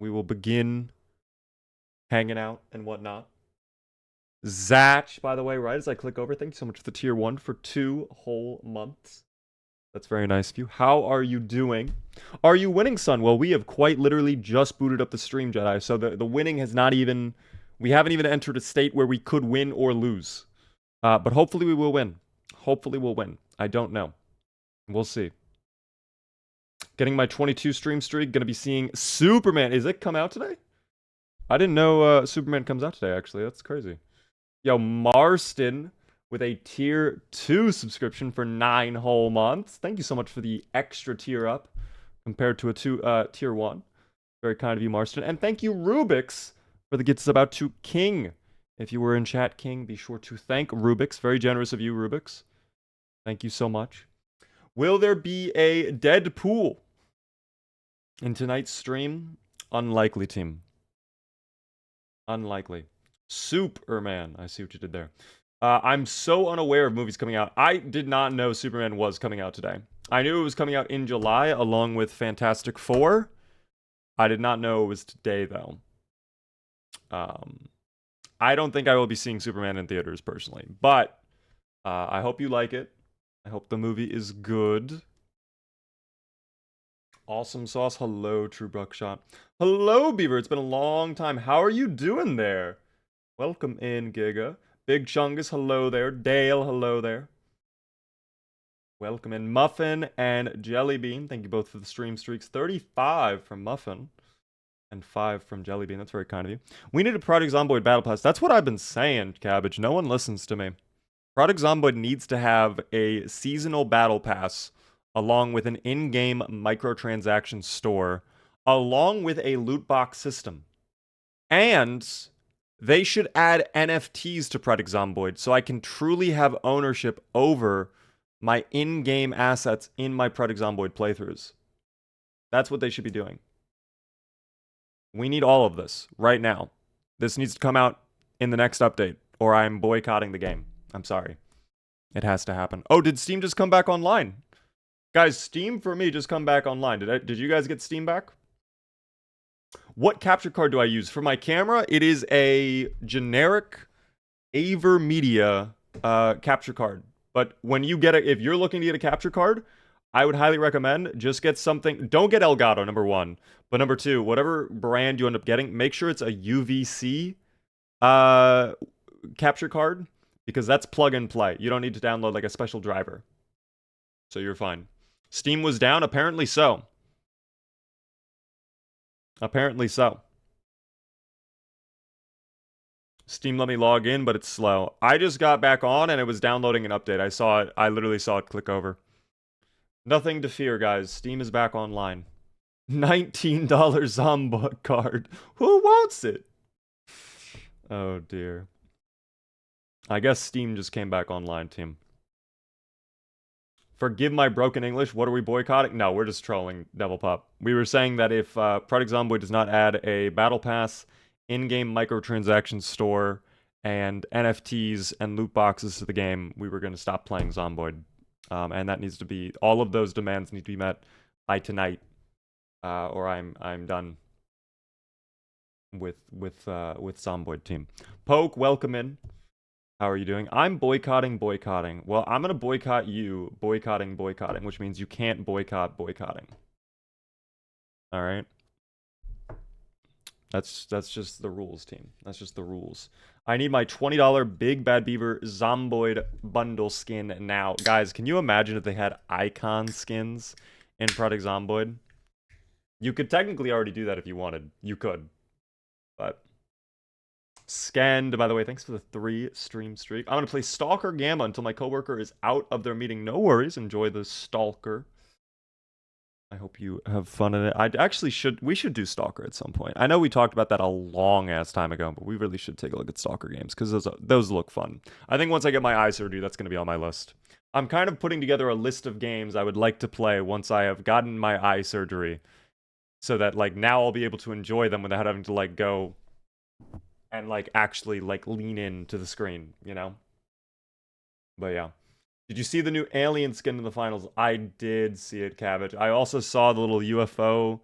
we will begin hanging out and whatnot. Zatch, by the way, right as I click over, thank you so much for the tier 1 for 2 whole months. That's very nice of you. How are you doing? Are you winning, son? Well, we have quite literally just booted up the stream, Jedi. So the winning has not even... We haven't even entered a state where we could win or lose. But hopefully we will win. Hopefully we'll win. I don't know. We'll see. Getting my 22 stream streak. Gonna be seeing Superman. Is it come out today? I didn't know Superman comes out today, actually. That's crazy. Yo, Marston with a tier 2 subscription for 9 whole months. Thank you so much for the extra tier up compared to a tier 1. Very kind of you, Marston. And thank you, Rubix, for the gifts about to King. If you were in chat, King, be sure to thank Rubix. Very generous of you, Rubix. Thank you so much. Will there be a Deadpool in tonight's stream? Unlikely, team. Unlikely. Superman. I see what you did there. I'm so unaware of movies coming out. I did not know Superman was coming out today. I knew it was coming out in July along with Fantastic Four. I did not know it was today, though. I don't think I will be seeing Superman in theaters, personally. But I hope you like it. I hope the movie is good. Awesome Sauce. Hello, True Buckshot. Hello, Beaver. It's been a long time. How are you doing there? Welcome in, Giga. Big Chungus, hello there. Dale, hello there. Welcome in, Muffin and Jellybean. Thank you both for the stream streaks. 35 from Muffin and 5 from Jellybean. That's very kind of you. We need a Project Zomboid Battle Pass. That's what I've been saying, Cabbage. No one listens to me. Project Zomboid needs to have a seasonal Battle Pass along with an in-game microtransaction store, along with a loot box system. And they should add NFTs to Project Zomboid so I can truly have ownership over my in-game assets in my Project Zomboid playthroughs. That's what they should be doing. We need all of this right now. This needs to come out in the next update, or I'm boycotting the game. I'm sorry. It has to happen. Oh, did Steam just come back online? Guys, Steam for me just come back online. Did you guys get Steam back? What capture card do I use? For my camera, it is a generic AverMedia capture card. But when you get if you're looking to get a capture card, I would highly recommend just get something. Don't get Elgato, number 1. But number 2, whatever brand you end up getting, make sure it's a UVC capture card, because that's plug and play. You don't need to download like a special driver. So you're fine. Steam was down? Apparently so. Apparently so. Steam let me log in, but it's slow. I just got back on and it was downloading an update. I saw it. I literally saw it click over. Nothing to fear, guys. Steam is back online. $19 Zomboid card. Who wants it? Oh, dear. I guess Steam just came back online, team. Forgive my broken English. What are we boycotting? No, we're just trolling Devil Pup. We were saying that if Project Zomboid does not add a Battle Pass, in-game microtransaction store, and NFTs and loot boxes to the game, we were going to stop playing Zomboid. And that needs to be... All of those demands need to be met by tonight. Or I'm done with Zomboid team. Poke, welcome in. How are you doing? I'm boycotting. Well, I'm gonna boycott you boycotting, which means you can't boycotting. All right. That's just the rules, team. That's just the rules. I need my $20 Big Bad Beaver Zomboid bundle skin now. Guys, can you imagine if they had icon skins in Project Zomboid? You could technically already do that if you wanted. You could. But... Scanned, by the way, thanks for the 3 stream streak. I'm going to play Stalker Gamma until my coworker is out of their meeting. No worries. Enjoy the Stalker. I hope you have fun in it. We should do Stalker at some point. I know we talked about that a long-ass time ago, but we really should take a look at Stalker games, because those look fun. I think once I get my eye surgery, that's going to be on my list. I'm kind of putting together a list of games I would like to play once I have gotten my eye surgery, so that, like, now I'll be able to enjoy them without having to, like, go... and, like, actually, like, lean into the screen, you know? But, yeah. Did you see the new alien skin in the finals? I did see it, Cabbage. I also saw the little UFO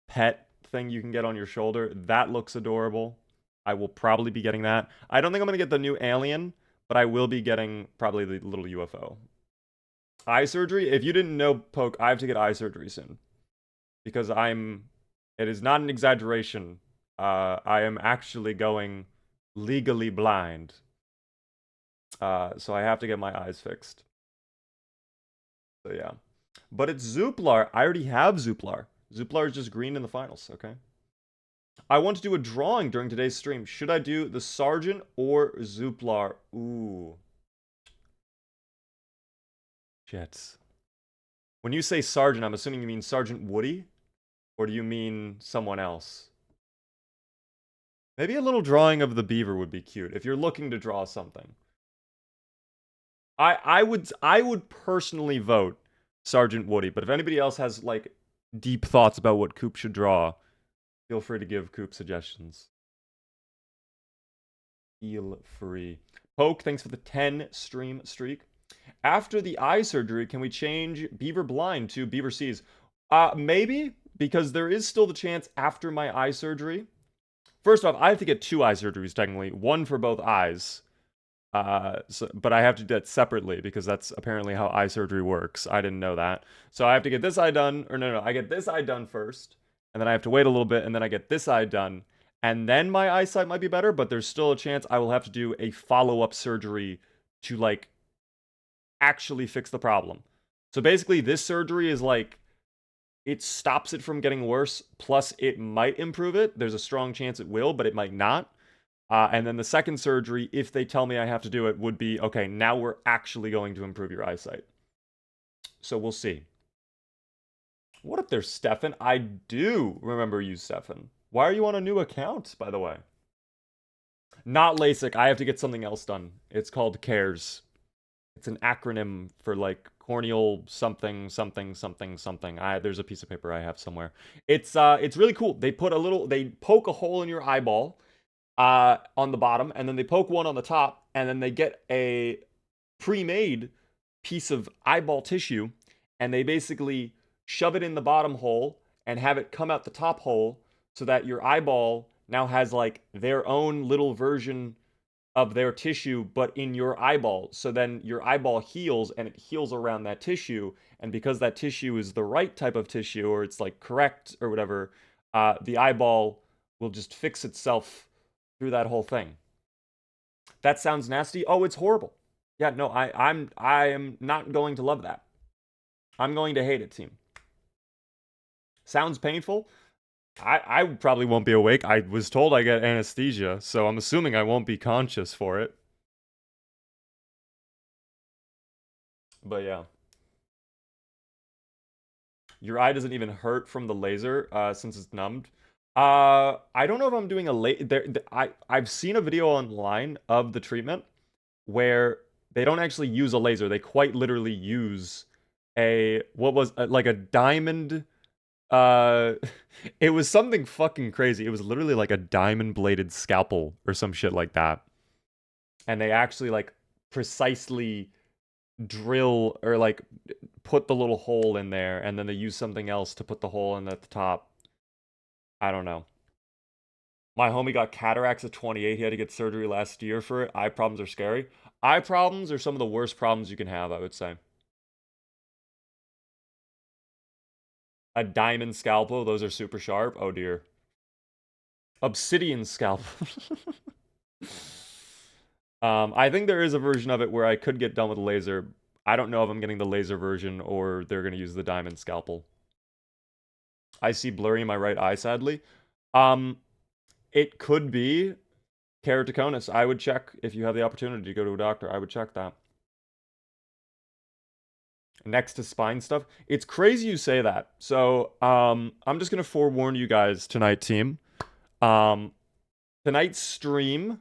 pet thing you can get on your shoulder. That looks adorable. I will probably be getting that. I don't think I'm going to get the new alien, but I will be getting probably the little UFO. Eye surgery? If you didn't know, Poke, I have to get eye surgery soon. Because it is not an exaggeration. I am actually going legally blind. So I have to get my eyes fixed. So yeah. But it's Zuplar. I already have Zuplar. Zuplar is just green in the finals, okay? I want to do a drawing during today's stream. Should I do the Sergeant or Zuplar? Ooh. Jets. When you say Sergeant, I'm assuming you mean Sergeant Woody? Or do you mean someone else? Maybe a little drawing of the beaver would be cute if you're looking to draw something. I would personally vote Sergeant Woody, but if anybody else has like deep thoughts about what Coop should draw, feel free to give Coop suggestions. Feel free. Poke, thanks for the 10 stream streak. After the eye surgery, can we change Beaver Blind to Beaver Sees? Maybe, because there is still the chance after my eye surgery. First off, I have to get 2 eye surgeries, technically. One for both eyes. But I have to do that separately, because that's apparently how eye surgery works. I didn't know that. So I have to get this eye done, or no, I get this eye done first, and then I have to wait a little bit, and then I get this eye done, and then my eyesight might be better, but there's still a chance I will have to do a follow-up surgery to, like, actually fix the problem. So basically, this surgery is like, it stops it from getting worse, plus it might improve it. There's a strong chance it will, but it might not. And then the second surgery, if they tell me I have to do it, would be, okay, now we're actually going to improve your eyesight. So we'll see. What up there, Stefan? I do remember you, Stefan. Why are you on a new account, by the way? Not LASIK. I have to get something else done. It's called CARES. It's an acronym for, like, corneal something, something, something, something. There's a piece of paper I have somewhere. It's really cool. They poke a hole in your eyeball, on the bottom, and then they poke one on the top, and then they get a pre-made piece of eyeball tissue, and they basically shove it in the bottom hole and have it come out the top hole, so that your eyeball now has like their own little version of their tissue, but in your eyeball. So then your eyeball heals, and it heals around that tissue, and because that tissue is the right type of tissue, or it's like correct or whatever, the eyeball will just fix itself through that whole thing. That sounds nasty. Oh, it's horrible. Yeah, no, I am not going to love that. I'm going to hate it, team. Sounds painful. I probably won't be awake. I was told I get anesthesia, so I'm assuming I won't be conscious for it. But yeah. Your eye doesn't even hurt from the laser, since it's numbed. I don't know if I'm doing I've seen a video online of the treatment where they don't actually use a laser. They quite literally use like a diamond. It was something fucking crazy. It was literally like a diamond bladed scalpel or some shit like that. And they actually like precisely drill or like put the little hole in there, and then they use something else to put the hole in at the top. I don't know. My homie got cataracts at 28. He had to get surgery last year for it. Eye problems are scary. Eye problems are some of the worst problems you can have, I would say. A diamond scalpel, those are super sharp. Oh dear. Obsidian scalpel. I think there is a version of it where I could get done with a laser. I don't know if I'm getting the laser version or they're going to use the diamond scalpel. I see blurry in my right eye, sadly. It could be keratoconus. I would check if you have the opportunity to go to a doctor. I would check that. Next to spine stuff. It's crazy you say that. So, I'm just going to forewarn you guys tonight, team. Tonight's stream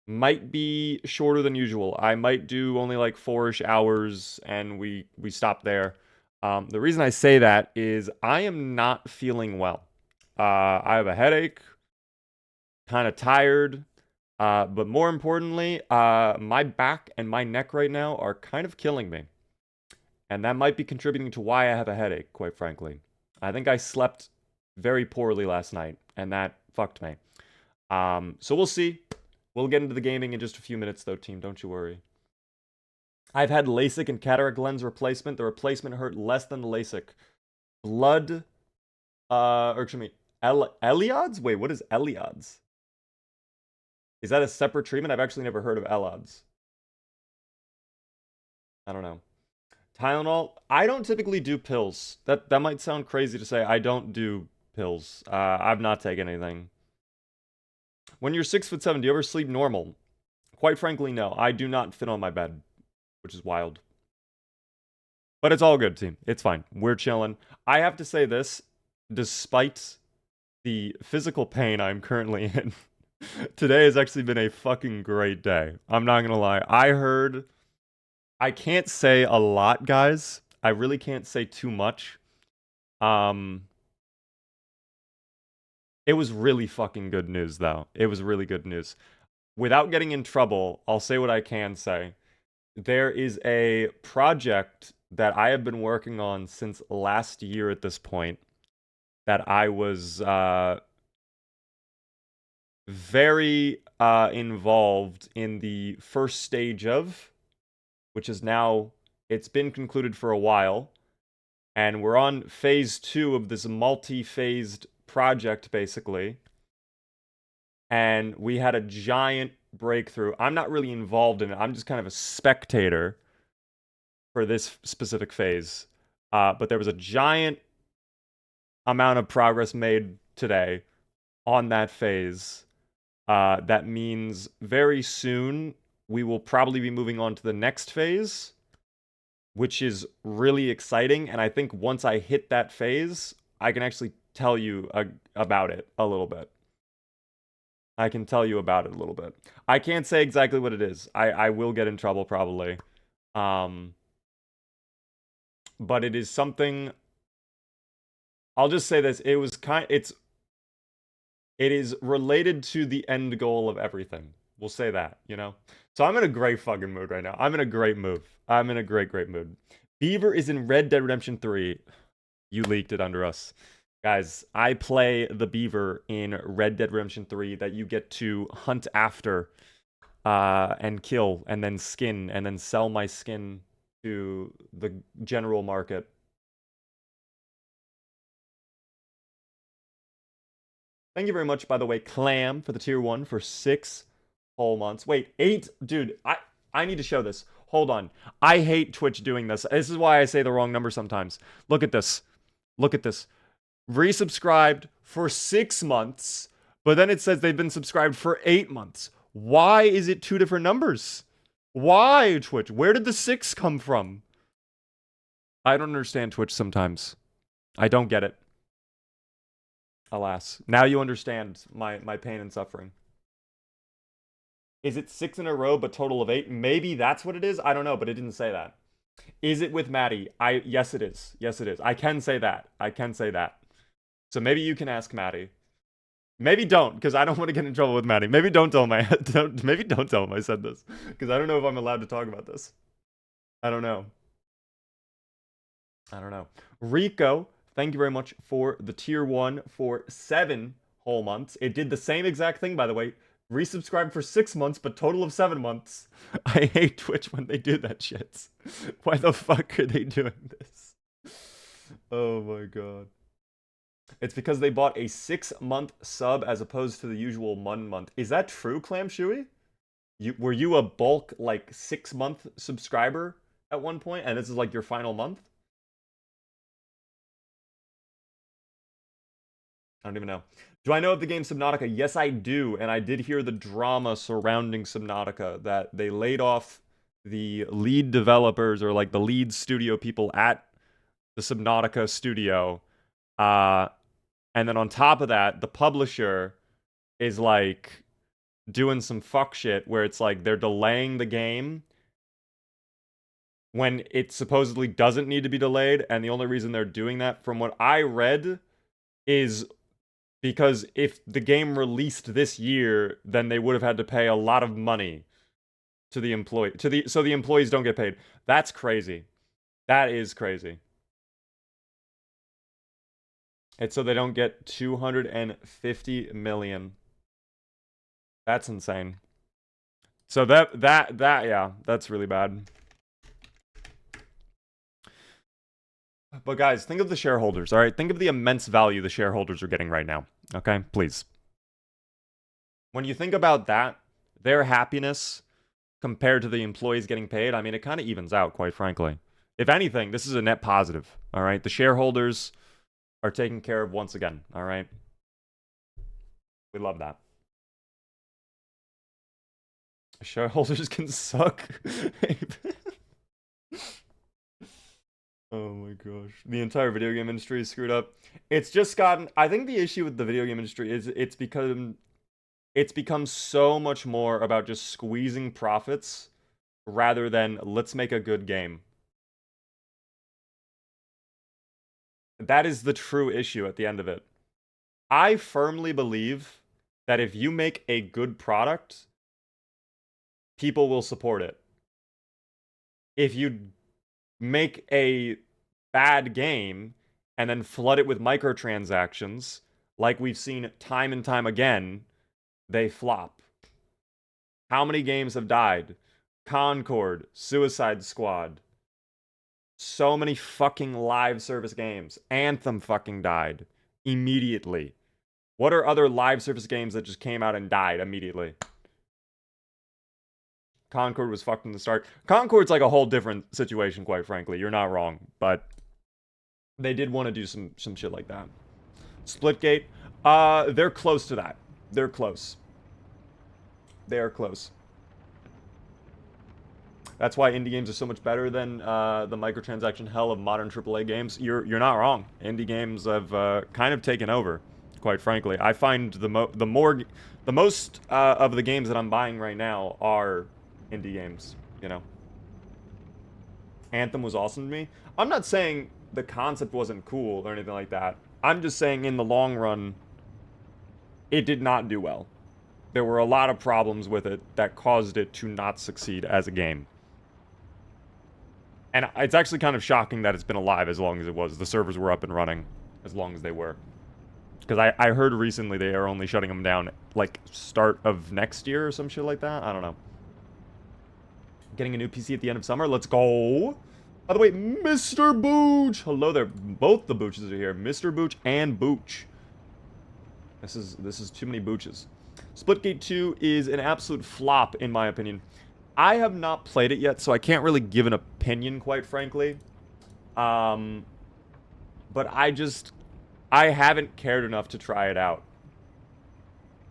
might be shorter than usual. I might do only like 4-ish hours, and we stop there. The reason I say that is I am not feeling well. I have a headache, kind of tired, but more importantly, my back and my neck right now are kind of killing me. And that might be contributing to why I have a headache, quite frankly. I think I slept very poorly last night, and that fucked me. So we'll see. We'll get into the gaming in just a few minutes, though, team. Don't you worry. I've had LASIK and cataract lens replacement. The replacement hurt less than the LASIK. Blood, or excuse me, Eliod's? Wait, what is Eliod's? Is that a separate treatment? I've actually never heard of Eliod's. I don't know. Tylenol. I don't typically do pills. That might sound crazy to say. I don't do pills. I've not taken anything. When you're 6'7", do you ever sleep normal? Quite frankly, no. I do not fit on my bed, which is wild. But it's all good, team. It's fine. We're chilling. I have to say this, despite the physical pain I'm currently in, today has actually been a fucking great day. I'm not gonna lie. I can't say a lot, guys. I really can't say too much. It was really fucking good news, though. It was really good news. Without getting in trouble, I'll say what I can say. There is a project that I have been working on since last year at this point that I was very involved in the first stage of, which is now, it's been concluded for a while, and we're on phase 2 of this multi-phased project, basically. And we had a giant breakthrough. I'm not really involved in it. I'm just kind of a spectator for this specific phase. But there was a giant amount of progress made today on that phase. That means very soon we will probably be moving on to the next phase, which is really exciting. And I think once I hit that phase, I can actually tell you about it a little bit. I can tell you about it a little bit. I can't say exactly what it is. I will get in trouble probably. But it is something. I'll just say this. It is related to the end goal of everything. We'll say that, you know? So I'm in a great fucking mood right now. I'm in a great mood. I'm in a great mood. Beaver is in Red Dead Redemption 3. You leaked it under us. Guys, I play the beaver in Red Dead Redemption 3 that you get to hunt after and kill and then skin and then sell my skin to the general market. Thank you very much, by the way, Clam, for the tier 1 for 6 whole months. Wait, 8? Dude, I need to show this. Hold on. I hate Twitch doing this. This is why I say the wrong number sometimes. Look at this. Look at this. Resubscribed for 6 months, but then it says they've been subscribed for 8 months. Why is it 2 different numbers? Why, Twitch? Where did the 6 come from? I don't understand Twitch sometimes. I don't get it. Alas. Now you understand my pain and suffering. Is it 6 in a row, but total of 8? Maybe that's what it is. I don't know, but it didn't say that. Is it with Maddie? Yes, it is. Yes, it is. I can say that. I can say that. So maybe you can ask Maddie. Maybe don't, because I don't want to get in trouble with Maddie. Maybe don't tell him maybe don't tell him I said this, because I don't know if I'm allowed to talk about this. I don't know. I don't know. Rico, thank you very much for the tier 1 for 7 whole months. It did the same exact thing, by the way. Resubscribed for 6 months, but total of 7 months. I hate Twitch when they do that shit. Why the fuck are they doing this? Oh my god. It's because they bought a 6-month sub as opposed to the usual 1 month. Is that true, Clam Shui? Were you a bulk, like, 6-month subscriber at one point, and this is like your final month? I don't even know. Do I know of the game Subnautica? Yes, I do, and I did hear the drama surrounding Subnautica, that they laid off the lead developers, or like the lead studio people at the Subnautica studio. And then on top of that, the publisher is like doing some fuck shit where it's like they're delaying the game when it supposedly doesn't need to be delayed, and the only reason they're doing that, from what I read, is because if the game released this year, then they would have had to pay a lot of money to the employee, so the employees don't get paid. That's crazy. That is crazy. It's so they don't get 250 million. That's insane. So yeah, that's really bad. But guys, think of the shareholders, all right? Think of the immense value the shareholders are getting right now, okay? Please. When you think about that, their happiness compared to the employees getting paid, I mean, it kind of evens out, quite frankly. If anything, this is a net positive, all right? The shareholders are taken care of once again, all right? We love that. Shareholders can suck. Oh my gosh. The entire video game industry is screwed up. It's just gotten, I think the issue with the video game industry is it's become so much more about just squeezing profits rather than let's make a good game. That is the true issue at the end of it. I firmly believe that if you make a good product, people will support it. If you make a bad game and then flood it with microtransactions, like we've seen time and time again, they flop. How many games have died? Concord, Suicide Squad. So many fucking live service games. Anthem fucking died immediately. What are other live service games that just came out and died immediately? Concord was fucked in the start. Concord's like a whole different situation, quite frankly. You're not wrong, but they did want to do some shit like that. Splitgate, they're close to that. They're close. They are close. That's why indie games are so much better than the microtransaction hell of modern AAA games. You're not wrong. Indie games have kind of taken over, quite frankly. I find the most of the games that I'm buying right now are indie games, you know. Anthem was awesome to me. I'm not saying the concept wasn't cool or anything like that. I'm just saying in the long run, it did not do well. There were a lot of problems with it that caused it to not succeed as a game. And it's actually kind of shocking that it's been alive as long as it was. The servers were up and running as long as they were. Because I heard recently they are only shutting them down, like, start of next year or some shit like that. I don't know. Getting a new PC at the end of summer. Let's go. By the way, Mr. Booch. Hello there. Both the Booches are here. Mr. Booch and Booch. This is too many Booches. Splitgate 2 is an absolute flop, in my opinion. I have not played it yet, so I can't really give an opinion, quite frankly. But I haven't cared enough to try it out.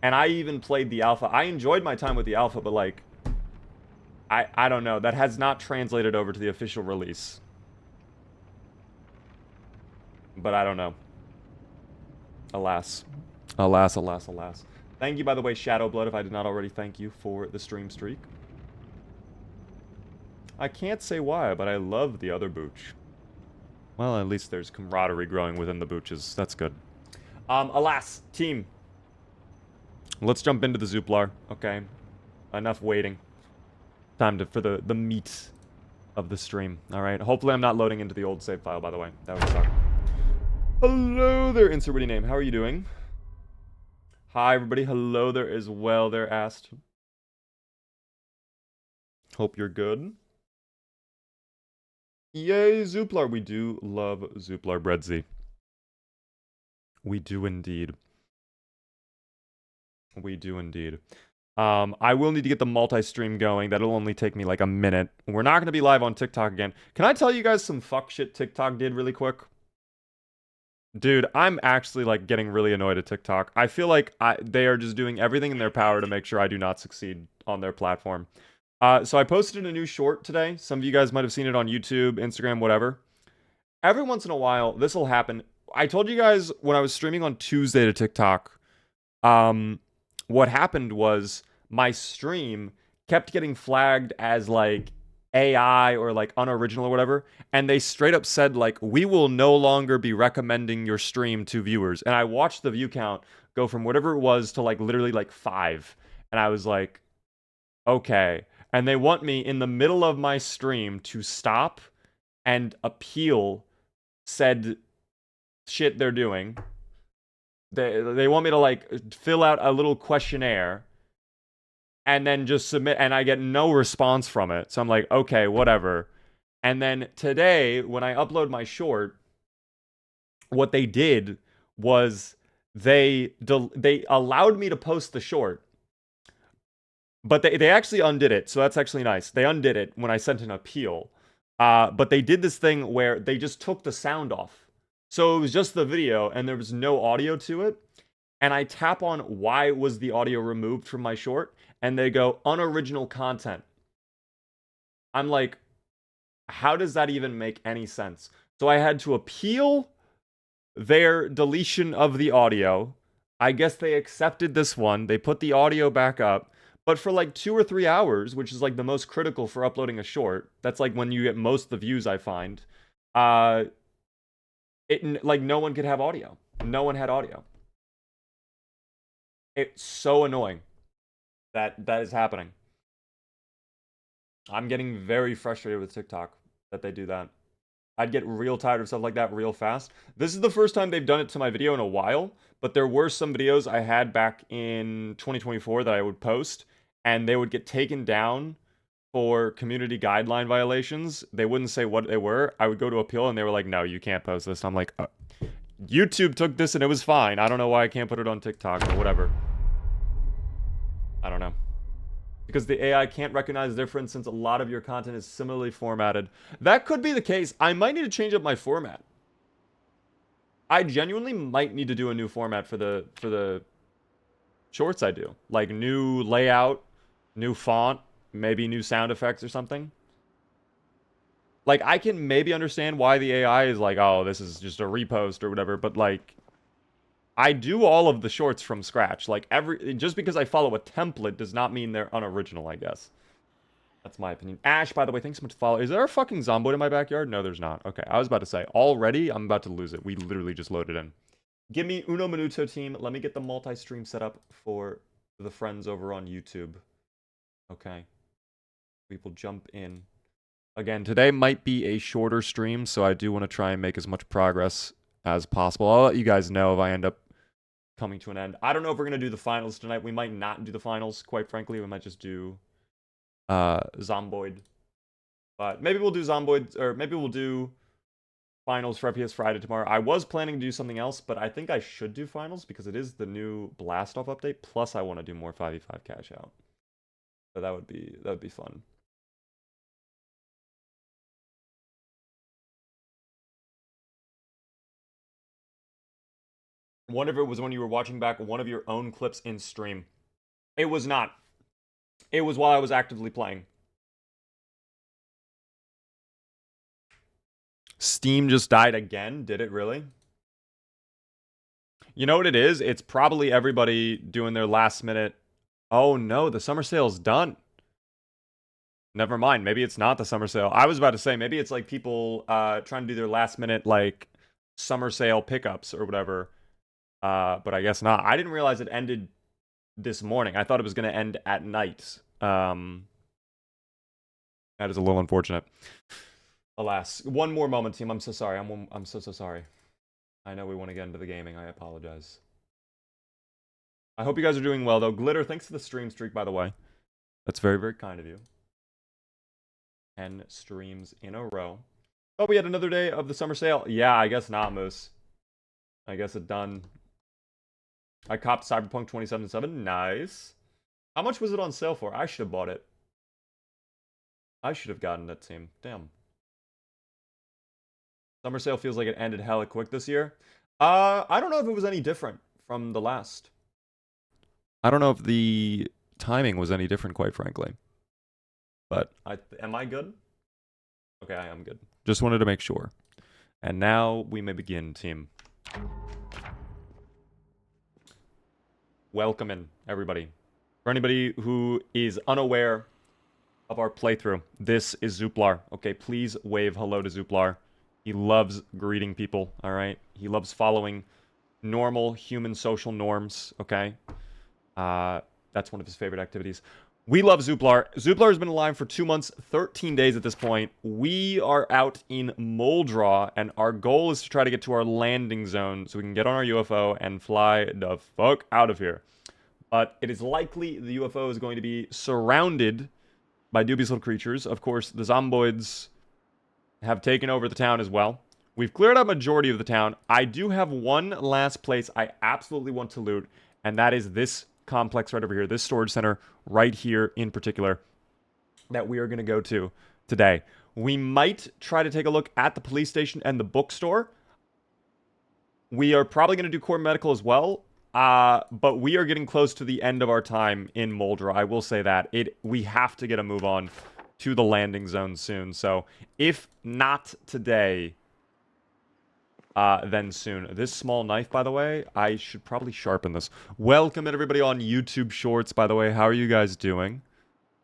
And I even played the alpha. I enjoyed my time with the alpha, but like, I don't know. That has not translated over to the official release. But I don't know. Alas. Alas, alas, alas. Thank you, by the way, Shadowblood, if I did not already thank you for the stream streak. I can't say why, but I love the other Booch. Well, at least there's camaraderie growing within the Booches. That's good. Alas, team. Let's jump into the Zuplar, okay? Enough waiting. Time for the meat of the stream, alright? Hopefully I'm not loading into the old save file, by the way. That would suck. Hello there, insert witty name. How are you doing? Hi, everybody. Hello there as well. They're asked. Hope you're good. Yay, Zuplar. We do love Zuplar Breadsy. We do indeed. We do indeed. I will need to get the multi-stream going. That'll only take me like a minute. We're not going to be live on TikTok again. Can I tell you guys some fuck shit TikTok did really quick? Dude, I'm actually like getting really annoyed at TikTok. I feel like they are just doing everything in their power to make sure I do not succeed on their platform. So I posted a new short today. Some of you guys might have seen it on YouTube, Instagram, whatever. Every once in a while, this will happen. I told you guys when I was streaming on Tuesday to TikTok, what happened was my stream kept getting flagged as like AI or like unoriginal or whatever, and they straight up said like, we will no longer be recommending your stream to viewers. And I watched the view count go from whatever it was to like literally like 5, and I was like, okay. And they want me in the middle of my stream to stop and appeal said shit they're doing, They want me to like fill out a little questionnaire and then just submit, and I get no response from it. So I'm like, okay, whatever. And then today, when I upload my short, what they did was they allowed me to post the short, but they actually undid it. So that's actually nice. They undid it when I sent an appeal. But they did this thing where they just took the sound off. So it was just the video and there was no audio to it. And I tap on why was the audio removed from my short, and they go unoriginal content. I'm like, how does that even make any sense? So I had to appeal their deletion of the audio. I guess they accepted this one. They put the audio back up. But for like 2 or 3 hours, which is like the most critical for uploading a short, that's like when you get most of the views, I find, like no one could have audio. No one had audio. It's so annoying that is happening. I'm getting very frustrated with TikTok that they do that. I'd get real tired of stuff like that real fast. This is the first time they've done it to my video in a while, but there were some videos I had back in 2024 that I would post, and they would get taken down for community guideline violations. They wouldn't say what they were. I would go to appeal, and they were like, no, you can't post this. I'm like, YouTube took this, and it was fine. I don't know why I can't put it on TikTok or whatever. I don't know. Because the AI can't recognize the difference since a lot of your content is similarly formatted. That could be the case. I might need to change up my format. I genuinely might need to do a new format for the shorts I do. Like new layout, new font, maybe new sound effects or something. Like I can maybe understand why the AI is like, oh, this is just a repost or whatever, but like I do all of the shorts from scratch. Like just because I follow a template does not mean they're unoriginal, I guess. That's my opinion. Ash, by the way, thanks so much for following. Is there a fucking zomboid in my backyard? No, there's not. Okay, I was about to say, already, I'm about to lose it. We literally just loaded in. Give me uno minuto, team. Let me get the multi-stream set up for the friends over on YouTube. Okay. We will jump in. Again, today might be a shorter stream, so I do want to try and make as much progress as possible. I'll let you guys know if I end up coming to an end. I don't know if we're going to do the finals tonight. We might not do the finals, quite frankly. We might just do Zomboid. But maybe we'll do Zomboid, or maybe we'll do finals for FPS Friday tomorrow. I was planning to do something else, but I think I should do finals because it is the new Blast Off update. Plus, I want to do more 5v5 cash out. So that would be fun. Wonder if it was when you were watching back one of your own clips in stream. It was not. It was while I was actively playing. Steam just died again? Did it really? You know what it is? It's probably everybody doing their last minute. Oh no, the summer sale's done. Never mind. Maybe it's not the summer sale. I was about to say, maybe it's like people trying to do their last minute, like, summer sale pickups or whatever. But I guess not. I didn't realize it ended this morning. I thought it was going to end at night. That is a little unfortunate. Alas. One more moment, team. I'm so sorry. I'm so sorry. I know we want to get into the gaming. I apologize. I hope you guys are doing well, though. Glitter, thanks for the stream streak, by the way. That's very, very kind of you. 10 streams in a row. Oh, we had another day of the summer sale. Yeah, I guess not, Moose. I guess it done. I copped Cyberpunk 2077. Nice. How much was it on sale for? I should have bought it. I should have gotten that team. Damn. Summer sale feels like it ended hella quick this year. I don't know if it was any different from the last. I don't know if the timing was any different, quite frankly. But am I good? Okay, I am good. Just wanted to make sure. And now we may begin, team. Welcome in, everybody. For anybody who is unaware of our playthrough, this is Zuplar. Okay, please wave hello to Zuplar. He loves greeting people, all right? He loves following normal human social norms, okay? That's one of his favorite activities. We love Zuplar. Zuplar has been alive for 2 months, 13 days at this point. We are out in Moldraw, and our goal is to try to get to our landing zone so we can get on our UFO and fly the fuck out of here. But it is likely the UFO is going to be surrounded by dubious little creatures. Of course, the zomboids have taken over the town as well. We've cleared out a majority of the town. I do have one last place I absolutely want to loot, and that is this complex right over here, this storage center right here in particular that we are going to go to today. We might try to take a look at the police station and the bookstore. We are probably going to do core medical as well, but we are getting close to the end of our time in Moldraw. I will say that. We have to get a move on to the landing zone soon. So if not today, then soon. This small knife, by the way, I should probably sharpen this. Welcome everybody on YouTube Shorts, by the way. How are you guys doing?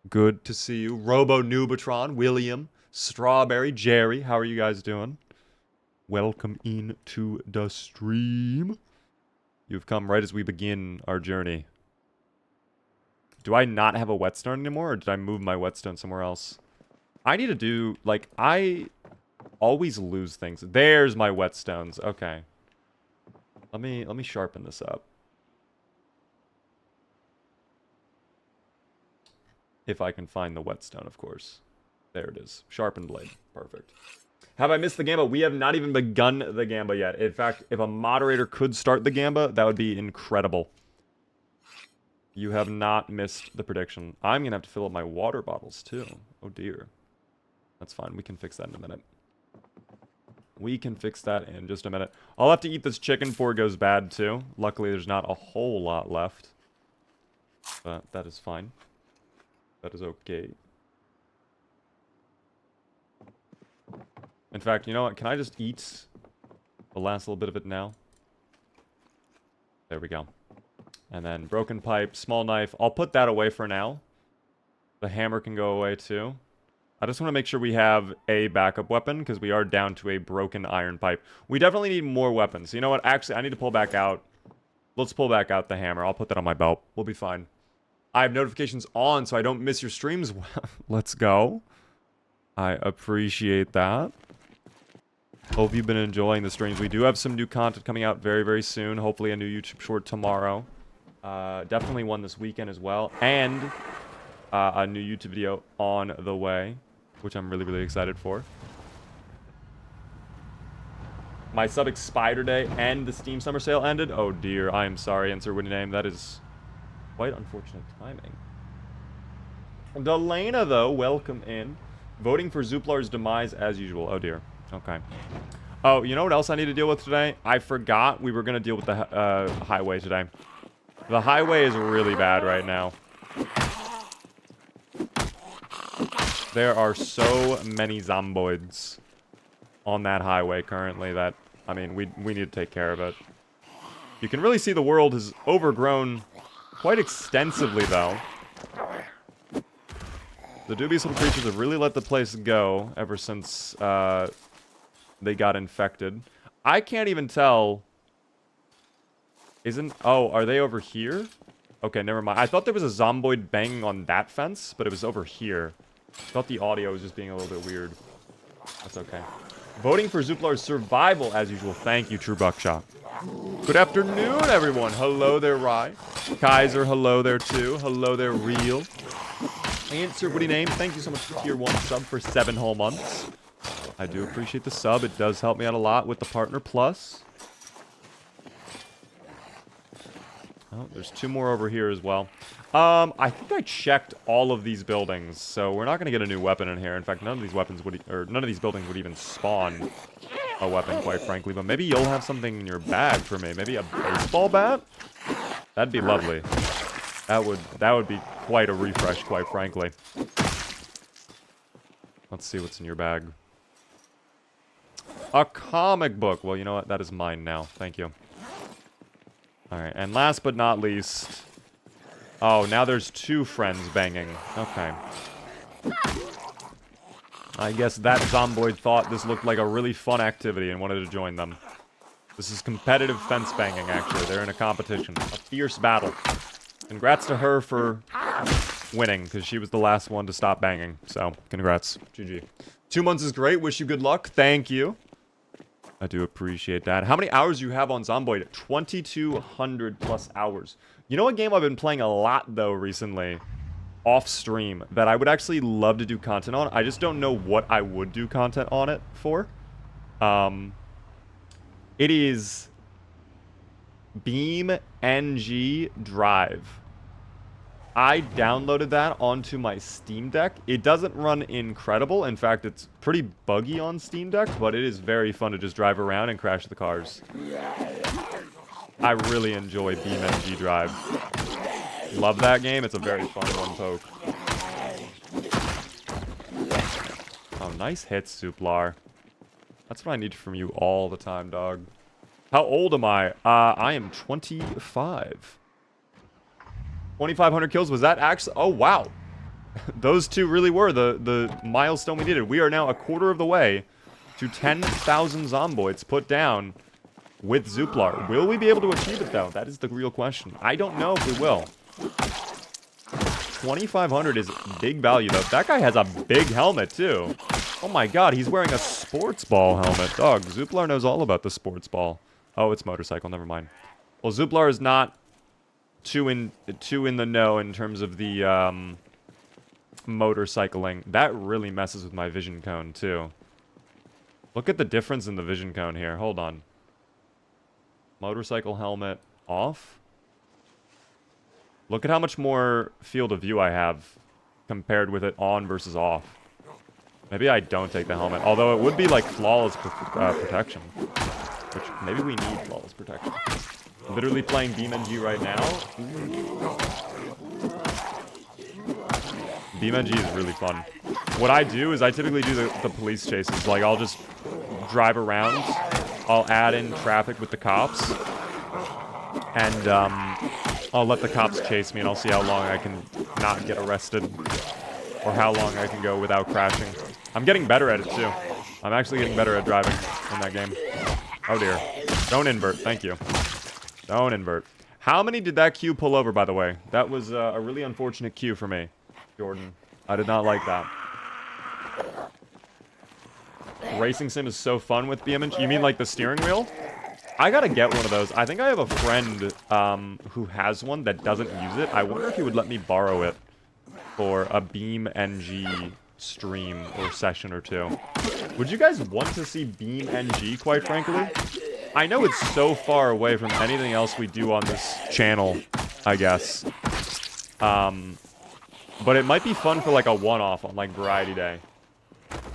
Good to see you. Robo Nubatron, William, Strawberry, Jerry. How are you guys doing? Welcome into the stream. You've come right as we begin our journey. Do I not have a whetstone anymore, or did I move my whetstone somewhere else? I need to do, like, I always lose things. There's my whetstones. Okay. Let me sharpen this up. If I can find the whetstone, of course. There it is. Sharpened blade. Perfect. Have I missed the gamba? We have not even begun the gamba yet. In fact, if a moderator could start the gamba, that would be incredible. You have not missed the prediction. I'm going to have to fill up my water bottles, too. Oh, dear. That's fine. We can fix that in a minute. We can fix that in just a minute. I'll have to eat this chicken before it goes bad, too. Luckily, there's not a whole lot left. But that is fine. That is okay. In fact, you know what? Can I just eat the last little bit of it now? There we go. And then broken pipe, small knife. I'll put that away for now. The hammer can go away too. I just want to make sure we have a backup weapon because we are down to a broken iron pipe. We definitely need more weapons. So you know what? Actually, I need to pull back out. Let's pull back out the hammer. I'll put that on my belt. We'll be fine. I have notifications on so I don't miss your streams. Let's go. I appreciate that. Hope you've been enjoying the streams. We do have some new content coming out very, very soon. Hopefully a new YouTube short tomorrow. Definitely one this weekend as well. And a new YouTube video on the way, which I'm really, really excited for. My sub expired day and the Steam Summer Sale ended. Oh dear, I am sorry, Answer Winning Name. That is quite unfortunate timing. Delana, though, welcome in. Voting for Zuplar's demise as usual. Oh dear. Okay. Oh, you know what else I need to deal with today? I forgot we were going to deal with the highway today. The highway is really bad right now. There are so many zomboids on that highway currently that, I mean, we need to take care of it. You can really see the world has overgrown quite extensively, though. The dubious little creatures have really let the place go ever since they got infected. I can't even tell. Oh, are they over here? Okay, never mind. I thought there was a zomboid banging on that fence, but it was over here. I thought the audio was just being a little bit weird. That's okay. Voting for Zuplar's survival as usual. Thank you, True Buckshot. Good afternoon, everyone. Hello there, Rye. Kaiser, hello there, too. Hello there, Real. Answer, what do you name? Thank you so much for tier 1 sub for 7 whole months. I do appreciate the sub. It does help me out a lot with the Partner Plus. Oh, there's 2 more over here as well. I think I checked all of these buildings, so we're not going to get a new weapon in here. In fact, none of these weapons would, or none of these buildings would even spawn a weapon, quite frankly. But maybe you'll have something in your bag for me. Maybe a baseball bat? That'd be lovely. That would be quite a refresh, quite frankly. Let's see what's in your bag. A comic book. Well, you know what? That is mine now. Thank you. Alright, and last but not least... Oh, now there's 2 friends banging. Okay. I guess that zomboid thought this looked like a really fun activity and wanted to join them. This is competitive fence banging, actually. They're in a competition. A fierce battle. Congrats to her for winning, because she was the last one to stop banging. So, congrats. GG. 2 months is great. Wish you good luck. Thank you. I do appreciate that. How many hours do you have on Zomboid? 2,200 plus hours. You know what game I've been playing a lot, though, recently? Off stream, that I would actually love to do content on. I just don't know what I would do content on it for. It is Beam NG Drive. I downloaded that onto my Steam Deck. It doesn't run incredible. In fact, it's pretty buggy on Steam Deck, but it is very fun to just drive around and crash the cars. I really enjoy Beam NG Drive. Love that game. It's a very fun one, poke. Oh, nice hits, Zuplar. That's what I need from you all the time, dog. How old am I? I am 25. 2,500 kills. Was that actually... Oh, wow. Those two really were the milestone we needed. We are now a quarter of the way to 10,000 Zomboids put down with Zuplar. Will we be able to achieve it, though? That is the real question. I don't know if we will. 2,500 is big value, though. That guy has a big helmet, too. Oh, my God. He's wearing a sports ball helmet. Dog, Zuplar knows all about the sports ball. Oh, it's motorcycle. Never mind. Well, Zuplar is not too in the know in terms of the motorcycling. That really messes with my vision cone, too. Look at the difference in the vision cone here. Hold on. Motorcycle helmet off. Look at how much more field of view I have compared with it on versus off. Maybe I don't take the helmet. Although it would be like flawless protection. Which maybe we need flawless protection. Literally playing BeamNG right now. BeamNG is really fun. What I do is I typically do the police chases. Like, I'll just drive around. I'll add in traffic with the cops. And I'll let the cops chase me, and I'll see how long I can not get arrested. Or how long I can go without crashing. I'm getting better at it, too. I'm actually getting better at driving in that game. Oh, dear. Don't invert. Thank you. Don't invert. How many did that queue pull over, by the way? That was a really unfortunate queue for me, Jordan. I did not like that. Racing sim is so fun with BMNG. You mean like the steering wheel? I gotta get one of those. I think I have a friend who has one that doesn't use it. I wonder if he would let me borrow it for a BeamNG stream or session or two. Would you guys want to see BeamNG, quite frankly? I know it's so far away from anything else we do on this channel, I guess. But it might be fun for like a one-off on like Variety Day.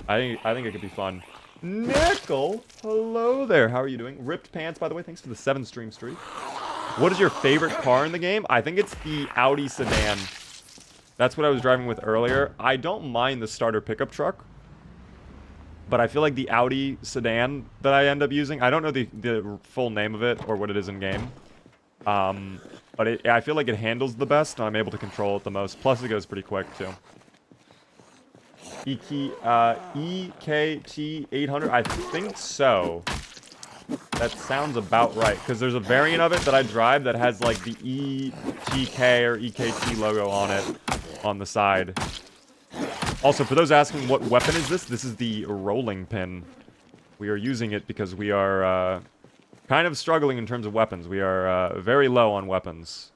I think it could be fun. Nickel, hello there. How are you doing? Ripped Pants, by the way. Thanks for the 7 stream streak. What is your favorite car in the game? I think it's the Audi sedan. That's what I was driving with earlier. I don't mind the starter pickup truck. But I feel like the Audi sedan that I end up using, I don't know the full name of it or what it is in game. But I feel like it handles the best and I'm able to control it the most. Plus it goes pretty quick too. EKT 800, I think so. That sounds about right. Because there's a variant of it that I drive that has like the ETK or EKT logo on it on the side. Also, for those asking what weapon is this, this is the rolling pin. We are using it because we are kind of struggling in terms of weapons. We are very low on weapons.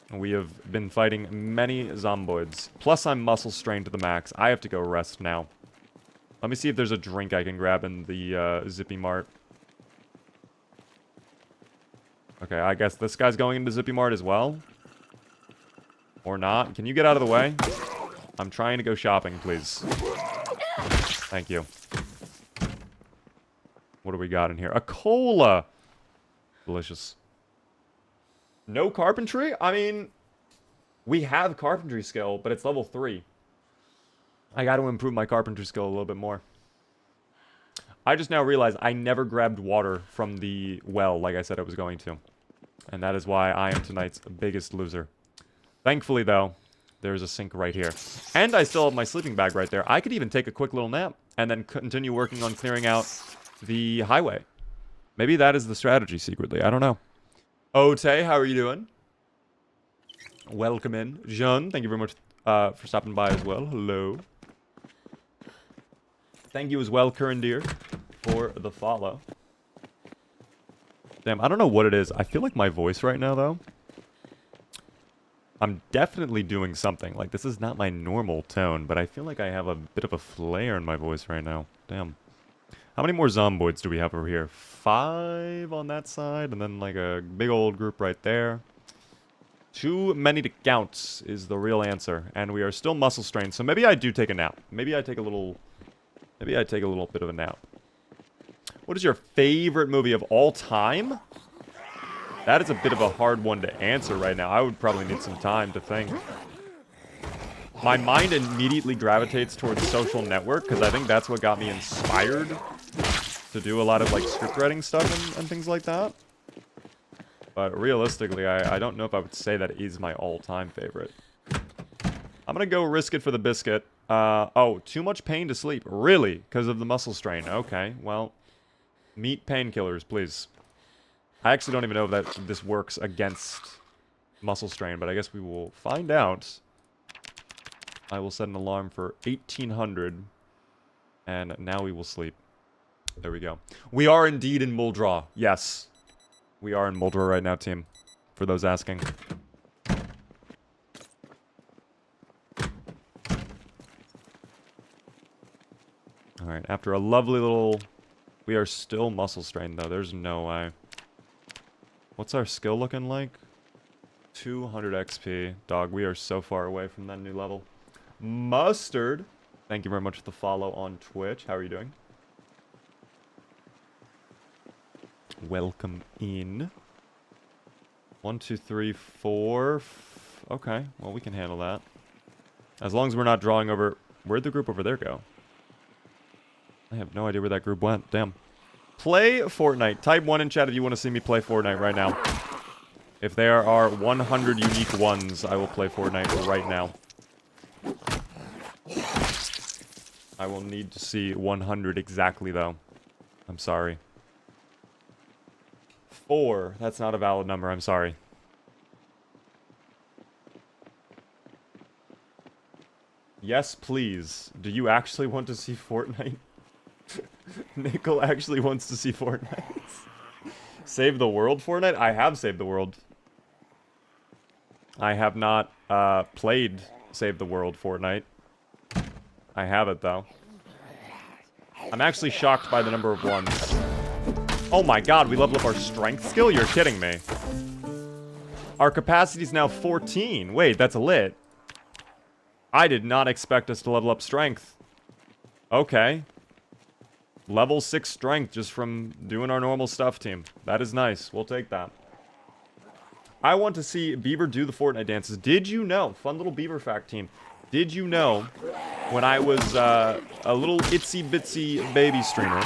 We have been fighting many zomboids. Plus, I'm muscle strained to the max. I have to go rest now. Let me see if there's a drink I can grab in the Zippy Mart. Okay, I guess this guy's going into Zippy Mart as well. Or not. Can you get out of the way? I'm trying to go shopping, please. Thank you. What do we got in here? A cola! Delicious. No carpentry? I mean, we have carpentry skill, but it's level 3. I got to improve my carpentry skill a little bit more. I just now realized I never grabbed water from the well like I said I was going to. And that is why I am tonight's biggest loser. Thankfully, though, there's a sink right here. And I still have my sleeping bag right there. I could even take a quick little nap and then continue working on clearing out the highway. Maybe that is the strategy secretly. I don't know. Ote, how are you doing? Welcome in. Jean, thank you very much for stopping by as well. Hello. Thank you as well, Kurandir, for the follow. Damn, I don't know what it is. I feel like my voice right now, though. I'm definitely doing something. Like, this is not my normal tone, but I feel like I have a bit of a flair in my voice right now. Damn. How many more zomboids do we have over here? 5 on that side, and then, like, a big old group right there. Too many to count is the real answer, and we are still muscle strained, so maybe I do take a nap. Maybe I take a little bit of a nap. What is your favorite movie of all time? That is a bit of a hard one to answer right now. I would probably need some time to think. My mind immediately gravitates towards Social Network, because I think that's what got me inspired to do a lot of, like, script writing stuff and things like that. But realistically, I don't know if I would say that is my all-time favorite. I'm gonna go risk it for the biscuit. Oh, too much pain to sleep. Really? Because of the muscle strain. Okay, well, meat painkillers, please. I actually don't even know if that this works against muscle strain, but I guess we will find out. I will set an alarm for 1800, and now we will sleep. There we go. We are indeed in Muldra. Yes. We are in Muldra right now, team. For those asking. Alright, after a lovely little... We are still muscle strained, though. There's no way. What's our skill looking like? 200 XP. Dog, we are so far away from that new level. Mustard! Thank you very much for the follow on Twitch. How are you doing? Welcome in. 1, 2, 3, 4. Okay, well, we can handle that. As long as we're not drawing over... Where'd the group over there go? I have no idea where that group went. Damn. Play Fortnite. Type 1 in chat if you want to see me play Fortnite right now. If there are 100 unique ones, I will play Fortnite right now. I will need to see 100 exactly, though. I'm sorry. 4. That's not a valid number. I'm sorry. Yes, please. Do you actually want to see Fortnite? Nickel actually wants to see Fortnite. Save the world Fortnite? I have saved the world. I have not played Save the World Fortnite. I have it, though. I'm actually shocked by the number of ones. Oh my god, we leveled up our strength skill? You're kidding me. Our capacity is now 14. Wait, that's lit. I did not expect us to level up strength. Okay. Level 6 strength just from doing our normal stuff, team. That is nice. We'll take that. I want to see Beaver do the Fortnite dances. Did you know, fun little Beaver fact, team, did you know when I was a little itsy-bitsy baby streamer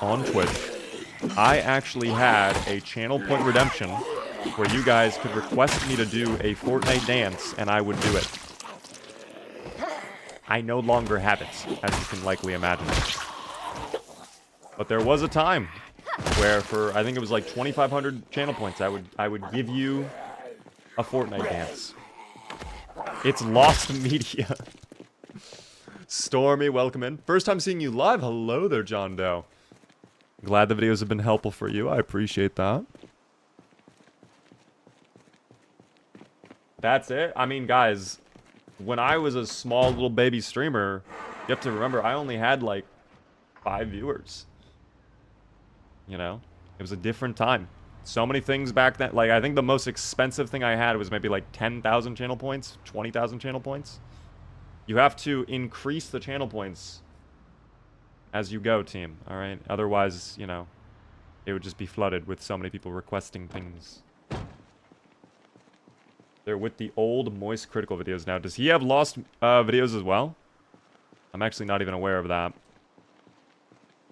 on Twitch, I actually had a channel point redemption where you guys could request me to do a Fortnite dance and I would do it. I no longer have it, as you can likely imagine. But there was a time where for, I think it was like 2,500 channel points, I would give you a Fortnite dance. It's lost media. Stormy, welcome in. First time seeing you live. Hello there, John Doe. Glad the videos have been helpful for you. I appreciate that. That's it. I mean, guys, when I was a small little baby streamer, you have to remember I only had like 5 viewers. You know, it was a different time. So many things back then. Like, I think the most expensive thing I had was maybe like 10,000 channel points, 20,000 channel points. You have to increase the channel points as you go, team. All right. Otherwise, you know, it would just be flooded with so many people requesting things. They're with the old Moist Critical videos now. Does he have lost videos as well? I'm actually not even aware of that.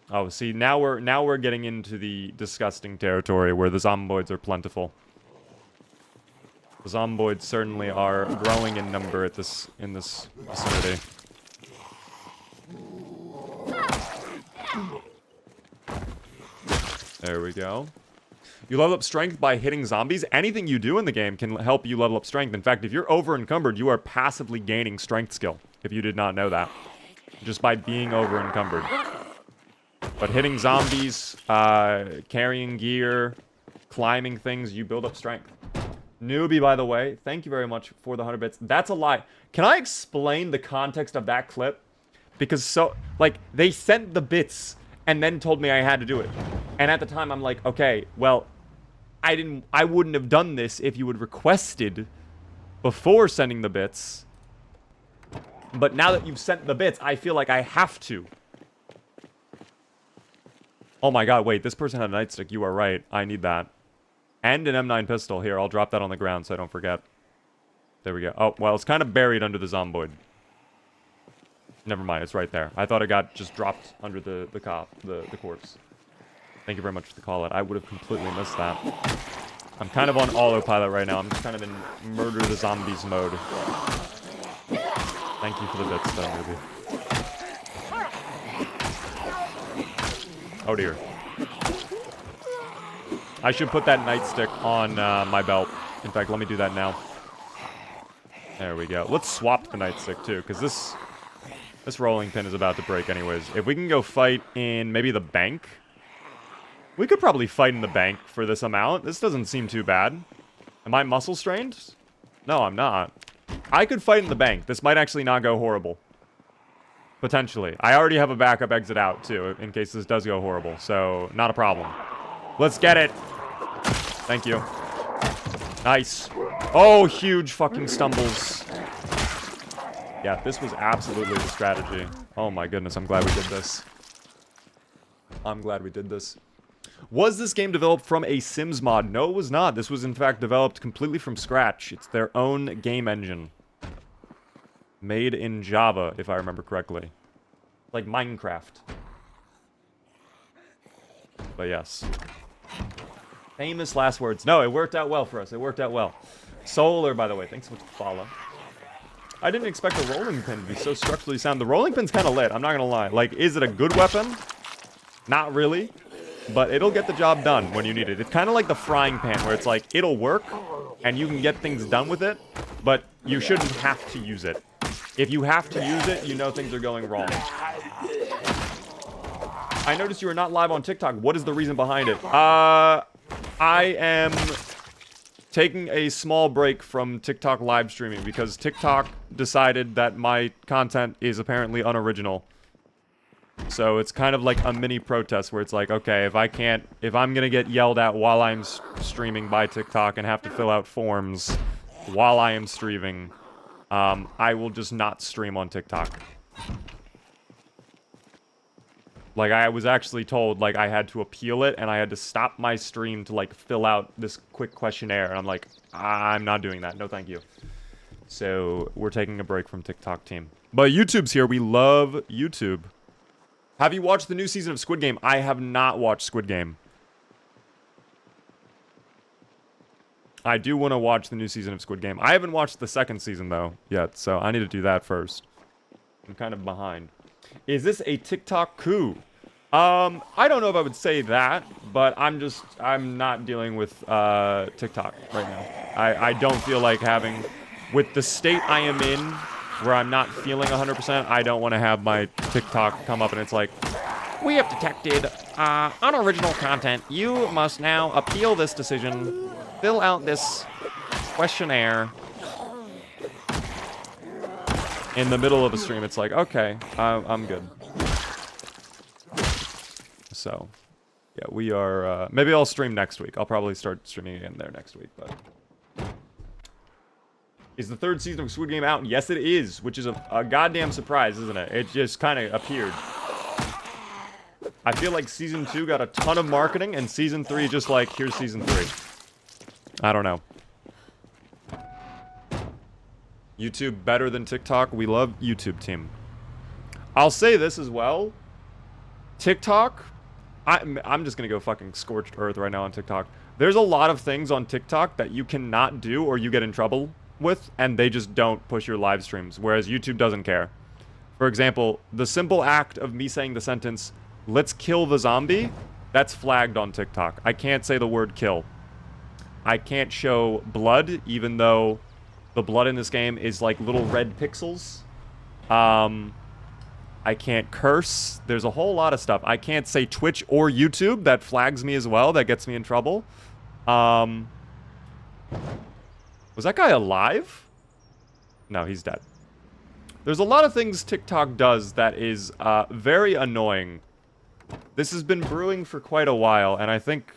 Oh, see, now we're getting into the disgusting territory where the zomboids are plentiful. The zomboids certainly are growing in number at in this vicinity. There we go. You level up strength by hitting zombies. Anything you do in the game can help you level up strength. In fact, if you're over encumbered, you are passively gaining strength skill, if you did not know that. Just by being over encumbered. But hitting zombies, carrying gear, climbing things, you build up strength. Newbie, by the way, thank you very much for the 100 bits. That's a lie. Can I explain the context of that clip? Because they sent the bits and then told me I had to do it. And at the time, I'm like, okay, well, I wouldn't have done this if you had requested before sending the bits. But now that you've sent the bits, I feel like I have to. Oh my god, wait, this person had a nightstick. You are right. I need that. And an M9 pistol. Here, I'll drop that on the ground so I don't forget. There we go. Oh, well, it's kind of buried under the zomboid. Never mind, it's right there. I thought it got just dropped under the corpse. Thank you very much for the call out. I would have completely missed that. I'm kind of on autopilot right now. I'm just kind of in murder the zombies mode. Thank you for the bits, though, maybe. Oh, dear. I should put that nightstick on my belt. In fact, let me do that now. There we go. Let's swap the nightstick, too, because this rolling pin is about to break anyways. If we can go fight in maybe the bank. We could probably fight in the bank for this amount. This doesn't seem too bad. Am I muscle strained? No, I'm not. I could fight in the bank. This might actually not go horrible. Potentially. I already have a backup exit out, too, in case this does go horrible. So, not a problem. Let's get it. Thank you. Nice. Oh, huge fucking stumbles. Yeah, this was absolutely the strategy. Oh my goodness, I'm glad we did this. I'm glad we did this. Was this game developed from a Sims mod? No, it was not. This was, in fact, developed completely from scratch. It's their own game engine. Made in Java, if I remember correctly. Like Minecraft. But yes. Famous last words. No, it worked out well for us. It worked out well. Solar, by the way. Thanks so much for the follow. I didn't expect a rolling pin to be so structurally sound. The rolling pin's kind of lit. I'm not going to lie. Like, is it a good weapon? Not really. But it'll get the job done when you need it. It's kind of like the frying pan, where it's like, it'll work, and you can get things done with it, but you shouldn't have to use it. If you have to use it, you know things are going wrong. I noticed you are not live on TikTok. What is the reason behind it? I am taking a small break from TikTok live streaming because TikTok decided that my content is apparently unoriginal. So it's kind of like a mini protest where it's like, okay, if I'm gonna get yelled at while I'm streaming by TikTok and have to fill out forms while I am streaming, I will just not stream on TikTok. Like, I was actually told, like, I had to appeal it, and I had to stop my stream to, like, fill out this quick questionnaire, and I'm like, I'm not doing that, no thank you. So, we're taking a break from TikTok team. But YouTube's here, we love YouTube. Have you watched the new season of Squid Game? I have not watched Squid Game. I do want to watch the new season of Squid Game. I haven't watched the second season, though, yet, so I need to do that first. I'm kind of behind. Is this a TikTok coup? I don't know if I would say that, but I'm not dealing with TikTok right now. I don't feel like having, with the state I am in, where I'm not feeling 100%, I don't want to have my TikTok come up and it's like, we have detected unoriginal content. You must now appeal this decision, fill out this questionnaire. In the middle of a stream, it's like, okay, I'm good. So, yeah, we are, maybe I'll stream next week. I'll probably start streaming again there next week, but... Is the third season of Squid Game out? Yes, it is, which is a goddamn surprise, isn't it? It just kind of appeared. I feel like Season 2 got a ton of marketing, and Season 3 just like, here's Season 3. I don't know. YouTube better than TikTok. We love YouTube team. I'll say this as well. TikTok, I'm just going to go fucking scorched earth right now on TikTok. There's a lot of things on TikTok that you cannot do or you get in trouble with, and they just don't push your live streams, whereas YouTube doesn't care. For example, the simple act of me saying the sentence, let's kill the zombie, That's flagged on TikTok. I can't say the word kill. I can't show blood, even though the blood in this game is like little red pixels. I can't curse. There's a whole lot of stuff. I can't say Twitch or YouTube. That flags me as well. That gets me in trouble. Was that guy alive? No, he's dead. There's a lot of things TikTok does that is very annoying. This has been brewing for quite a while, and I think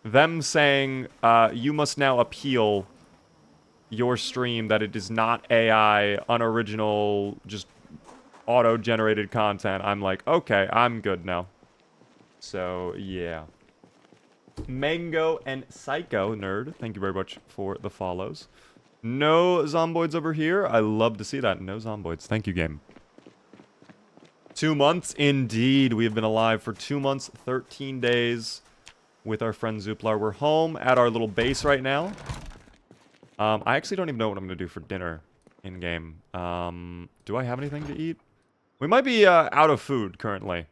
them saying you must now appeal your stream that it is not AI, unoriginal, just auto-generated content. I'm like, okay, I'm good now. So, yeah. Mango and Psycho Nerd, thank you very much for the follows. No zomboids over here. I love to see that. No zomboids. Thank you, game. 2 months? Indeed. We have been alive for 2 months, 13 days with our friend Zuplar. We're home at our little base right now. I actually don't even know what I'm going to do for dinner in-game. Do I have anything to eat? We might be out of food currently.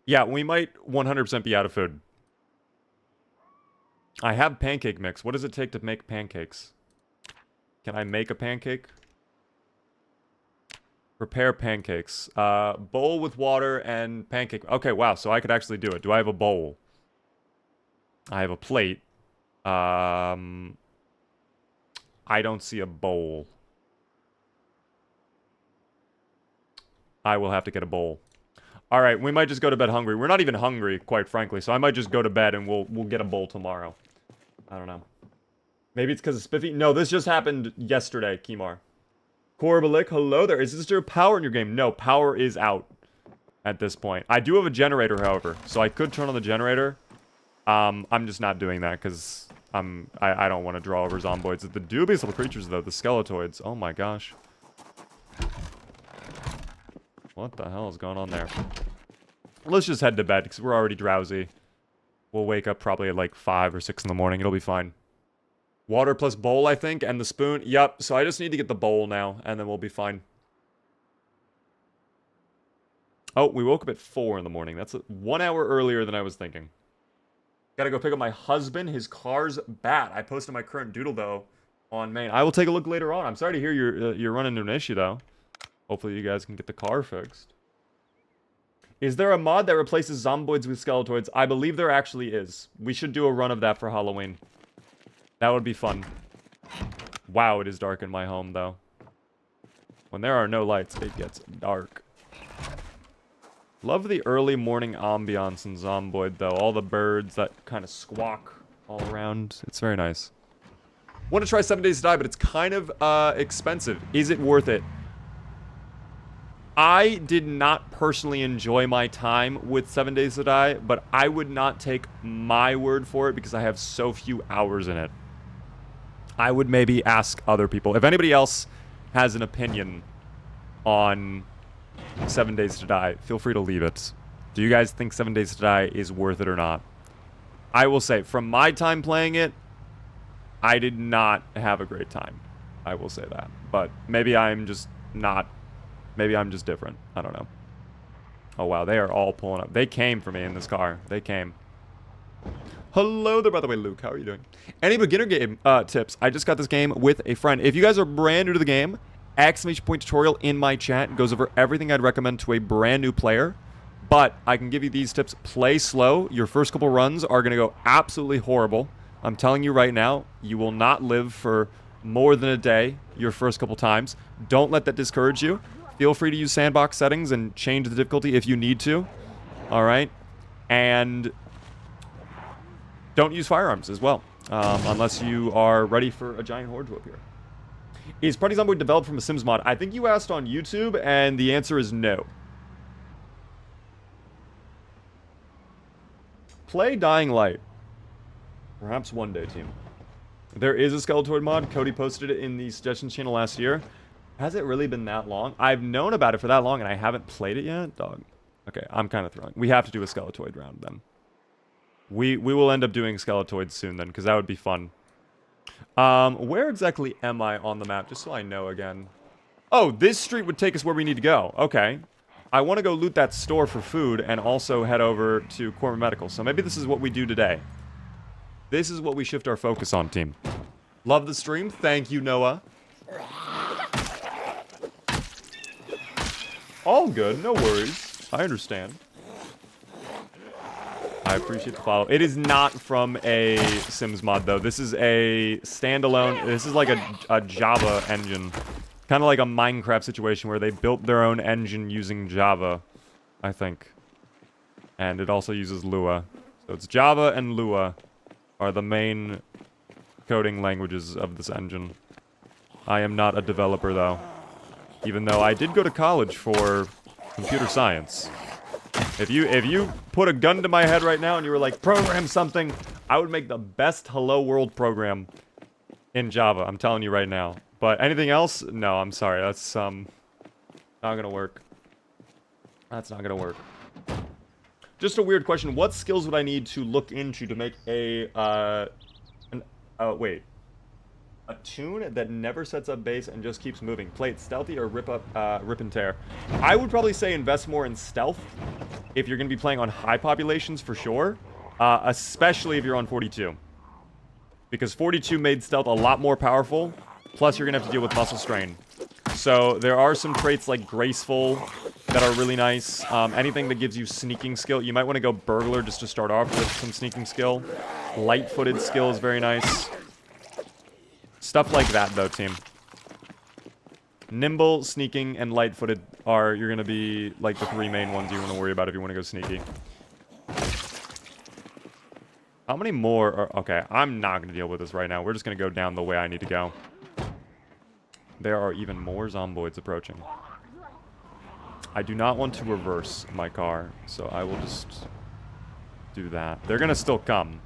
Yeah, we might 100% be out of food. I have pancake mix. What does it take to make pancakes? Can I make a pancake? Prepare pancakes. Bowl with water and pancake. Okay, wow, so I could actually do it. Do I have a bowl? I have a plate. I don't see a bowl. I will have to get a bowl. All right, we might just go to bed hungry. We're not even hungry, quite frankly, so I might just go to bed and we'll get a bowl tomorrow. I don't know. Maybe it's because of Spiffy. No, this just happened yesterday, Kimar. Corbalik, hello there. Is there power in your game? No, power is out at this point. I do have a generator, however, so I could turn on the generator. I'm just not doing that because I don't want to draw over zomboids. The dubious little creatures, though, the skeletoids. Oh my gosh. What the hell is going on there? Let's just head to bed because we're already drowsy. We'll wake up probably at like 5 or 6 in the morning. It'll be fine. Water plus bowl, I think, and the spoon. Yep, so I just need to get the bowl now, and then we'll be fine. Oh, we woke up at 4 in the morning. That's 1 hour earlier than I was thinking. Gotta go pick up my husband. His car's bat. I posted my current doodle, though, on main. I will take a look later on. I'm sorry to hear you're running into an issue, though. Hopefully you guys can get the car fixed. Is there a mod that replaces zomboids with skeletoids? I believe there actually is. We should do a run of that for Halloween. That would be fun. Wow, it is dark in my home, though. When there are no lights, it gets dark. Love the early morning ambiance in Zomboid, though. All the birds that kind of squawk all around. It's very nice. Want to try 7 Days to Die, but it's kind of expensive. Is it worth it? I did not personally enjoy my time with 7 Days to Die, but I would not take my word for it because I have so few hours in it. I would maybe ask other people. If anybody else has an opinion on 7 Days to Die, feel free to leave it. Do you guys think 7 Days to Die is worth it or not? I will say, from my time playing it, I did not have a great time. I will say that. But maybe I'm just not... Maybe I'm just different. I don't know. Oh, wow. They are all pulling up. They came for me in this car. They came. Hello there, by the way, Luke. How are you doing? Any beginner game tips? I just got this game with a friend. If you guys are brand new to the game, exclamation point tutorial in my chat goes over everything I'd recommend to a brand new player. But I can give you these tips. Play slow. Your first couple runs are going to go absolutely horrible. I'm telling you right now, you will not live for more than a day your first couple times. Don't let that discourage you. Feel free to use sandbox settings and change the difficulty if you need to. All right? And don't use firearms as well, unless you are ready for a giant horde to appear. Is Party Zomboid developed from a Sims mod? I think you asked on YouTube, and the answer is no. Play Dying Light. Perhaps one day, team. There is a Skeletoid mod. Cody posted it in the suggestions channel last year. Has it really been that long? I've known about it for that long, and I haven't played it yet? Dog. Okay, I'm kind of throwing. We have to do a Skeletoid round, then. We will end up doing Skeletoids soon, then, because that would be fun. Where exactly am I on the map? Just so I know again. Oh, this street would take us where we need to go. Okay. I want to go loot that store for food and also head over to Corporate Medical. So maybe this is what we do today. This is what we shift our focus on, team. Love the stream. Thank you, Noah. All good. No worries. I understand. I appreciate the follow. It is not from a Sims mod, though. This is a standalone. This is like a Java engine. Kind of like a Minecraft situation where they built their own engine using Java, I think. And it also uses Lua. So it's Java and Lua are the main coding languages of this engine. I am not a developer, though. Even though I did go to college for computer science. If you put a gun to my head right now and you were like, program something, I would make the best Hello World program in Java. I'm telling you right now. But anything else? No, I'm sorry. That's not gonna work. That's not gonna work. Just a weird question. What skills would I need to look into to make a a tune that never sets up base and just keeps moving? Play it stealthy or rip and tear? I would probably say invest more in stealth if you're going to be playing on high populations for sure, especially if you're on 42. Because 42 made stealth a lot more powerful, plus you're going to have to deal with muscle strain. So there are some traits like graceful that are really nice. Anything that gives you sneaking skill. You might want to go burglar just to start off with some sneaking skill. Light-footed skill is very nice. Stuff like that, though, team. Nimble, sneaking, and light-footed you're going to be, like, the 3 main ones you want to worry about if you want to go sneaky. How many more are... Okay, I'm not going to deal with this right now. We're just going to go down the way I need to go. There are even more zomboids approaching. I do not want to reverse my car, so I will just do that. They're going to still come.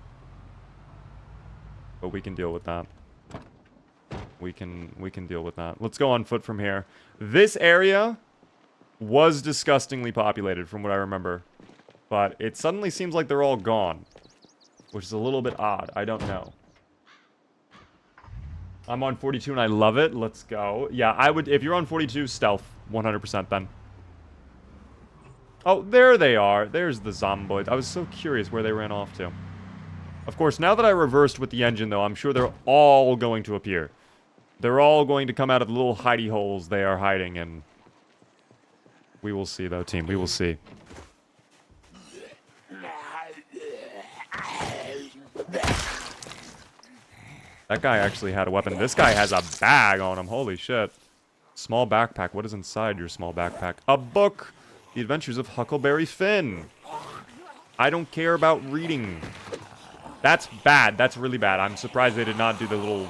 But we can deal with that. We can deal with that. Let's go on foot from here. This area was disgustingly populated from what I remember. But it suddenly seems like they're all gone. Which is a little bit odd. I don't know. I'm on 42 and I love it. Let's go. Yeah, I would... If you're on 42, stealth. 100% then. Oh, there they are. There's the zomboids. I was so curious where they ran off to. Of course, now that I reversed with the engine, though, I'm sure they're all going to appear. They're all going to come out of the little hidey holes they are hiding in. We will see, though, team. We will see. That guy actually had a weapon. This guy has a bag on him. Holy shit. Small backpack. What is inside your small backpack? A book. The Adventures of Huckleberry Finn. I don't care about reading. That's bad. That's really bad. I'm surprised they did not do the little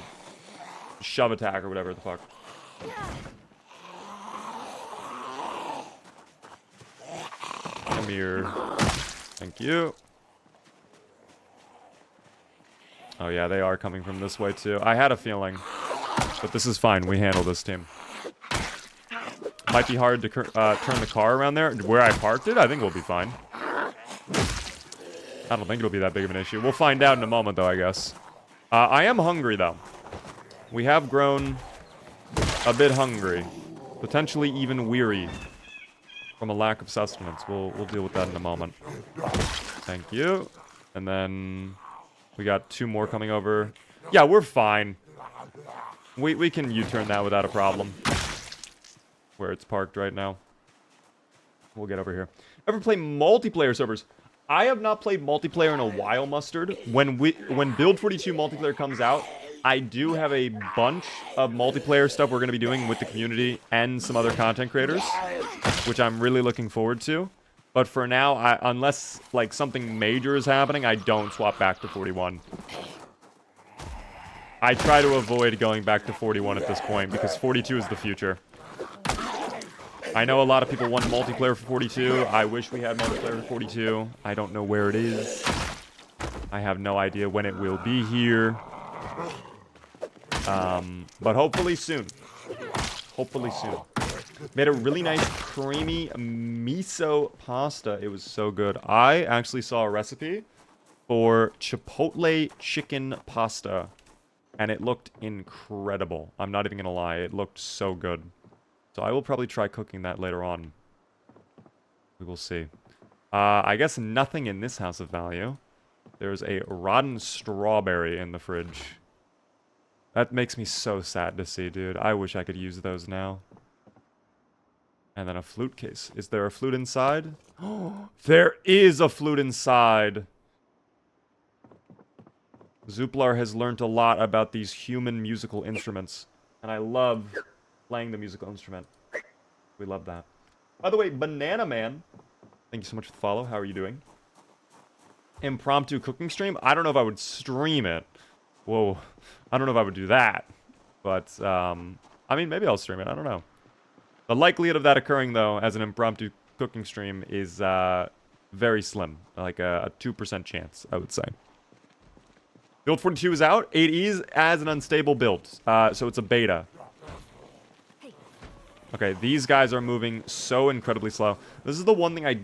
shove attack or whatever the fuck. Come here. Thank you. Oh yeah, they are coming from this way too. I had a feeling. But this is fine. We handle this, team. Might be hard to turn the car around there. Where I parked it, I think we'll be fine. I don't think it'll be that big of an issue. We'll find out in a moment, though, I guess. I am hungry, though. We have grown a bit hungry. Potentially even weary from a lack of sustenance. We'll deal with that in a moment. Thank you. And then we got 2 more coming over. Yeah, we're fine. We can U-turn that without a problem. Where it's parked right now. We'll get over here. Ever play multiplayer servers? I have not played multiplayer in a while, Mustard. When Build 42 multiplayer comes out, I do have a bunch of multiplayer stuff we're going to be doing with the community and some other content creators, which I'm really looking forward to. But for now, unless like something major is happening, I don't swap back to 41. I try to avoid going back to 41 at this point because 42 is the future. I know a lot of people want multiplayer for 42. I wish we had multiplayer for 42. I don't know where it is. I have no idea when it will be here. But hopefully soon. Hopefully soon. Made a really nice creamy miso pasta. It was so good. I actually saw a recipe for chipotle chicken pasta. And it looked incredible. I'm not even going to lie. It looked so good. So I will probably try cooking that later on. We will see. I guess nothing in this house of value. There's a rotten strawberry in the fridge. That makes me so sad to see, dude. I wish I could use those now. And then a flute case. Is there a flute inside? Oh, there is a flute inside! Zuplar has learned a lot about these human musical instruments. And I love playing the musical instrument. We love that. By the way, Banana Man, thank you so much for the follow. How are you doing? Impromptu cooking stream? I don't know if I would stream it. Whoa. I don't know if I would do that. But, I mean, maybe I'll stream it. I don't know. The likelihood of that occurring, though, as an impromptu cooking stream is very slim. Like a 2% chance, I would say. Build 42 is out. It is as an unstable build. So it's a beta. Okay, these guys are moving so incredibly slow. This is the one thing I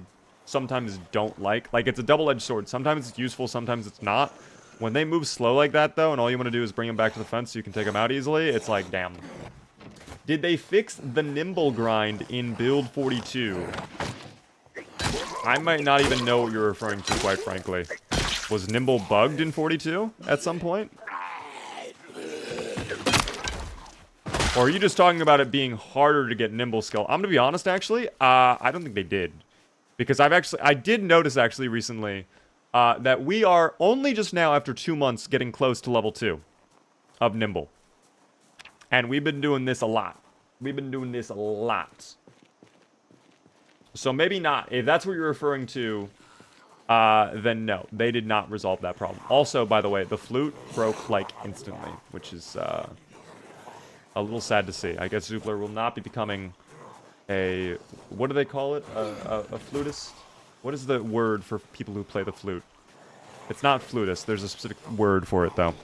sometimes don't like. Like, it's a double-edged sword. Sometimes it's useful, sometimes it's not. When they move slow like that, though, and all you want to do is bring them back to the fence so you can take them out easily, it's like, damn. Did they fix the nimble grind in build 42? I might not even know what you're referring to, quite frankly. Was nimble bugged in 42 at some point? Or are you just talking about it being harder to get nimble skill? I'm gonna be honest, actually. I don't think they did. Because I did notice, actually, recently, that we are only just now, after 2 months, getting close to level 2 of nimble. And we've been doing this a lot. We've been doing this a lot. So maybe not. If that's what you're referring to, then no. They did not resolve that problem. Also, by the way, the flute broke, like, instantly. Which is, a little sad to see. I guess Zuplar will not be becoming a... What do they call it? A flutist? What is the word for people who play the flute? It's not flutist. There's a specific word for it, though.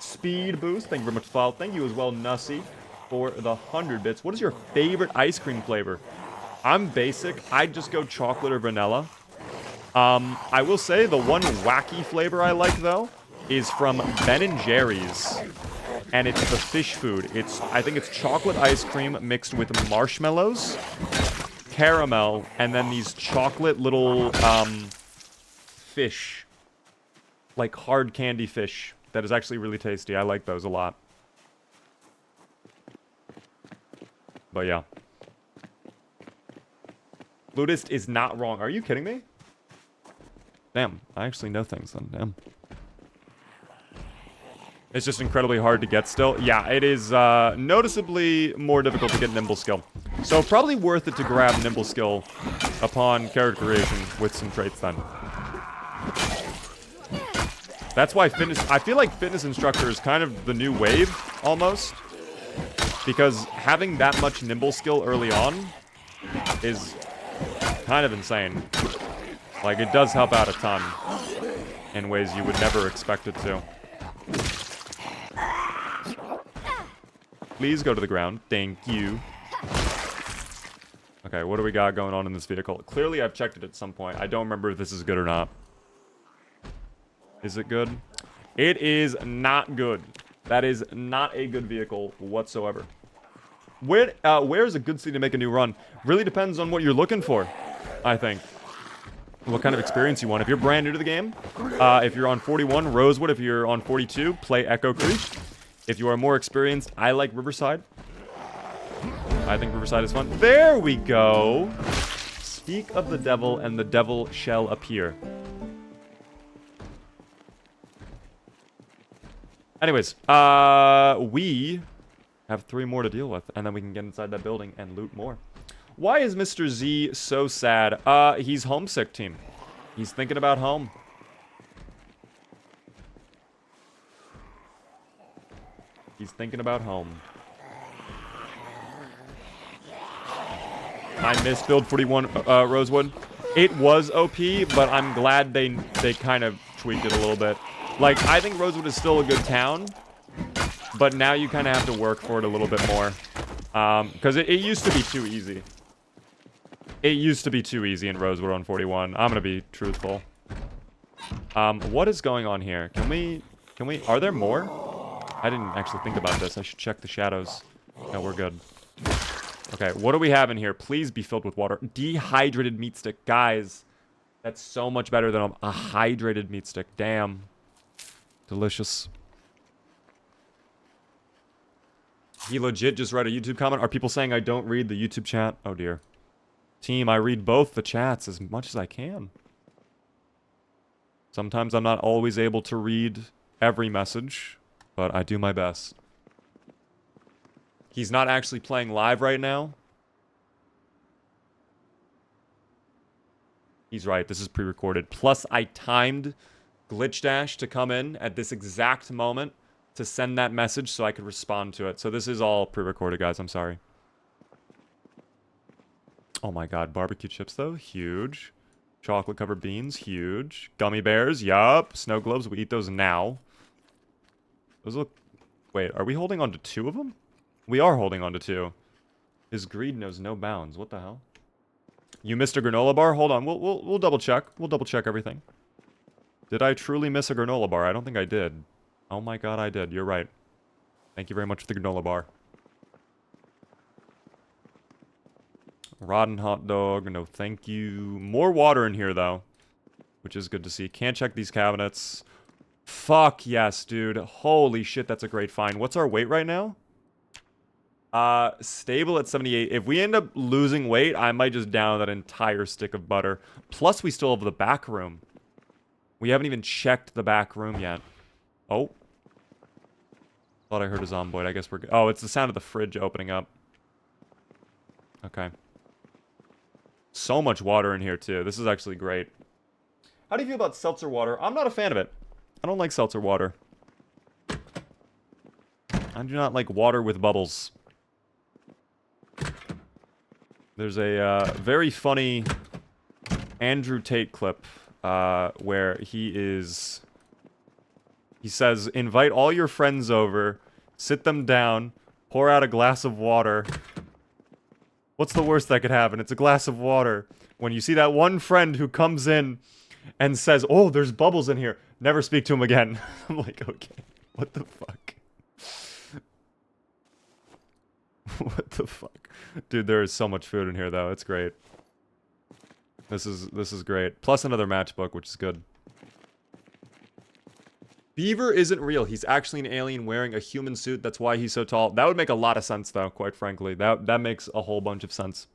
Speed boost. Thank you very much for the follow. Thank you as well, Nussie, for the 100 bits. What is your favorite ice cream flavor? I'm basic. I'd just go chocolate or vanilla. I will say the one wacky flavor I like, though, is from Ben & Jerry's. And it's the fish food. I think it's chocolate ice cream mixed with marshmallows, caramel, and then these chocolate little, fish. Like hard candy fish. That is actually really tasty. I like those a lot. But yeah. Flutist is not wrong. Are you kidding me? Damn. I actually know things then. Damn. It's just incredibly hard to get still. Yeah, it is noticeably more difficult to get nimble skill. So probably worth it to grab nimble skill upon character creation with some traits then. That's why fitness... I feel like fitness instructor is kind of the new wave, almost. Because having that much nimble skill early on is kind of insane. Like, it does help out a ton in ways you would never expect it to. Please go to the ground. Thank you. Okay, what do we got going on in this vehicle? Clearly, I've checked it at some point. I don't remember if this is good or not. Is it good? It is not good. That is not a good vehicle whatsoever. Where's a good city to make a new run? Really depends on what you're looking for, I think. What kind of experience you want. If you're brand new to the game, if you're on 41, Rosewood. If you're on 42, play Echo Creek. If you are more experienced, I like Riverside. I think Riverside is fun. There we go. Speak of the devil, and the devil shall appear. Anyways, we have 3 more to deal with, and then we can get inside that building and loot more. Why is Mr. Z so sad? He's homesick, team. He's thinking about home. He's thinking about home. I missed build 41, Rosewood. It was OP, but I'm glad they kind of tweaked it a little bit. Like, I think Rosewood is still a good town, but now you kind of have to work for it a little bit more. Because it used to be too easy. It used to be too easy in Rosewood on 41. I'm gonna be truthful. What is going on here? Can we, are there more? I didn't actually think about this. I should check the shadows. No, we're good. Okay, what do we have in here? Please be filled with water. Dehydrated meat stick. Guys, that's so much better than a hydrated meat stick. Damn. Delicious. He legit just read a YouTube comment. Are people saying I don't read the YouTube chat? Oh, dear. Team, I read both the chats as much as I can. Sometimes I'm not always able to read every message, but I do my best. He's not actually playing live right now. He's right. This is pre-recorded. Plus, I timed Glitch Dash to come in at this exact moment to send that message so I could respond to it. So this is all pre-recorded, guys. I'm sorry. Oh my god. Barbecue chips, though. Huge. Chocolate-covered beans. Huge. Gummy bears. Yup. Snow globes. We eat those now. Those look... Wait, are we holding on to 2 of them? We are holding on to 2. His greed knows no bounds. What the hell? You missed a granola bar? Hold on. We'll double check. We'll double check everything. Did I truly miss a granola bar? I don't think I did. Oh my god, I did. You're right. Thank you very much for the granola bar. Rotten hot dog. No, thank you. More water in here, though. Which is good to see. Can't check these cabinets. Fuck yes, dude. Holy shit, that's a great find. What's our weight right now? Stable at 78. If we end up losing weight, I might just down that entire stick of butter. Plus, we still have the back room. We haven't even checked the back room yet. Oh. Thought I heard a zomboid. I guess we're good. Oh, it's the sound of the fridge opening up. Okay. So much water in here, too. This is actually great. How do you feel about seltzer water? I'm not a fan of it. I don't like seltzer water. I do not like water with bubbles. There's a very funny Andrew Tate clip where he says, invite all your friends over, sit them down, pour out a glass of water. What's the worst that could happen? It's a glass of water. When you see that one friend who comes in and says, oh, there's bubbles in here, never speak to him again. I'm like, okay, what the fuck? What the fuck? Dude, there is so much food in here, though. It's great. This is great. Plus another matchbook, which is good. Beaver isn't real. He's actually an alien wearing a human suit. That's why he's so tall. That would make a lot of sense, though, quite frankly. That makes a whole bunch of sense.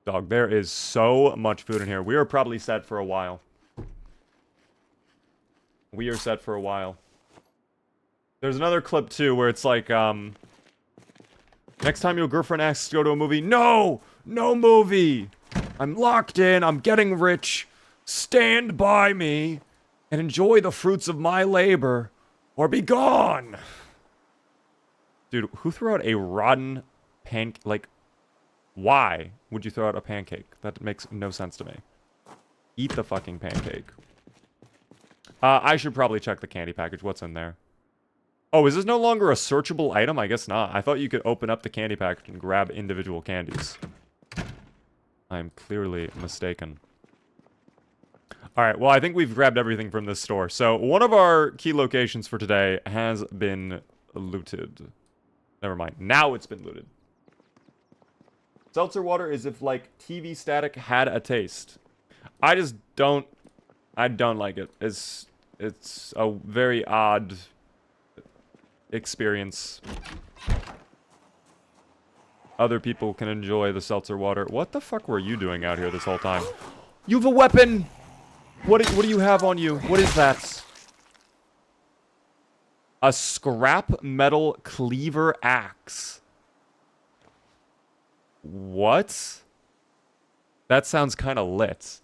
Dog, there is so much food in here. We are probably set for a while. We are set for a while. There's another clip, too, where it's like, next time your girlfriend asks to go to a movie, no! No movie! I'm locked in, I'm getting rich. Stand by me and enjoy the fruits of my labor, or be gone! Dude, who threw out a rotten pancake? Like, why would you throw out a pancake? That makes no sense to me. Eat the fucking pancake. I should probably check the candy package. What's in there? Oh, is this no longer a searchable item? I guess not. I thought you could open up the candy package and grab individual candies. I am clearly mistaken. Alright, well, I think we've grabbed everything from this store. So, one of our key locations for today has been looted. Never mind. Now it's been looted. Seltzer water is if, like, TV static had a taste. I just don't... I don't like it. It's a very odd experience. Other people can enjoy the seltzer water. What the fuck were you doing out here this whole time? You have a weapon! What do you have on you? What is that? A scrap metal cleaver axe. What? That sounds kind of lit.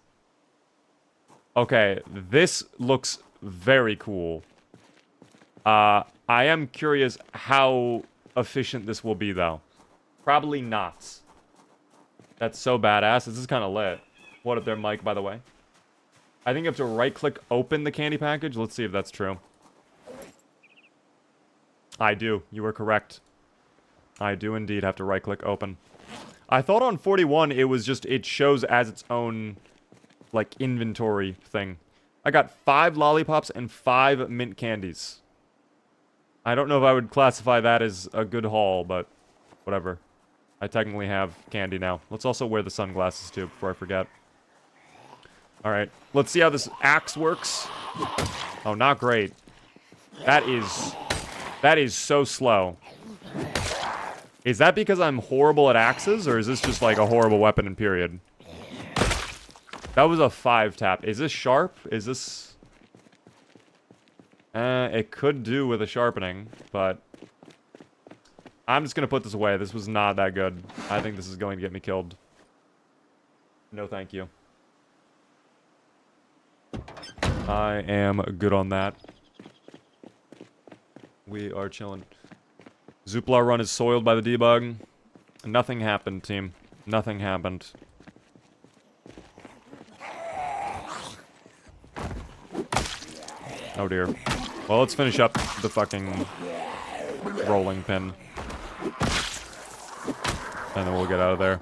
Okay, this looks very cool. I am curious how efficient this will be, though. Probably not. That's so badass. This is kind of lit. What up there, Mike, by the way? I think you have to right-click open the candy package. Let's see if that's true. I do. You are correct. I do indeed have to right-click open. I thought on 41 it was just, it shows as its own, like, inventory thing. I got 5 lollipops and 5 mint candies. I don't know if I would classify that as a good haul, but Whatever. I technically have candy now. Let's also wear the sunglasses too before I forget. Alright, let's see how this axe works. Oh, not great. That is so slow. Is that because I'm horrible at axes, or is this just like a horrible weapon in period? That was a 5 tap. Is this sharp? Is this... it could do with a sharpening, but... I'm just gonna put this away. This was not that good. I think this is going to get me killed. No, thank you. I am good on that. We are chilling. Zuplar run is soiled by the debug. Nothing happened, team. Nothing happened. Oh dear. Well, let's finish up the fucking rolling pin. And then we'll get out of there.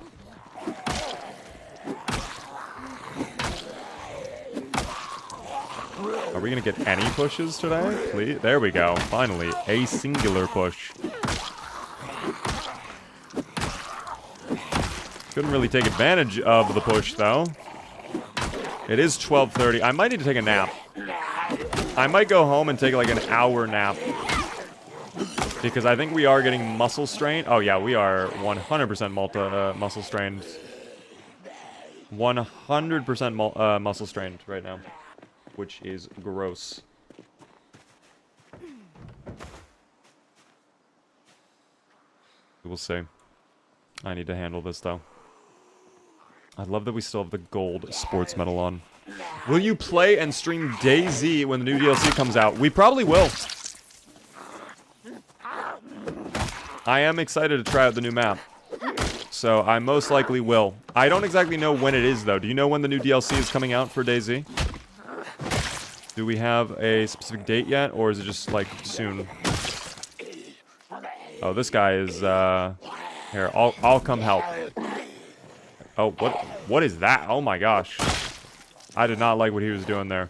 Are we gonna get any pushes today? Please? There we go. Finally, a singular push. Couldn't really take advantage of the push, though. It is 12:30. I might need to take a nap. I might go home and take like an hour nap. Because I think we are getting muscle strained. Oh yeah, we are 100% muscle strained. 100% muscle strained right now. Which is gross. We'll see. I need to handle this, though. I love that we still have the gold sports medal on. Will you play and stream DayZ when the new DLC comes out? We probably will. I am excited to try out the new map. So I most likely will. I don't exactly know when it is, though. Do you know when the new DLC is coming out for DayZ? Do we have a specific date yet, or is it just, like, soon? Oh, this guy is, Here, I'll come help. Oh, what is that? Oh my gosh. I did not like what he was doing there.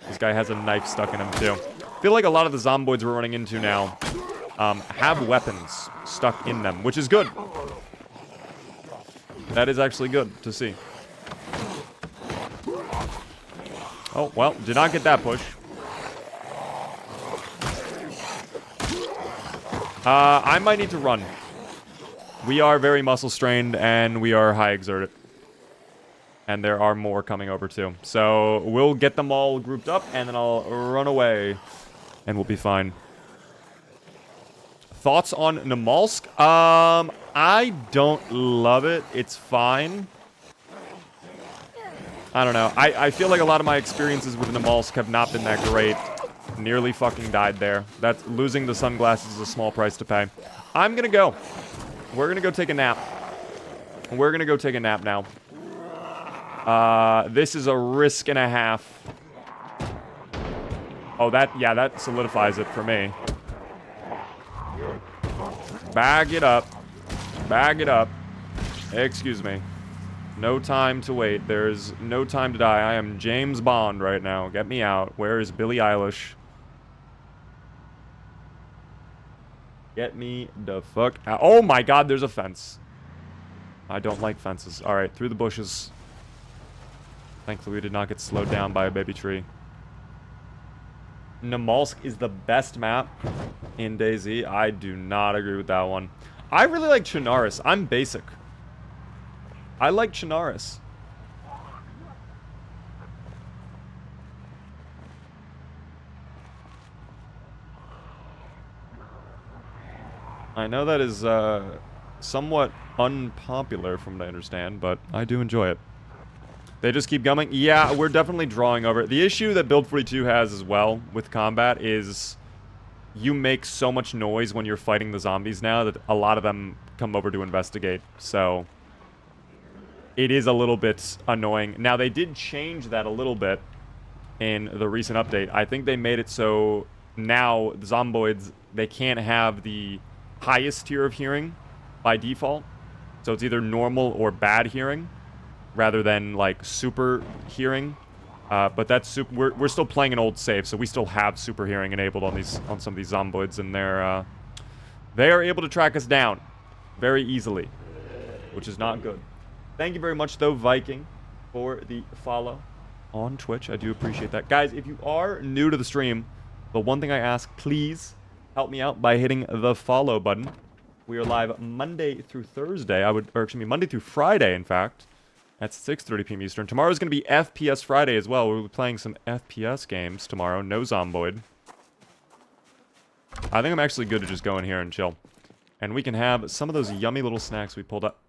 This guy has a knife stuck in him, too. I feel like a lot of the zomboids we're running into now have weapons stuck in them, which is good. That is actually good to see. Oh, well, did not get that push. I might need to run. We are very muscle strained, and we are high exerted. And there are more coming over, too. So, we'll get them all grouped up, and then I'll run away. And we'll be fine. Thoughts on Namalsk? I don't love it. It's fine. I don't know. I feel like a lot of my experiences with Namalsk have not been that great. Nearly fucking died there. That's losing the sunglasses is a small price to pay. I'm gonna go. We're gonna go take a nap. We're gonna go take a nap now. This is a risk and a half. Oh, yeah, that solidifies it for me. Bag it up. Bag it up. Excuse me. No time to wait. There's no time to die. I am James Bond right now. Get me out. Where is Billie Eilish? Get me the fuck out. Oh my god, there's a fence. I don't like fences. Alright, through the bushes. Thankfully, we did not get slowed down by a baby tree. Namalsk is the best map in DayZ. I do not agree with that one. I really like Chernarus. I'm basic. I like Chernarus. I know that is somewhat unpopular from what I understand, but I do enjoy it. They just keep coming. Yeah, we're definitely drawing over it. The issue that Build 42 has as well with combat is you make so much noise when you're fighting the zombies now that a lot of them come over to investigate. So it is a little bit annoying. Now, they did change that a little bit in the recent update. I think they made it so now the zomboids, they can't have the highest tier of hearing by default. So it's either normal or bad hearing, rather than like super hearing. But that's super. We're still playing an old save, so we still have super hearing enabled on some of these zomboids, and they are able to track us down. very easily, which is not good. Thank you very much, though, Viking, for the follow on Twitch. I do appreciate that. Guys, if you are new to the stream, the one thing I ask, please help me out by hitting the follow button. We are live Monday through Thursday. Monday through Friday, in fact, at 6:30 p.m. Eastern. Tomorrow's going to be FPS Friday as well. We'll be playing some FPS games tomorrow. No Zomboid. I think I'm actually good to just go in here and chill. And we can have some of those yummy little snacks we pulled up.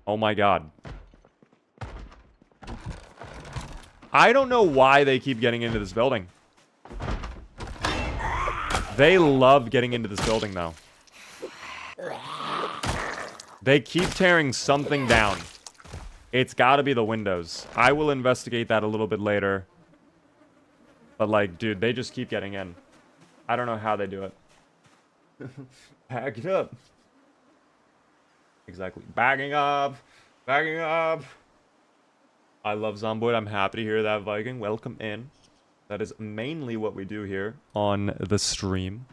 Oh my god. I don't know why they keep getting into this building. They love getting into this building, though. They keep tearing something down. It's gotta be the windows. I will investigate that a little bit later. But, like, dude, they just keep getting in. I don't know how they do it. Pack it up. Exactly. Bagging up. Bagging up. I love Zomboid. I'm happy to hear that, Viking. Welcome in. That is mainly what we do here on the stream.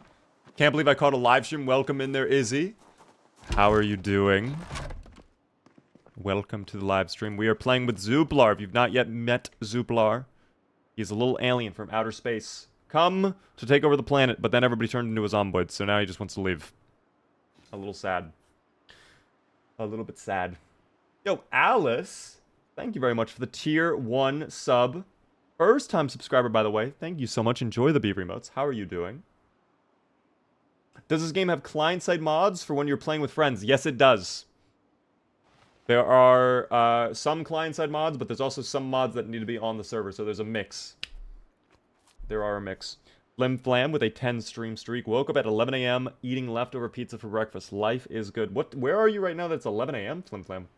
Can't believe I caught a live stream. Welcome in there, Izzy. How are you doing? Welcome to the live stream. We are playing with Zuplar. If you've not yet met Zuplar, he's a little alien from outer space. Come to take over the planet, but then everybody turned into a Zomboid, so now he just wants to leave. A little sad. A little bit sad. Yo, Alice, thank you very much for the tier 1 sub. First time subscriber, by the way. Thank you so much. Enjoy the beaver emotes. How are you doing? Does this game have client-side mods for when you're playing with friends? Yes, it does. There are some client-side mods, but there's also some mods that need to be on the server, so there's a mix. There are a mix. Flim Flam with a 10 stream streak. Woke up at 11 a.m. eating leftover pizza for breakfast. Life is good. Where are you right now that's 11 a.m., Flim Flam?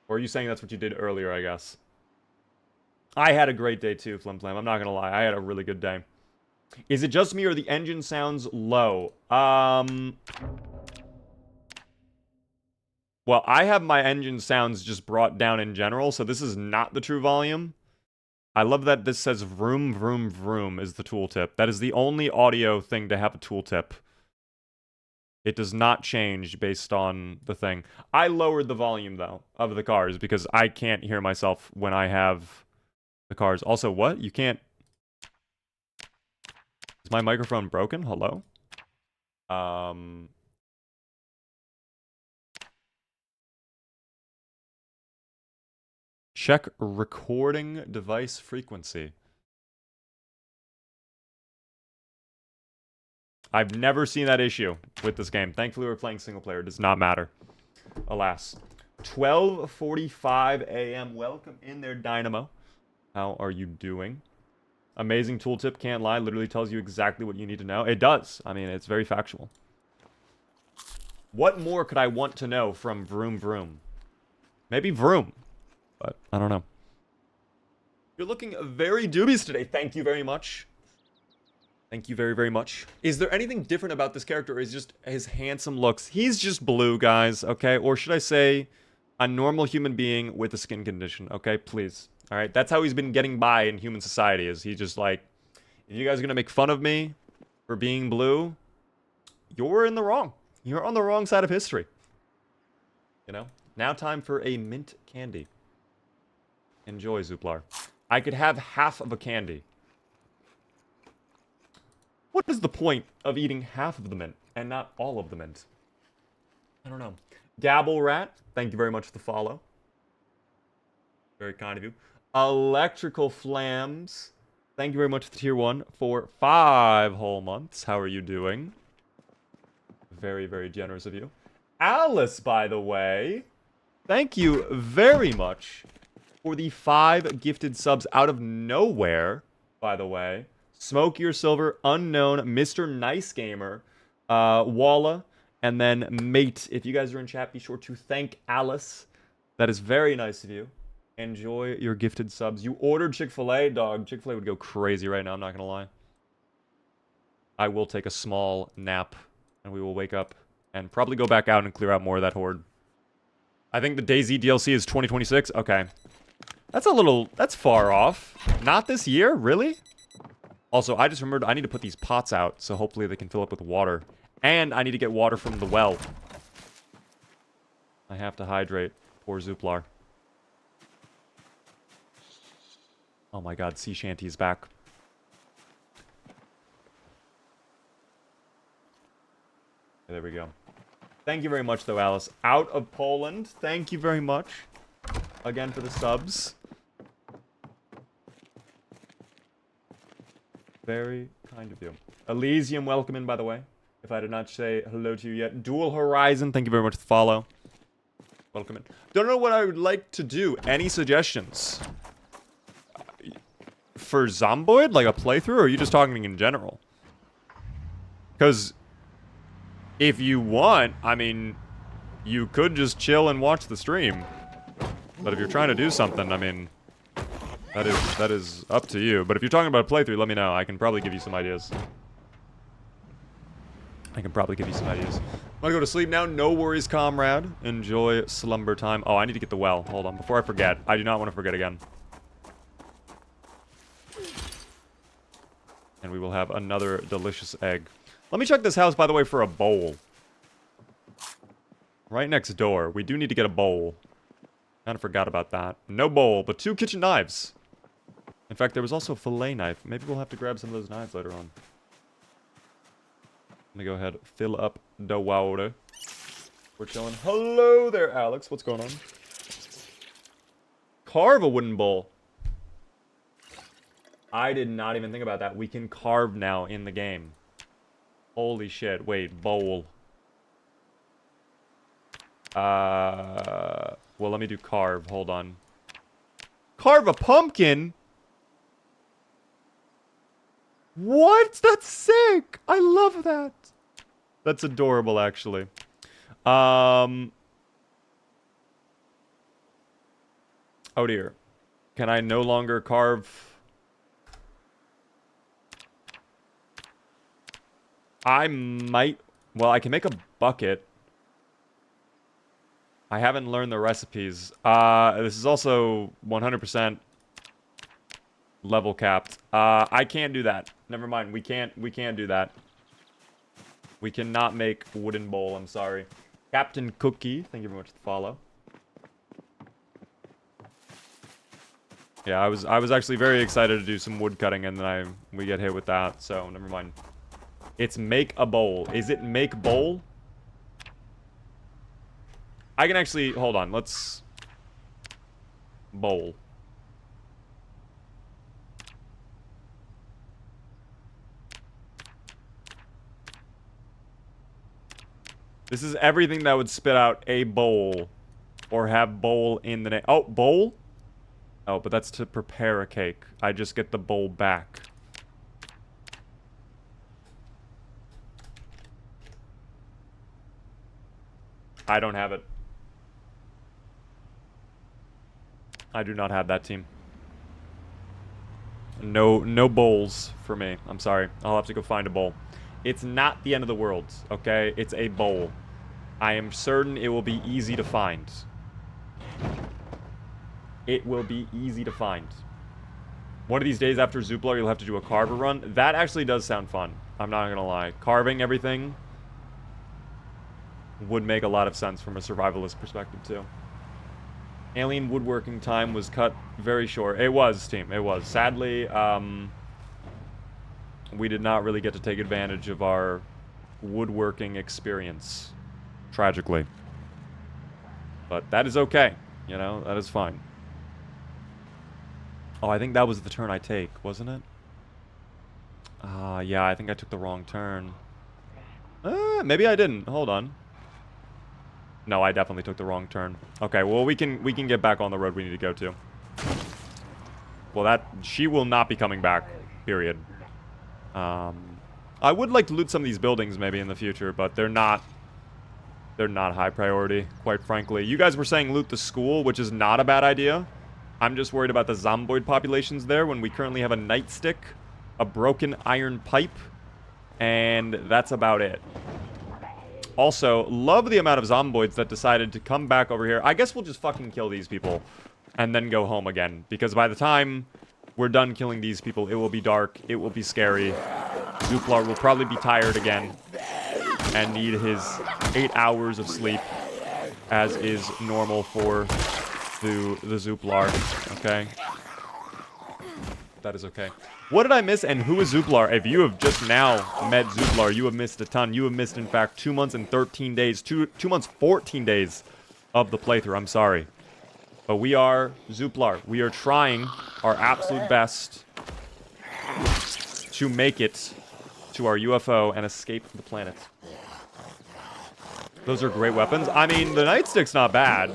Or are you saying that's what you did earlier, I guess? I had a great day too, Flim Flam. I'm not gonna lie. I had a really good day. Is it just me or the engine sounds low? Well, I have my engine sounds just brought down in general, so this is not the true volume. I love that this says vroom, vroom, vroom is the tooltip. That is the only audio thing to have a tooltip. It does not change based on the thing. I lowered the volume, though, of the cars because I can't hear myself when I have the cars. Also, what? You can't... Is my microphone broken? Hello? Check recording device frequency. I've never seen that issue with this game. Thankfully, we're playing single player. It does not matter. Alas. 12:45 a.m. Welcome in there, Dynamo. How are you doing? Amazing tooltip, can't lie. Literally tells you exactly what you need to know. It does. I mean, it's very factual. What more could I want to know from Vroom Vroom? Maybe Vroom. But, I don't know. You're looking very dubious today. Thank you very much. Thank you very, very much. Is there anything different about this character, or is just his handsome looks? He's just blue, guys, okay? Or should I say, a normal human being with a skin condition, okay? Please. Alright? That's how he's been getting by in human society, is he just like, if you guys are gonna make fun of me for being blue, you're in the wrong. You're on the wrong side of history. You know? Now time for a mint candy. Enjoy, Zuplar. I could have half of a candy. What is the point of eating half of the mint and not all of the mint? I don't know. Gabble Rat, thank you very much for the follow. Very kind of you. Electrical Flams, thank you very much for the tier 1 for 5 whole months. How are you doing? Very, very generous of you. Alice, by the way, thank you very much for the 5 gifted subs out of nowhere, by the way. Smoke Your Silver, Unknown, Mr. Nice Gamer, Walla, and then Mate. If you guys are in chat, be sure to thank Alice. That is very nice of you. Enjoy your gifted subs. You ordered Chick-fil-A, dog. Chick-fil-A would go crazy right now, I'm not going to lie. I will take a small nap, and we will wake up and probably go back out and clear out more of that horde. I think the DayZ DLC is 2026. Okay. That's far off. Not this year? Really? Also, I just remembered I need to put these pots out, so hopefully they can fill up with water. And I need to get water from the well. I have to hydrate. Poor Zuplar. Oh my god, sea shanty is back. There we go. Thank you very much, though, Alice. Out of Poland. Thank you very much. Again for the subs. Very kind of you. Elysium, welcome in, by the way. If I did not say hello to you yet. Dual Horizon, thank you very much for the follow. Welcome in. Don't know what I would like to do. Any suggestions? For Zomboid? Like a playthrough? Or are you just talking in general? Because if you want, I mean, you could just chill and watch the stream. But if you're trying to do something, I mean, that is up to you. But if you're talking about a playthrough, let me know. I can probably give you some ideas. I'm gonna go to sleep now. No worries, comrade. Enjoy slumber time. Oh, I need to get the well. Hold on. Before I forget. I do not want to forget again. And we will have another delicious egg. Let me check this house, by the way, for a bowl. Right next door. We do need to get a bowl. Kind of forgot about that. No bowl, but 2 kitchen knives. In fact, there was also a fillet knife. Maybe we'll have to grab some of those knives later on. Let me go ahead, fill up the water. We're chilling. Hello there, Alex. What's going on? Carve a wooden bowl. I did not even think about that. We can carve now in the game. Holy shit. Wait, bowl. Well, let me do carve. Hold on. Carve a pumpkin? What? That's sick! I love that. That's adorable, actually. Oh dear. Can I no longer carve? I might... Well, I can make a bucket. I haven't learned the recipes. This is also 100% level capped. I can't do that. Never mind. We can't do that. We cannot make wooden bowl. I'm sorry. Captain Cookie, thank you very much for the follow. Yeah, I was actually very excited to do some wood cutting, and then we get hit with that. So never mind. It's make a bowl. Is it make bowl? I can actually hold on. Let's bowl. This is everything that would spit out a bowl or have bowl in the name. Oh, bowl? Oh, but that's to prepare a cake. I just get the bowl back. I don't have it. I do not have that team. No bowls for me. I'm sorry. I'll have to go find a bowl. It's not the end of the world, okay? It's a bowl. I am certain it will be easy to find. It will be easy to find. One of these days after Zuplar, you'll have to do a carver run. That actually does sound fun. I'm not gonna lie. Carving everything would make a lot of sense from a survivalist perspective, too. Alien woodworking time was cut very short. It was, team. It was. Sadly, we did not really get to take advantage of our woodworking experience. Tragically. But that is okay. You know, that is fine. Oh, I think that was the turn I take, wasn't it? Yeah, I think I took the wrong turn. Maybe I didn't. Hold on. No, I definitely took the wrong turn. Okay, well, we can get back on the road we need to go to. Well, she will not be coming back, period. I would like to loot some of these buildings maybe in the future, but they're not high priority, quite frankly. You guys were saying loot the school, which is not a bad idea. I'm just worried about the zomboid populations there when we currently have a nightstick, a broken iron pipe, and that's about it. Also, love the amount of zomboids that decided to come back over here. I guess we'll just fucking kill these people and then go home again, because by the time We're done killing these people. It will be dark. It will be scary. Zuplar will probably be tired again and need his 8 hours of sleep, as is normal for the Zuplar. Okay? That is okay. What did I miss, and who is Zuplar? If you have just now met Zuplar, you have missed a ton. You have missed, in fact, 2 months and 13 days. 2 months, 14 days of the playthrough. I'm sorry. But we are Zuplar. We are trying our absolute best to make it to our UFO and escape the planet. Those are great weapons. I mean, the nightstick's not bad.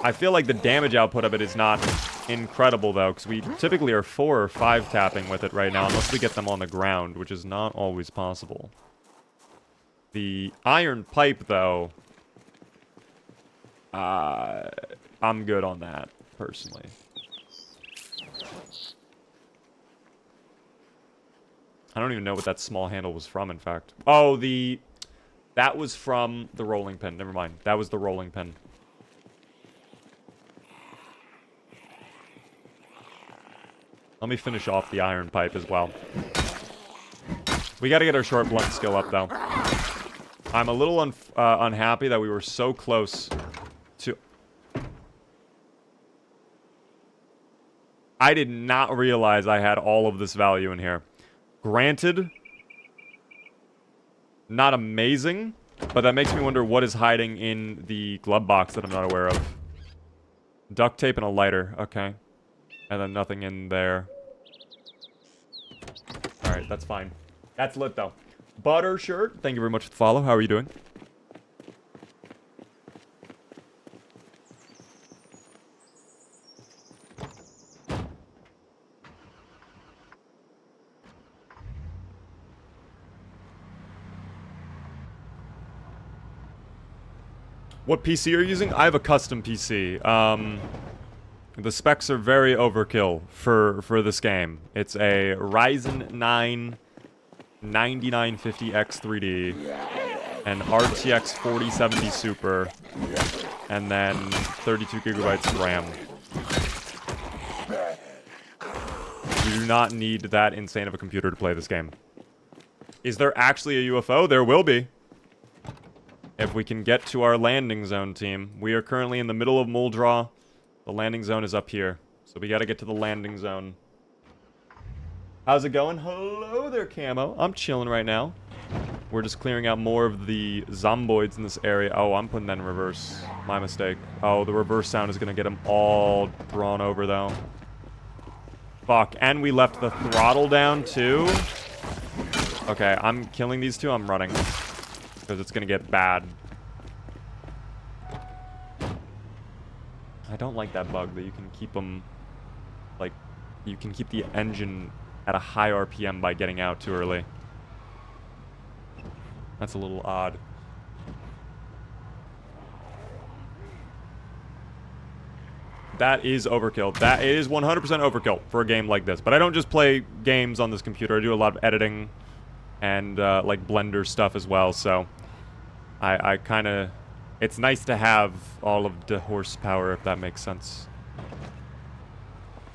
I feel like the damage output of it is not incredible, though, because we typically are 4 or 5 tapping with it right now, unless we get them on the ground, which is not always possible. The iron pipe, though, I'm good on that, personally. I don't even know what that small handle was from, in fact. Oh, that was from the rolling pin. Never mind. That was the rolling pin. Let me finish off the iron pipe as well. We gotta get our short blunt skill up, though. I'm a little unhappy that we were so close to... I did not realize I had all of this value in here. Granted, not amazing, but that makes me wonder what is hiding in the glove box that I'm not aware of. Duct tape and a lighter, okay. And then nothing in there. Alright, that's fine. That's lit, though. Butter shirt, thank you very much for the follow. How are you doing? What PC are you using? I have a custom PC. The specs are very overkill for this game. It's a Ryzen 9 9950X 3D, an RTX 4070 Super, and then 32 gigabytes of RAM. You do not need that insane of a computer to play this game. Is there actually a UFO? There will be. If we can get to our landing zone, team. We are currently in the middle of Muldraw. The landing zone is up here. So we gotta get to the landing zone. How's it going? Hello there, Camo. I'm chilling right now. We're just clearing out more of the zomboids in this area. Oh, I'm putting that in reverse. My mistake. Oh, the reverse sound is gonna get them all drawn over, though. Fuck. And we left the throttle down, too. Okay, I'm killing these two. I'm running. Because it's gonna get bad. I don't like that bug that you can keep them, like, you can keep the engine at a high RPM by getting out too early. That's a little odd. That is overkill. That is 100% overkill for a game like this. But I don't just play games on this computer. I do a lot of editing and, like, Blender stuff as well, so... I kind of... It's nice to have all of the horsepower, if that makes sense.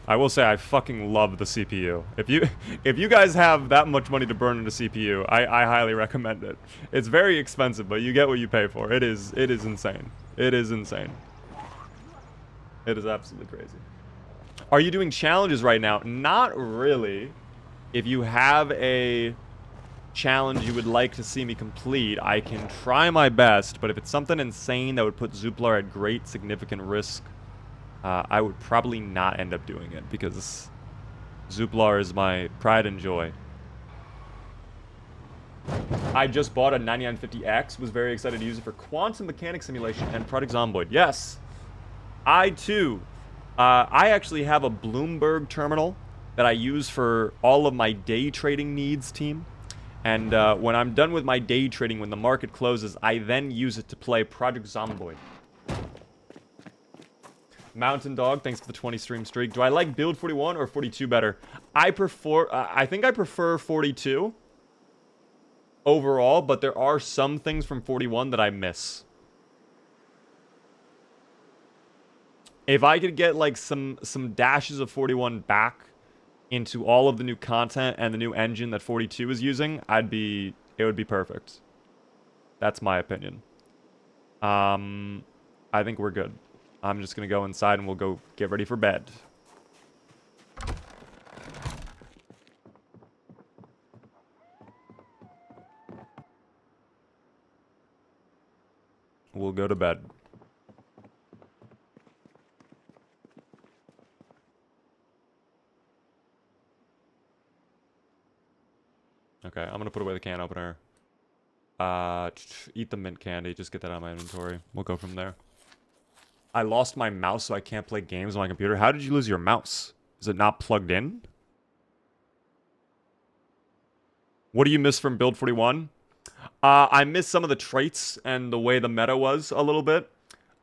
I will say I fucking love the CPU. If you guys have that much money to burn into CPU, I highly recommend it. It's very expensive, but you get what you pay for. It is insane. It is insane. It is absolutely crazy. Are you doing challenges right now? Not really. If you have a challenge you would like to see me complete, I can try my best, but if it's something insane that would put Zuplar at great significant risk, I would probably not end up doing it, because Zuplar is my pride and joy. I just bought a 9950X, was very excited to use it for quantum mechanics simulation and Project Zomboid. Yes, I too. I actually have a Bloomberg terminal that I use for all of my day trading needs, team. And when I'm done with my day trading, when the market closes, I then use it to play Project Zomboid. Mountain Dog, thanks for the 20 stream streak. Do I like build 41 or 42 better? I think I prefer 42 overall, but there are some things from 41 that I miss. If I could get like some dashes of 41 back into all of the new content and the new engine that 42 is using, it would be perfect. That's my opinion. I think we're good. I'm just gonna go inside and we'll go get ready for bed. We'll go to bed. Okay, I'm gonna put away the can opener. Eat the mint candy. Just get that out of my inventory. We'll go from there. I lost my mouse, so I can't play games on my computer. How did you lose your mouse? Is it not plugged in? What do you miss from Build 41? I miss some of the traits and the way the meta was a little bit.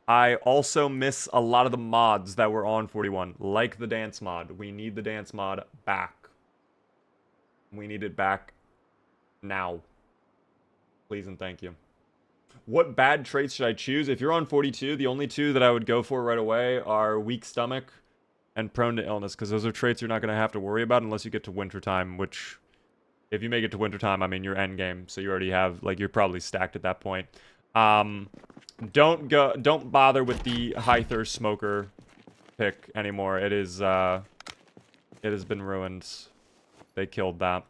I also miss a lot of the mods that were on 41, like the dance mod. We need the dance mod back. We need it back now. Please and thank you. What bad traits should I choose? If you're on 42, the only two that I would go for right away are weak stomach and prone to illness, because those are traits you're not going to have to worry about unless you get to wintertime, which, if you make it to wintertime, I mean, you're endgame, so you already have, like, you're probably stacked at that point. Don't bother with the high thirst smoker pick anymore. It has been ruined. They killed that.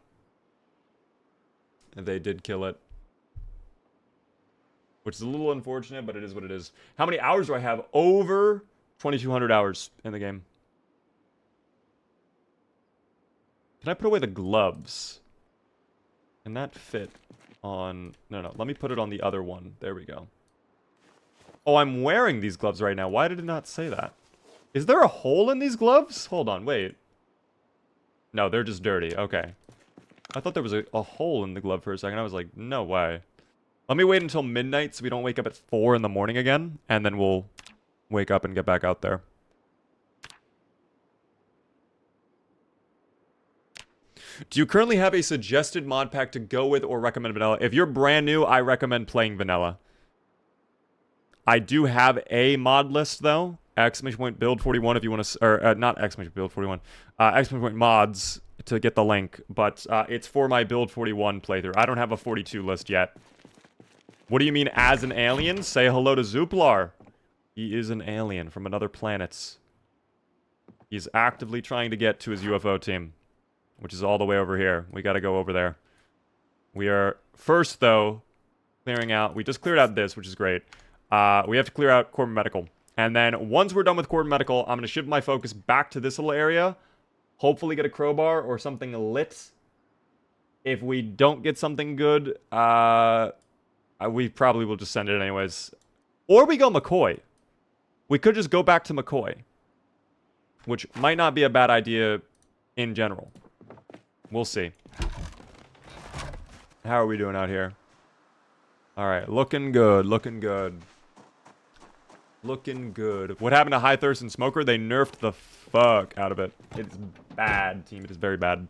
They did kill it. Which is a little unfortunate, but it is what it is. How many hours do I have? Over 2,200 hours in the game. Can I put away the gloves? Can that fit on... No. Let me put it on the other one. There we go. Oh, I'm wearing these gloves right now. Why did it not say that? Is there a hole in these gloves? Hold on, wait. No, they're just dirty. Okay. I thought there was a hole in the glove for a second. I was like, no way. Let me wait until midnight so we don't wake up at 4 in the morning again, and then we'll wake up and get back out there. Do you currently have a suggested mod pack to go with or recommend vanilla? If you're brand new, I recommend playing vanilla. I do have a mod list, though. Exclamation point build 41 if you want to... Or, not exclamation build 41. Exclamation point mods to get the link. But it's for my build 41 playthrough. I don't have a 42 list yet. What do you mean, as an alien? Say hello to Zuplar. He is an alien from another planet. He's actively trying to get to his UFO team, which is all the way over here. We gotta go over there. We are, first, though, clearing out... We just cleared out this, which is great. We have to clear out Corbin Medical. And then, once we're done with Corbin Medical, I'm gonna shift my focus back to this little area. Hopefully get a crowbar or something lit. If we don't get something good, we probably will just send it anyways. Or we go McCoy. We could just go back to McCoy. Which might not be a bad idea in general. We'll see. How are we doing out here? Alright, looking good, looking good. Looking good. What happened to High Thirst and Smoker? They nerfed the fuck out of it. It's bad, team. It is very bad.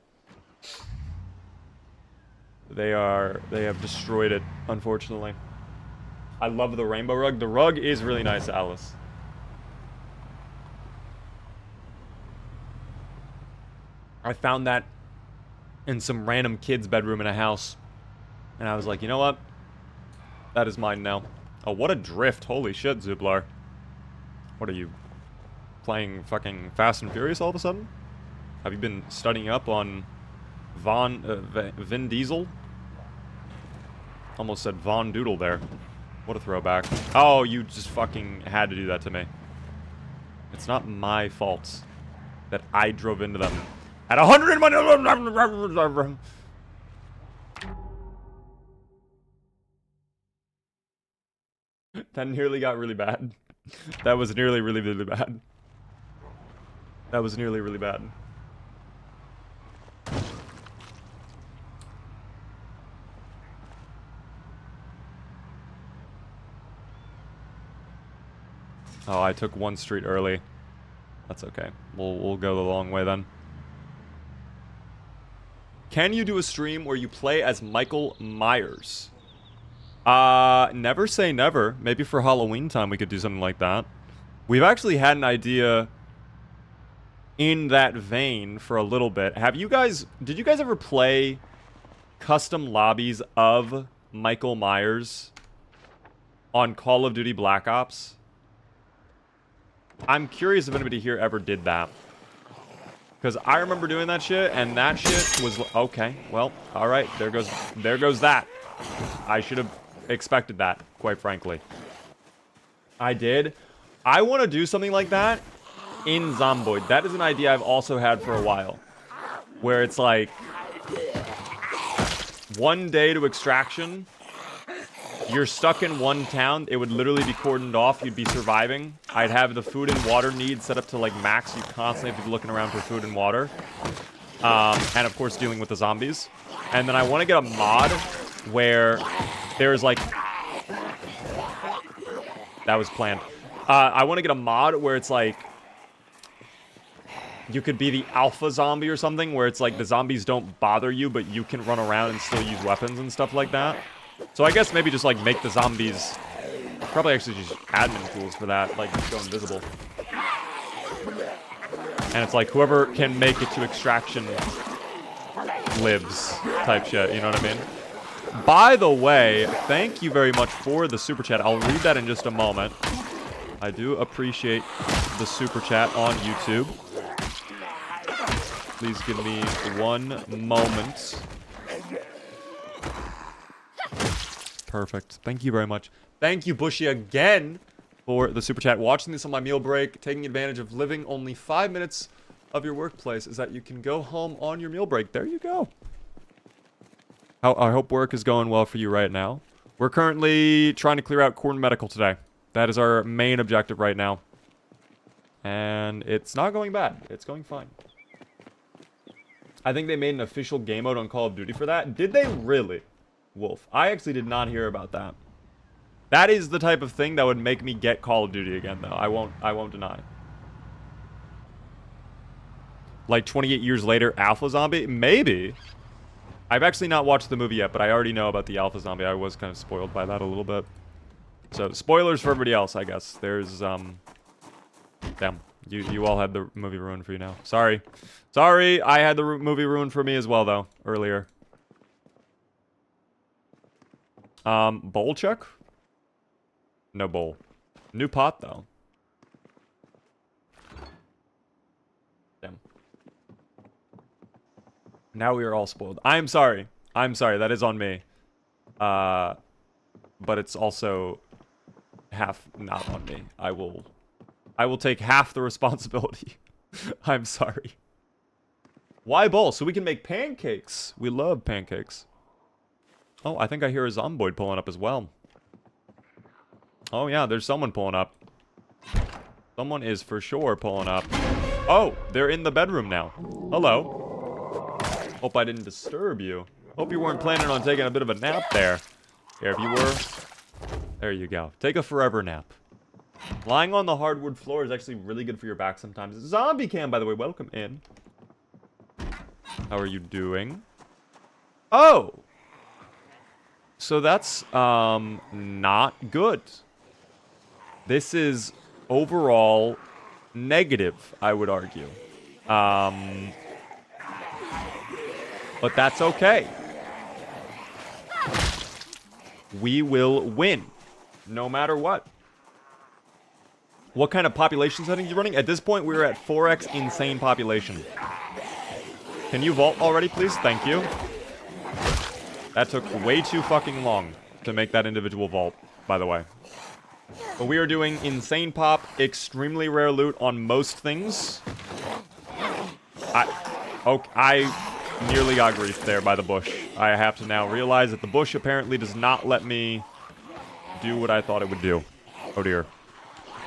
They have destroyed it, unfortunately. I love the rainbow rug. The rug is really nice, Alice. I found that in some random kid's bedroom in a house. And I was like, you know what? That is mine now. Oh, what a drift. Holy shit, Zuplar. What are you, playing fucking Fast and Furious all of a sudden? Have you been studying up on Vin Diesel? Almost said Von Doodle there. What a throwback. Oh, you just fucking had to do that to me. It's not my fault that I drove into them at 100. That nearly got really bad. That was nearly really, really bad. That was nearly really bad. Oh, I took one street early. That's okay. We'll go the long way then. Can you do a stream where you play as Michael Myers? Never say never. Maybe for Halloween time we could do something like that. We've actually had an idea in that vein for a little bit. Did you guys ever play custom lobbies of Michael Myers on Call of Duty Black Ops? I'm curious if anybody here ever did that. Because I remember doing that shit, and that shit was... Okay, well, alright, there goes that. I should have expected that, quite frankly. I did. I want to do something like that in Zomboid. That is an idea I've also had for a while. Where it's like... one day to extraction... You're stuck in one town. It would literally be cordoned off. You'd be surviving. I'd have the food and water needs set up to like max. You constantly have to be looking around for food and water. And of course dealing with the zombies. And then I want to get a mod where there's like... That was planned. I want to get a mod where it's like... You could be the alpha zombie or something, where it's like the zombies don't bother you, but you can run around and still use weapons and stuff like that. So I guess maybe just, like, make the zombies... Probably actually just admin tools for that, like, just go invisible. And it's like, whoever can make it to extraction lives type shit, you know what I mean? By the way, thank you very much for the super chat. I'll read that in just a moment. I do appreciate the super chat on YouTube. Please give me one moment. Perfect. Thank you very much. Thank you, Bushy, again for the super chat. Watching this on my meal break, taking advantage of living only 5 minutes of your workplace is that you can go home on your meal break. There you go. I hope work is going well for you right now. We're currently trying to clear out Corn Medical today. That is our main objective right now. And it's not going bad. It's going fine. I think they made an official game mode on Call of Duty for that. Did they really? Wolf. I actually did not hear about that. That is the type of thing that would make me get Call of Duty again, though. I won't deny. Like 28 years later, Alpha Zombie? Maybe. I've actually not watched the movie yet, but I already know about the Alpha Zombie. I was kind of spoiled by that a little bit. So, spoilers for everybody else, I guess. There's, damn. You all had the movie ruined for you now. Sorry. Sorry, I had the movie ruined for me as well, though, earlier. Bowl check? No bowl. New pot, though. Damn. Now we are all spoiled. I'm sorry. I'm sorry. That is on me. But it's also half not on me. I will take half the responsibility. I'm sorry. Why bowl? So we can make pancakes. We love pancakes. Oh, I think I hear a zomboid pulling up as well. Oh, yeah, there's someone pulling up. Someone is for sure pulling up. Oh, they're in the bedroom now. Hello. Hope I didn't disturb you. Hope you weren't planning on taking a bit of a nap there. Here, if you were, there you go. Take a forever nap. Lying on the hardwood floor is actually really good for your back sometimes. Zombie Cam, by the way, welcome in. How are you doing? Oh! So that's, not good. This is overall negative, I would argue. But that's okay. We will win, no matter what. What kind of population settings are you running? At this point, we're at 4x insane population. Can you vault already, please? Thank you. That took way too fucking long to make that individual vault, by the way. But we are doing insane pop, extremely rare loot on most things. I nearly got griefed there by the bush. I have to now realize that the bush apparently does not let me do what I thought it would do. Oh dear.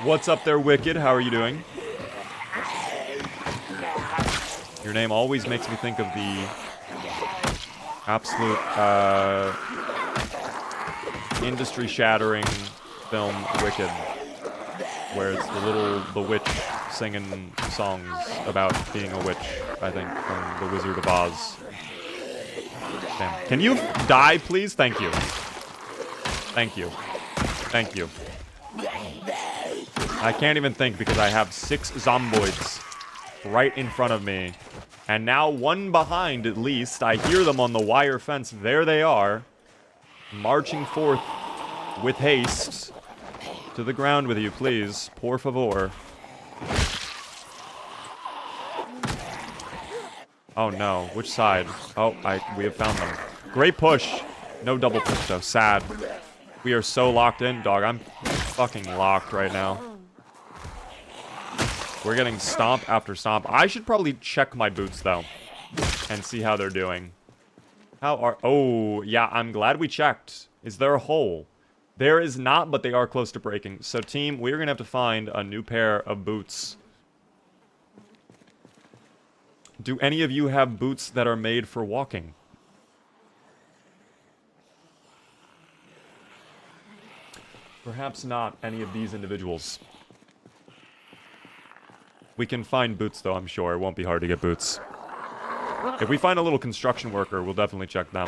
What's up there, Wicked? How are you doing? Your name always makes me think of the absolute industry-shattering film Wicked, where it's the witch singing songs about being a witch, I think, from The Wizard of Oz. Damn. Can you die, please? Thank you. Thank you. Thank you. I can't even think because I have 6 zomboids right in front of me. And now one behind, at least. I hear them on the wire fence. There they are. Marching forth with haste. To the ground with you, please. Por favor. Oh, no. Which side? Oh, we have found them. Great push. No double push, though. Sad. We are so locked in. Dog, I'm fucking locked right now. We're getting stomp after stomp. I should probably check my boots, though. And see how they're doing. How are... Oh, yeah, I'm glad we checked. Is there a hole? There is not, but they are close to breaking. So, team, we're going to have to find a new pair of boots. Do any of you have boots that are made for walking? Perhaps not any of these individuals. We can find boots, though, I'm sure. It won't be hard to get boots. If we find a little construction worker, we'll definitely check them.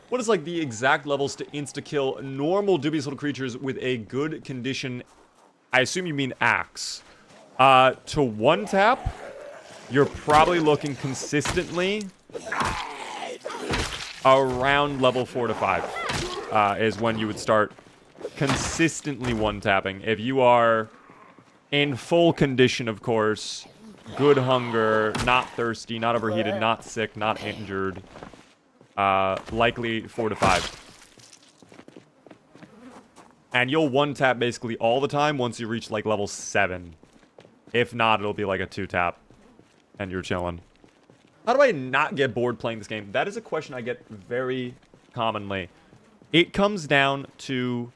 What is, like, the exact levels to insta-kill normal dubious little creatures with a good condition? I assume you mean axe. To one-tap, you're probably looking consistently around level 4 to 5. Is when you would start consistently one-tapping. If you are in full condition, of course, good hunger, not thirsty, not overheated, not sick, not injured, likely 4 to 5. And you'll one-tap basically all the time once you reach, like, level 7. If not, it'll be like a 2-tap. And you're chilling. How do I not get bored playing this game? That is a question I get very commonly. It comes down to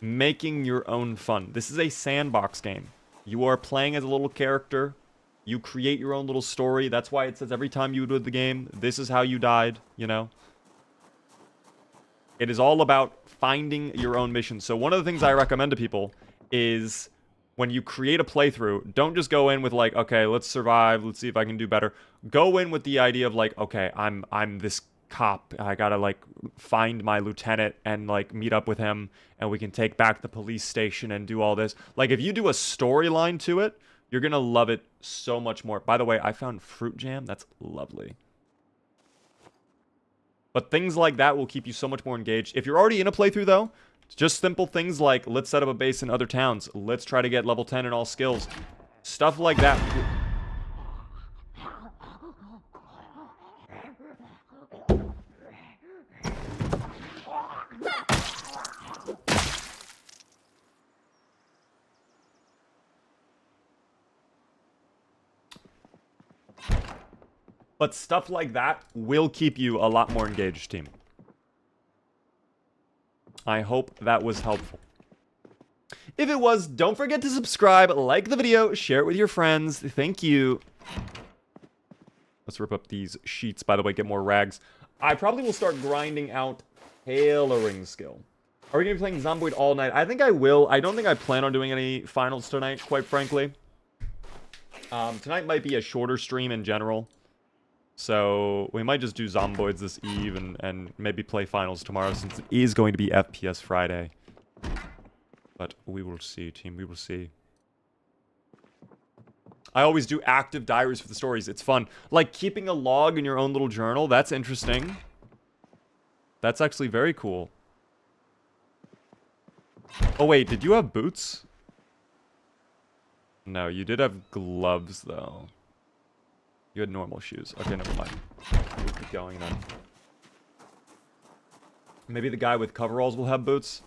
making your own fun. This is a sandbox game. You are playing as a little character. You create your own little story. That's why it says every time you do the game, this is how you died, you know? It is all about finding your own mission. So one of the things I recommend to people is when you create a playthrough, don't just go in with like, okay, let's survive. Let's see if I can do better. Go in with the idea of like, okay, I'm this cop. I gotta like find my lieutenant and like meet up with him and we can take back the police station and do all this. Like if you do a storyline to it, you're gonna love it so much more. By the way, I found fruit jam. That's lovely. But things like that will keep you so much more engaged. If you're already in a playthrough though, just simple things like let's set up a base in other towns. Let's try to get level 10 in all skills. Stuff like that. But stuff like that will keep you a lot more engaged, team. I hope that was helpful. If it was, don't forget to subscribe, like the video, share it with your friends. Thank you. Let's rip up these sheets, by the way, get more rags. I probably will start grinding out tailoring skill. Are we going to be playing Zomboid all night? I think I will. I don't think I plan on doing any finals tonight, quite frankly. Tonight might be a shorter stream in general. So we might just do Zomboids this eve and maybe play finals tomorrow since it is going to be FPS Friday. But we will see, team. We will see. I always do active diaries for the stories. It's fun. Like keeping a log in your own little journal. That's interesting. That's actually very cool. Oh, wait. Did you have boots? No, you did have gloves, though. You had normal shoes. Okay, never mind. We'll keep going then. Maybe the guy with coveralls will have boots.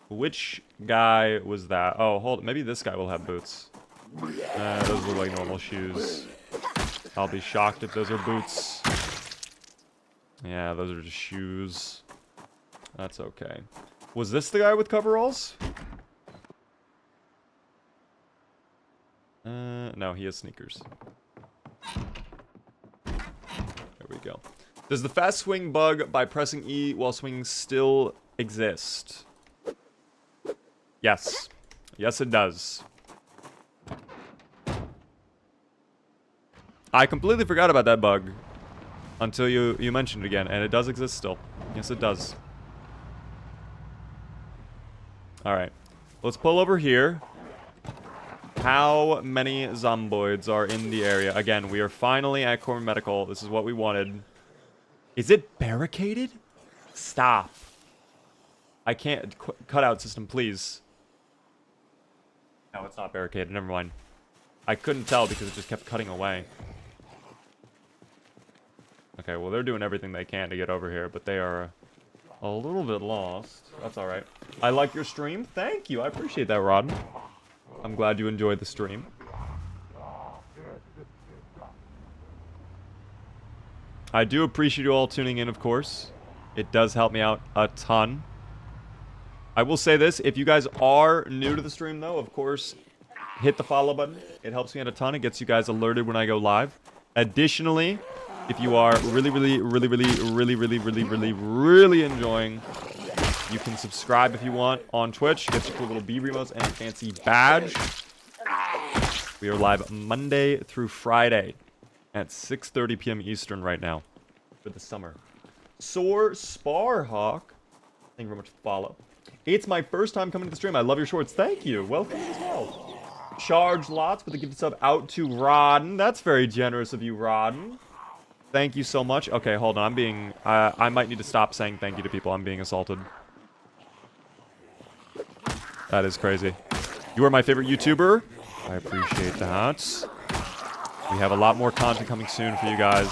Which guy was that? Oh, hold on. Maybe this guy will have boots. Those look like normal shoes. I'll be shocked if those are boots. Yeah, those are just shoes. That's okay. Was this the guy with coveralls? No, he has sneakers. There we go. Does the fast swing bug by pressing E while swinging still exist? Yes. Yes, it does. I completely forgot about that bug. until you mentioned it again, and it does exist still. Yes, it does. All right, let's pull over here. How many zomboids are in the area? Again, we are finally at Core Medical. This is what we wanted. Is it barricaded? Stop. I can't. Cutout system, please. No, it's not barricaded. Never mind. I couldn't tell because it just kept cutting away. Okay, well, they're doing everything they can to get over here, but they are a little bit lost. That's all right. I like your stream. Thank you. I appreciate that, Rod. I'm glad you enjoyed the stream. I do appreciate you all tuning in, of course. It does help me out a ton. I will say this. If you guys are new to the stream, though, of course, hit the follow button. It helps me out a ton. It gets you guys alerted when I go live. Additionally, if you are really enjoying, you can subscribe if you want on Twitch. Gets you cool little B remotes and a fancy badge. We are live Monday through Friday at 6:30 p.m. Eastern right now for the summer. Soar Sparhawk, thank you very much for the follow. It's my first time coming to the stream. I love your shorts. Thank you. Welcome as well. Charge Lots with a gift sub out to Rodden. That's very generous of you, Rodden. Thank you so much. Okay, hold on. I'm being... I might need to stop saying thank you to people. I'm being assaulted. That is crazy. You are my favorite YouTuber. I appreciate that. We have a lot more content coming soon for you guys.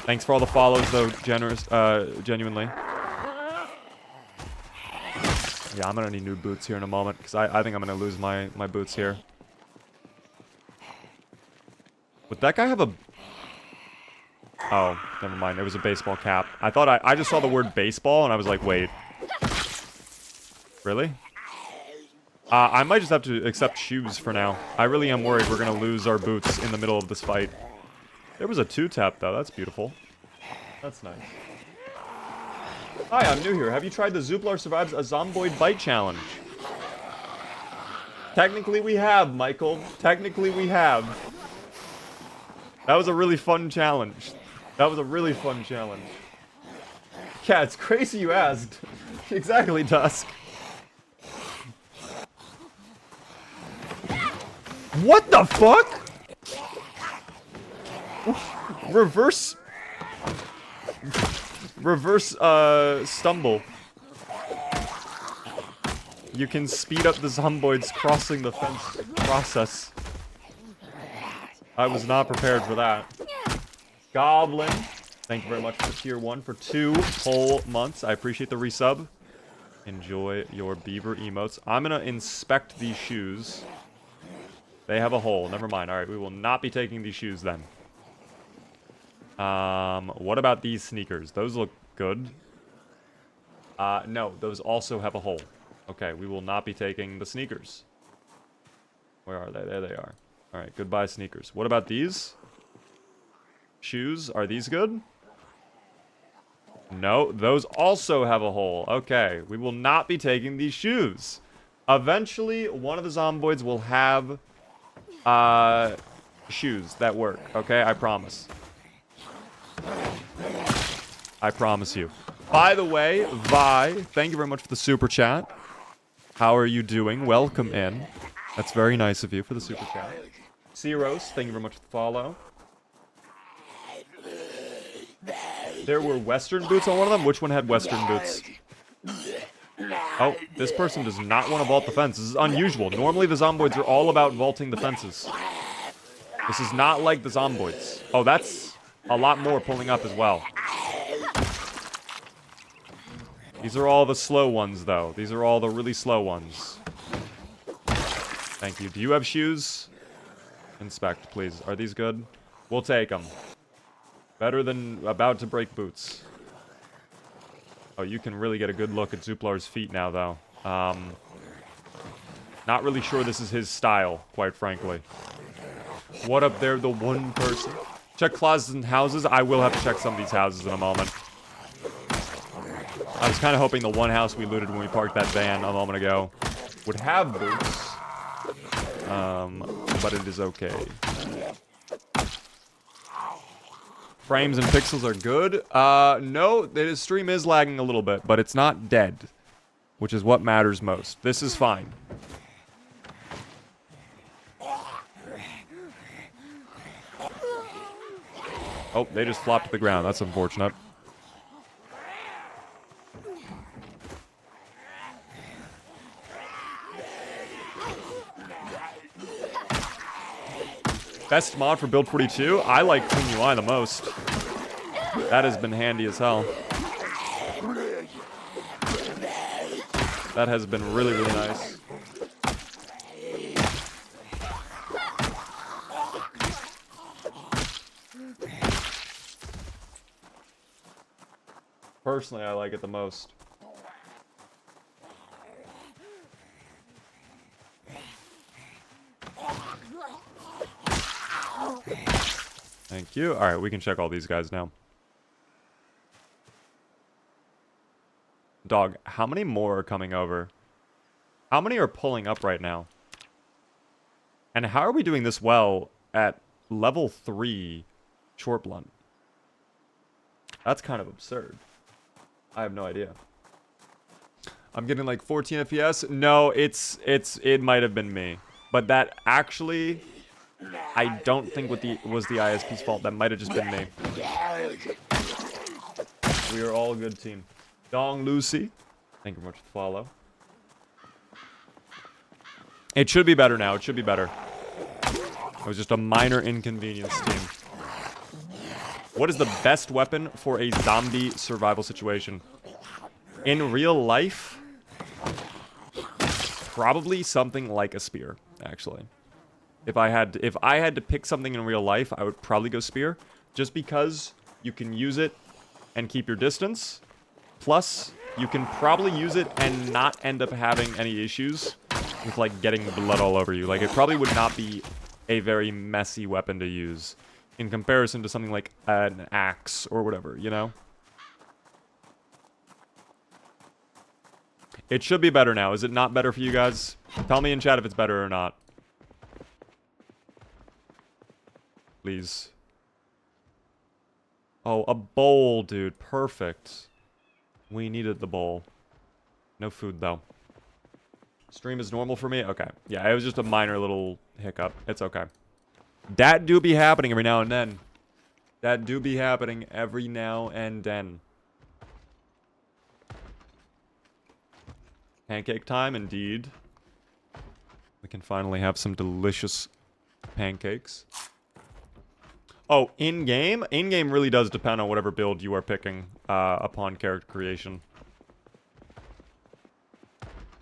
Thanks for all the follows, though, genuinely. Yeah, I'm going to need new boots here in a moment, because I think I'm going to lose my boots here. Would that guy have a... Oh, never mind. It was a baseball cap. I thought I just saw the word baseball, and I was like, wait. Really? I might just have to accept shoes for now. I really am worried we're going to lose our boots in the middle of this fight. There was a 2-tap, though. That's beautiful. That's nice. Hi, I'm new here. Have you tried the Zuplar Survives a Zomboid Bite Challenge? Technically, we have, Michael. Technically, we have. That was a really fun challenge. That was a really fun challenge. Yeah, it's crazy you asked. Exactly, Dusk. What the fuck? Reverse stumble. You can speed up the zomboids crossing the fence process. I was not prepared for that. Goblin, thank you very much for tier 1 for 2 whole months. I appreciate the resub. Enjoy your beaver emotes. I'm gonna inspect these shoes. They have a hole. Never mind. All right, we will not be taking these shoes then. What about these sneakers? Those look good. No, those also have a hole. Okay, we will not be taking the sneakers. Where are they? There they are. All right, goodbye sneakers. What about these? Shoes, are these good? No, those also have a hole. Okay, we will not be taking these shoes. Eventually, one of the zomboids will have shoes that work. Okay, I promise. I promise you. By the way, Vi, thank you very much for the super chat. How are you doing? Welcome in. That's very nice of you for the super chat. Ceros, thank you very much for the follow. There were Western boots on one of them? Which one had Western boots? Oh, this person does not want to vault the fence. This is unusual. Normally the zomboids are all about vaulting the fences. This is not like the zomboids. Oh, that's a lot more pulling up as well. These are all the slow ones, though. These are all the really slow ones. Thank you. Do you have shoes? Inspect, please. Are these good? We'll take them. Better than about to break boots. Oh, you can really get a good look at Zuplar's feet now, though. Not really sure this is his style, quite frankly. What up there, the one person? Check closets and houses. I will have to check some of these houses in a moment. I was kind of hoping the one house we looted when we parked that van a moment ago would have boots. But it is okay. Frames and pixels are good. No, the stream is lagging a little bit, but it's not dead, which is what matters most. This is fine. Oh, they just flopped to the ground. That's unfortunate. Best mod for build 42? I like Clean UI the most. That has been handy as hell. That has been really, really nice. Personally, I like it the most. Thank you. Alright, we can check all these guys now. Dog, how many more are coming over? How many are pulling up right now? And how are we doing this well at level 3 short blunt? That's kind of absurd. I have no idea. I'm getting like 14 FPS. No, it might have been me. But that actually, I don't think was the ISP's fault. That might have just been me. We are all a good team. Dong Lucy, thank you very much for the follow. It should be better now. It should be better. It was just a minor inconvenience, team. What is the best weapon for a zombie survival situation? In real life, probably something like a spear, actually. If I had to pick something in real life, I would probably go spear, just because you can use it and keep your distance. Plus, you can probably use it and not end up having any issues with, like, getting blood all over you. Like, it probably would not be a very messy weapon to use in comparison to something like an axe or whatever, you know? It should be better now. Is it not better for you guys? Tell me in chat if it's better or not. Please. Oh, a bowl, dude. Perfect. We needed the bowl. No food, though. Stream is normal for me? Okay. Yeah, it was just a minor little hiccup. It's okay. That do be happening every now and then. That do be happening every now and then. Pancake time, indeed. We can finally have some delicious pancakes. Oh, in-game? In-game really does depend on whatever build you are picking upon character creation.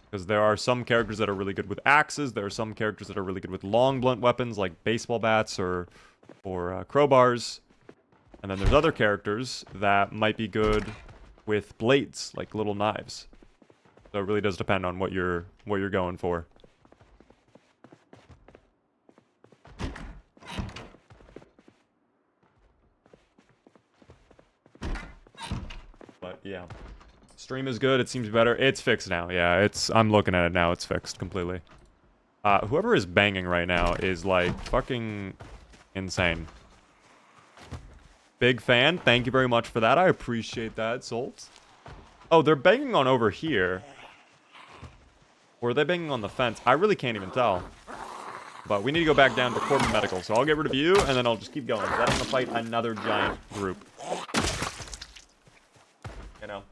Because there are some characters that are really good with axes. There are some characters that are really good with long blunt weapons like baseball bats or crowbars. And then there's other characters that might be good with blades, like little knives. So it really does depend on what you're going for. But yeah. Stream is good. It seems better. It's fixed now. Yeah, I'm looking at it now. It's fixed completely. Whoever is banging right now is like fucking insane. Big fan. Thank you very much for that. I appreciate that, Salt. Oh, they're banging on over here. Or are they banging on the fence? I really can't even tell. But we need to go back down to Corbin Medical. So I'll get rid of you, and then I'll just keep going. I'm going to fight another giant group. You know.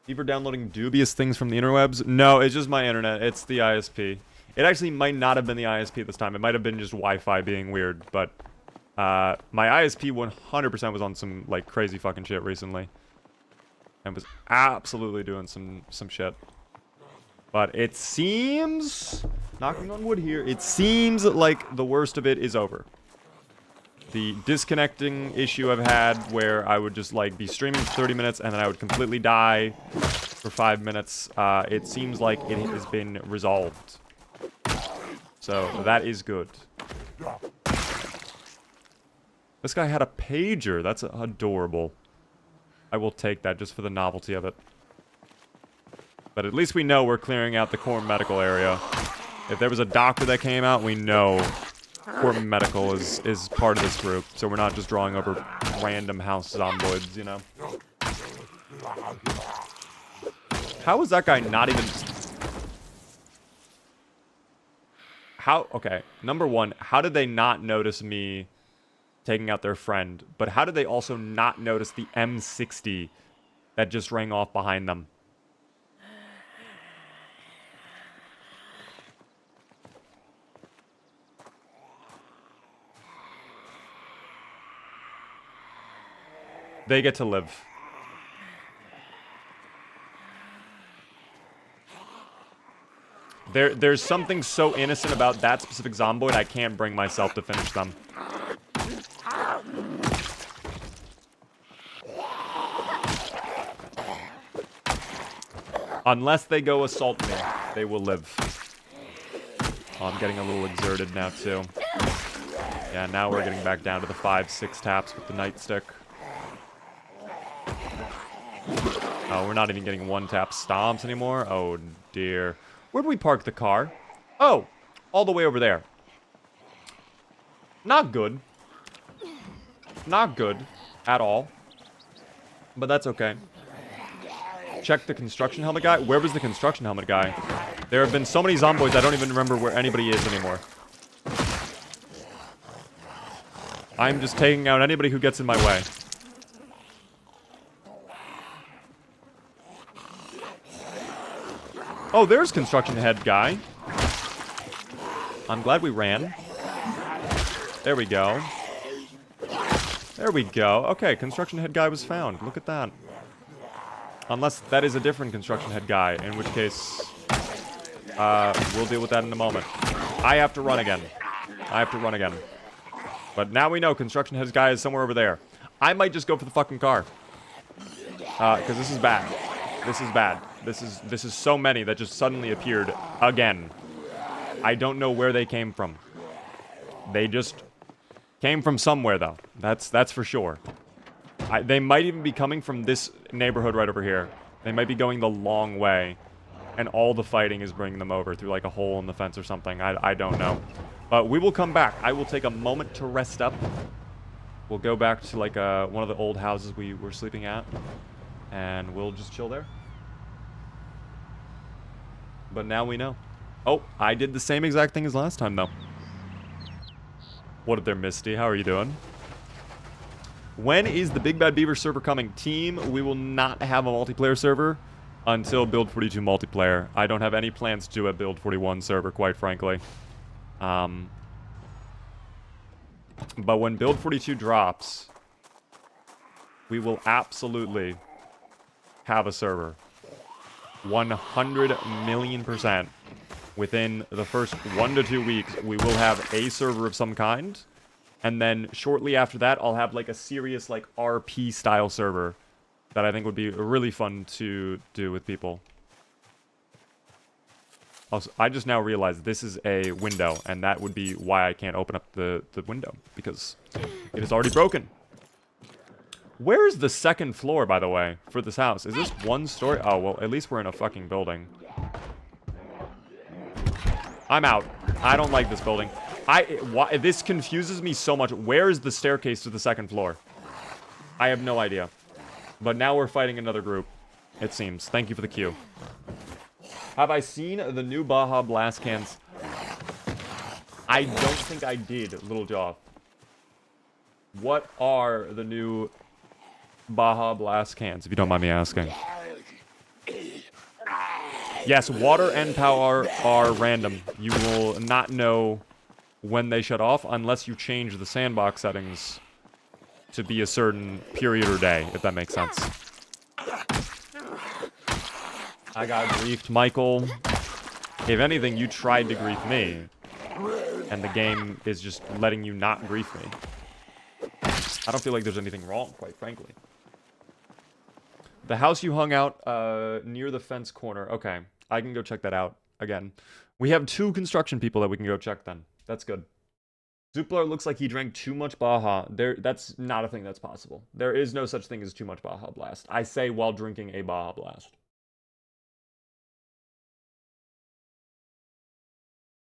Even downloading dubious things from the interwebs? No, it's just my internet. It's the ISP. It actually might not have been the ISP this time. It might have been just Wi-Fi being weird. But my ISP 100% was on some like crazy fucking shit recently. And was absolutely doing some shit. But it seems, knocking on wood here, it seems like the worst of it is over. The disconnecting issue I've had where I would just like be streaming for 30 minutes and then I would completely die for 5 minutes. It seems like it has been resolved. So that is good. This guy had a pager. That's adorable. I will take that just for the novelty of it. But at least we know we're clearing out the core medical area. If there was a doctor that came out, we know Or medical is part of this group, so we're not just drawing over random house zomboids, you know? How is that guy not even... How... Okay, number one, how did they not notice me taking out their friend? But how did they also not notice the M60 that just rang off behind them? They get to live. There's something so innocent about that specific zomboid, I can't bring myself to finish them. Unless they go assault me, they will live. Oh, I'm getting a little exerted now, too. Yeah, now we're getting back down to the 5-6 taps with the nightstick. Oh, we're not even getting one-tap stomps anymore? Oh, dear. Where do we park the car? Oh, all the way over there. Not good. Not good at all. But that's okay. Check the construction helmet guy. Where was the construction helmet guy? There have been so many zomboids, I don't even remember where anybody is anymore. I'm just taking out anybody who gets in my way. Oh, there's construction head guy. I'm glad we ran. There we go. There we go. Okay, construction head guy was found. Look at that. Unless that is a different construction head guy, in which case, we'll deal with that in a moment. I have to run again. I have to run again. But now we know construction head guy is somewhere over there. I might just go for the fucking car. Because this is bad. This is bad. This is so many that just suddenly appeared again. I don't know where they came from. They just came from somewhere, though. That's for sure. They might even be coming from this neighborhood right over here. They might be going the long way, and all the fighting is bringing them over through like a hole in the fence or something. I don't know. But we will come back. I will take a moment to rest up. We'll go back to like one of the old houses we were sleeping at, and we'll just chill there. But now we know. Oh, I did the same exact thing as last time, though. What up there, Misty? How are you doing? When is the Big Bad Beaver server coming? Team, we will not have a multiplayer server until Build 42 multiplayer. I don't have any plans to do a Build 41 server, quite frankly. But when Build 42 drops, we will absolutely have a server. 100 million%. Within the first 1 to 2 weeks, we will have a server of some kind. And then shortly after that, I'll have like a serious like RP style server that I think would be really fun to do with people. Also, I just now realized this is a window, and that would be why I can't open up the window, because it is already broken. Where is the second floor, by the way, for this house? Is this one story? Oh, well, at least we're in a fucking building. I'm out. I don't like this building. This confuses me so much. Where is the staircase to the second floor? I have no idea. But now we're fighting another group, it seems. Thank you for the cue. Have I seen the new Baja Blast cans? I don't think I did, Little Jaw. What are the new Baja Blast cans, if you don't mind me asking? Yes, water and power are random. You will not know when they shut off unless you change the sandbox settings to be a certain period or day, if that makes sense. I got griefed, Michael. If anything, you tried to grief me, and the game is just letting you not grief me. I don't feel like there's anything wrong, quite frankly. The house you hung out near the fence corner. Okay, I can go check that out again. We have 2 construction people that we can go check then. That's good. Zuplar looks like he drank too much Baja. That's not a thing that's possible. There is no such thing as too much Baja Blast. I say while drinking a Baja Blast.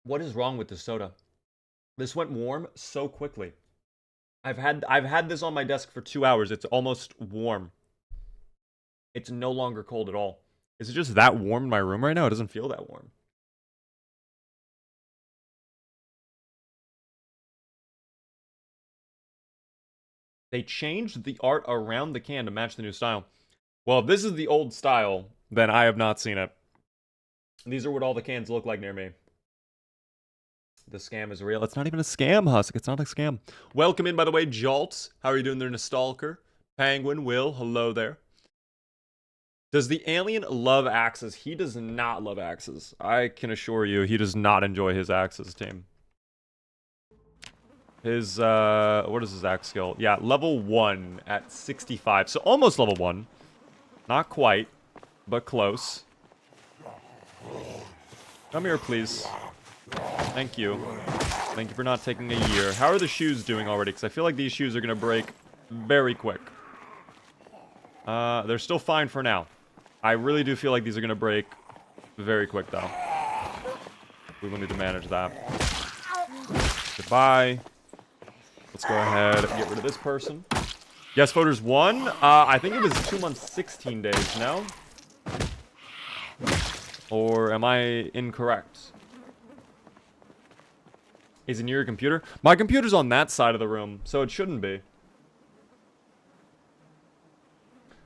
What is wrong with the soda? This went warm so quickly. I've had this on my desk for 2 hours. It's almost warm. It's no longer cold at all. Is it just that warm in my room right now? It doesn't feel that warm. They changed the art around the can to match the new style. Well, if this is the old style, then I have not seen it. These are what all the cans look like near me. The scam is real. It's not even a scam, Husk. It's not a scam. Welcome in, by the way, Jolts. How are you doing there, Nostalker? Penguin, Will, hello there. Does the alien love axes? He does not love axes. I can assure you, he does not enjoy his axes, team. His, what is his axe skill? Yeah, level 1 at 65. So almost level 1. Not quite, but close. Come here, please. Thank you. Thank you for not taking a year. How are the shoes doing already? Because I feel like these shoes are going to break very quick. They're still fine for now. I really do feel like these are going to break very quick, though. We will need to manage that. Goodbye. Let's go ahead and get rid of this person. Yes, voters won. I think it was 2 months, 16 days, no? Or am I incorrect? Is it near your computer? My computer's on that side of the room, so it shouldn't be.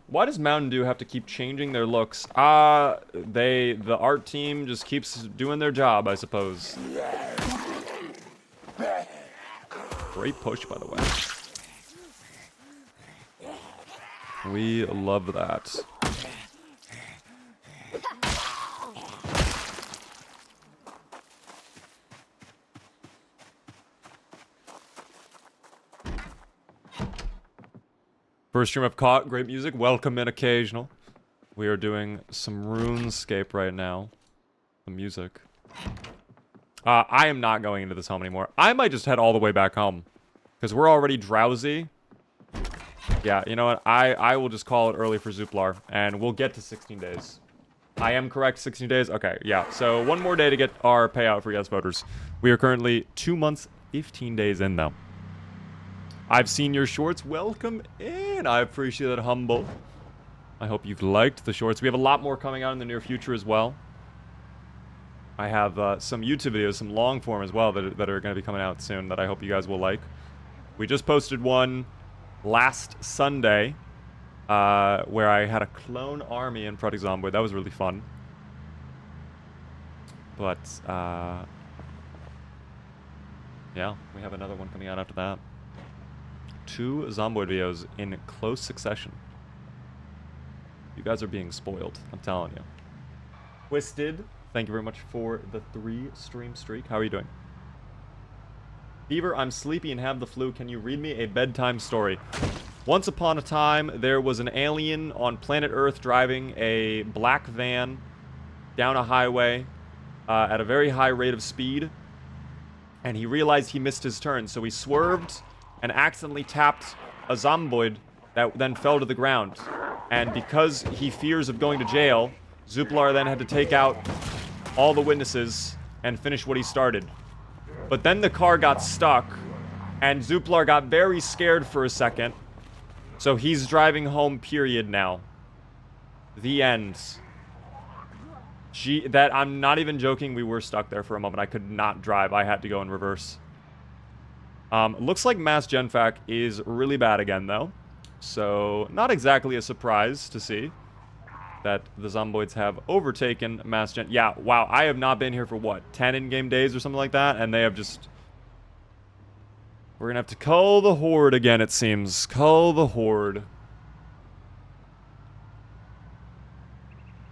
Why does Mountain Dew have to keep changing their looks? The art team just keeps doing their job, I suppose. Great push, by the way. We love that. First stream I've caught, great music. Welcome in occasional. We are doing some RuneScape right now. The music. I am not going into this home anymore. I might just head all the way back home. Because we're already drowsy. Yeah, you know what? I will just call it early for Zuplar. And we'll get to 16 days. I am correct, 16 days? Okay, yeah. So one more day to get our payout for yes voters. We are currently 2 months, 15 days in, though. I've seen your shorts. Welcome in. I appreciate it, humble. I hope you've liked the shorts. We have a lot more coming out in the near future as well. I have some YouTube videos, some long form as well that are going to be coming out soon that I hope you guys will like. We just posted one last Sunday where I had a clone army in Project Zombie. That was really fun. But, yeah, we have another one coming out after that. 2 Zomboid videos in close succession. You guys are being spoiled, I'm telling you. Twisted, thank you very much for the 3 stream streak. How are you doing? Beaver, I'm sleepy and have the flu. Can you read me a bedtime story? Once upon a time, there was an alien on planet Earth driving a black van down a highway at a very high rate of speed. And he realized he missed his turn, so he swerved and accidentally tapped a zomboid that then fell to the ground. And because he fears of going to jail, Zuplar then had to take out all the witnesses and finish what he started. But then the car got stuck, and Zuplar got very scared for a second. So he's driving home, period, now. The end. I'm not even joking, we were stuck there for a moment. I could not drive, I had to go in reverse. Looks like Mass Genfac is really bad again, though. So, not exactly a surprise to see that the Zomboids have overtaken Mass Gen... Yeah, wow, I have not been here for, what, 10 in-game days or something like that? And they have just... We're gonna have to cull the Horde again, it seems. Cull the Horde.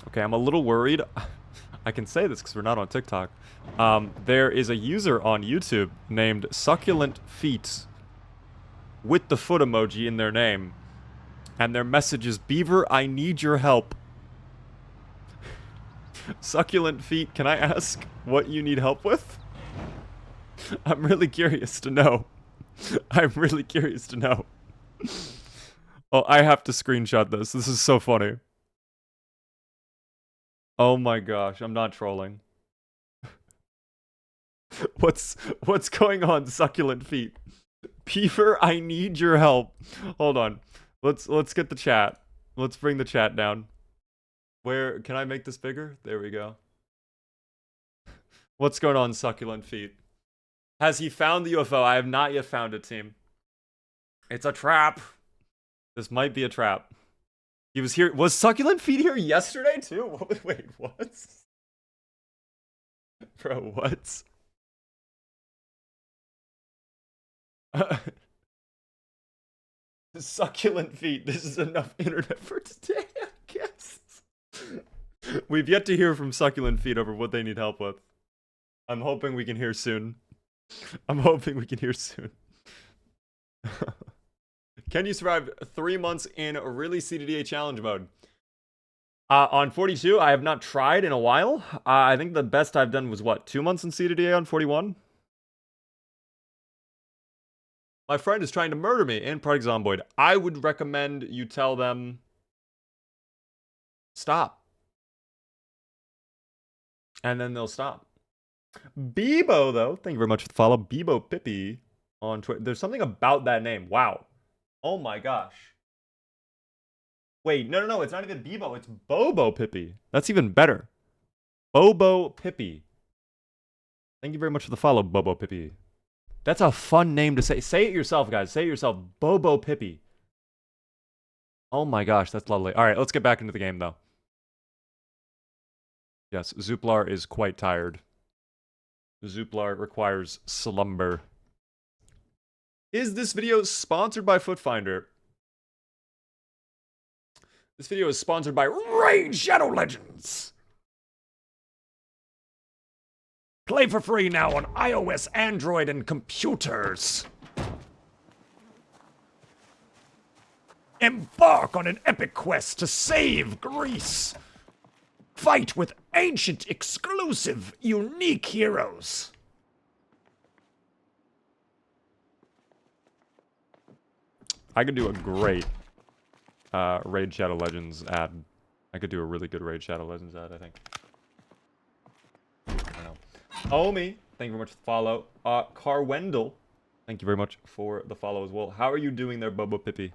Okay, I'm a little worried. I can say this because we're not on TikTok. There is a user on YouTube named Succulent Feet with the foot emoji in their name. And their message is, Beaver, I need your help. Succulent Feet, can I ask what you need help with? I'm really curious to know. I'm really curious to know. Oh, I have to screenshot this. This is so funny. Oh my gosh, I'm not trolling. What's going on, succulent feet? Peefer, I need your help. Hold on. Let's get the chat. Let's bring the chat down. Where can I make this bigger? There we go. What's going on, succulent feet? Has he found the UFO? I have not yet found it, team. It's a trap. This might be a trap. He was here. Was Succulent Feet here yesterday too? Wait, what? Bro, what? Succulent Feet. This is enough internet for today, I guess. We've yet to hear from Succulent Feet over what they need help with. I'm hoping we can hear soon. I'm hoping we can hear soon. Can you survive 3 months in really CDDA challenge mode? On 42, I have not tried in a while. I think the best I've done was, what, 2 months in CDDA on 41? My friend is trying to murder me in Project Zomboid. I would recommend you tell them, stop. And then they'll stop. Bebo, though. Thank you very much for the follow. Bebo Pippi on Twitter. There's something about that name. Wow. Oh my gosh. Wait, no, it's not even Bebo. It's Bobo Pippi. That's even better. Bobo Pippi. Thank you very much for the follow, Bobo Pippi. That's a fun name to say. Say it yourself, guys. Say it yourself. Bobo Pippi. Oh my gosh, that's lovely. All right, let's get back into the game, though. Yes, Zuplar is quite tired. Zuplar requires slumber. Is this video sponsored by Footfinder? This video is sponsored by Raid Shadow Legends. Play for free now on iOS, Android, and computers. Embark on an epic quest to save Greece. Fight with ancient, exclusive, unique heroes. I could do a great Raid Shadow Legends ad. I could do a really good Raid Shadow Legends ad, I think. I don't know. Omi, thank you very much for the follow. Carwendell, thank you very much for the follow as well. How are you doing there, Bobo Pippi?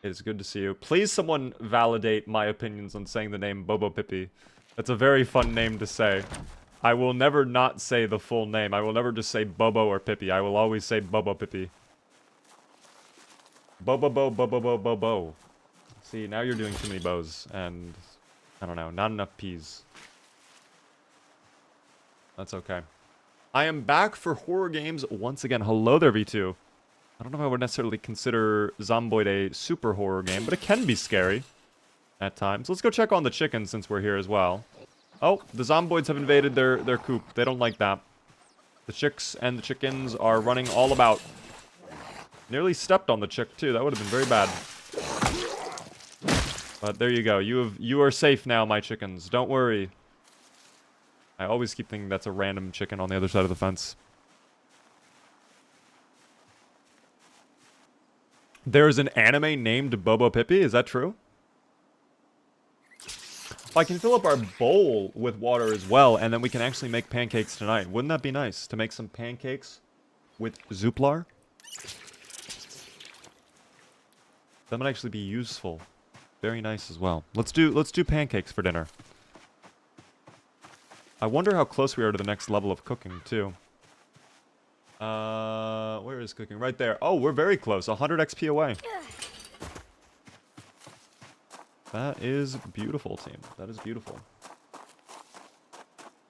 It is good to see you. Please, someone validate my opinions on saying the name Bobo Pippi. That's a very fun name to say. I will never not say the full name. I will never just say Bobo or Pippi. I will always say Bobo Pippi. Bo. See, now you're doing too many bows, and I don't know, not enough peas. That's okay. I am back for horror games once again. Hello there, V2. I don't know if I would necessarily consider Zomboid a super horror game, but it can be scary at times. Let's go check on the chickens since we're here as well. Oh, the Zomboids have invaded their coop. They don't like that. The chicks and the chickens are running all about. Nearly stepped on the chick, too. That would have been very bad. But there you go. You are safe now, my chickens. Don't worry. I always keep thinking that's a random chicken on the other side of the fence. There's an anime named Bobo Pippi? Is that true? I can fill up our bowl with water as well, and then we can actually make pancakes tonight. Wouldn't that be nice? To make some pancakes with Zuplar? That might actually be useful. Very nice as well. Let's do pancakes for dinner. I wonder how close we are to the next level of cooking, too. Where is cooking? Right there. Oh, we're very close. 100 XP away. That is beautiful, team. That is beautiful.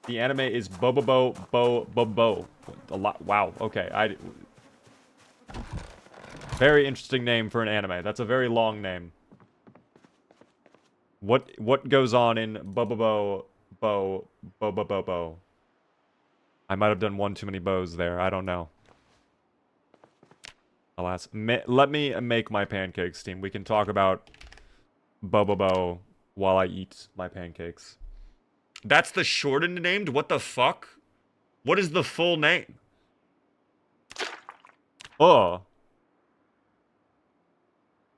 The anime is Bo. A lot. Wow. Okay. Very interesting name for an anime. That's a very long name. What goes on in Bo? I might have done one too many bows there. I don't know. Alas. Let me make my pancakes, team. We can talk about Bo while I eat my pancakes. That's the shortened named? What the fuck? What is the full name? Oh,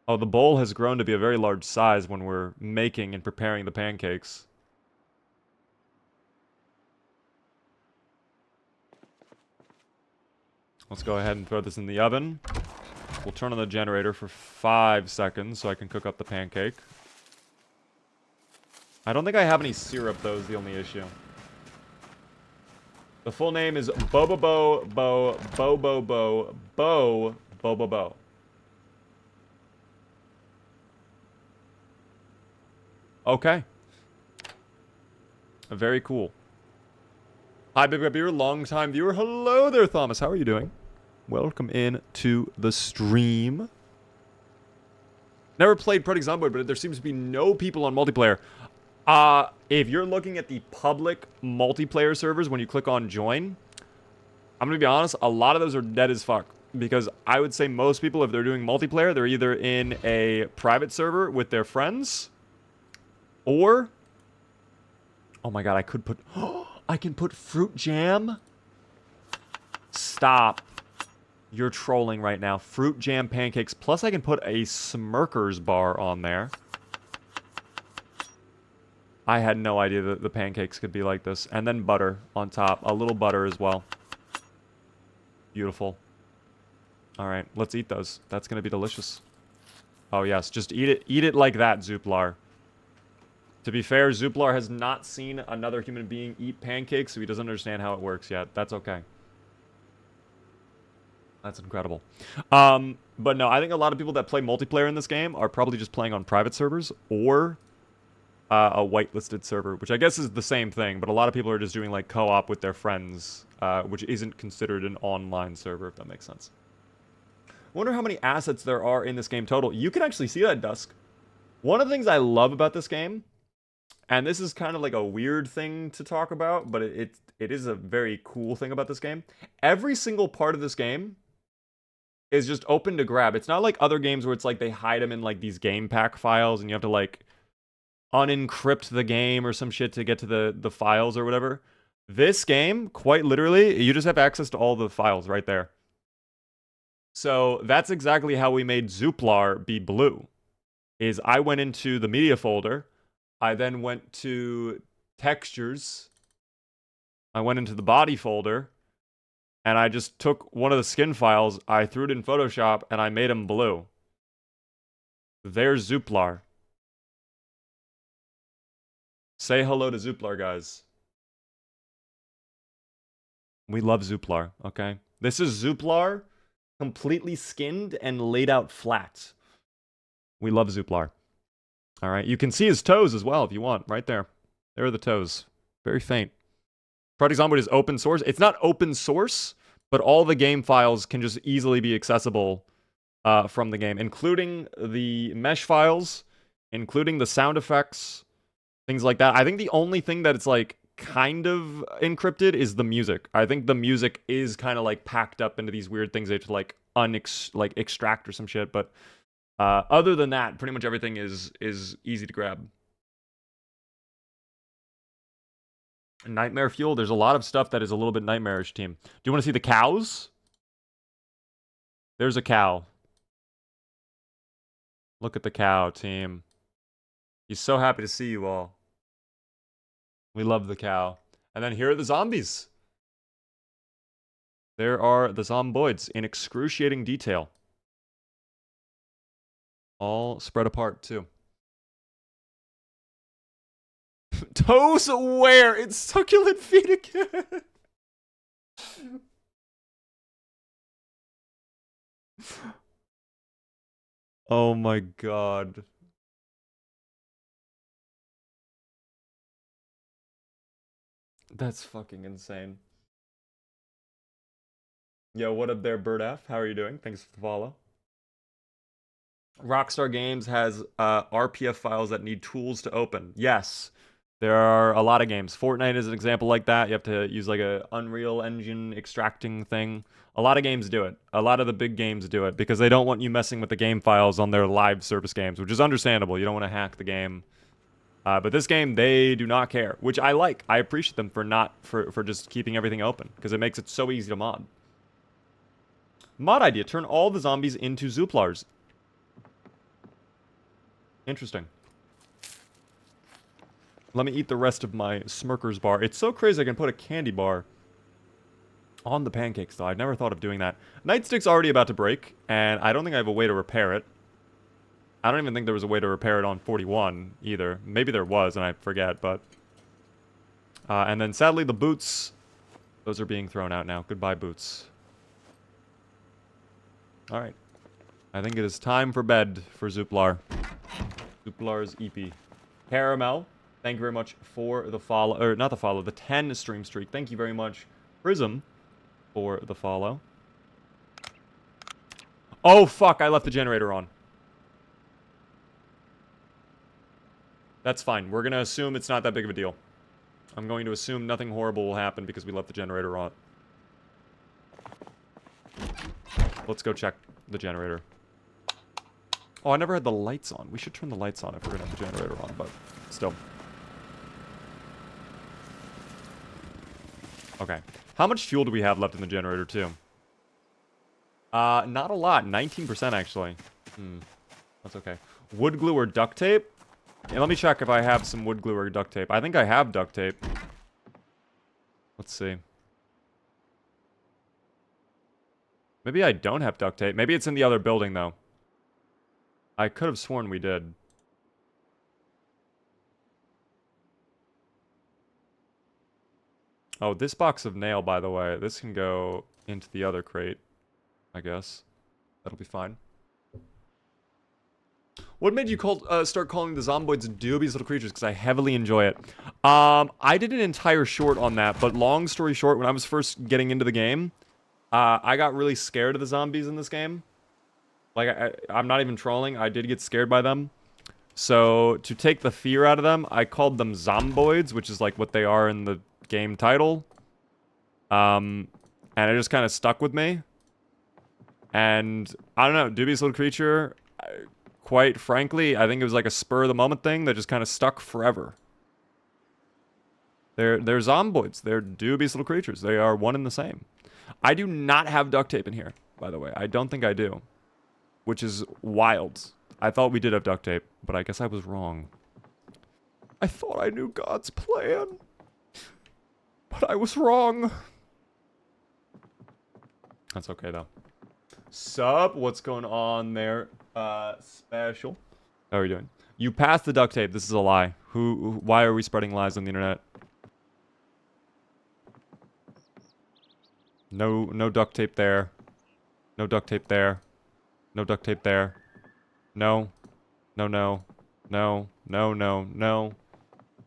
the bowl has grown to be a very large size when we're making and preparing the pancakes. Let's go ahead and throw this in the oven. We'll turn on the generator for 5 seconds so I can cook up the pancake. I don't think I have any syrup, though, is the only issue. The full name is Bo. Okay. Very cool. Hi, Big Red Beaver, long-time viewer. Hello there, Thomas. How are you doing? Welcome in to the stream. Never played Project Zomboid, but there seems to be no people on multiplayer. If you're looking at the public multiplayer servers when you click on join, I'm gonna be honest, a lot of those are dead as fuck. Because I would say most people, if they're doing multiplayer, they're either in a private server with their friends, or... Oh my god, I could put... I can put fruit jam? Stop. You're trolling right now. Fruit jam pancakes. Plus I can put a Smirker's bar on there. I had no idea that the pancakes could be like this. And then butter on top. A little butter as well. Beautiful. Alright, let's eat those. That's gonna be delicious. Oh yes, just eat it. Eat it like that, Zuplar. To be fair, Zuplar has not seen another human being eat pancakes, so he doesn't understand how it works yet. That's okay. That's incredible. But no, I think a lot of people that play multiplayer in this game are probably just playing on private servers or a whitelisted server, which I guess is the same thing, but a lot of people are just doing like co-op with their friends, which isn't considered an online server, if that makes sense. Wonder how many assets there are in this game total. You can actually see that, Dusk. One of the things I love about this game, and this is kind of like a weird thing to talk about, but it is a very cool thing about this game. Every single part of this game is just open to grab. It's not like other games where it's like they hide them in like these game pack files and you have to like unencrypt the game or some shit to get to the files or whatever. This game, quite literally, you just have access to all the files right there. So that's exactly how we made Zuplar be blue. Is I went into the media folder, I then went to textures, I went into the body folder, and I just took one of the skin files, I threw it in Photoshop, and I made him blue. There's Zuplar. Say hello to Zuplar, guys. We love Zuplar, okay? This is Zuplar, completely skinned and laid out flat. We love Zuplar. All right, you can see his toes as well if you want, right there. There are the toes. Very faint. Project Zomboid is open source. It's not open source, but all the game files can just easily be accessible from the game, including the mesh files, including the sound effects, things like that. I think the only thing that it's like kind of encrypted is the music. I think the music is kind of like packed up into these weird things they have to like extract or some shit, but other than that, pretty much everything is easy to grab. Nightmare Fuel, there's a lot of stuff that is a little bit nightmarish, team. Do you want to see the cows? There's a cow. Look at the cow, team. He's so happy to see you all. We love the cow. And then here are the zombies. There are the zomboids in excruciating detail. All spread apart, too. Toes where? It's succulent feet again. Oh my god. That's fucking insane. Yo, what up there, Bird F? How are you doing? Thanks for the follow. Rockstar Games has RPF files that need tools to open. Yes, there are a lot of games. Fortnite is an example like that. You have to use like a Unreal Engine extracting thing. A lot of games do it. A lot of the big games do it because they don't want you messing with the game files on their live service games, which is understandable. You don't want to hack the game. But this game, they do not care, which I like. I appreciate them for just keeping everything open because it makes it so easy to mod. Mod idea: turn all the zombies into Zuplars. Interesting. Let me eat the rest of my Smirker's bar. It's so crazy I can put a candy bar On the pancakes, though. I'd never thought of doing that. Nightstick's already about to break, and I don't think I have a way to repair it. I don't even think there was a way to repair it on 41, either. Maybe there was, and I forget, but... and then, sadly, the boots... Those are being thrown out now. Goodbye, boots. Alright. I think it is time for bed for Zuplar. Zuplar's EP. Caramel, thank you very much for the follow... Or, not the follow, the 10 stream streak. Thank you very much, Prism, for the follow. Oh, fuck, I left the generator on. That's fine. We're going to assume it's not that big of a deal. I'm going to assume nothing horrible will happen because we left the generator on. Let's go check the generator. Oh, I never had the lights on. We should turn the lights on if we're going to have the generator on, but still. Okay. How much fuel do we have left in the generator, too? Not a lot. 19%, actually. That's okay. Wood glue or duct tape? Yeah, let me check if I have some wood glue or duct tape. I think I have duct tape. Let's see. Maybe I don't have duct tape. Maybe it's in the other building, though. I could have sworn we did. Oh, this box of nail, by the way. This can go into the other crate, I guess. That'll be fine. What made you start calling the zomboids dubious little creatures? Because I heavily enjoy it. I did an entire short on that, but long story short, when I was first getting into the game, I got really scared of the zombies in this game. Like, I'm not even trolling. I did get scared by them. So, to take the fear out of them, I called them zomboids, which is like what they are in the game title. And it just kind of stuck with me. And, I don't know, dubious little creature... Quite frankly, I think it was like a spur-of-the-moment thing that just kind of stuck forever. They're zomboids. They're dubious little creatures. They are one and the same. I do not have duct tape in here, by the way. I don't think I do. Which is wild. I thought we did have duct tape, but I guess I was wrong. I thought I knew God's plan. But I was wrong. That's okay, though. Sup? What's going on there? Special. How are we doing? You passed the duct tape. This is a lie. Why are we spreading lies on the internet? No duct tape there. No duct tape there. No duct tape there. No. No.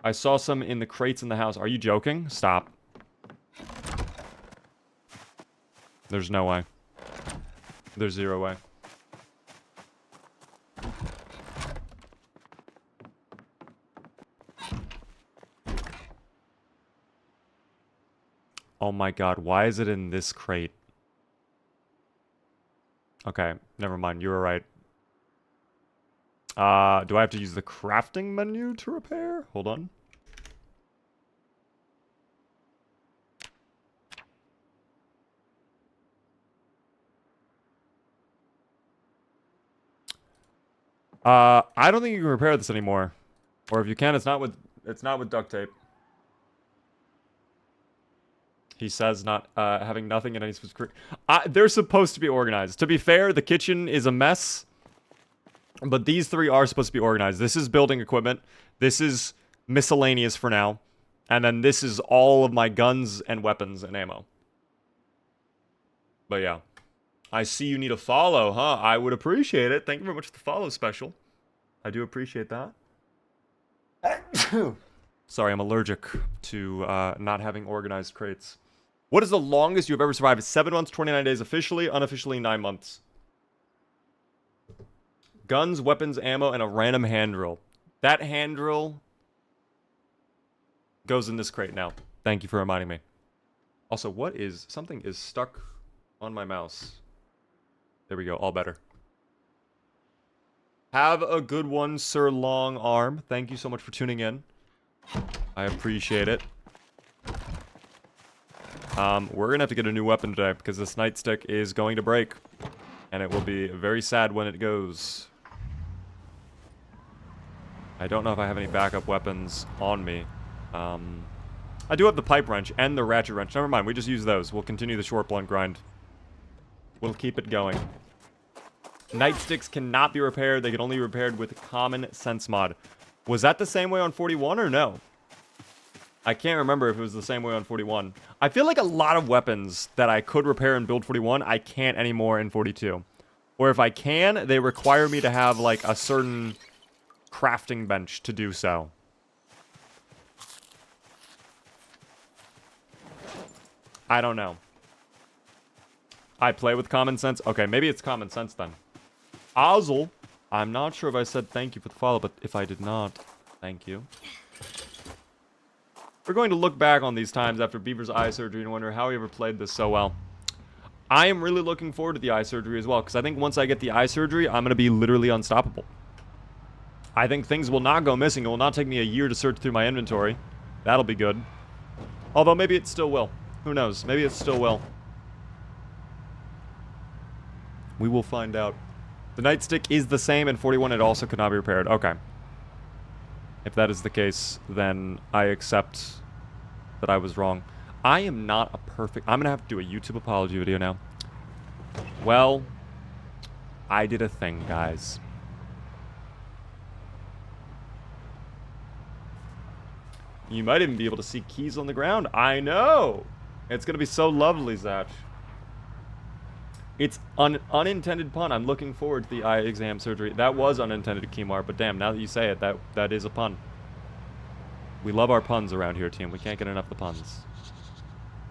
I saw some in the crates in the house. Are you joking? Stop. There's no way. There's zero way. Oh my god, why is it in this crate? Okay, never mind, you were right. Do I have to use the crafting menu to repair? Hold on. I don't think you can repair this anymore. Or if you can, it's not with duct tape. He says not having nothing in any specific... they're supposed to be organized. To be fair, the kitchen is a mess. But these three are supposed to be organized. This is building equipment. This is miscellaneous for now. And then this is all of my guns and weapons and ammo. But yeah. I see you need a follow, huh? I would appreciate it. Thank you very much for the follow special. I do appreciate that. Sorry, I'm allergic to not having organized crates. What is the longest you have ever survived? 7 months, 29 days officially, unofficially 9 months. Guns, weapons, ammo, and a random hand drill. That hand drill goes in this crate now. Thank you for reminding me. Also, something is stuck on my mouse. There we go, all better. Have a good one, Sir Long Arm. Thank you so much for tuning in. I appreciate it. We're gonna have to get a new weapon today because this nightstick is going to break. And it will be very sad when it goes. I don't know if I have any backup weapons on me. I do have the pipe wrench and the ratchet wrench. Never mind, we just use those. We'll continue the short blunt grind. We'll keep it going. Nightsticks cannot be repaired. They can only be repaired with common sense mod. Was that the same way on 41 or no? I can't remember if it was the same way on 41. I feel like a lot of weapons that I could repair in build 41, I can't anymore in 42. Or if I can, they require me to have like a certain crafting bench to do so. I don't know. I play with common sense. Okay, maybe it's common sense then. Ozzel, I'm not sure if I said thank you for the follow, but if I did not, thank you. We're going to look back on these times after Beaver's eye surgery and wonder how he ever played this so well. I am really looking forward to the eye surgery as well, because I think once I get the eye surgery, I'm going to be literally unstoppable. I think things will not go missing. It will not take me a year to search through my inventory. That'll be good. Although maybe it still will. Who knows? Maybe it still will. We will find out. The nightstick is the same in 41. It also could not be repaired. Okay. If that is the case, then I accept that I was wrong. I am not a perfect... I'm going to have to do a YouTube apology video now. Well, I did a thing, guys. You might even be able to see keys on the ground. I know! It's going to be so lovely, Zach. It's an unintended pun. I'm looking forward to the eye exam surgery. That was unintended, Kimar, but damn, now that you say it, that is a pun. We love our puns around here, team. We can't get enough of the puns.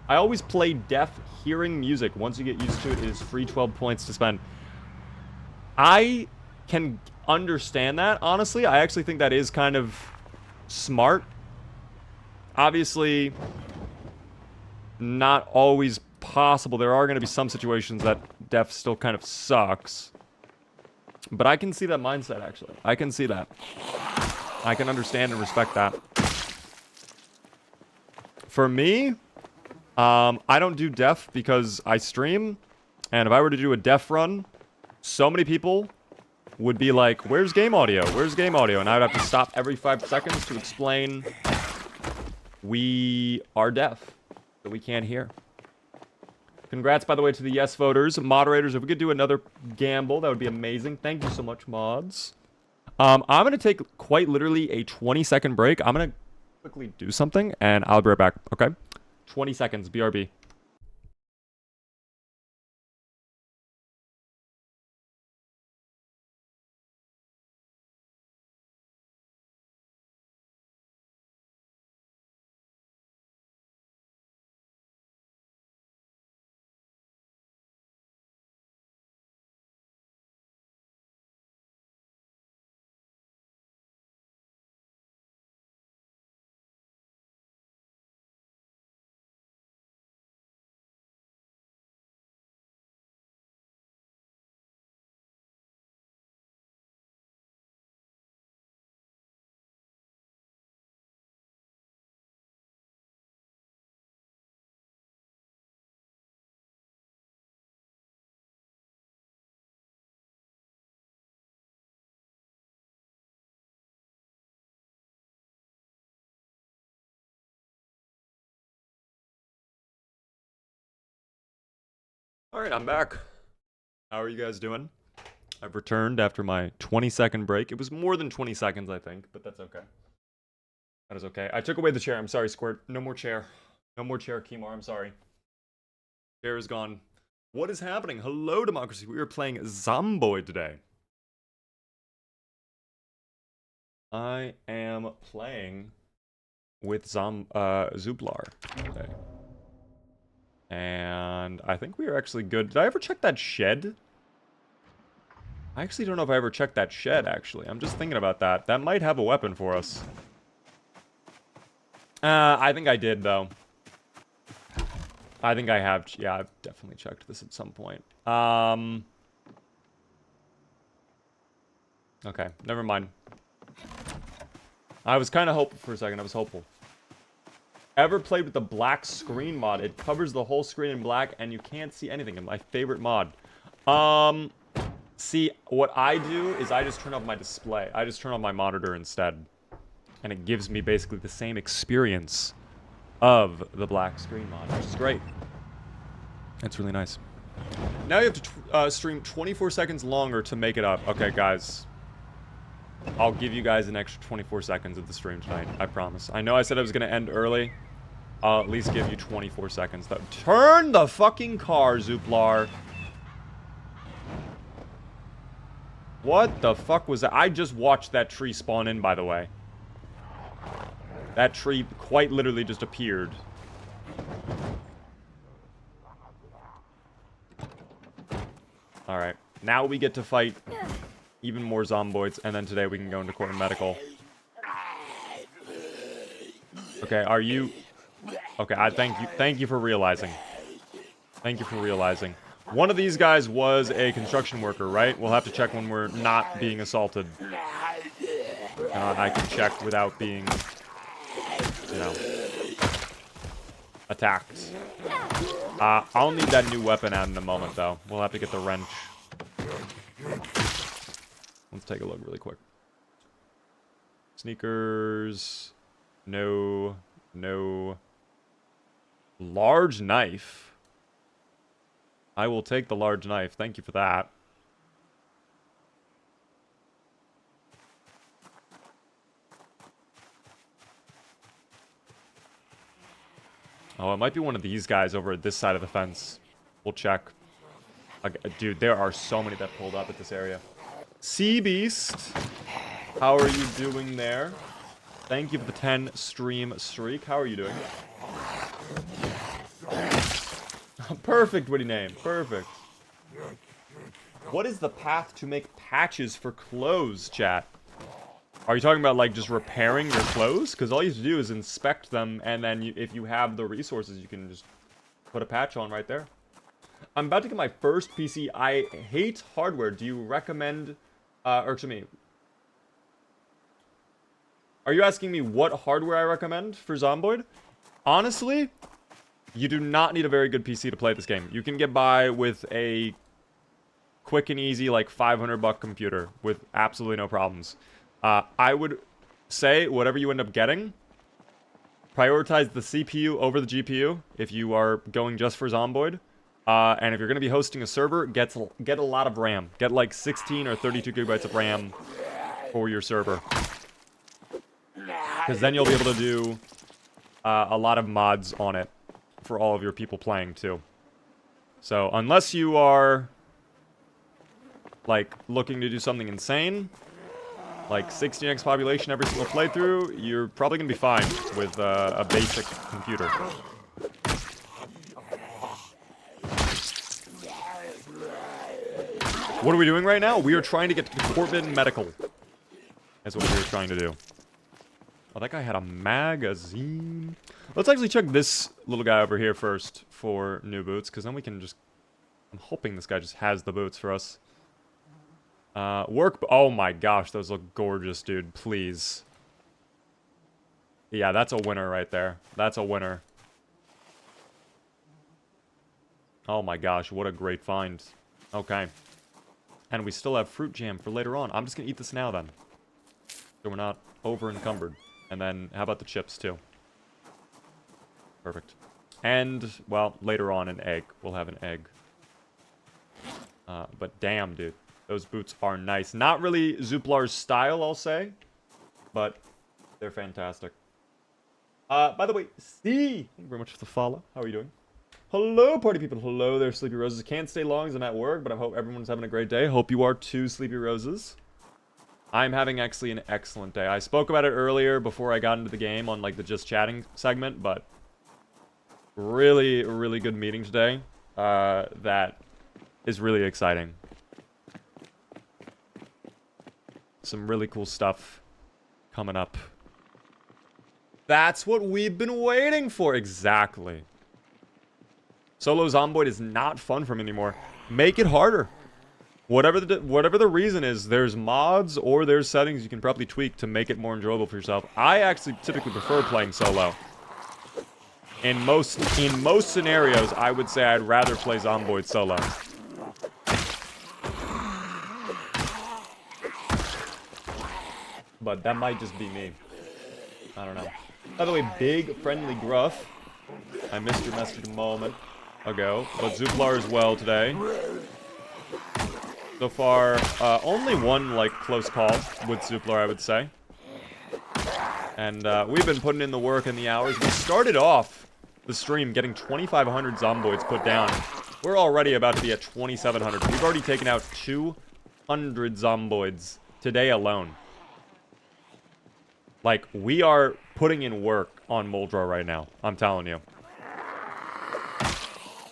I always play deaf hearing music. Once you get used to it, it is free 12 points to spend. I can understand that, honestly. I actually think that is kind of smart. Obviously, not always possible. There are going to be some situations that deaf still kind of sucks. But I can see that mindset, actually. I can see that. I can understand and respect that. For me, I don't do deaf because I stream. And if I were to do a deaf run, so many people would be like, where's game audio? Where's game audio? And I would have to stop every 5 seconds to explain we are deaf, that we can't hear. Congrats, by the way, to the yes voters. Moderators, if we could do another gamble, that would be amazing. Thank you so much, mods. I'm going to take quite literally a 20-second break. I'm going to quickly do something, and I'll be right back, okay? 20 seconds, BRB. Alright, I'm back. How are you guys doing? I've returned after my 20-second break. It was more than 20 seconds, I think, but that's okay. That is okay. I took away the chair. I'm sorry, Squirt. No more chair. No more chair, Kimar. I'm sorry. Chair is gone. What is happening? Hello, democracy. We are playing Zomboid today. I am playing with Zuplar today. And I think we are actually good. Did I ever check that shed? I actually don't know if I ever checked that shed, actually. I'm just thinking about that. That might have a weapon for us. I think I did, though. I think I have. Yeah, I've definitely checked this at some point. Okay, never mind. I was kind of hopeful for a second. I was hopeful. Ever played with the black screen mod? It covers the whole screen in black and you can't see anything. It's my favorite mod. See, what I do is I just turn off my display. I just turn on my monitor instead. And it gives me basically the same experience of the black screen mod, which is great. It's really nice. Now you have to stream 24 seconds longer to make it up. Okay, guys. I'll give you guys an extra 24 seconds of the stream tonight. I promise. I know I said I was going to end early. I'll at least give you 24 seconds. Turn the fucking car, Zuplar. What the fuck was that? I just watched that tree spawn in, by the way. That tree quite literally just appeared. Alright. Now we get to fight even more zomboids, and then today we can go into court and medical. Okay, are you... Okay, thank you for realizing. Thank you for realizing. One of these guys was a construction worker, right? We'll have to check when we're not being assaulted. I can check without being, you know, attacked. I'll need that new weapon out in a moment, though. We'll have to get the wrench. Let's take a look really quick. Sneakers. No. No. Large knife. I will take the large knife. Thank you for that. Oh, it might be one of these guys over at this side of the fence. We'll check. Dude, there are so many that pulled up at this area. Sea Beast, how are you doing there? Thank you for the 10 stream streak. How are you doing? Perfect, witty name. Perfect. What is the path to make patches for clothes, chat? Are you talking about, like, just repairing your clothes? Because all you have to do is inspect them, and then if you have the resources, you can just put a patch on right there. I'm about to get my first PC. I hate hardware. Do you recommend... or to me... Are you asking me what hardware I recommend for Zomboid? Honestly, you do not need a very good PC to play this game. You can get by with a quick and easy, like, $500 computer with absolutely no problems. I would say, whatever you end up getting, prioritize the CPU over the GPU if you are going just for Zomboid. And if you're going to be hosting a server, get a lot of RAM. Get, like, 16 or 32 gigabytes of RAM for your server. Because then you'll be able to do a lot of mods on it for all of your people playing, too. So, unless you are, like, looking to do something insane, like 16x population every single playthrough, you're probably going to be fine with a basic computer. What are we doing right now? We are trying to get to the Corbin Medical. That's what we were trying to do. Oh, that guy had a magazine. Let's actually check this little guy over here first for new boots, because then we can just... I'm hoping this guy just has the boots for us. Oh my gosh, those look gorgeous, dude. Please. Yeah, that's a winner right there. That's a winner. Oh my gosh, what a great find. Okay. And we still have fruit jam for later on. I'm just gonna eat this now, then. So we're not over-encumbered. And then, how about the chips, too? Perfect. And, well, later on, an egg. We'll have an egg. But damn, dude. Those boots are nice. Not really Zuplar's style, I'll say. But they're fantastic. By the way, Steve, thank you very much for the follow. How are you doing? Hello, party people. Hello there, Sleepy Roses. Can't stay long as I'm at work, but I hope everyone's having a great day. Hope you are too, Sleepy Roses. I'm having actually an excellent day. I spoke about it earlier before I got into the game on, like, the just chatting segment, but really, really good meeting today. That is really exciting. Some really cool stuff coming up. That's what we've been waiting for. Exactly. Solo Zomboid is not fun for me anymore. Make it harder. Whatever the reason is, there's mods or there's settings you can probably tweak to make it more enjoyable for yourself. I actually typically prefer playing solo. In most scenarios, I would say I'd rather play Zomboid solo. But that might just be me. I don't know. By the way, big friendly gruff. I missed your message a moment ago, but Zuplar as well today. So far, only one, like, close call with Zuplar, I would say. And we've been putting in the work and the hours. We started off the stream getting 2,500 zomboids put down. We're already about to be at 2,700. We've already taken out 200 zomboids today alone. Like, we are putting in work on Moldra right now. I'm telling you.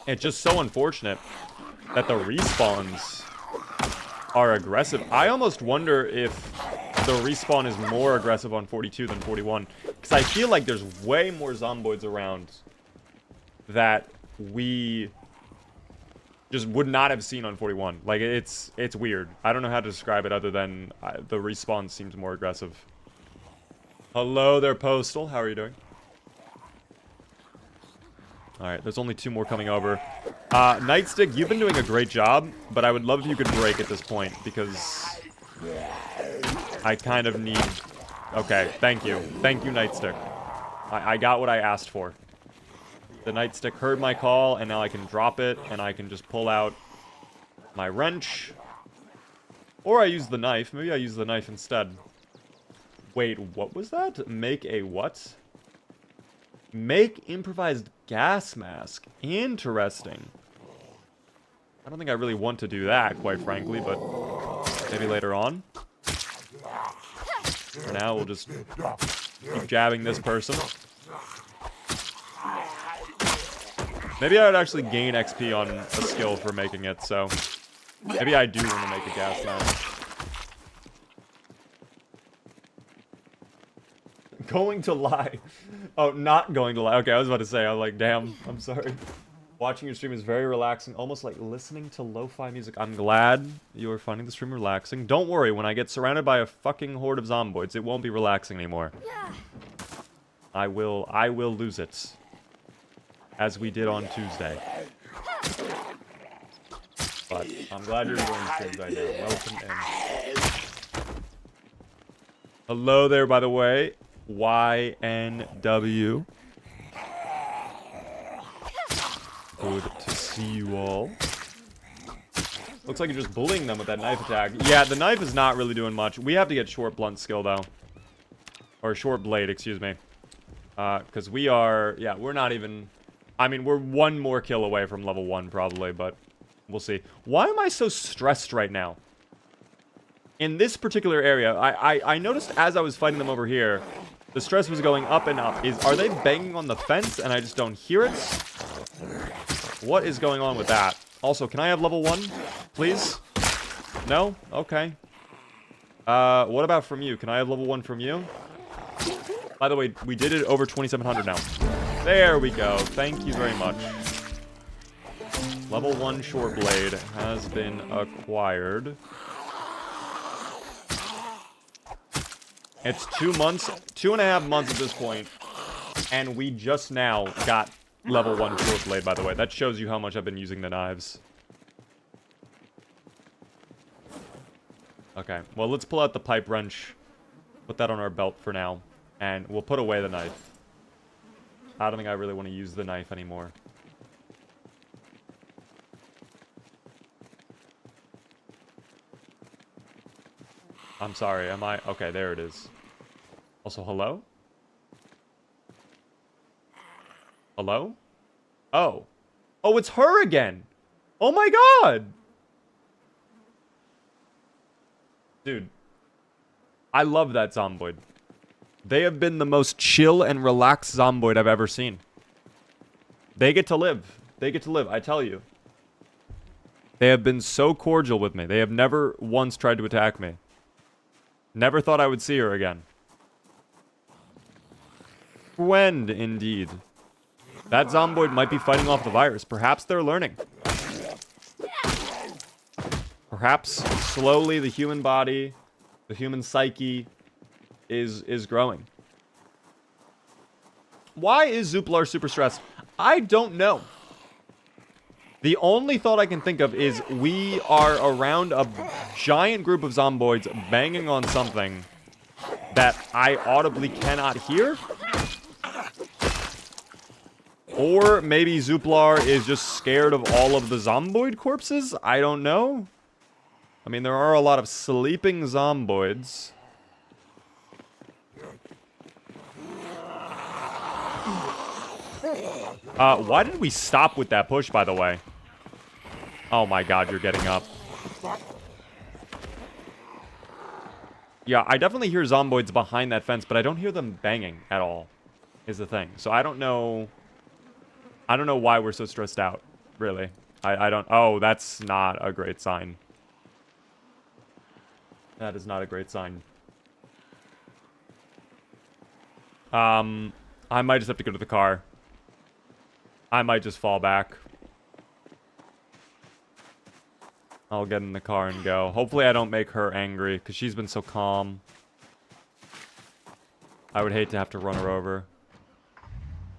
It's just so unfortunate that the respawns are aggressive. I almost wonder if the respawn is more aggressive on 42 than 41. Because I feel like there's way more zomboids around that we just would not have seen on 41. Like, it's weird. I don't know how to describe it other than the respawn seems more aggressive. Hello there, Postal. How are you doing? Alright, there's only 2 more coming over. Nightstick, you've been doing a great job, but I would love if you could break at this point, because I kind of need... Okay, thank you. Thank you, Nightstick. I got what I asked for. The Nightstick heard my call, and now I can drop it, and I can just pull out my wrench. Or I use the knife. Maybe I use the knife instead. Wait, what was that? Make a what? Make improvised gas mask. Interesting. I don't think I really want to do that, quite frankly, but maybe later on. For now, we'll just keep jabbing this person. Maybe I would actually gain XP on a skill for making it, so maybe I do want to make a gas mask. Going to lie. Oh, not going to lie. Okay, I was about to say, I'm like, damn, I'm sorry. Watching your stream is very relaxing, almost like listening to lo-fi music. I'm glad you are finding the stream relaxing. Don't worry, when I get surrounded by a fucking horde of zomboids, it won't be relaxing anymore. I will lose it. As we did on Tuesday. But I'm glad you're enjoying the stream right now. Welcome in. Hello there, by the way. YNW. Good to see you all. Looks like you're just bullying them with that knife attack. Yeah, the knife is not really doing much. We have to get short blunt skill, though. Or short blade, excuse me. Because we are... Yeah, we're not even... I mean, we're 1 more kill away from level 1, probably, but we'll see. Why am I so stressed right now? In this particular area, I noticed as I was fighting them over here, the stress was going up and up. Are they banging on the fence and I just don't hear it? What is going on with that? Also, can I have level 1, please? No? Okay. What about from you? Can I have level 1 from you? By the way, we did it over 2,700 now. There we go. Thank you very much. Level 1 short blade has been acquired. It's 2 months, 2.5 months at this point, and we just now got level 1 short blade, by the way. That shows you how much I've been using the knives. Okay, well, let's pull out the pipe wrench. Put that on our belt for now, and we'll put away the knife. I don't think I really want to use the knife anymore. I'm sorry, am I? Okay, there it is. Also, hello? Hello? Oh. Oh, it's her again! Oh my god! Dude. I love that zomboid. They have been the most chill and relaxed zomboid I've ever seen. They get to live. They get to live, I tell you. They have been so cordial with me. They have never once tried to attack me. Never thought I would see her again. Friend, indeed. That zomboid might be fighting off the virus. Perhaps they're learning. Perhaps slowly the human body, the human psyche is growing. Why is Zuplar super stressed? I don't know. The only thought I can think of is we are around a giant group of zomboids banging on something that I audibly cannot hear. Or maybe Zuplar is just scared of all of the zomboid corpses? I don't know. I mean, there are a lot of sleeping zomboids. Why did we stop with that push, by the way? Oh my god, you're getting up. Yeah, I definitely hear zomboids behind that fence, but I don't hear them banging at all, is the thing. So I don't know why we're so stressed out, really. I don't... Oh, that's not a great sign. That is not a great sign. I might just have to go to the car. I might just fall back. I'll get in the car and go. Hopefully I don't make her angry, because she's been so calm. I would hate to have to run her over.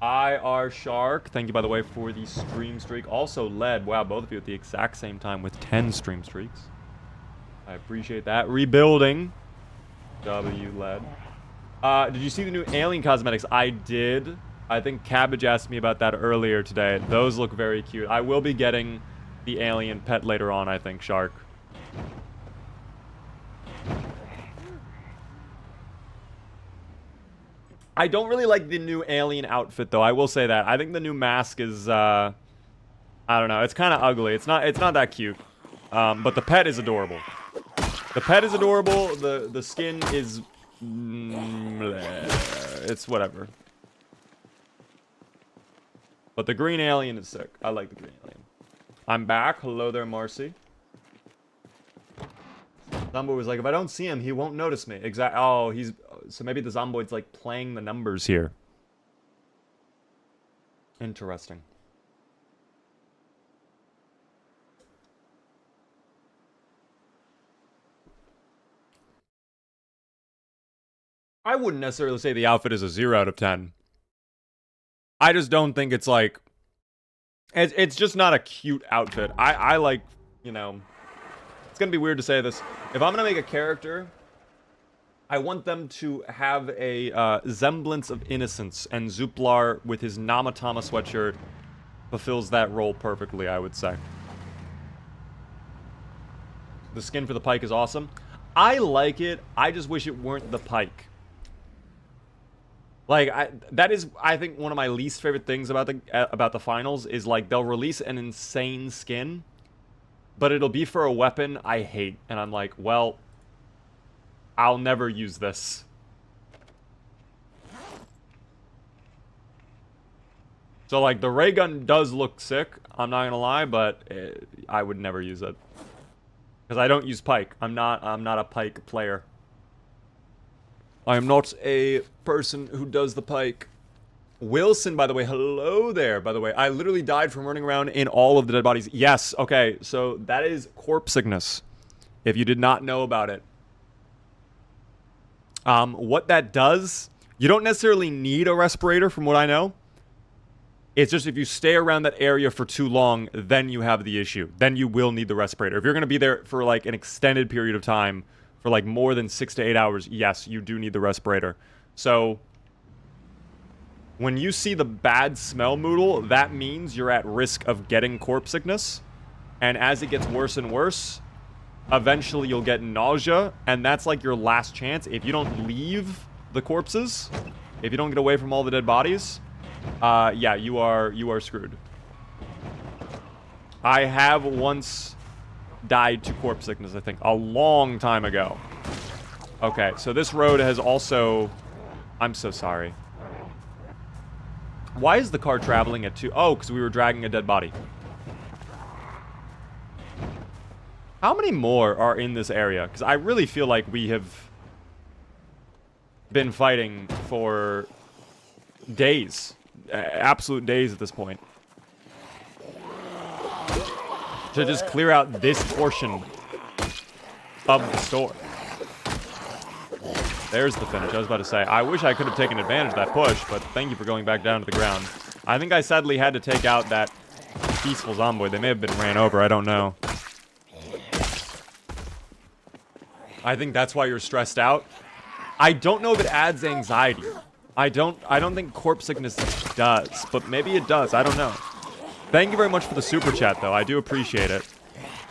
IR Shark, thank you, by the way, for the stream streak. Also led, wow, both of you at the exact same time with 10 stream streaks. I appreciate that. Rebuilding. W led. Did you see the new alien cosmetics? I did. I think Cabbage asked me about that earlier today. Those look very cute. I will be getting the alien pet later on, I think, Shark. I don't really like the new alien outfit, though. I will say that. I think the new mask is, I don't know. It's kind of ugly. It's not that cute. But the pet is adorable. The pet is adorable. The skin is... it's whatever. But the green alien is sick. I like the green alien. I'm back. Hello there, Marcy. Zomboid was like, if I don't see him, he won't notice me. Exactly. Oh, he's... So maybe the Zomboid's like playing the numbers here. Interesting. I wouldn't necessarily say the outfit is a 0 out of 10. I just don't think it's like... It's just not a cute outfit. I like, you know... It's gonna be weird to say this. If I'm gonna make a character, I want them to have a semblance of innocence, and Zuplar, with his Namatama sweatshirt, fulfills that role perfectly, I would say. The skin for the pike is awesome. I like it. I just wish it weren't the pike. Like, that is, I think, one of my least favorite things about the finals is, like, they'll release an insane skin, but it'll be for a weapon I hate. And I'm like, well, I'll never use this. So, like, the ray gun does look sick, I'm not gonna lie, but I would never use it. Because I don't use pike. I'm not a pike player. I am not a person who does the pike. Wilson, by the way, hello there, by the way. I literally died from running around in all of the dead bodies. Yes, okay, so that is corpse sickness, if you did not know about it. What that does, you don't necessarily need a respirator from what I know. It's just if you stay around that area for too long, then you have the issue. Then you will need the respirator. If you're going to be there for like an extended period of time, for like more than 6 to 8 hours, yes, you do need the respirator. So, when you see the bad smell moodle, that means you're at risk of getting corpse sickness. And as it gets worse and worse, eventually you'll get nausea, and that's like your last chance. If you don't leave the corpses, if you don't get away from all the dead bodies, yeah, you are screwed. I have once died to corpse sickness, I think, a long time ago. Okay, so this road has also... I'm so sorry. Why is the car traveling at 2? Oh, because we were dragging a dead body. How many more are in this area? Because I really feel like we have been fighting for days. Absolute days at this point. To just clear out this portion of the store. There's the finish. I was about to say, I wish I could have taken advantage of that push, but thank you for going back down to the ground. I think I sadly had to take out that peaceful zomboid. They may have been ran over. I don't know. I think that's why you're stressed out. I don't know if it adds anxiety. I don't think corpse sickness does, but maybe it does. I don't know. Thank you very much for the super chat, though. I do appreciate it.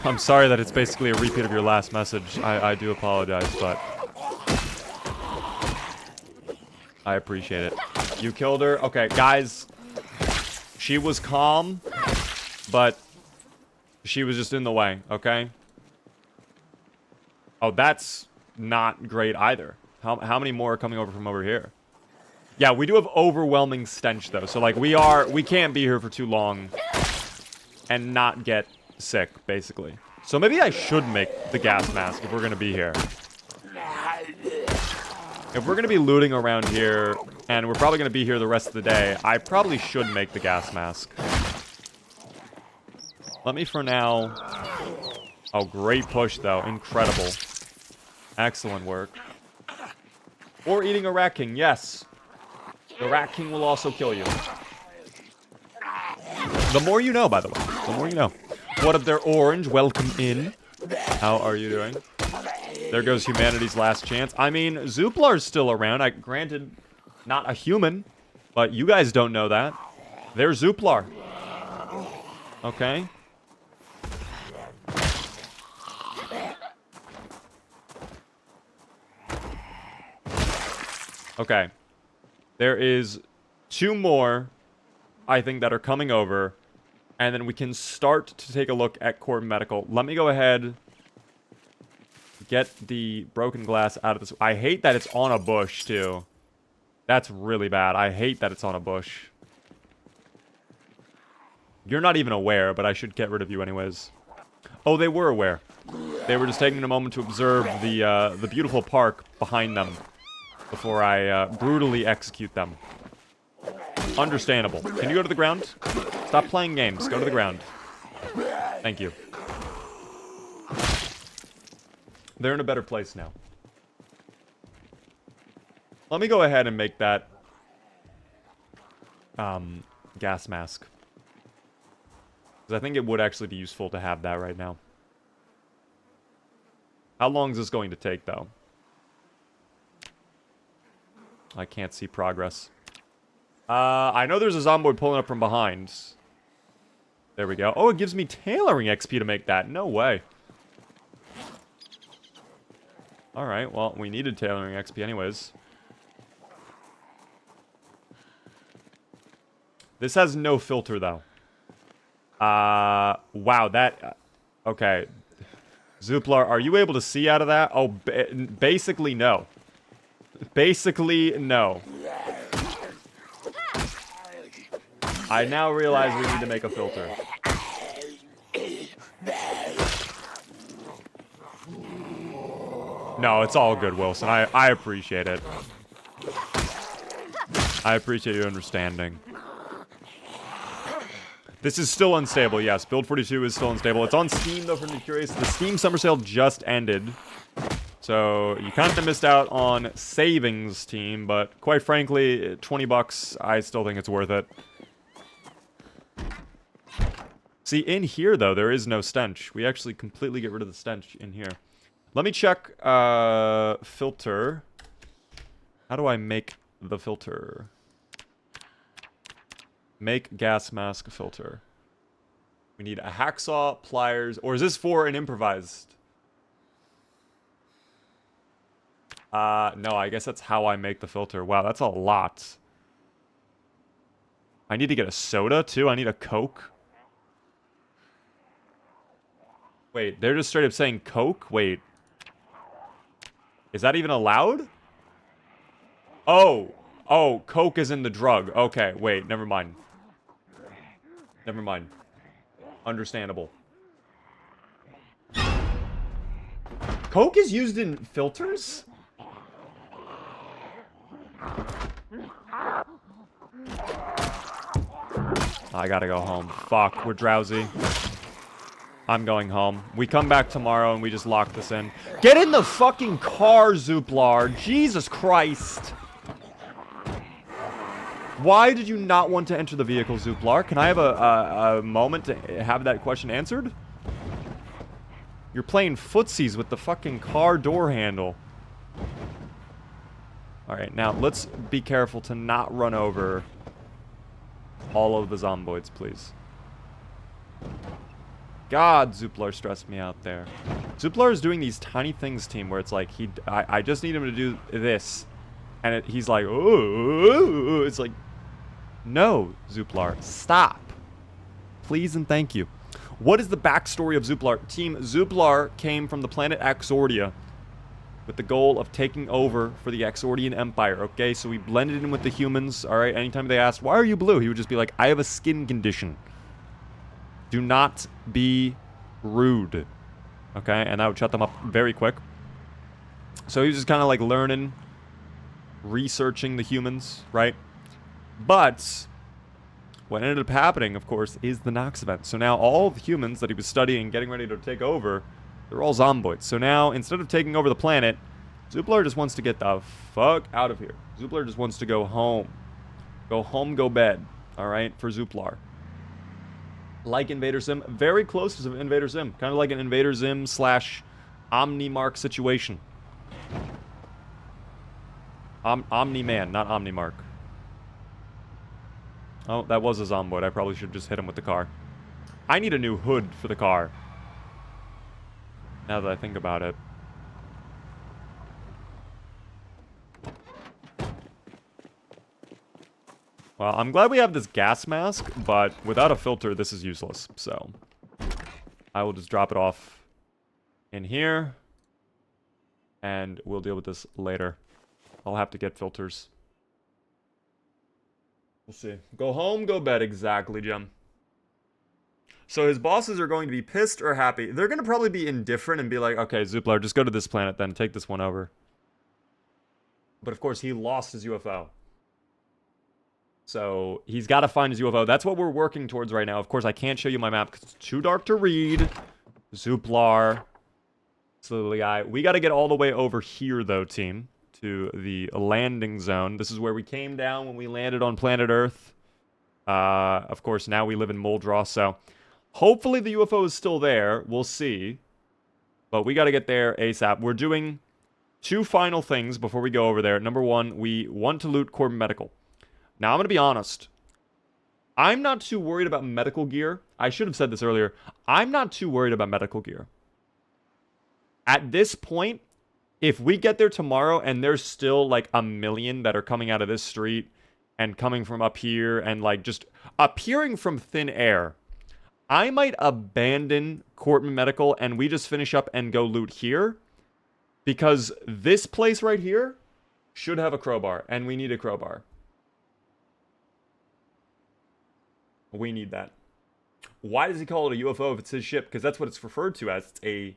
I'm sorry that it's basically a repeat of your last message. I do apologize, but I appreciate it. You killed her? Okay, guys. She was calm, but she was just in the way, okay? Oh, that's not great either. How many more are coming over from over here? Yeah, we do have overwhelming stench, though. So, like, we can't be here for too long and not get sick, basically. So maybe I should make the gas mask if we're going to be here. If we're going to be looting around here, and we're probably going to be here the rest of the day, I probably should make the gas mask. Let me for now... Oh, great push, though. Incredible. Excellent work. Or eating a Rat King, yes. The Rat King will also kill you. The more you know, by the way. The more you know. What up there, Orange? Welcome in. How are you doing? There goes humanity's last chance. I mean, Zuplar's still around. Granted, not a human, but you guys don't know that. There's Zuplar. Okay. Okay. There is 2 more, I think, that are coming over. And then we can start to take a look at Core Medical. Let me go ahead. Get the broken glass out of this. I hate that it's on a bush, too. That's really bad. I hate that it's on a bush. You're not even aware, but I should get rid of you anyways. Oh, they were aware. They were just taking a moment to observe the beautiful park behind them before I brutally execute them. Understandable. Can you go to the ground? Stop playing games. Go to the ground. Thank you. They're in a better place now. Let me go ahead and make that gas mask. Because I think it would actually be useful to have that right now. How long is this going to take, though? I can't see progress. I know there's a zomboid pulling up from behind. There we go. Oh, it gives me tailoring XP to make that. No way. Alright, well, we needed tailoring XP anyways. This has no filter, though. Wow, that... okay. Zuplar, are you able to see out of that? Oh, basically, no. Basically, no. I now realize we need to make a filter. No, it's all good, Wilson. I appreciate it. I appreciate your understanding. This is still unstable, yes. Build 42 is still unstable. It's on Steam, though, for the curious. The Steam summer sale just ended. So, you kind of missed out on savings, team. But, quite frankly, 20 bucks, I still think it's worth it. See, in here, though, there is no stench. We actually completely get rid of the stench in here. Let me check, filter. How do I make the filter? Make gas mask filter. We need a hacksaw, pliers, or is this for an improvised? No, I guess that's how I make the filter. Wow, that's a lot. I need to get a soda, too. I need a Coke. Wait, they're just straight up saying Coke? Wait. Is that even allowed? Oh. Oh, Coke is in the drug. Okay, wait, never mind. Never mind. Understandable. Coke is used in filters? I gotta go home. Fuck, we're drowsy. I'm going home. We come back tomorrow and we just lock this in. Get in the fucking car, Zuplar. Jesus Christ. Why did you not want to enter the vehicle, Zuplar? Can I have a moment to have that question answered? You're playing footsies with the fucking car door handle. Alright, now let's be careful to not run over all of the zomboids, please. God, Zuplar stressed me out there. Zuplar is doing these tiny things, team, where it's like, I just need him to do this. And he's like, oh, it's like, no, Zuplar, stop. Please and thank you. What is the backstory of Zuplar? Team, Zuplar came from the planet Axordia with the goal of taking over for the Axordian Empire, okay? So we blended in with the humans, all right? Anytime they asked, why are you blue? He would just be like, I have a skin condition. Do not be rude, okay? And that would shut them up very quick. So he was just kind of like learning, researching the humans, right? But what ended up happening, of course, is the Knox Event. So now all the humans that he was studying, getting ready to take over, they're all zomboids. So now, instead of taking over the planet, Zuplar just wants to get the fuck out of here. Zuplar just wants to go home. Go home, go bed. Alright, for Zuplar. Like Invader Zim. Very close to Invader Zim. Kind of like an Invader Zim / Omnimark situation. Omni-Man, not Omnimark. Oh, that was a zomboid. I probably should have just hit him with the car. I need a new hood for the car. Now that I think about it. Well, I'm glad we have this gas mask, but without a filter, this is useless. So, I will just drop it off in here. And we'll deal with this later. I'll have to get filters. We'll see. Go home, go bed. Exactly, Jim. So his bosses are going to be pissed or happy. They're going to probably be indifferent and be like, okay, Zuplar, just go to this planet then. Take this one over. But of course, he lost his UFO. So he's got to find his UFO. That's what we're working towards right now. Of course, I can't show you my map because it's too dark to read. Zuplar. So we got to get all the way over here, though, team. To the landing zone. This is where we came down when we landed on planet Earth. Of course, now we live in Muldross, so hopefully the UFO is still there. We'll see. But we got to get there ASAP. We're doing 2 final things before we go over there. Number 1, we want to loot Corbin Medical. Now, I'm going to be honest. I'm not too worried about medical gear. I should have said this earlier. I'm not too worried about medical gear. At this point, if we get there tomorrow and there's still like 1 million that are coming out of this street and coming from up here and like just appearing from thin air, I might abandon Corbin Medical and we just finish up and go loot here. Because this place right here should have a crowbar and we need a crowbar. We need that. Why does he call it a UFO if it's his ship? Because that's what it's referred to as. It's a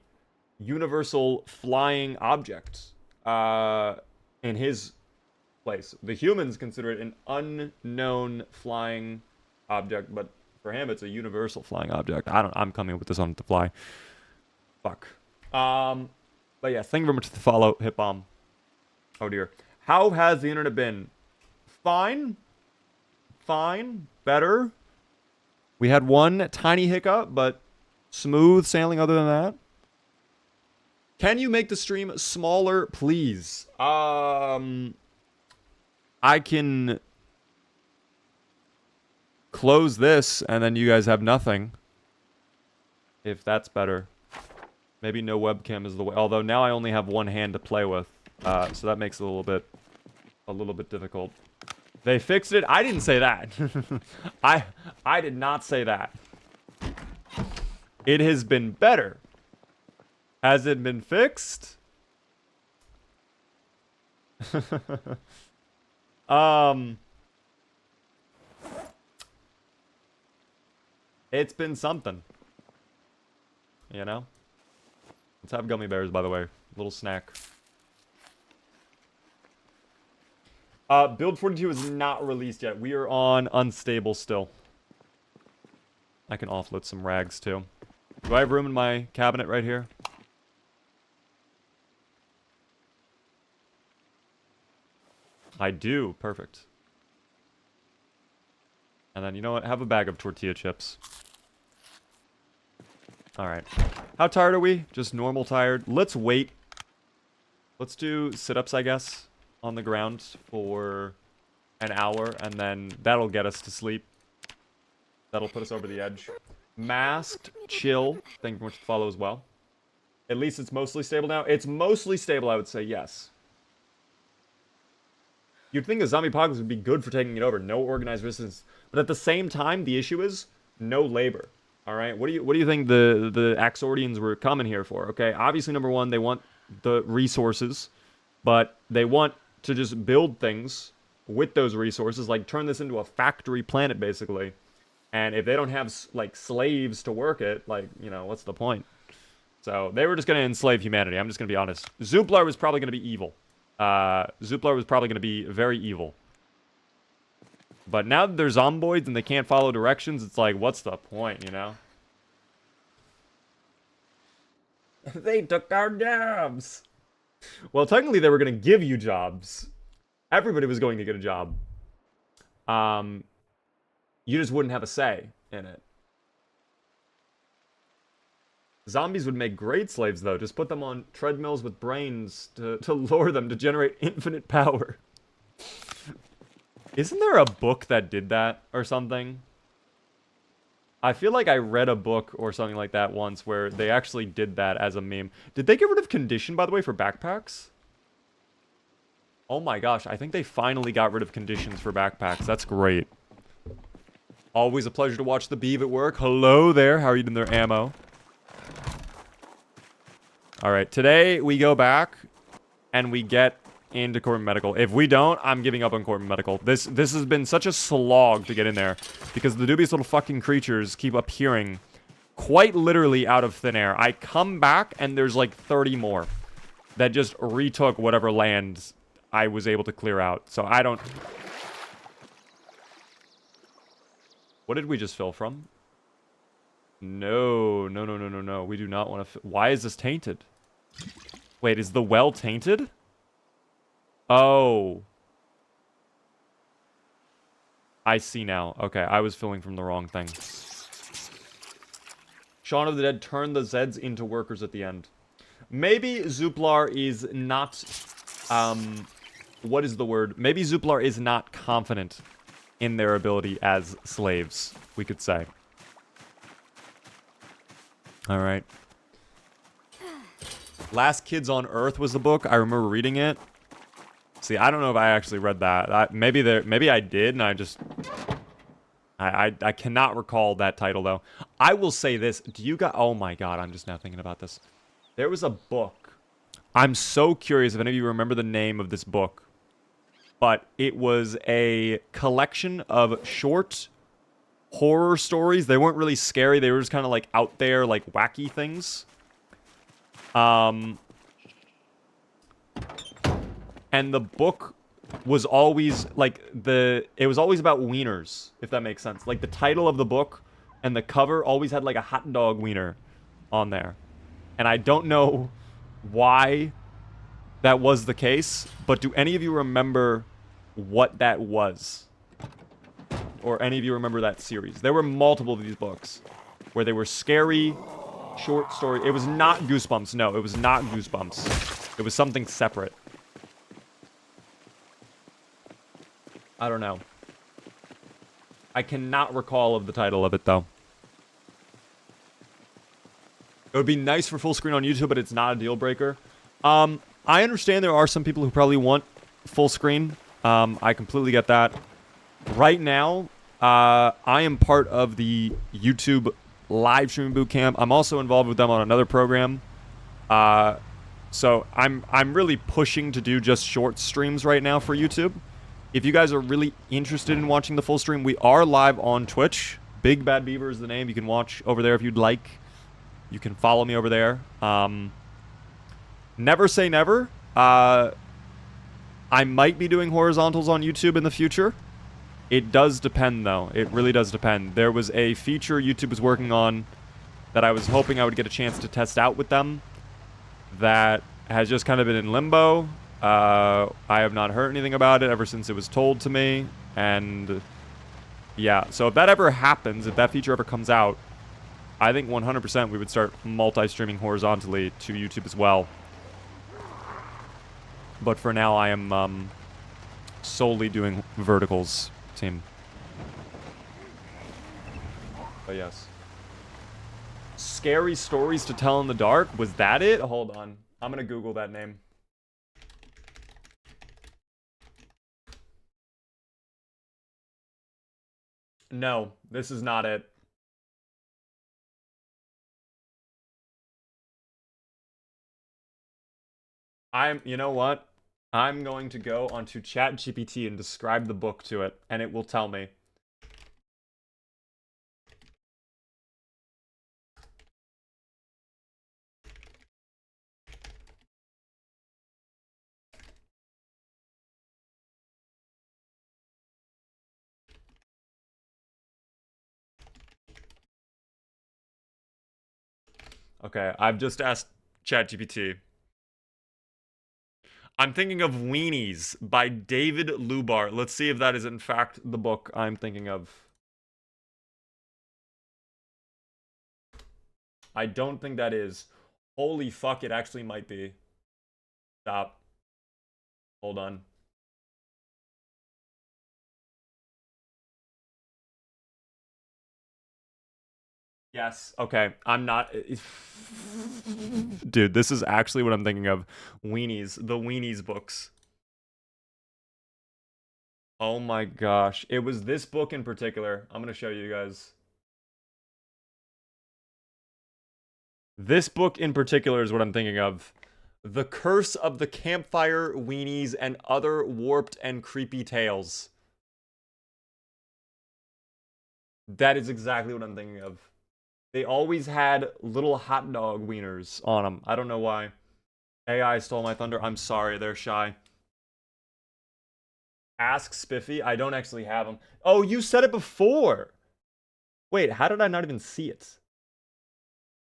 universal flying object in his place. The humans consider it an unknown flying object, but for him it's a universal flying object. I'm coming up with this on the fly. Fuck. But yeah, thank you very much for the follow, Hip Bomb. Oh dear. How has the internet been? Fine. Fine. Better. We had one tiny hiccup, but smooth sailing other than that. Can you make the stream smaller, please? I can close this, and then you guys have nothing. If that's better. Maybe no webcam is the way. Although now I only have one hand to play with, so that makes it a little bit difficult. They fixed it. I didn't say that. I did not say that. It has been better. Has it been fixed? It's been something. You know? Let's have gummy bears, by the way. Little snack. Build 42 is not released yet. We are on unstable still. I can offload some rags, too. Do I have room in my cabinet right here? I do. Perfect. And then, you know what? Have a bag of tortilla chips. Alright. How tired are we? Just normal tired. Let's wait. Let's do sit-ups, I guess. on the ground for an hour, and then that'll get us to sleep. That'll put us over the edge. Masked, chill. Thank you very much for the follow as well. At least it's mostly stable now. It's mostly stable, I would say, yes. You'd think a zombie apocalypse would be good for taking it over. No organized resistance. But at the same time, the issue is no labor. All right? What do you think the Axordians were coming here for? Okay, obviously, number one, they want the resources. But they want to just build things with those resources. Like, turn this into a factory planet, basically. And if they don't have, like, slaves to work it, like, you know, what's the point? So, they were just going to enslave humanity. I'm just going to be honest. Zuplar was probably going to be evil. Zuplar was probably going to be very evil. But now that they're zomboids and they can't follow directions, it's like, what's the point, you know? They took our jobs! Well, technically they were going to give you jobs. Everybody was going to get a job. You just wouldn't have a say in it. Zombies would make great slaves, though. Just put them on treadmills with brains to lure them to generate infinite power. Isn't there a book that did that or something? I feel like I read a book or something like that once where they actually did that as a meme. Did they get rid of condition, by the way, for backpacks? Oh my gosh, I think they finally got rid of conditions for backpacks. That's great. Always a pleasure to watch the Beeve at work. Hello there. How are you doing there, Ammo? Alright, today we go back and we get into Corporate Medical. If we don't, I'm giving up on Corporate Medical. This has been such a slog to get in there because the dubious little fucking creatures keep appearing quite literally out of thin air. I come back and there's like 30 more that just retook whatever land I was able to clear out. So I don't... What did we just fill from? No. We do not want to... Why is this tainted? Wait, is the well tainted? Oh. I see now. Okay, I was filling from the wrong thing. Shaun of the Dead turned the Zeds into workers at the end. Maybe Zuplar is not... what is the word? Maybe Zuplar is not confident in their ability as slaves, we could say. Alright. Last Kids on Earth was the book. I remember reading it. See, I don't know if I actually read that. Maybe I did, and I just... I cannot recall that title, though. I will say this. Do you guys... Oh my god, I'm just now thinking about this. There was a book. I'm so curious if any of you remember the name of this book. But it was a collection of short horror stories. They weren't really scary. They were just kind of like out there, like wacky things. And the book was always like it was always about wieners, if that makes sense. Like the title of the book and the cover always had like a hot dog wiener on there. And I don't know why that was the case, but do any of you remember what that was? Or any of you remember that series? There were multiple of these books where they were scary, short story. It was not Goosebumps. No, it was not Goosebumps. It was something separate. I don't know. I cannot recall of the title of it, though. It would be nice for full screen on YouTube, but it's not a deal breaker. I understand there are some people who probably want full screen. I completely get that. Right now, I am part of the YouTube live streaming boot camp. I'm also involved with them on another program. So I'm really pushing to do just short streams right now for YouTube. If you guys are really interested in watching the full stream, we are live on Twitch. Big Bad Beaver is the name. You can watch over there if you'd like. You can follow me over there. Never say never. I might be doing horizontals on YouTube in the future. It does depend, though. It really does depend. There was a feature YouTube was working on that I was hoping I would get a chance to test out with them that has just kind of been in limbo. I have not heard anything about it ever since it was told to me. And yeah, so if that ever happens, if that feature ever comes out, I think 100% we would start multi-streaming horizontally to YouTube as well. But for now, I am solely doing verticals, team. But yes. Scary stories to tell in the dark? Was that it? Hold on. I'm gonna Google that name. No, this is not it. You know what? I'm going to go onto ChatGPT and describe the book to it, and it will tell me. Okay, I've just asked ChatGPT. I'm thinking of Weenies by David Lubar. Let's see if that is in fact the book I'm thinking of. I don't think that is. Holy fuck, it actually might be. Stop. Hold on. Yes. Okay. I'm not. Dude, this is actually what I'm thinking of. Weenies. The Weenies books. Oh my gosh. It was this book in particular. I'm going to show you guys. This book in particular is what I'm thinking of. The Curse of the Campfire Weenies and Other Warped and Creepy Tales. That is exactly what I'm thinking of. They always had little hot dog wieners on them. I don't know why. AI stole my thunder. I'm sorry, they're shy. Ask Spiffy. I don't actually have them. Oh, you said it before. Wait, how did I not even see it?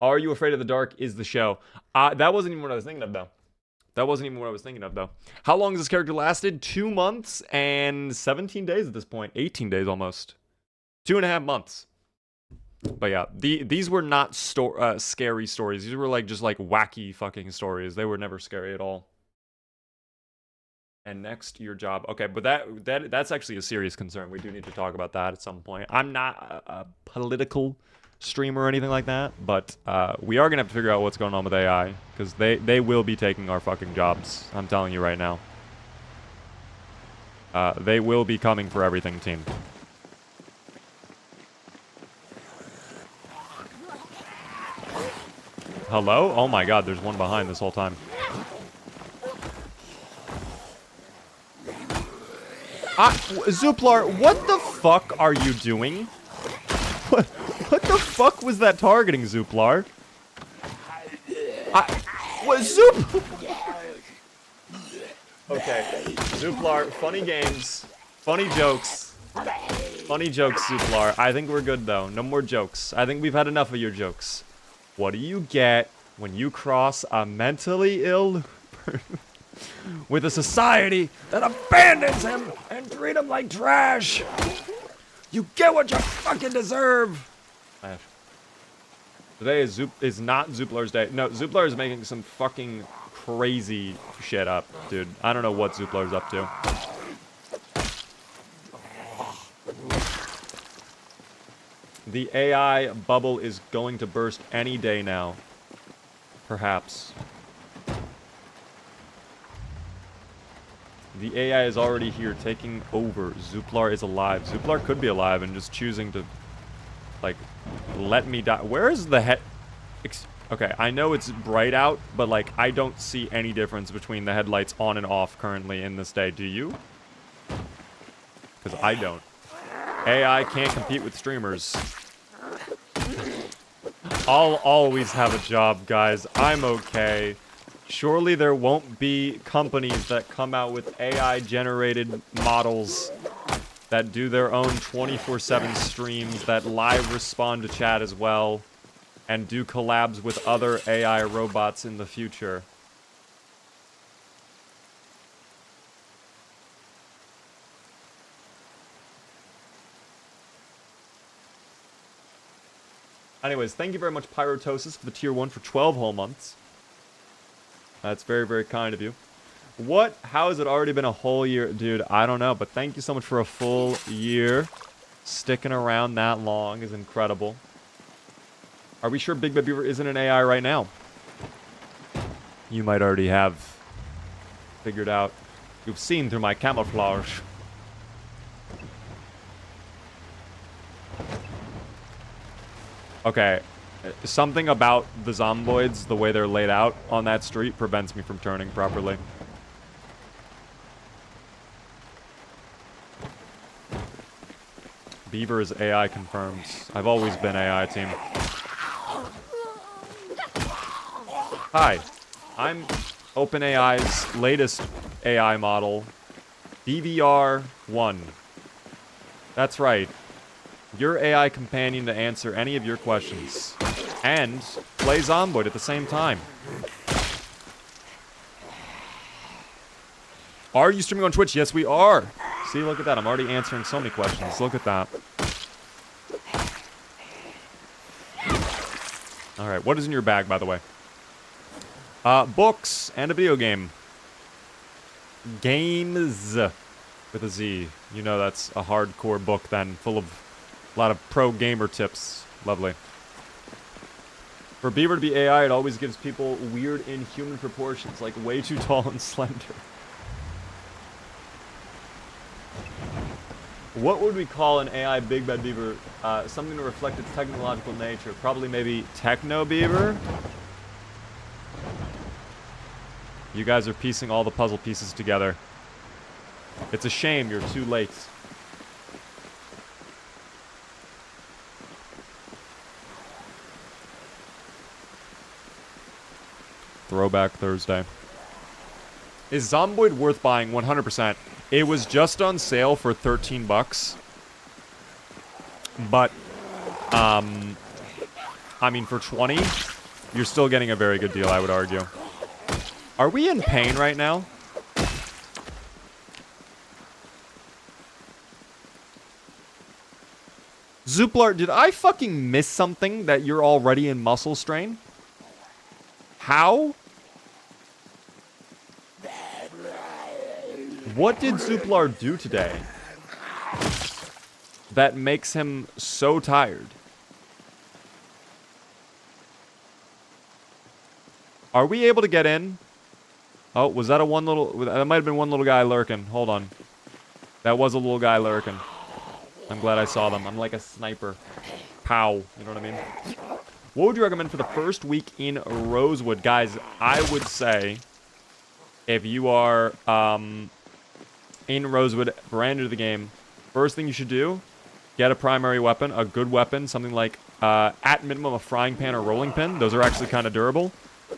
Are You Afraid of the Dark is the show. That wasn't even what I was thinking of, though. That wasn't even what I was thinking of, though. How long has this character lasted? 2 months and 17 days at this point. 18 days almost. 2.5 months. But yeah, these were not scary stories. These were just wacky fucking stories. They were never scary at all. And next, your job. Okay, but that's actually a serious concern. We do need to talk about that at some point. I'm not a political streamer or anything like that, but we are gonna have to figure out what's going on with AI, because they will be taking our fucking jobs. I'm telling you right now. They will be coming for everything, team. Hello? Oh my god, there's one behind this whole time. Zuplar, what the fuck are you doing? What the fuck was that targeting, Zuplar? What, Okay, Zuplar, funny games, funny jokes. Funny jokes, Zuplar. I think we're good, though. No more jokes. I think we've had enough of your jokes. What do you get when you cross a mentally ill with a society that abandons him and treat him like trash? You get what you fucking deserve. Today is not Zuplar's day. No, Zuplar is making some fucking crazy shit up, dude. I don't know what Zuplar's up to. The AI bubble is going to burst any day now. Perhaps. The AI is already here, taking over. Zuplar is alive. Zuplar could be alive and just choosing to, let me die. Where is the head? Okay, I know it's bright out, but, I don't see any difference between the headlights on and off currently in this day. Do you? Because I don't. AI can't compete with streamers. I'll always have a job, guys. I'm okay. Surely there won't be companies that come out with AI-generated models that do their own 24/7 streams, that live respond to chat as well, and do collabs with other AI robots in the future. Anyways, thank you very much, Pyrotosis, for the tier 1 for 12 whole months. That's very, very kind of you. What? How has it already been a whole year? Dude, I don't know, but thank you so much for a full year. Sticking around that long is incredible. Are we sure Big Bad Beaver isn't an AI right now? You might already have figured out. You've seen through my camouflage. Okay. Something about the zomboids, the way they're laid out on that street, prevents me from turning properly. Beaver is AI confirmed. I've always been AI team. Hi, I'm OpenAI's latest AI model, BVR-1. That's right. Your AI companion to answer any of your questions. And play Zomboid at the same time. Are you streaming on Twitch? Yes, we are. See, look at that. I'm already answering so many questions. Look at that. Alright, what is in your bag, by the way? Books and a video game. Games with a Z. You know that's a hardcore book then, full of a lot of pro gamer tips. Lovely. For Beaver to be AI, it always gives people weird inhuman proportions, like way too tall and slender. What would we call an AI Big Bad Beaver? Something to reflect its technological nature. Probably maybe Techno Beaver? You guys are piecing all the puzzle pieces together. It's a shame you're too late. Throwback Thursday. Is Zomboid worth buying? 100%. It was just on sale for 13 bucks. But, I mean, for 20, you're still getting a very good deal, I would argue. Are we in pain right now? Zuplar, did I fucking miss something that you're already in muscle strain? How? What did Zuplar do today that makes him so tired? Are we able to get in? Oh, was that a one little... That might have been one little guy lurking. Hold on. That was a little guy lurking. I'm glad I saw them. I'm like a sniper. Pow. You know what I mean? What would you recommend for the first week in Rosewood? Guys, I would say if you are in Rosewood, brand new to the game, first thing you should do, get a primary weapon, a good weapon, something like, at minimum, a frying pan or rolling pin. Those are actually kind of durable.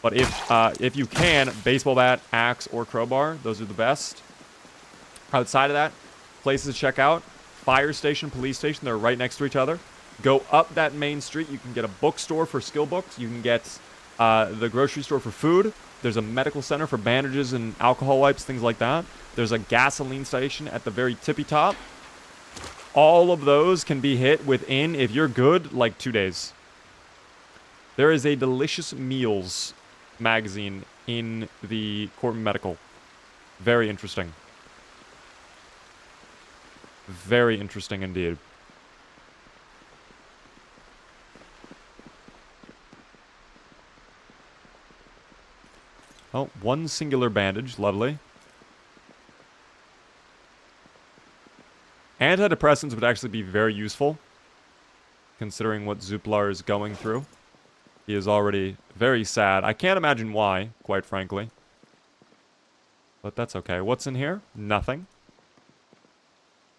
But if you can, baseball bat, axe, or crowbar, those are the best. Outside of that, places to check out, fire station, police station, they're right next to each other. Go up that main street, you can get a bookstore for skill books, you can get the grocery store for food, there's a medical center for bandages and alcohol wipes, things like that. There's a gasoline station at the very tippy top. All of those can be hit within, if you're good, like 2 days. There is a delicious meals magazine in the Courtman Medical. Very interesting. Very interesting indeed. Oh, one singular bandage. Lovely. Antidepressants would actually be very useful, considering what Zuplar is going through. He is already very sad. I can't imagine why, quite frankly. But that's okay. What's in here? Nothing.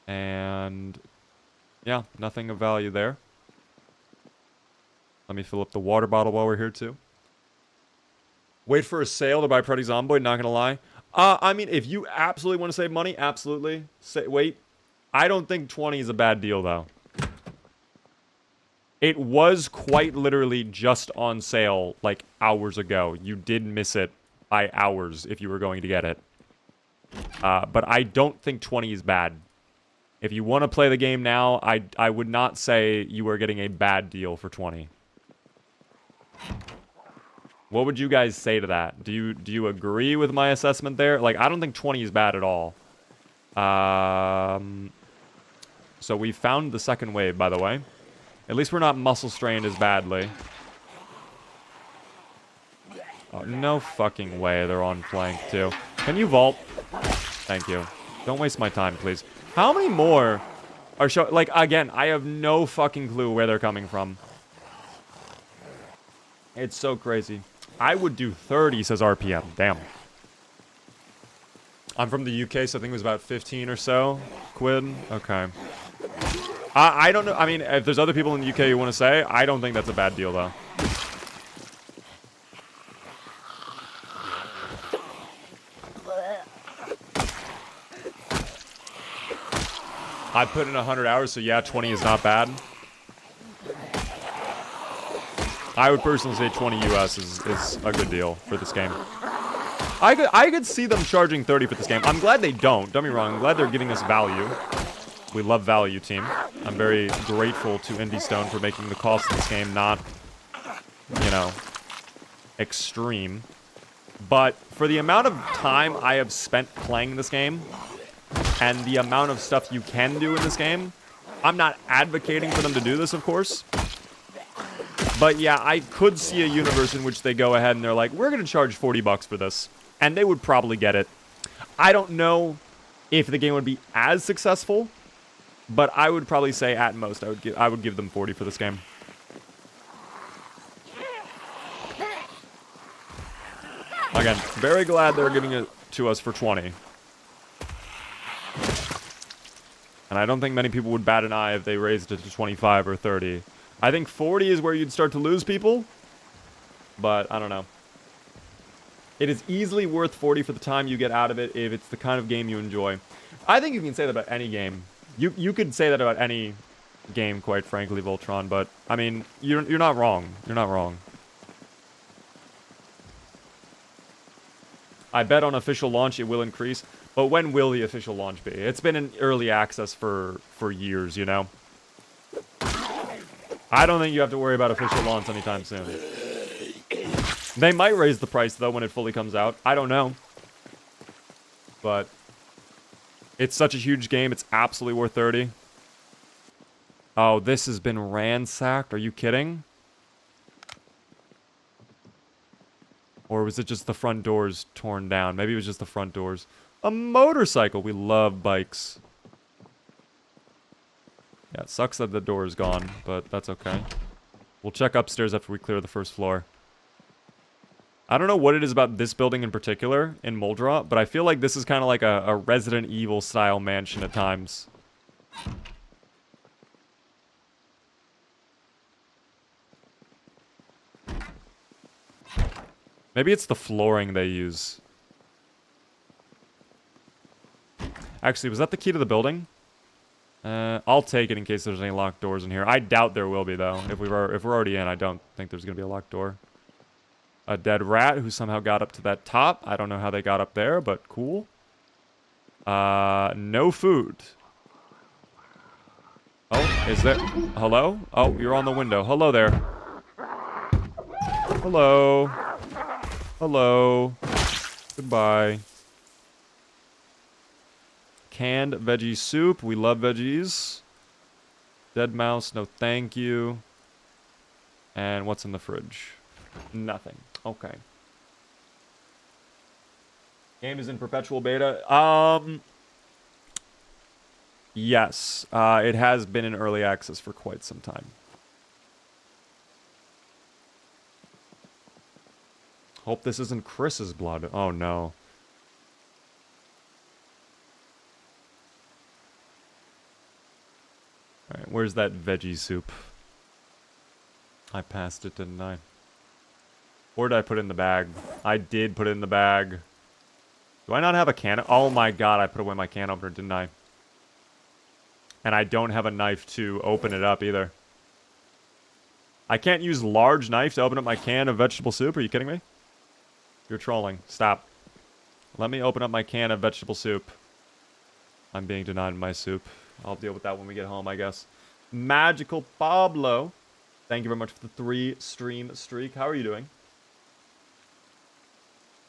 And yeah, nothing of value there. Let me fill up the water bottle while we're here too. Wait for a sale to buy Pretty Zomboid, not gonna lie. I mean, if you absolutely want to save money, absolutely. Wait. I don't think 20 is a bad deal, though. It was quite literally just on sale, like, hours ago. You did miss it by hours if you were going to get it. But I don't think 20 is bad. If you want to play the game now, I would not say you are getting a bad deal for 20. What would you guys say to that? Do you agree with my assessment there? Like, I don't think 20 is bad at all. So we found the second wave, by the way. At least we're not muscle strained as badly. Oh, no fucking way they're on flank, too. Can you vault? Thank you. Don't waste my time, please. How many more are like, again, I have no fucking clue where they're coming from. It's so crazy. I would do 30, says RPM. Damn. I'm from the UK, so I think it was about 15 or so quid. Okay. I don't know. I mean, if there's other people in the UK who want to say, I don't think that's a bad deal, though. I put in 100 hours, so yeah, 20 is not bad. I would personally say 20 US is a good deal for this game. I could see them charging 30 for this game. I'm glad they don't. Don't be wrong. I'm glad they're giving us value. We love value, team. I'm very grateful to Indie Stone for making the cost of this game not, you know, extreme. But for the amount of time I have spent playing this game and the amount of stuff you can do in this game, I'm not advocating for them to do this, of course. But yeah, I could see a universe in which they go ahead and they're like, we're going to charge 40 bucks for this. And they would probably get it. I don't know if the game would be as successful, but I would probably say at most I would give them 40 for this game. Again, very glad they're giving it to us for 20. And I don't think many people would bat an eye if they raised it to 25 or 30. I think 40 is where you'd start to lose people. But I don't know. It is easily worth 40 for the time you get out of it if it's the kind of game you enjoy. I think you can say that about any game. You could say that about any game, quite frankly, Voltron. But, I mean, you're not wrong. You're not wrong. I bet on official launch it will increase. But when will the official launch be? It's been in early access for years, you know? I don't think you have to worry about official launch anytime soon. They might raise the price, though, when it fully comes out. I don't know. But it's such a huge game, it's absolutely worth 30. Oh, this has been ransacked? Are you kidding? Or was it just the front doors torn down? Maybe it was just the front doors. A motorcycle! We love bikes. Yeah, it sucks that the door is gone, but that's okay. We'll check upstairs after we clear the first floor. I don't know what it is about this building in particular, in Moldra, but I feel like this is kind of like a Resident Evil-style mansion at times. Maybe it's the flooring they use. Actually, was that the key to the building? I'll take it in case there's any locked doors in here. I doubt there will be, though. If we're already in, I don't think there's going to be a locked door. A dead rat who somehow got up to that top. I don't know how they got up there, but cool. No food. Oh, is there... Hello? Oh, you're on the window. Hello there. Hello. Hello. Goodbye. Canned veggie soup. We love veggies. Dead mouse. No thank you. And what's in the fridge? Nothing. Okay. Game is in perpetual beta. Yes. It has been in early access for quite some time. Hope this isn't Chris's blood. Oh, no. Alright, where's that veggie soup? I passed it, didn't I? Or did I put it in the bag? I did put it in the bag. Do I not have a can? Oh my god, I put away my can opener, didn't I? And I don't have a knife to open it up either. I can't use large knife to open up my can of vegetable soup? Are you kidding me? You're trolling. Stop. Let me open up my can of vegetable soup. I'm being denied my soup. I'll deal with that when we get home, I guess. Magical Pablo. Thank you very much for the 3 stream streak. How are you doing?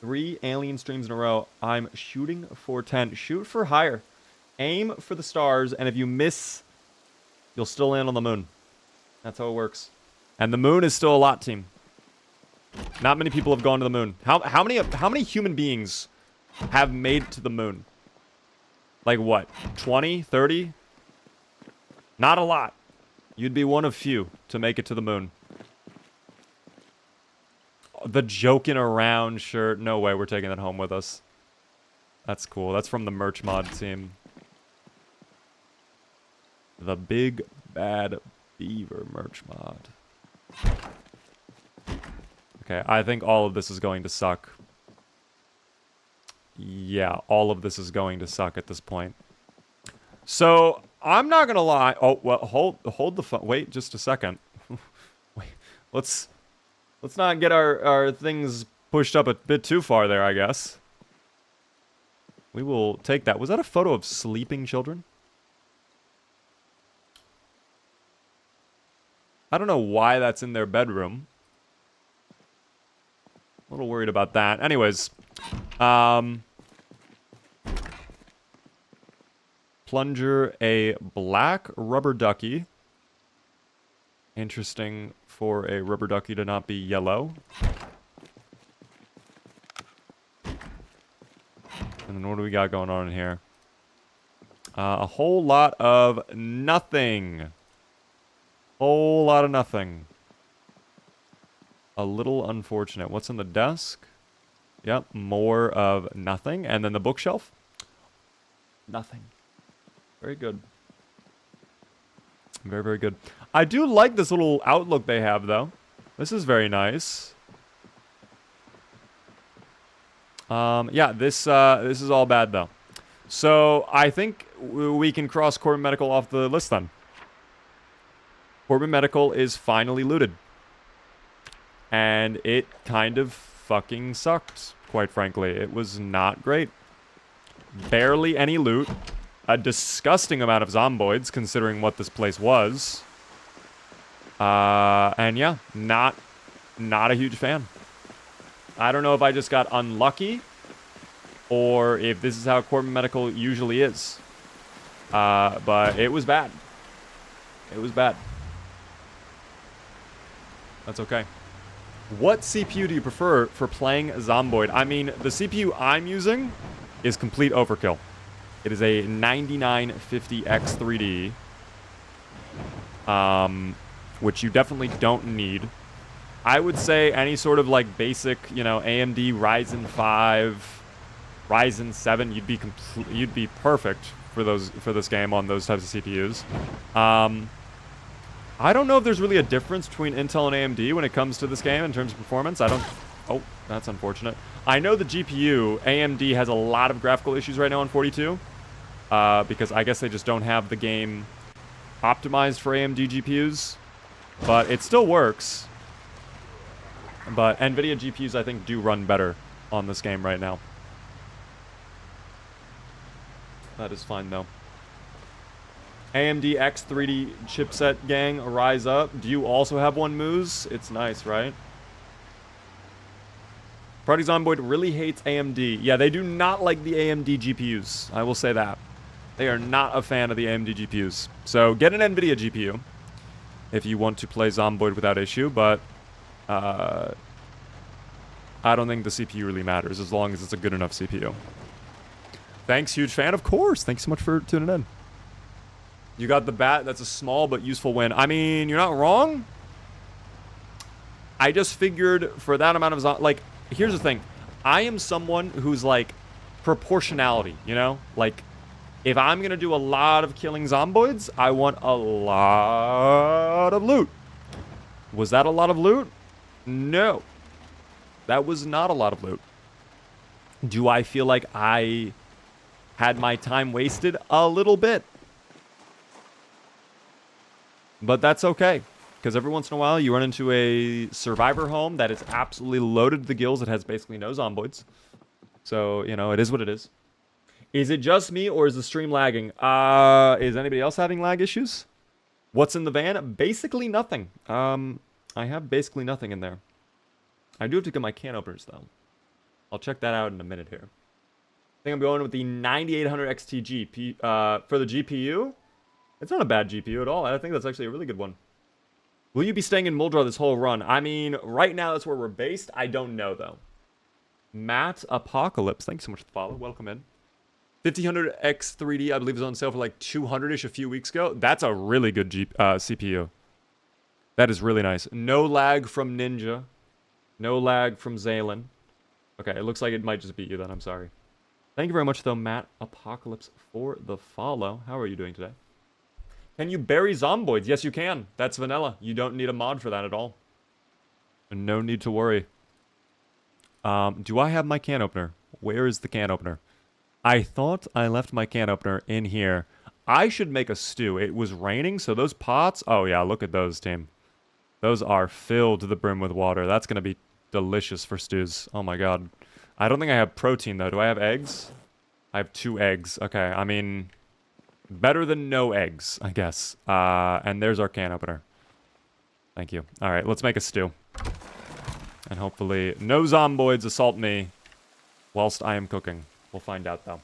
3 alien streams in a row. I'm shooting for 10. Shoot for higher. Aim for the stars, and if you miss, you'll still land on the moon. That's how it works. And the moon is still a lot, team. Not many people have gone to the moon. How many human beings have made it to the moon? Like what? 20? 30? Not a lot. You'd be one of few to make it to the moon. The joking around shirt. No way we're taking that home with us. That's cool. That's from the merch mod team. The Big Bad Beaver merch mod. Okay, I think all of this is going to suck. Yeah, all of this is going to suck at this point. So, I'm not gonna lie. Oh, well, hold the phone. Wait just a second. Wait, let's not get our things pushed up a bit too far there, I guess. We will take that. Was that a photo of sleeping children? I don't know why that's in their bedroom. A little worried about that. Anyways, plunger, a black rubber ducky. Interesting for a rubber ducky to not be yellow. And then what do we got going on in here? A whole lot of nothing. Whole lot of nothing. A little unfortunate. What's on the desk? Yep, more of nothing. And then the bookshelf? Nothing. Very good. Very, very good. I do like this little outlook they have, though. This is very nice. Yeah, this is all bad, though. So, I think we can cross Corbin Medical off the list, then. Corbin Medical is finally looted. And it kind of fucking sucked, quite frankly. It was not great. Barely any loot. A disgusting amount of zomboids, considering what this place was. And yeah, not a huge fan. I don't know if I just got unlucky, or if this is how Corbin Medical usually is. But it was bad. It was bad. That's okay. What CPU do you prefer for playing Zomboid? I mean, the CPU I'm using is complete overkill. It is a 9950X3D, which you definitely don't need. I would say any sort of like basic, you know, AMD Ryzen 5, Ryzen 7, you'd be perfect for this game on those types of CPUs. I don't know if there's really a difference between Intel and AMD when it comes to this game in terms of performance. Oh, that's unfortunate. I know the GPU, AMD has a lot of graphical issues right now on 42. Because I guess they just don't have the game optimized for AMD GPUs. But it still works. But NVIDIA GPUs, I think, do run better on this game right now. That is fine, though. AMD X3D chipset gang, rise up. Do you also have one, Moose? It's nice, right? Party Zomboid really hates AMD. Yeah, they do not like the AMD GPUs. I will say that. They are not a fan of the AMD GPUs. So get an NVIDIA GPU if you want to play Zomboid without issue, but I don't think the CPU really matters as long as it's a good enough CPU. Thanks, huge fan. Of course. Thanks so much for tuning in. You got the bat. That's a small but useful win. I mean, you're not wrong. I just figured for that amount of... Like, here's the thing. I am someone who's, like, proportionality, you know? Like, if I'm going to do a lot of killing zomboids, I want a lot of loot. Was that a lot of loot? No. That was not a lot of loot. Do I feel like I had my time wasted? A little bit. But that's okay, because every once in a while you run into a survivor home that is absolutely loaded to the gills. It has basically no zomboids. So, you know, it is what it is. Is it just me, or is the stream lagging? Is anybody else having lag issues? What's in the van? Basically nothing. I have basically nothing in there. I do have to get my can openers, though. I'll check that out in a minute here. I think I'm going with the 9800 XT for the GPU. It's not a bad GPU at all. I think that's actually a really good one. Will you be staying in Muldra this whole run? I mean, right now that's where we're based. I don't know, though. Matt Apocalypse, thanks so much for the follow. Welcome in. 5000 X3D, I believe, was on sale for like 200-ish a few weeks ago. That's a really good CPU. That is really nice. No lag from Ninja. No lag from Zalen. Okay, it looks like it might just be you then. I'm sorry. Thank you very much, though, Matt Apocalypse, for the follow. How are you doing today? Can you bury zomboids? Yes, you can. That's vanilla. You don't need a mod for that at all. No need to worry. Do I have my can opener? Where is the can opener? I thought I left my can opener in here. I should make a stew. It was raining, so those pots... Oh, yeah, look at those, team. Those are filled to the brim with water. That's going to be delicious for stews. Oh, my God. I don't think I have protein, though. Do I have eggs? I have 2 eggs. Okay, I mean... Better than no eggs, I guess. And there's our can opener. Thank you. All right, let's make a stew. And hopefully no zomboids assault me whilst I am cooking. We'll find out, though.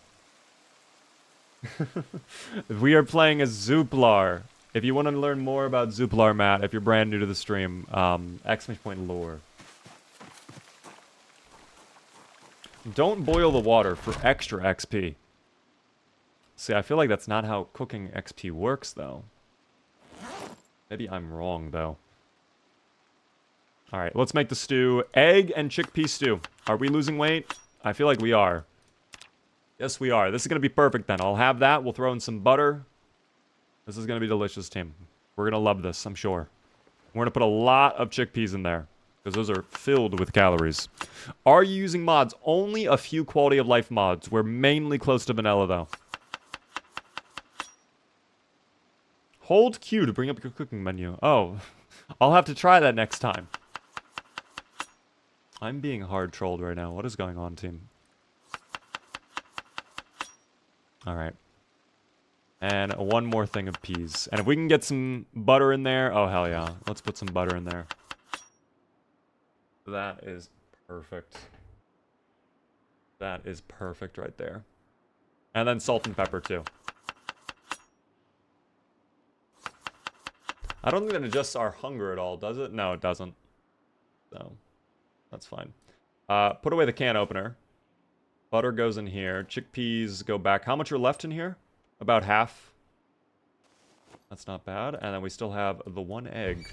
We are playing as Zuplar. If you want to learn more about Zuplar, Matt, if you're brand new to the stream, !lore. Don't boil the water for extra XP. See, I feel like that's not how cooking XP works, though. Maybe I'm wrong, though. Alright, let's make the stew. Egg and chickpea stew. Are we losing weight? I feel like we are. Yes, we are. This is going to be perfect, then. I'll have that. We'll throw in some butter. This is going to be delicious, team. We're going to love this, I'm sure. We're going to put a lot of chickpeas in there, because those are filled with calories. Are you using mods? Only a few quality of life mods. We're mainly close to vanilla, though. Hold Q to bring up your cooking menu. Oh, I'll have to try that next time. I'm being hard trolled right now. What is going on, team? Alright. And one more thing of peas. And if we can get some butter in there... Oh, hell yeah. Let's put some butter in there. That is perfect. That is perfect right there. And then salt and pepper, too. I don't think that adjusts our hunger at all, does it? No, it doesn't. So, that's fine. Put away the can opener. Butter goes in here. Chickpeas go back. How much are left in here? About half. That's not bad. And then we still have the 1 egg.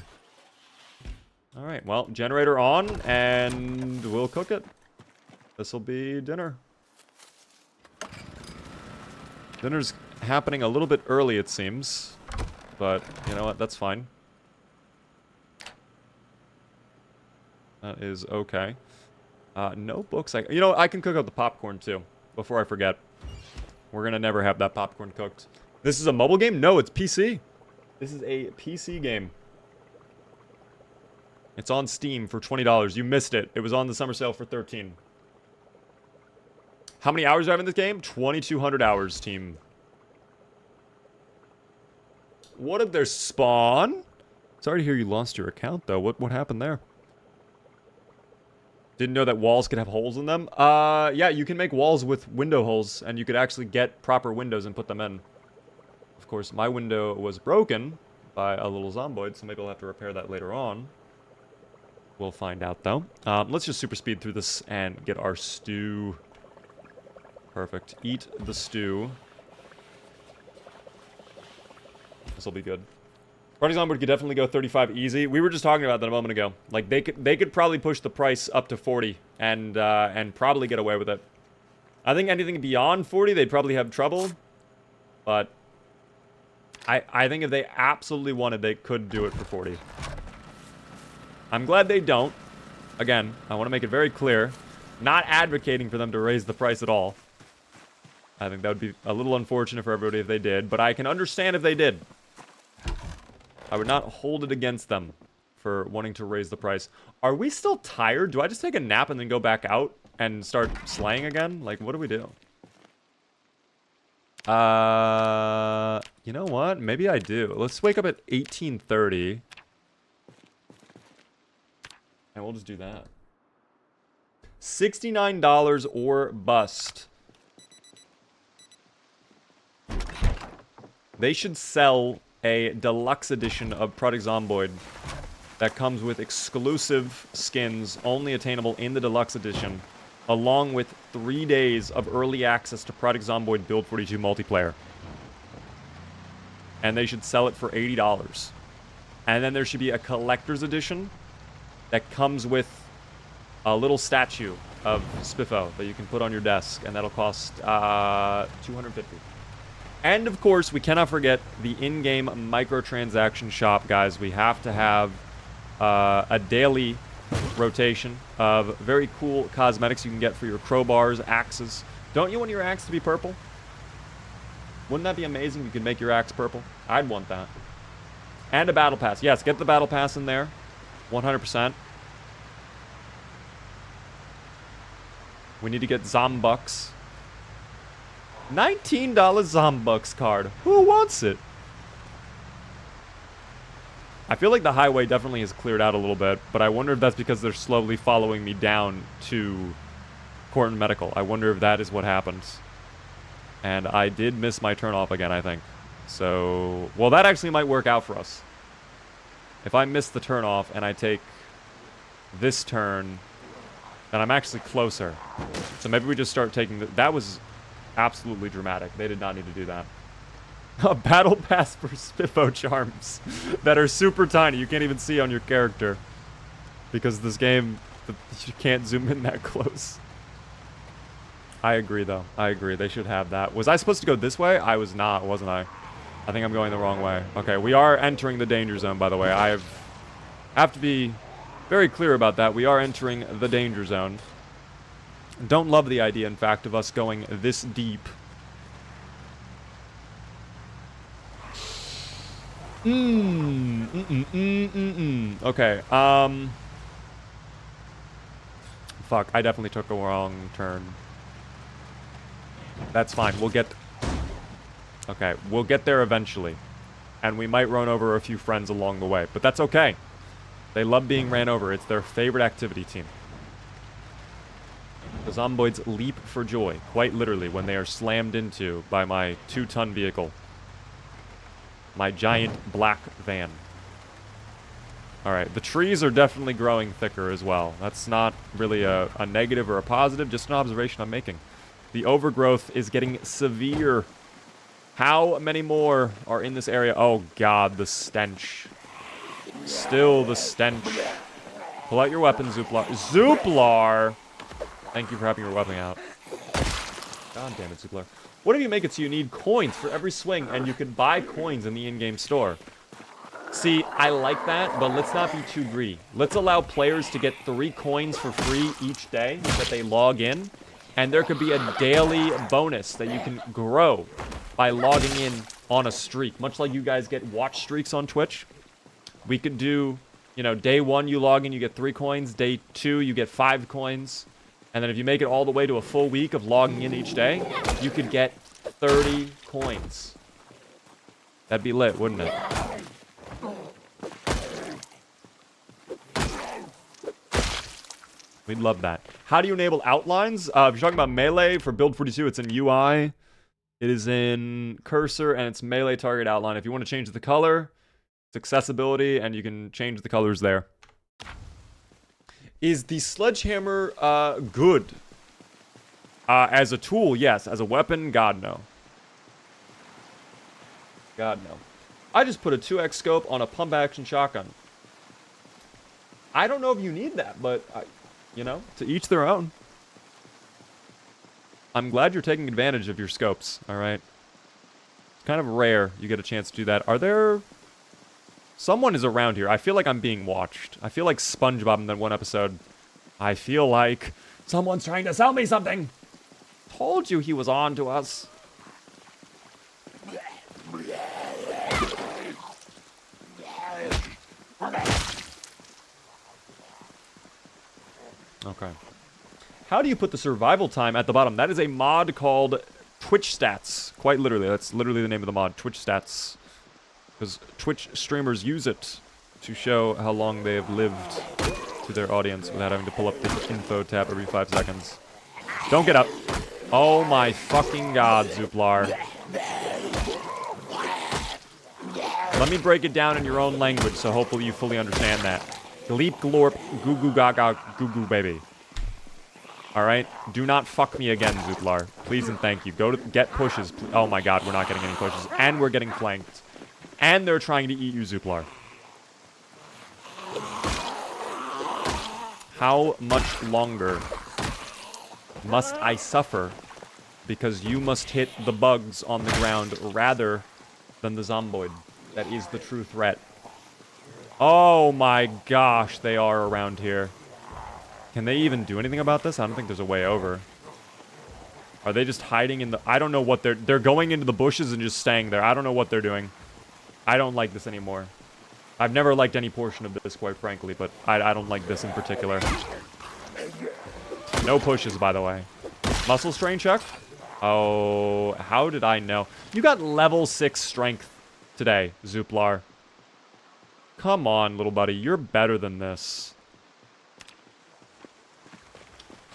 Alright, well, generator on, and we'll cook it. This'll be dinner. Dinner's happening a little bit early, it seems. But, you know what, that's fine. That is okay. No books. You know, I can cook up the popcorn, too. Before I forget. We're gonna never have that popcorn cooked. This is a mobile game? No, it's PC. This is a PC game. It's on Steam for $20. You missed it. It was on the summer sale for $13. How many hours do I have in this game? 2,200 hours, team. What did there spawn? Sorry to hear you lost your account, though. What happened there? Didn't know that walls could have holes in them? Yeah, you can make walls with window holes, and you could actually get proper windows and put them in. Of course, my window was broken by a little zomboid, so maybe I'll have to repair that later on. We'll find out, though. Let's just super speed through this and get our stew. Perfect. Eat the stew. This will be good. Party Zomboid could definitely go 35 easy. We were just talking about that a moment ago. Like, they could probably push the price up to 40 and probably get away with it. I think anything beyond 40, they'd probably have trouble. But I think if they absolutely wanted, they could do it for 40. I'm glad they don't. Again, I want to make it very clear. Not advocating for them to raise the price at all. I think that would be a little unfortunate for everybody if they did. But I can understand if they did. I would not hold it against them for wanting to raise the price. Are we still tired? Do I just take a nap and then go back out and start slaying again? Like, what do we do? You know what? Maybe I do. Let's wake up at 18:30. And we'll just do that. $69 or bust. They should sell a deluxe edition of Product Zomboid that comes with exclusive skins only attainable in the deluxe edition, along with 3 days of early access to Product Zomboid Build 42 multiplayer. And they should sell it for $80. And then there should be a collector's edition that comes with a little statue of Spiffo that you can put on your desk, and that'll cost $250. And of course, we cannot forget the in-game microtransaction shop, guys. We have to have a daily rotation of very cool cosmetics you can get for your crowbars, axes. Don't you want your axe to be purple? Wouldn't that be amazing if you could make your axe purple? I'd want that. And a battle pass. Yes, get the battle pass in there. 100%. We need to get Zombucks. $19 Zombucks card. Who wants it? I feel like the highway definitely has cleared out a little bit, but I wonder if that's because they're slowly following me down to Corton Medical. I wonder if that is what happens. And I did miss my turnoff again, I think. So, well, that actually might work out for us. If I miss the turnoff and I take this turn, then I'm actually closer. So maybe we just start taking the... That was absolutely dramatic. They did not need to do that. A battle pass for Spiffo charms that are super tiny. You can't even see on your character. Because this game, you can't zoom in that close. I agree, though. I agree. They should have that. Was I supposed to go this way? I was not, wasn't I? I think I'm going the wrong way. Okay, we are entering the danger zone, by the way. I have to be very clear about that. We are entering the danger zone. Don't love the idea, in fact, of us going this deep. Okay, fuck, I definitely took a wrong turn. That's fine, we'll get... Okay, we'll get there eventually. And we might run over a few friends along the way, but that's okay. They love being ran over. It's their favorite activity team. The Zomboids leap for joy, quite literally, when they are slammed into by my 2-ton vehicle. My giant black van. Alright, the trees are definitely growing thicker as well. That's not really a negative or a positive, just an observation I'm making. The overgrowth is getting severe. How many more are in this area? Oh god, the stench. Still the stench. Pull out your weapon, Zuplar. Zuplar! Thank you for having your weapon out. God damn it, Zuplar. What if you make it so you need coins for every swing, and you can buy coins in the in-game store? See, I like that, but let's not be too greedy. Let's allow players to get 3 coins for free each day that they log in, and there could be a daily bonus that you can grow by logging in on a streak. Much like you guys get watch streaks on Twitch. We could do, you know, day 1 you log in, you get 3 coins. Day 2, you get 5 coins. And then if you make it all the way to a full week of logging in each day, you could get 30 coins. That'd be lit, wouldn't it? We'd love that. How do you enable outlines? If you're talking about melee for build 42, it's in UI. It is in cursor, and it's melee target outline. If you want to change the color, it's accessibility, and you can change the colors there. Is the sledgehammer good? As a tool, yes. As a weapon, God, no. God, no. I just put a 2x scope on a pump-action shotgun. I don't know if you need that, but, you know, to each their own. I'm glad you're taking advantage of your scopes, alright? It's kind of rare you get a chance to do that. Are there... Someone is around here. I feel like I'm being watched. I feel like SpongeBob in that one episode. I feel like someone's trying to sell me something. Told you he was on to us. Okay. How do you put the survival time at the bottom? That is a mod called Twitch Stats. Quite literally. That's literally the name of the mod. Twitch Stats. Because Twitch streamers use it to show how long they have lived. to their audience without having to pull up the info tab every 5 seconds. Don't get up. Oh my fucking god, Zuplar. Let me break it down in your own language, so hopefully you fully understand that. Gleep glorp, goo goo gaga, goo goo baby. Alright? Do not fuck me again, Zuplar. Please and thank you. Go to get pushes. Oh my god, we're not getting any pushes. And we're getting flanked. And they're trying to eat you, Zuplar. How much longer must I suffer? Because you must hit the bugs on the ground rather than the zomboid. That is the true threat. Oh my gosh, they are around here. Can they even do anything about this? I don't think there's a way over. Are they just hiding in the... I don't know what they're going into the bushes and just staying there. I don't know what they're doing. I don't like this anymore. I've never liked any portion of this, quite frankly, but I don't like this in particular. No pushes, by the way. Muscle strain check? Oh, how did I know? You got level 6 strength today, Zuplar. Come on, little buddy. You're better than this.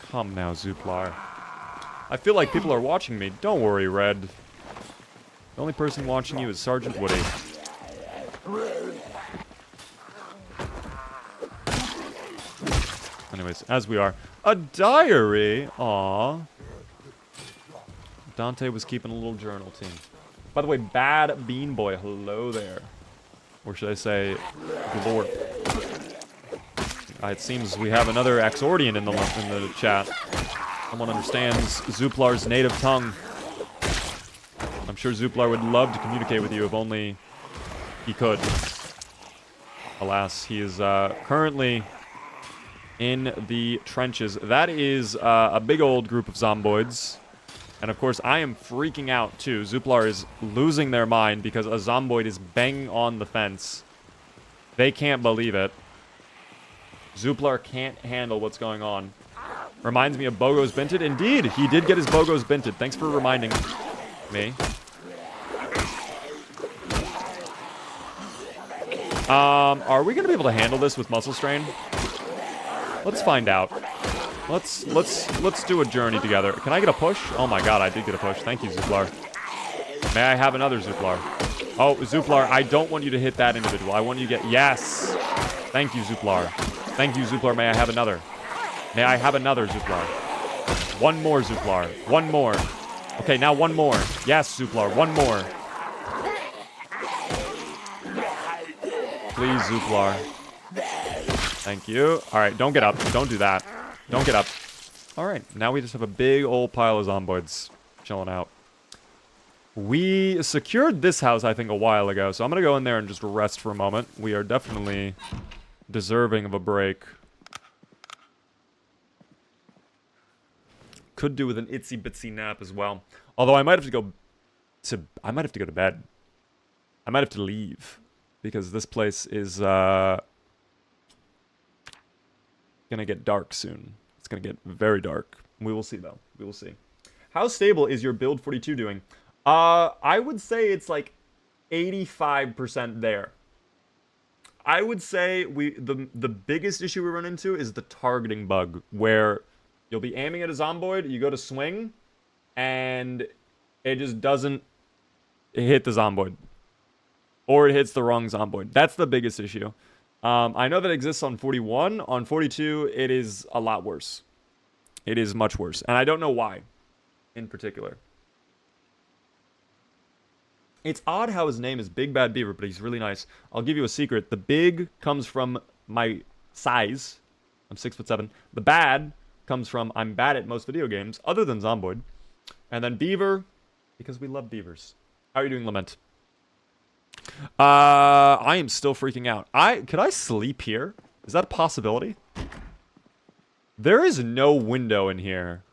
Come now, Zuplar. I feel like people are watching me. Don't worry, Red. The only person watching you is Sergeant Woody. Anyways, as we are. A diary? Aww. Dante was keeping a little journal, team. By the way, Bad Bean Boy, hello there. Or should I say, Glorp. It seems we have another Axordian in the chat. Someone understands Zuplar's native tongue. I'm sure Zuplar would love to communicate with you if only he could. Alas, he is currently in the trenches. That is a big old group of zomboids. And of course, I am freaking out too. Zuplar is losing their mind because a zomboid is banging on the fence. They can't believe it. Zuplar can't handle what's going on. Reminds me of Bogo's Binted. Indeed, he did get his Bogo's Binted. Thanks for reminding me. Are we gonna be able to handle this with muscle strain? Let's find out. Let's do a journey together. Can I get a push? Oh my god, I did get a push. Thank you, Zuplar. May I have another Zuplar? Oh, Zuplar, I don't want you to hit that individual. I want you to get... Yes! Thank you, Zuplar. Thank you, Zuplar. May I have another? May I have another Zuplar? One more, Zuplar. One more. Okay, now one more. Yes, Zuplar. One more. Please, Zuplar. Thank you. Alright, don't get up. Don't do that. Don't get up. Alright, now we just have a big old pile of zomboids chilling out. We secured this house, I think, a while ago, so I'm gonna go in there and just rest for a moment. We are definitely deserving of a break. Could do with an itsy bitsy nap as well. Although I might have to go to... I might have to go to bed. I might have to leave. Because this place is, gonna get dark soon. It's gonna get very dark. We will see, though. We will see. How stable is your build 42 doing? I would say it's like 85% there. I would say the biggest issue we run into is the targeting bug, where you'll be aiming at a zomboid, you go to swing, and it just doesn't hit the zomboid. Or it hits the wrong zomboid. That's the biggest issue. I know that exists on 41. On 42, it is a lot worse. It is much worse. And I don't know why, in particular. It's odd how his name is Big Bad Beaver, but he's really nice. I'll give you a secret. The big comes from my size. I'm 6'7". The bad comes from I'm bad at most video games, other than Zomboid. And then Beaver, because we love beavers. How are you doing, Lament? I am still freaking out. Could I sleep here? Is that a possibility? There is no window in here.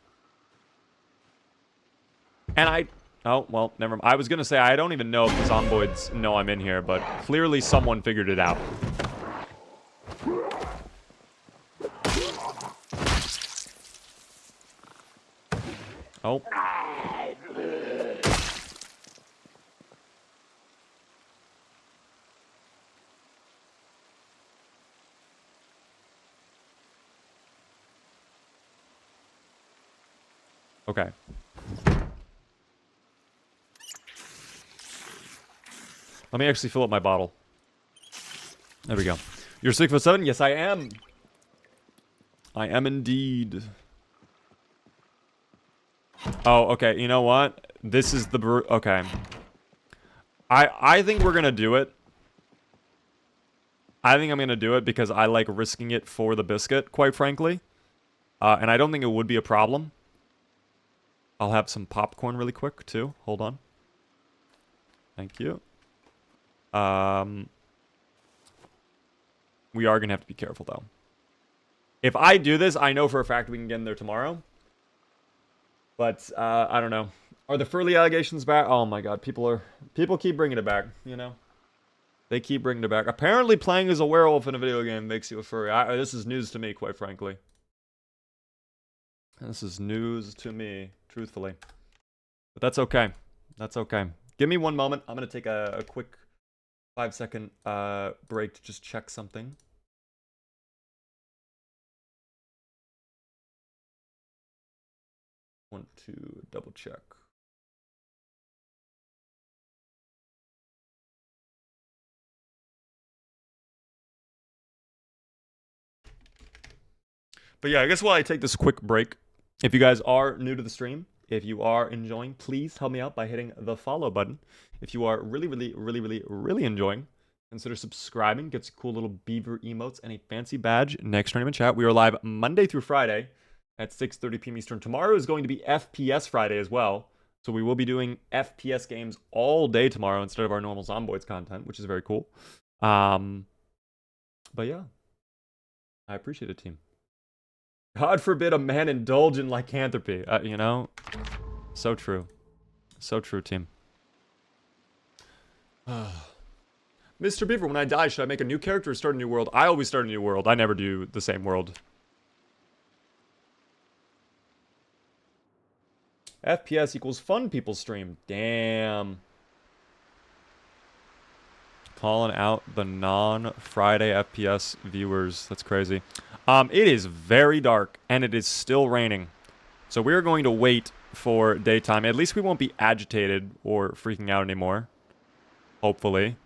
And oh, well, never mind. I was going to say, I don't even know if the zomboids know I'm in here, but clearly someone figured it out. Oh. Okay. Let me actually fill up my bottle. There we go. You're 6'7"? Yes, I am. I am indeed. Oh, okay. You know what? This is the okay. I think we're gonna do it. I think I'm gonna do it because I like risking it for the biscuit, quite frankly. And I don't think it would be a problem. I'll have some popcorn really quick too. Hold on. Thank you. We are gonna have to be careful though. If I do this, I know for a fact we can get in there tomorrow. But I don't know. Are the Furley allegations back? Oh my god, people keep bringing it back, you know? They keep bringing it back. Apparently playing as a werewolf in a video game makes you a furry. This is news to me, quite frankly. This is news to me, truthfully. But that's okay. That's okay. Give me one moment. I'm going to take a quick 5-second break to just check something. Want to double check. But yeah, I guess while I take this quick break, if you guys are new to the stream, if you are enjoying, please help me out by hitting the follow button. If you are really enjoying, consider subscribing. Gets cool little beaver emotes and a fancy badge next tournament chat. We are live Monday through Friday at 6:30 p.m. Eastern. Tomorrow is going to be FPS Friday as well. So we will be doing FPS games all day tomorrow instead of our normal Zomboids content, which is very cool. But yeah, I appreciate it, team. God forbid a man indulge in lycanthropy. You know? So true. So true, team. Mr. Beaver, when I die, should I make a new character or start a new world? I always start a new world. I never do the same world. FPS equals fun people stream. Damn. Calling out the non-Friday FPS viewers. That's crazy. It is very dark, and it is still raining. So we're going to wait for daytime. At least we won't be agitated or freaking out anymore. Hopefully.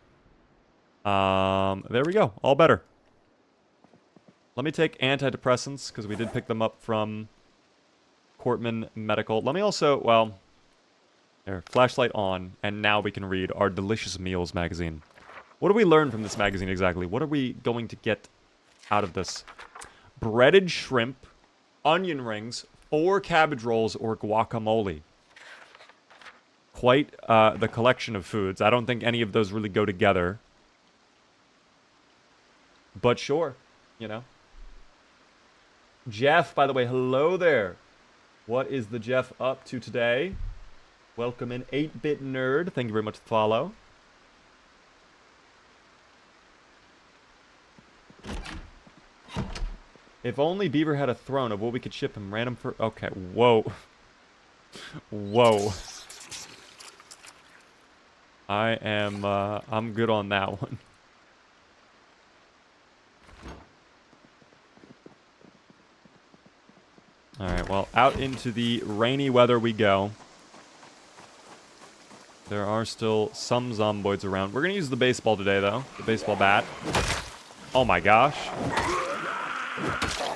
There we go. All better. Let me take antidepressants, because we did pick them up from Cortman Medical. Let me also, well, there, flashlight on, and now we can read our Delicious Meals magazine. What do we learn from this magazine exactly? What are we going to get out of this? Breaded shrimp, onion rings, 4 cabbage rolls, or guacamole. Quite the collection of foods. I don't think any of those really go together. But sure, you know. Jeff, by the way, hello there. What is the Jeff up to today? Welcome in, 8-Bit Nerd. Thank you very much for the follow. If only Beaver had a throne of what we could ship him random for... Okay, whoa. Whoa. I'm good on that one. Alright, well, out into the rainy weather we go. There are still some zomboids around. We're gonna use the baseball today, though. The baseball bat. Oh my gosh.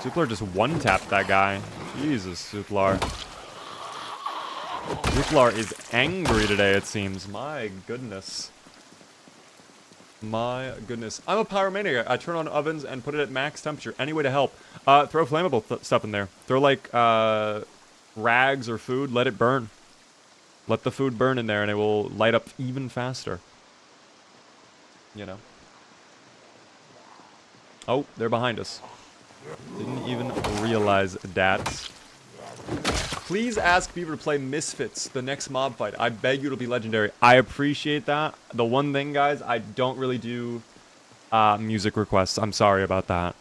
Zuplar just one-tapped that guy. Jesus, Zuplar. Zuplar is angry today, it seems. My goodness. My goodness. I'm a pyromaniac. I turn on ovens and put it at max temperature. Any way to help. Throw flammable stuff in there. Throw, like, rags or food. Let it burn. Let the food burn in there and it will light up even faster. You know. Oh, they're behind us. Didn't even realize that. Please ask Beaver to play Misfits, the next mob fight. I beg you to be legendary. I appreciate that. The one thing, guys, I don't really do music requests. I'm sorry about that.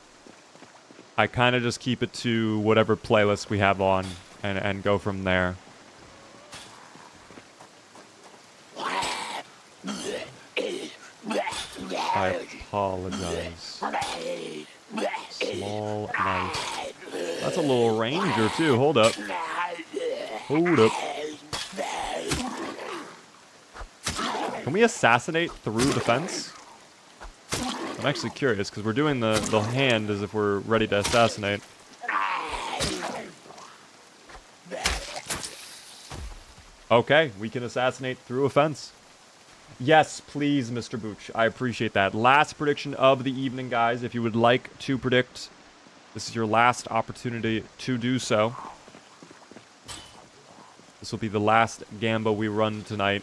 I kind of just keep it to whatever playlist we have on and go from there. I apologize. Small knife. That's a little ranger, too. Hold up. Hold up. Can we assassinate through the fence? I'm actually curious, because we're doing the hand as if we're ready to assassinate. Okay, we can assassinate through a fence. Yes, please, Mr. Booch. I appreciate that. Last prediction of the evening, guys. If you would like to predict, this is your last opportunity to do so. This will be the last Gamba we run tonight.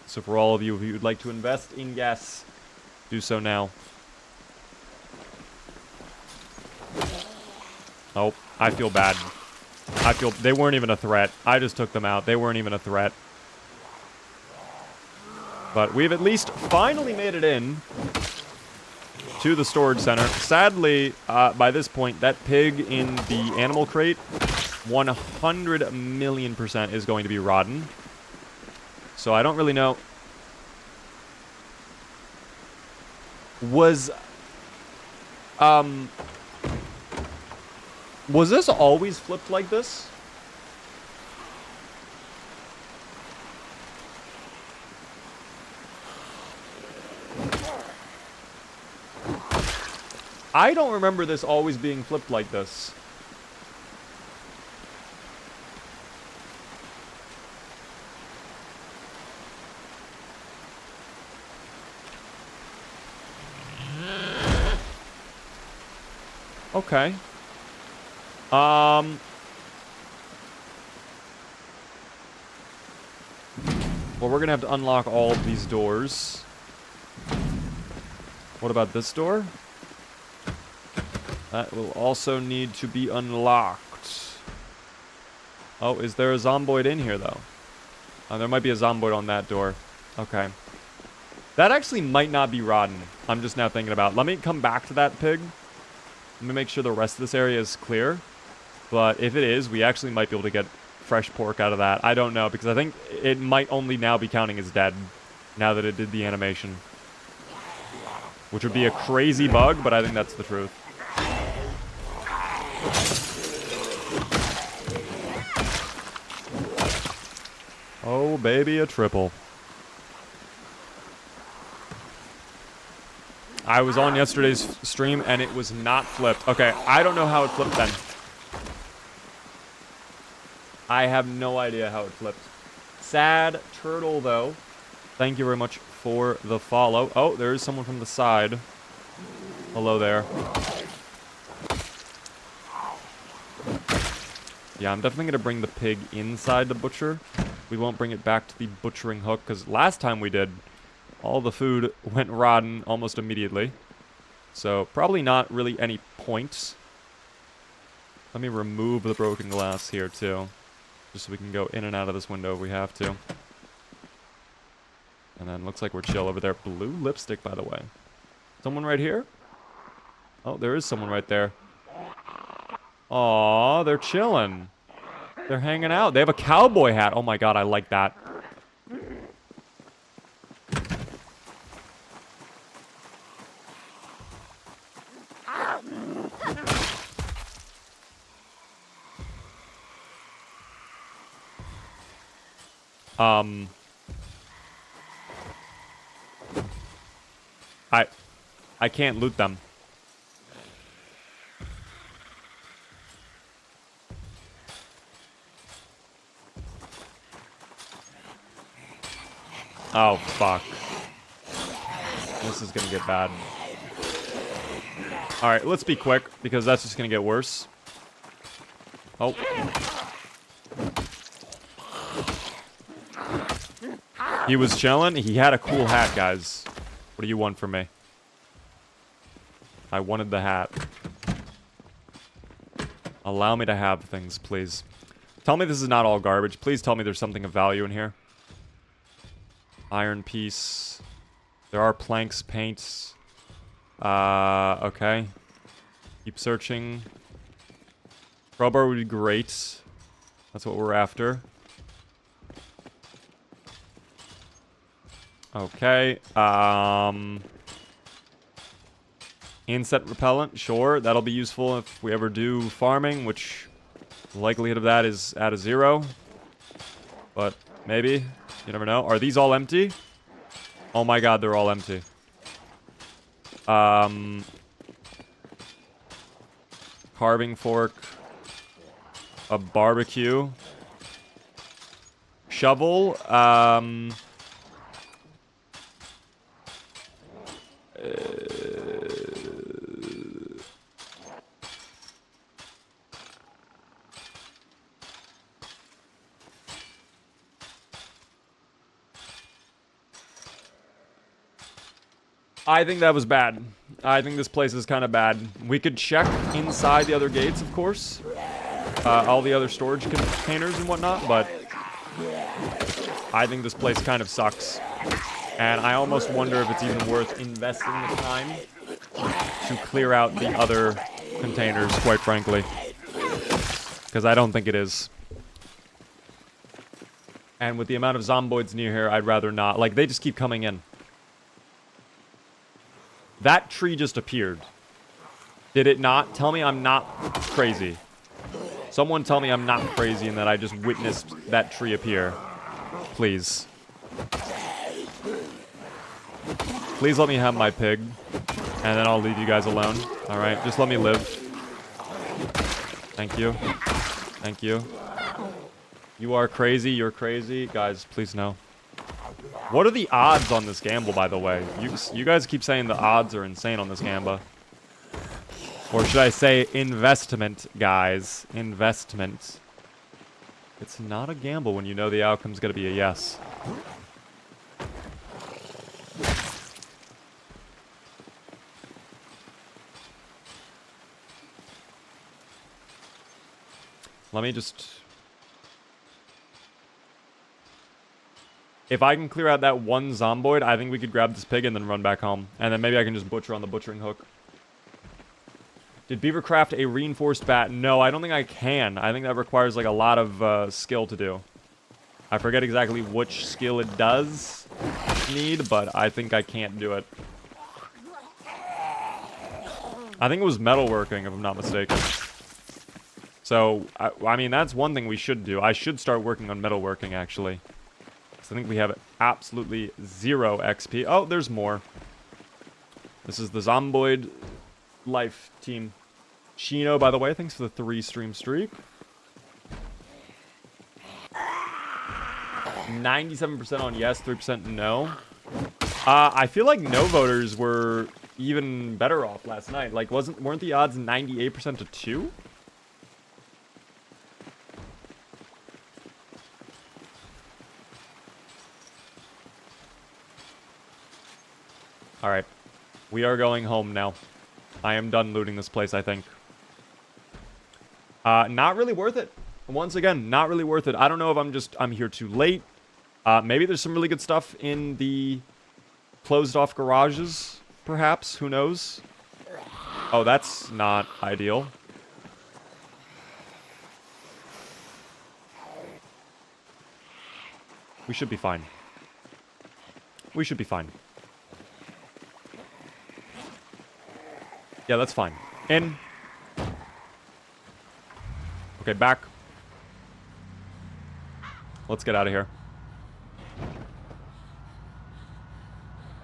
So for all of you, if you would like to invest in Yes, do so now. Oh, I feel bad. They weren't even a threat. I just took them out. They weren't even a threat. But we've at least finally made it in to the storage center. Sadly, by this point, that pig in the animal crate, 100,000,000% is going to be rotten. So I don't really know. Was this always flipped like this? I don't remember this always being flipped like this. Okay. Well, we're gonna have to unlock all of these doors. What about this door? That will also need to be unlocked. Oh, is there a zomboid in here, though? There might be a zomboid on that door. Okay. That actually might not be rotten. I'm just now thinking about it. Let me come back to that pig. Let me make sure the rest of this area is clear. But if it is, we actually might be able to get fresh pork out of that. I don't know, because I think it might only now be counting as dead, now that it did the animation. Which would be a crazy bug, but I think that's the truth. Oh, baby, a triple. I was on yesterday's stream, and it was not flipped. Okay, I don't know how it flipped then. I have no idea how it flipped. Sad turtle, though. Thank you very much for the follow. Oh, there is someone from the side. Hello there. Yeah, I'm definitely going to bring the pig inside the butcher. We won't bring it back to the butchering hook, because last time we did, all the food went rotten almost immediately. So, probably not really any points. Let me remove the broken glass here, too. Just so we can go in and out of this window if we have to. And then, looks like we're chill over there. Blue lipstick, by the way. Someone right here? Oh, there is someone right there. Aw, they're chilling. They're hanging out. They have a cowboy hat. Oh my god, I like that. I can't loot them. Oh, fuck. This is gonna get bad. Alright, let's be quick, because that's just gonna get worse. Oh. He was chilling. He had a cool hat, guys. What do you want from me? I wanted the hat. Allow me to have things, please. Tell me this is not all garbage. Please tell me there's something of value in here. Iron piece. There are planks, paints. Okay. Keep searching. Crowbar would be great. That's what we're after. Okay. Insect repellent, sure. That'll be useful if we ever do farming, which the likelihood of that is at a 0. But maybe. You never know. Are these all empty? Oh my god, they're all empty. Carving fork. A barbecue. Shovel. I think that was bad. I think this place is kind of bad. We could check inside the other gates, of course. All the other storage containers and whatnot, but I think this place kind of sucks. And I almost wonder if it's even worth investing the time to clear out the other containers, quite frankly. Because I don't think it is. And with the amount of zomboids near here, I'd rather not. Like, they just keep coming in. That tree just appeared. Did it not? Tell me I'm not crazy. Someone tell me I'm not crazy and that I just witnessed that tree appear. Please. Please let me have my pig. And then I'll leave you guys alone. Alright, just let me live. Thank you. Thank you. You are crazy, you're crazy. Guys, please no. What are the odds on this gamble, by the way? You guys keep saying the odds are insane on this gamble. Or should I say investment, guys. Investment. It's not a gamble when you know the outcome's going to be a yes. Let me just... If I can clear out that one zomboid, I think we could grab this pig and then run back home. And then maybe I can just butcher on the butchering hook. Did Beaver craft a reinforced bat? No, I don't think I can. I think that requires like a lot of skill to do. I forget exactly which skill it does need, but I think I can't do it. I think it was metalworking, if I'm not mistaken. So, I mean, that's one thing we should do. I should start working on metalworking, actually. I think we have absolutely 0 XP. Oh, there's more. This is the Zomboid Life team. Chino, by the way, thanks for the 3-stream streak. 97% on yes, 3% no. I feel like no voters were even better off last night. Like, weren't the odds 98% to 2? Alright. We are going home now. I am done looting this place, I think. Not really worth it. Once again, not really worth it. I don't know if I'm here too late. Maybe there's some really good stuff in the closed off garages, perhaps. Who knows? Oh, that's not ideal. We should be fine. We should be fine. Yeah, that's fine. In. Okay, back. Let's get out of here.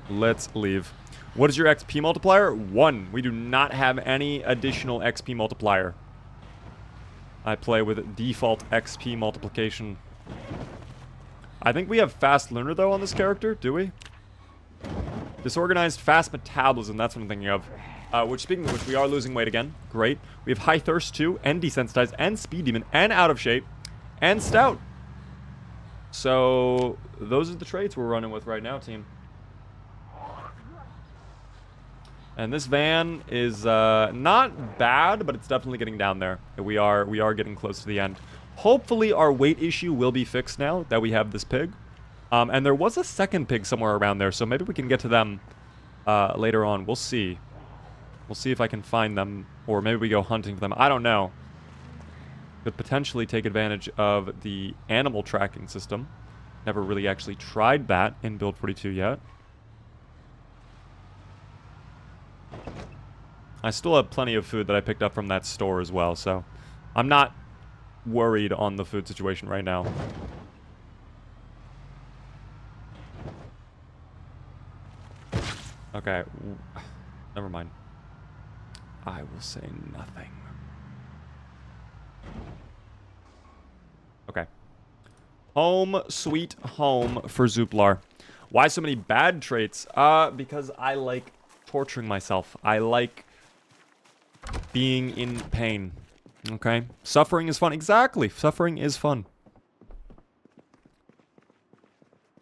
Let's leave. What is your XP multiplier? 1. We do not have any additional XP multiplier. I play with default XP multiplication. I think we have fast learner, though, on this character. Do we? Disorganized fast metabolism. That's what I'm thinking of. Which, speaking of which, we are losing weight again. Great. We have high thirst too, and desensitized, and speed demon, and out of shape, and stout. So those are the traits we're running with right now, team. And this van is not bad, but it's definitely getting down there. We are getting close to the end. Hopefully, our weight issue will be fixed now that we have this pig. And there was a second pig somewhere around there, so maybe we can get to them later on. We'll see. We'll see if I can find them, or maybe we go hunting for them. I don't know. Could potentially take advantage of the animal tracking system. Never really actually tried that in Build 42 yet. I still have plenty of food that I picked up from that store as well, so I'm not worried on the food situation right now. Okay. Never mind. I will say nothing. Okay. Home sweet home for Zuplar. Why so many bad traits? Because I like torturing myself. I like being in pain. Okay? Suffering is fun. Exactly. Suffering is fun.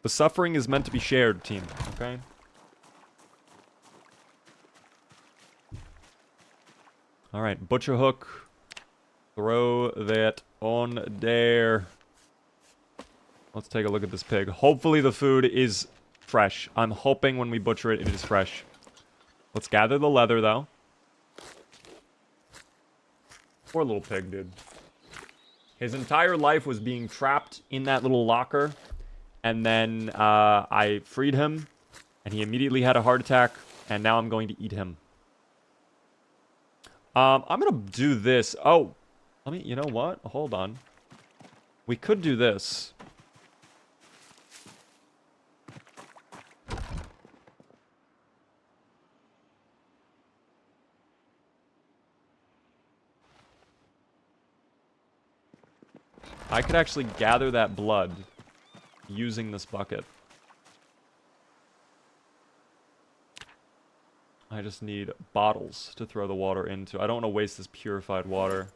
The suffering is meant to be shared, team. Okay? Alright, butcher hook. Throw that on there. Let's take a look at this pig. Hopefully the food is fresh. I'm hoping when we butcher it, it is fresh. Let's gather the leather, though. Poor little pig, dude. His entire life was being trapped in that little locker. And then I freed him. And he immediately had a heart attack. And now I'm going to eat him. I'm going to do this. Oh. You know what? Hold on. We could do this. I could actually gather that blood using this bucket. I just need bottles to throw the water into. I don't want to waste this purified water.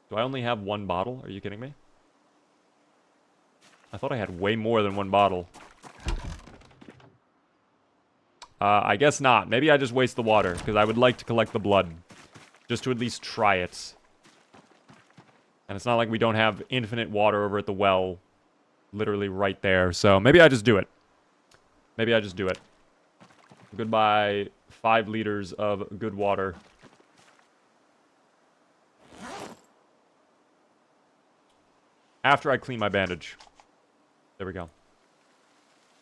Do I only have one bottle? Are you kidding me? I thought I had way more than one bottle. I guess not. Maybe I just waste the water, because I would like to collect the blood. Just to at least try it. And it's not like we don't have infinite water over at the well. Literally right there. So maybe I just do it. Maybe I just do it. Goodbye, 5 liters of good water. After I clean my bandage. There we go.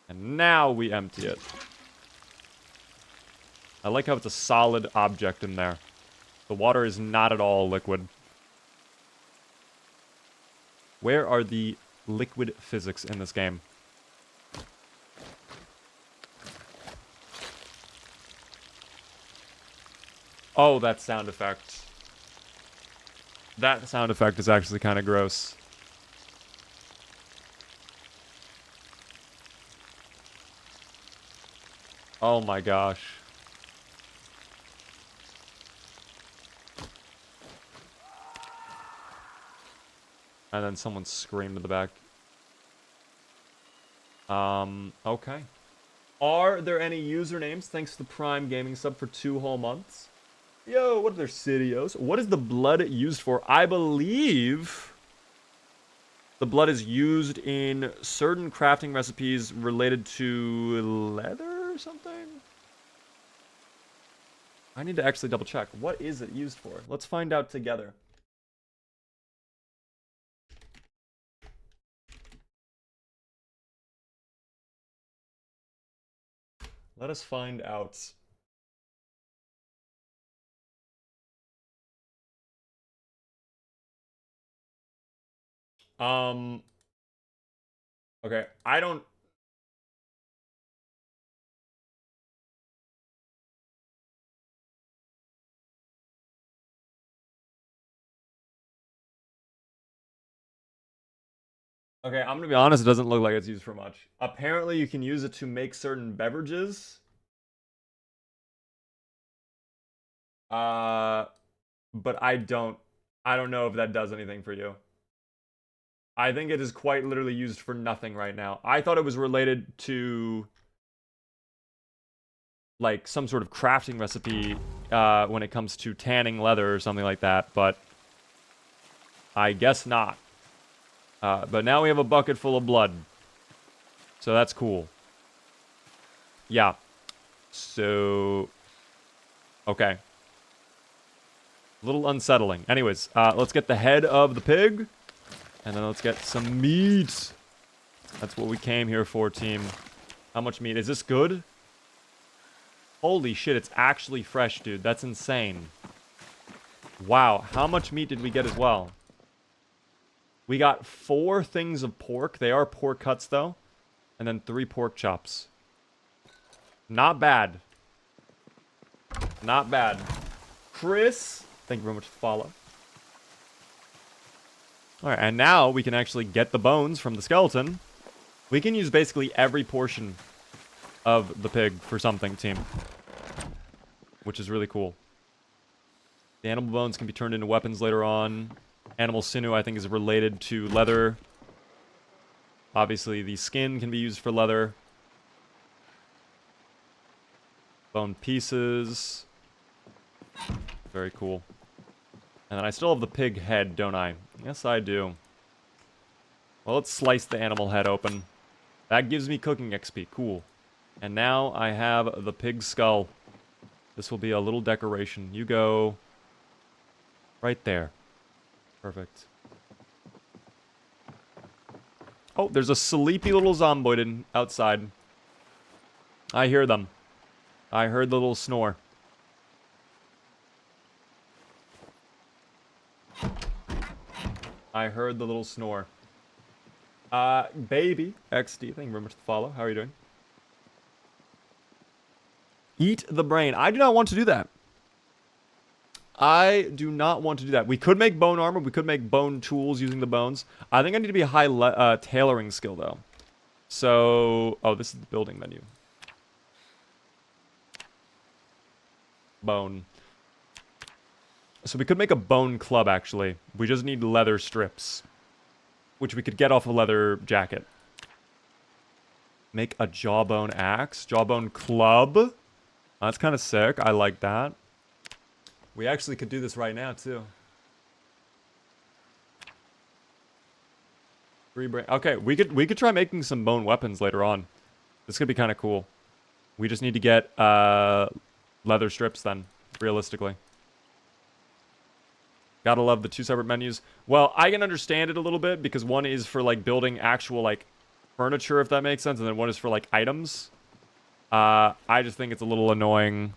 And now we empty it. I like how it's a solid object in there. The water is not at all liquid. Where are the liquid physics in this game? Oh, that sound effect. That sound effect is actually kind of gross. Oh my gosh. And then someone screamed in the back. Okay. Are there any usernames? Thanks to the Prime Gaming sub for 2 whole months. Yo, what are their cities? What is the blood used for? I believe the blood is used in certain crafting recipes related to leather or something? I need to actually double check. What is it used for? Let's find out together. Let us find out. Okay, I don't... Okay, I'm gonna be honest, it doesn't look like it's used for much. Apparently, you can use it to make certain beverages. But I don't know if that does anything for you. I think it is quite literally used for nothing right now. I thought it was related to like some sort of crafting recipe when it comes to tanning leather or something like that, but I guess not. But now we have a bucket full of blood. So that's cool. Yeah. So... Okay. A little unsettling. Anyways, let's get the head of the pig. And then let's get some meat. That's what we came here for, team. How much meat? Is this good? Holy shit, it's actually fresh, dude. That's insane. Wow, how much meat did we get as well? We got 4 things of pork. They are pork cuts, though. And then 3 pork chops. Not bad. Not bad. Chris, thank you very much for the follow. Alright, and now we can actually get the bones from the skeleton. We can use basically every portion of the pig for something, team. Which is really cool. The animal bones can be turned into weapons later on. Animal sinew, I think, is related to leather. Obviously, the skin can be used for leather. Bone pieces. Very cool. And then I still have the pig head, don't I? Yes, I do. Well, let's slice the animal head open. That gives me cooking XP. Cool. And now I have the pig skull. This will be a little decoration. You go right there. Perfect. Oh, there's a sleepy little zomboid outside. I hear them. I heard the little snore. I heard the little snore. Baby XD, thank you very much for the follow. How are you doing? Eat the brain. I do not want to do that. I do not want to do that. We could make bone armor. We could make bone tools using the bones. I think I need to be a high tailoring skill, though. So... Oh, this is the building menu. Bone. So we could make a bone club, actually. We just need leather strips. Which we could get off a leather jacket. Make a jawbone axe. Jawbone club. That's kind of sick. I like that. We actually could do this right now, too. Okay, we could try making some bone weapons later on. This could be kind of cool. We just need to get leather strips then, realistically. Gotta love the two separate menus. Well, I can understand it a little bit because one is for like building actual like furniture, if that makes sense, and then one is for like items. I just think it's a little annoying,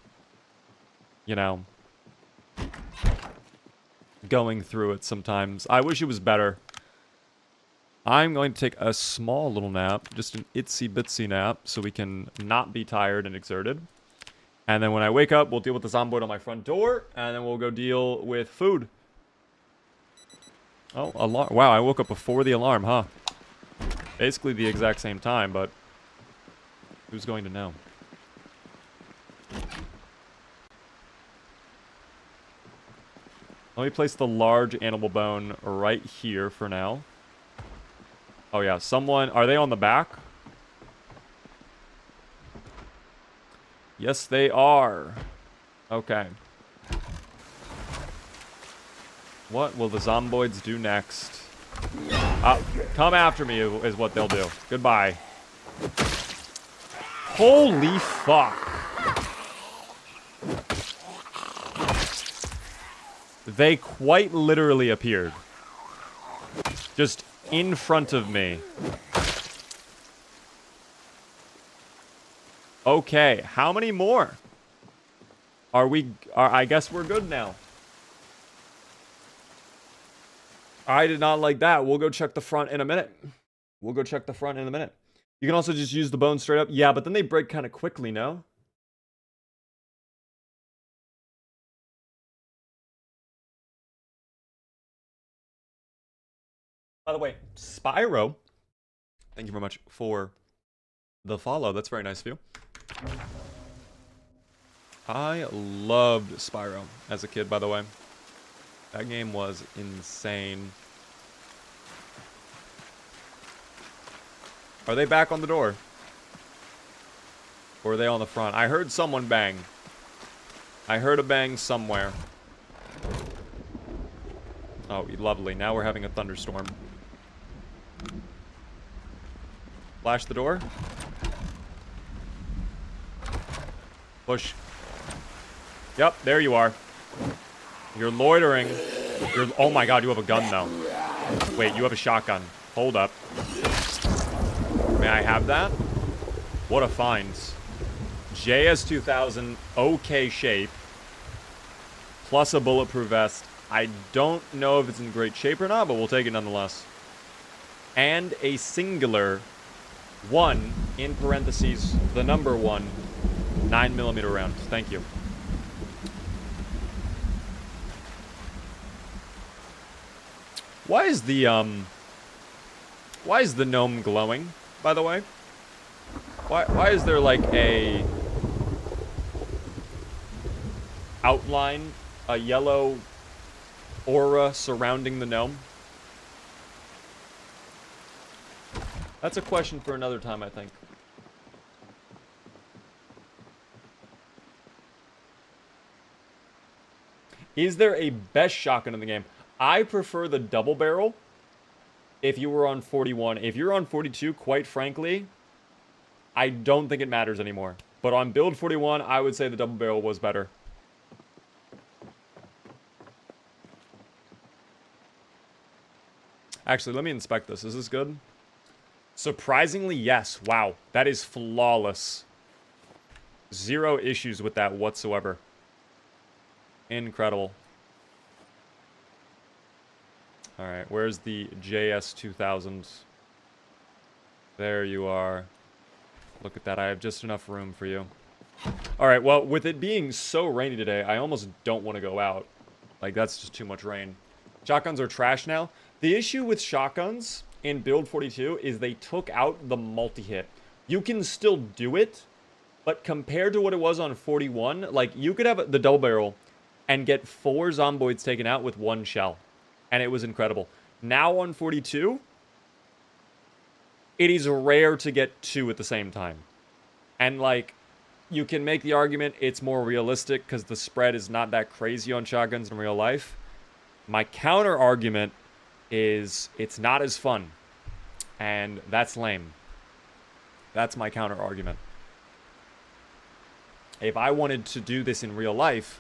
you know, going through it sometimes. I wish it was better. I'm going to take a small little nap, just an itsy bitsy nap, so we can not be tired and exerted. And then when I wake up, we'll deal with the zomboid on my front door, and then we'll go deal with food. Oh, alarm. Wow, I woke up before the alarm, huh? Basically the exact same time, but who's going to know? Let me place the large animal bone right here for now. Oh yeah, someone... Are they on the back? Yes, they are. Okay. What will the zomboids do next? Come after me is what they'll do. Goodbye. Holy fuck. They quite literally appeared. Just in front of me. Okay, how many more? I guess we're good now. I did not like that. We'll go check the front in a minute. You can also just use the bone straight up. Yeah, but then they break kind of quickly, no? By the way, Spyro, thank you very much for the follow. That's very nice of you. I loved Spyro as a kid, by the way. That game was insane. Are they back on the door? Or are they on the front? I heard someone bang. I heard a bang somewhere. Oh, lovely. Now we're having a thunderstorm. Flash the door. Push. Yep, there you are. You're loitering. Oh my god, you have a gun though. Wait, you have a shotgun. Hold up. May I have that? What a find. JS2000, okay shape. Plus a bulletproof vest. I don't know if it's in great shape or not, but we'll take it nonetheless. And a singular 1, in parentheses, the number 1, 9mm round. Thank you. Why is the gnome glowing, by the way? Why is there like a outline, a yellow aura surrounding the gnome? That's a question for another time, I think. Is there a best shotgun in the game? I prefer the double barrel if you were on 41. If you're on 42, quite frankly, I don't think it matters anymore. But on build 41, I would say the double barrel was better. Actually, let me inspect this. Is this good? Surprisingly, yes. Wow. That is flawless. Zero issues with that whatsoever. Incredible. Alright, where's the JS2000? There you are. Look at that. I have just enough room for you. Alright, well, with it being so rainy today, I almost don't want to go out. Like, that's just too much rain. Shotguns are trash now. The issue with shotguns in build 42 is they took out the multi-hit. You can still do it, but compared to what it was on 41, like, you could have the double barrel and get 4 zomboids taken out with 1 shell. And it was incredible. Now on 42, it is rare to get 2 at the same time. And, like, you can make the argument it's more realistic because the spread is not that crazy on shotguns in real life. My counter argument is it's not as fun. And that's lame. That's my counter argument. If I wanted to do this in real life,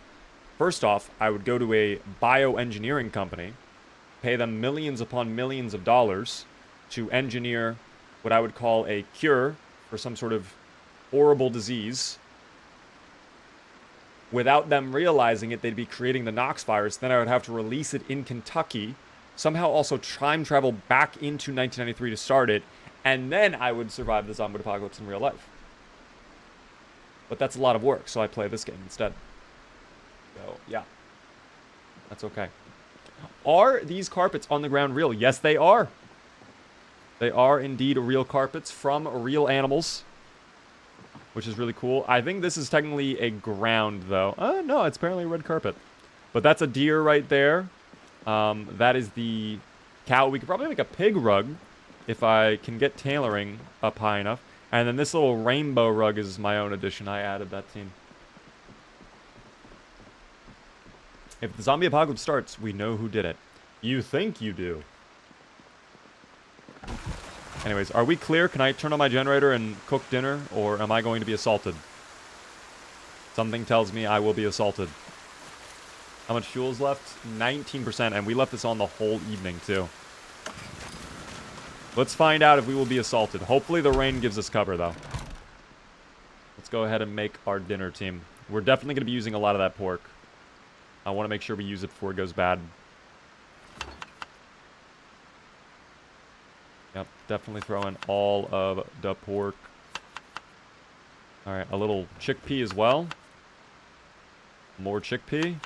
first off, I would go to a bioengineering company, pay them millions upon millions of dollars to engineer what I would call a cure for some sort of horrible disease. Without them realizing it, they'd be creating the Knox virus. Then I would have to release it in Kentucky, somehow also time travel back into 1993 to start it, and then I would survive the zombie apocalypse in real life. But that's a lot of work, so I play this game instead. So, yeah. That's okay. Are these carpets on the ground real? Yes, they are. They are indeed real carpets from real animals, which is really cool. I think this is technically a ground, though. No, it's apparently a red carpet. But that's a deer right there. That is the cow. We could probably make a pig rug if I can get tailoring up high enough. And then this little rainbow rug is my own addition. I added that team. If the zombie apocalypse starts, we know who did it. You think you do. Anyways, are we clear? Can I turn on my generator and cook dinner? Or am I going to be assaulted? Something tells me I will be assaulted. How much fuel's left? 19%, and we left this on the whole evening, too. Let's find out if we will be assaulted. Hopefully the rain gives us cover, though. Let's go ahead and make our dinner, team. We're definitely going to be using a lot of that pork. I want to make sure we use it before it goes bad. Yep, definitely throw in all of the pork. Alright, a little chickpea as well. More chickpea.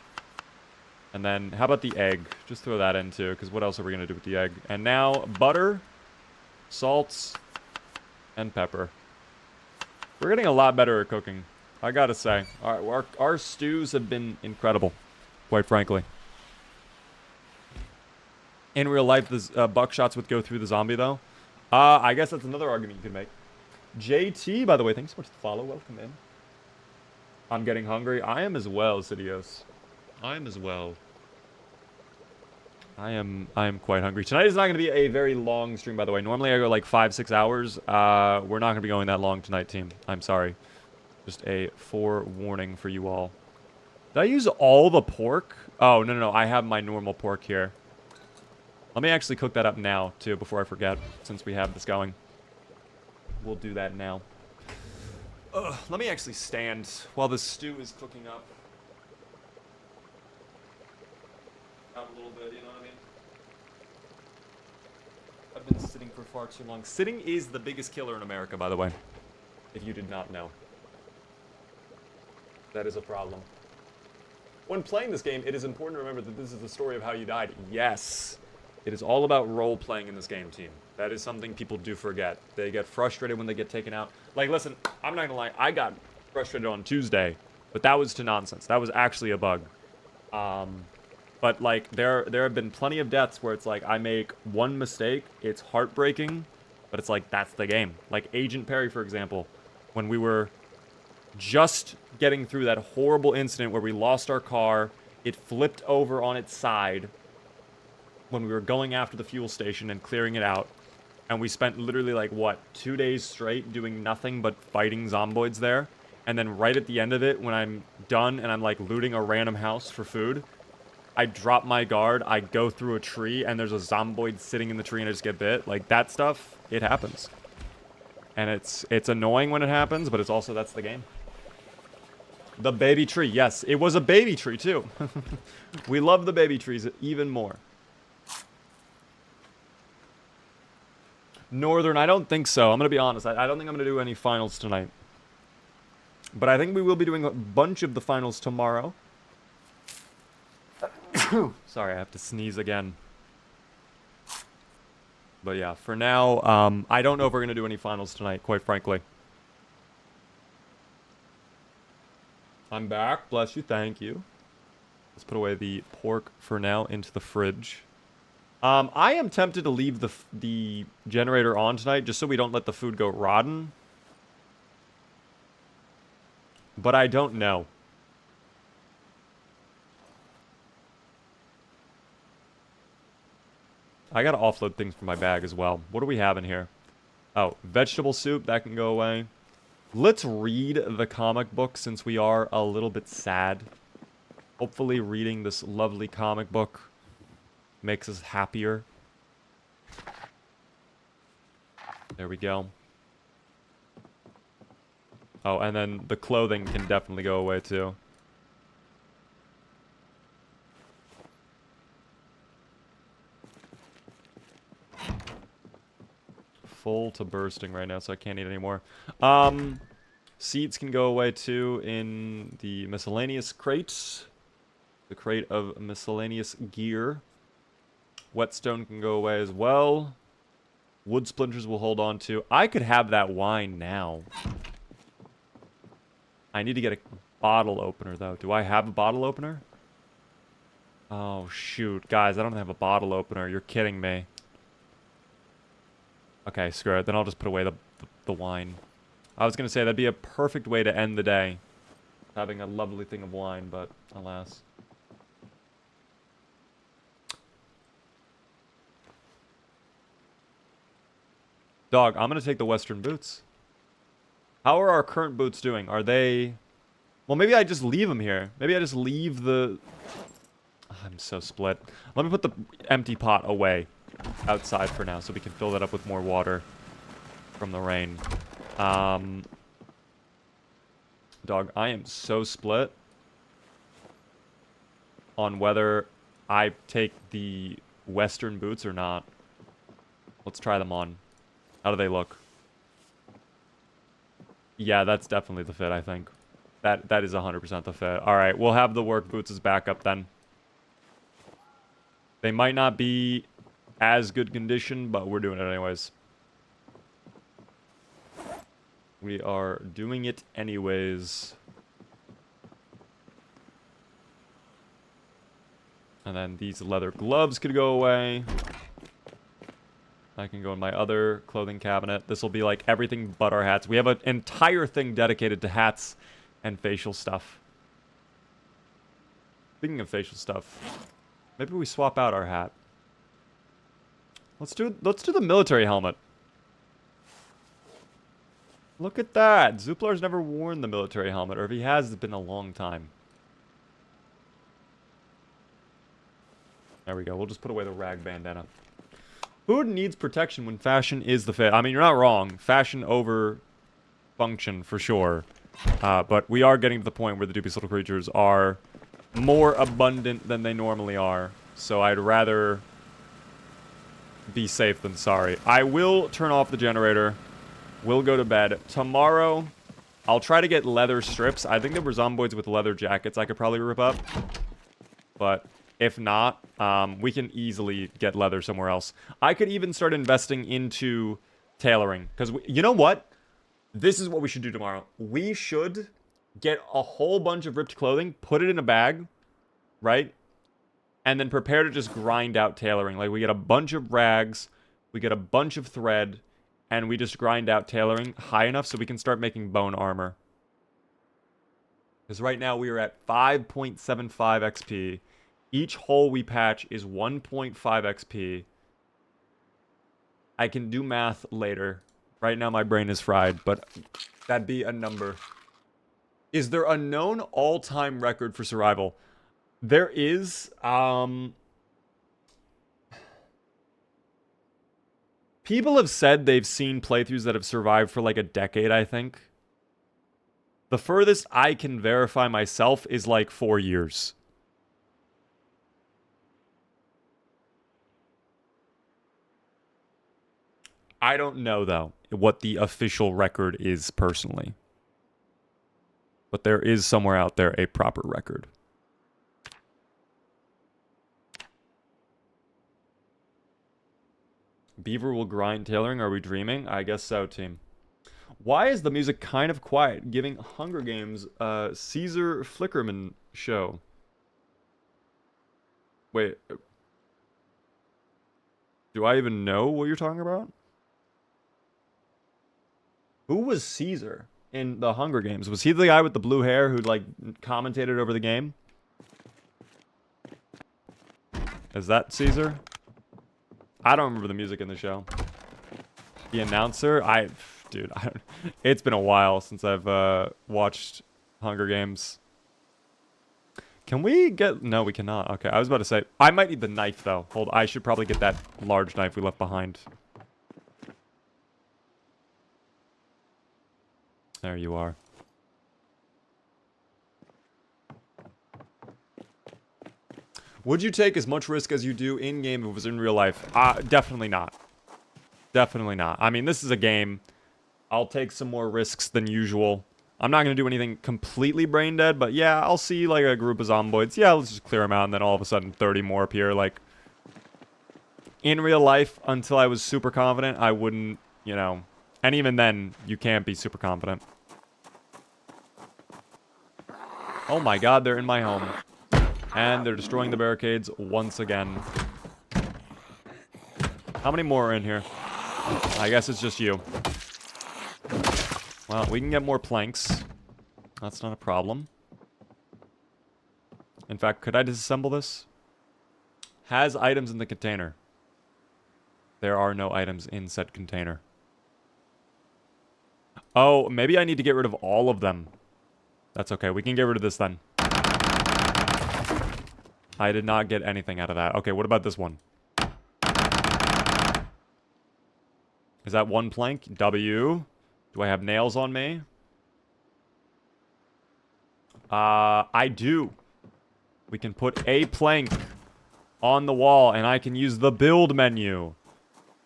And then, how about the egg? Just throw that in too, because what else are we going to do with the egg? And now, butter, salts, and pepper. We're getting a lot better at cooking, I gotta say. Our stews have been incredible, quite frankly. In real life, the buckshots would go through the zombie, though. I guess that's another argument you could make. JT, by the way, thanks so much for the follow. Welcome in. I'm getting hungry. I am as well, Sidious. I am as well. I am quite hungry. Tonight is not going to be a very long stream, by the way. Normally I go like 5-6 hours. We're not going to be going that long tonight, team. I'm sorry. Just a forewarning for you all. Did I use all the pork? Oh, no. I have my normal pork here. Let me actually cook that up now, too, before I forget, since we have this going. We'll do that now. Let me actually stand while the stew is cooking up. Out a little bit, you know what I mean? I've been sitting for far too long. Sitting is the biggest killer in America, by the way. If you did not know. That is a problem. When playing this game, it is important to remember that this is the story of how you died. Yes. It is all about role-playing in this game, team. That is something people do forget. They get frustrated when they get taken out. Like, listen, I'm not gonna lie. I got frustrated on Tuesday, but that was to nonsense. That was actually a bug. But, like, there have been plenty of deaths where it's like, I make one mistake, it's heartbreaking, but it's like, that's the game. Like, Agent Perry, for example, when we were just getting through that horrible incident where we lost our car, it flipped over on its side when we were going after the fuel station and clearing it out, and we spent literally, like, what, 2 days straight doing nothing but fighting zomboids there, and then right at the end of it, when I'm done and I'm, like, looting a random house for food, I drop my guard, I go through a tree, and there's a zomboid sitting in the tree and I just get bit. Like, that stuff, it happens. And it's annoying when it happens, but it's also, that's the game. The baby tree, yes, it was a baby tree too. We love the baby trees even more. Northern, I don't think so. I'm going to be honest. I don't think I'm going to do any finals tonight. But I think we will be doing a bunch of the finals tomorrow. Sorry, I have to sneeze again. But yeah, for now, I don't know if we're going to do any finals tonight, quite frankly. I'm back. Bless you. Thank you. Let's put away the pork for now into the fridge. I am tempted to leave the generator on tonight just so we don't let the food go rotten. But I don't know. I gotta offload things from my bag as well. What do we have in here? Oh, vegetable soup. That can go away. Let's read the comic book since we are a little bit sad. Hopefully reading this lovely comic book makes us happier. There we go. Oh, and then the clothing can definitely go away too. Full to bursting right now, so I can't eat anymore. Seeds can go away too in the miscellaneous crates. The crate of miscellaneous gear. Whetstone can go away as well. Wood splinters will hold on to. I could have that wine now. I need to get a bottle opener, though. Do I have a bottle opener? Oh, shoot. Guys, I don't have a bottle opener. You're kidding me. Okay, screw it. Then I'll just put away the wine. I was going to say, that'd be a perfect way to end the day. Having a lovely thing of wine, but alas. Dog, I'm going to take the Western boots. How are our current boots doing? Are they... Well, maybe I just leave them here. Maybe I just leave the... I'm so split. Let me put the empty pot away outside for now so we can fill that up with more water from the rain. Dog, I am so split on whether I take the Western boots or not. Let's try them on. How do they look? Yeah, that's definitely the fit, I think. That is 100% the fit. Alright, we'll have the work boots as backup then. They might not be as good condition, but we're doing it anyways. We are doing it anyways. And then these leather gloves could go away. I can go in my other clothing cabinet. This will be like everything but our hats. We have an entire thing dedicated to hats and facial stuff. Speaking of facial stuff, maybe we swap out our hat. Let's do the military helmet. Look at that. Zuplar's never worn the military helmet, or if he has, it's been a long time. There we go. We'll just put away the rag bandana. Food needs protection when fashion is the fit. I mean, you're not wrong. Fashion over function, for sure. But we are getting to the point where the dubious little creatures are more abundant than they normally are. So I'd rather be safe than sorry. I will turn off the generator. We'll go to bed. Tomorrow, I'll try to get leather strips. I think there were zomboids with leather jackets I could probably rip up. But if not, we can easily get leather somewhere else. I could even start investing into tailoring. Because, you know what? This is what we should do tomorrow. We should get a whole bunch of ripped clothing, put it in a bag, right? And then prepare to just grind out tailoring. Like, we get a bunch of rags, we get a bunch of thread, and we just grind out tailoring high enough so we can start making bone armor. Because right now we are at 5.75 XP. Each hole we patch is 1.5 XP. I can do math later. Right now my brain is fried, but that'd be a number. Is there a known all-time record for survival? There is, people have said they've seen playthroughs that have survived for like a decade, I think. The furthest I can verify myself is like 4 years. I don't know, though, what the official record is personally. But there is somewhere out there a proper record. Beaver will grind tailoring. Are we dreaming? I guess so, team. Why is the music kind of quiet, giving Hunger Games Caesar Flickerman show? Wait. Do I even know what you're talking about? Who was Caesar in the Hunger Games? Was he the guy with the blue hair who, like, commentated over the game? Is that Caesar? I don't remember the music in the show. The announcer? Dude, it's been a while since I've watched Hunger Games. Can we get... No, we cannot. Okay, I was about to say... I might need the knife, though. Hold, I should probably get that large knife we left behind. There you are. Would you take as much risk as you do in-game if it was in real life? Definitely not. Definitely not. I mean, this is a game. I'll take some more risks than usual. I'm not going to do anything completely brain dead, but yeah, I'll see like a group of zomboids. Yeah, let's just clear them out, and then all of a sudden 30 more appear. Like, in real life, until I was super confident, I wouldn't, you know. And even then, you can't be super confident. Oh my god, they're in my home. And they're destroying the barricades once again. How many more are in here? I guess it's just you. Well, we can get more planks. That's not a problem. In fact, could I disassemble this? Has items in the container. There are no items in said container. Oh, maybe I need to get rid of all of them. That's okay. We can get rid of this then. I did not get anything out of that. Okay, what about this one? Is that one plank? W. Do I have nails on me? I do. We can put a plank on the wall, and I can use the build menu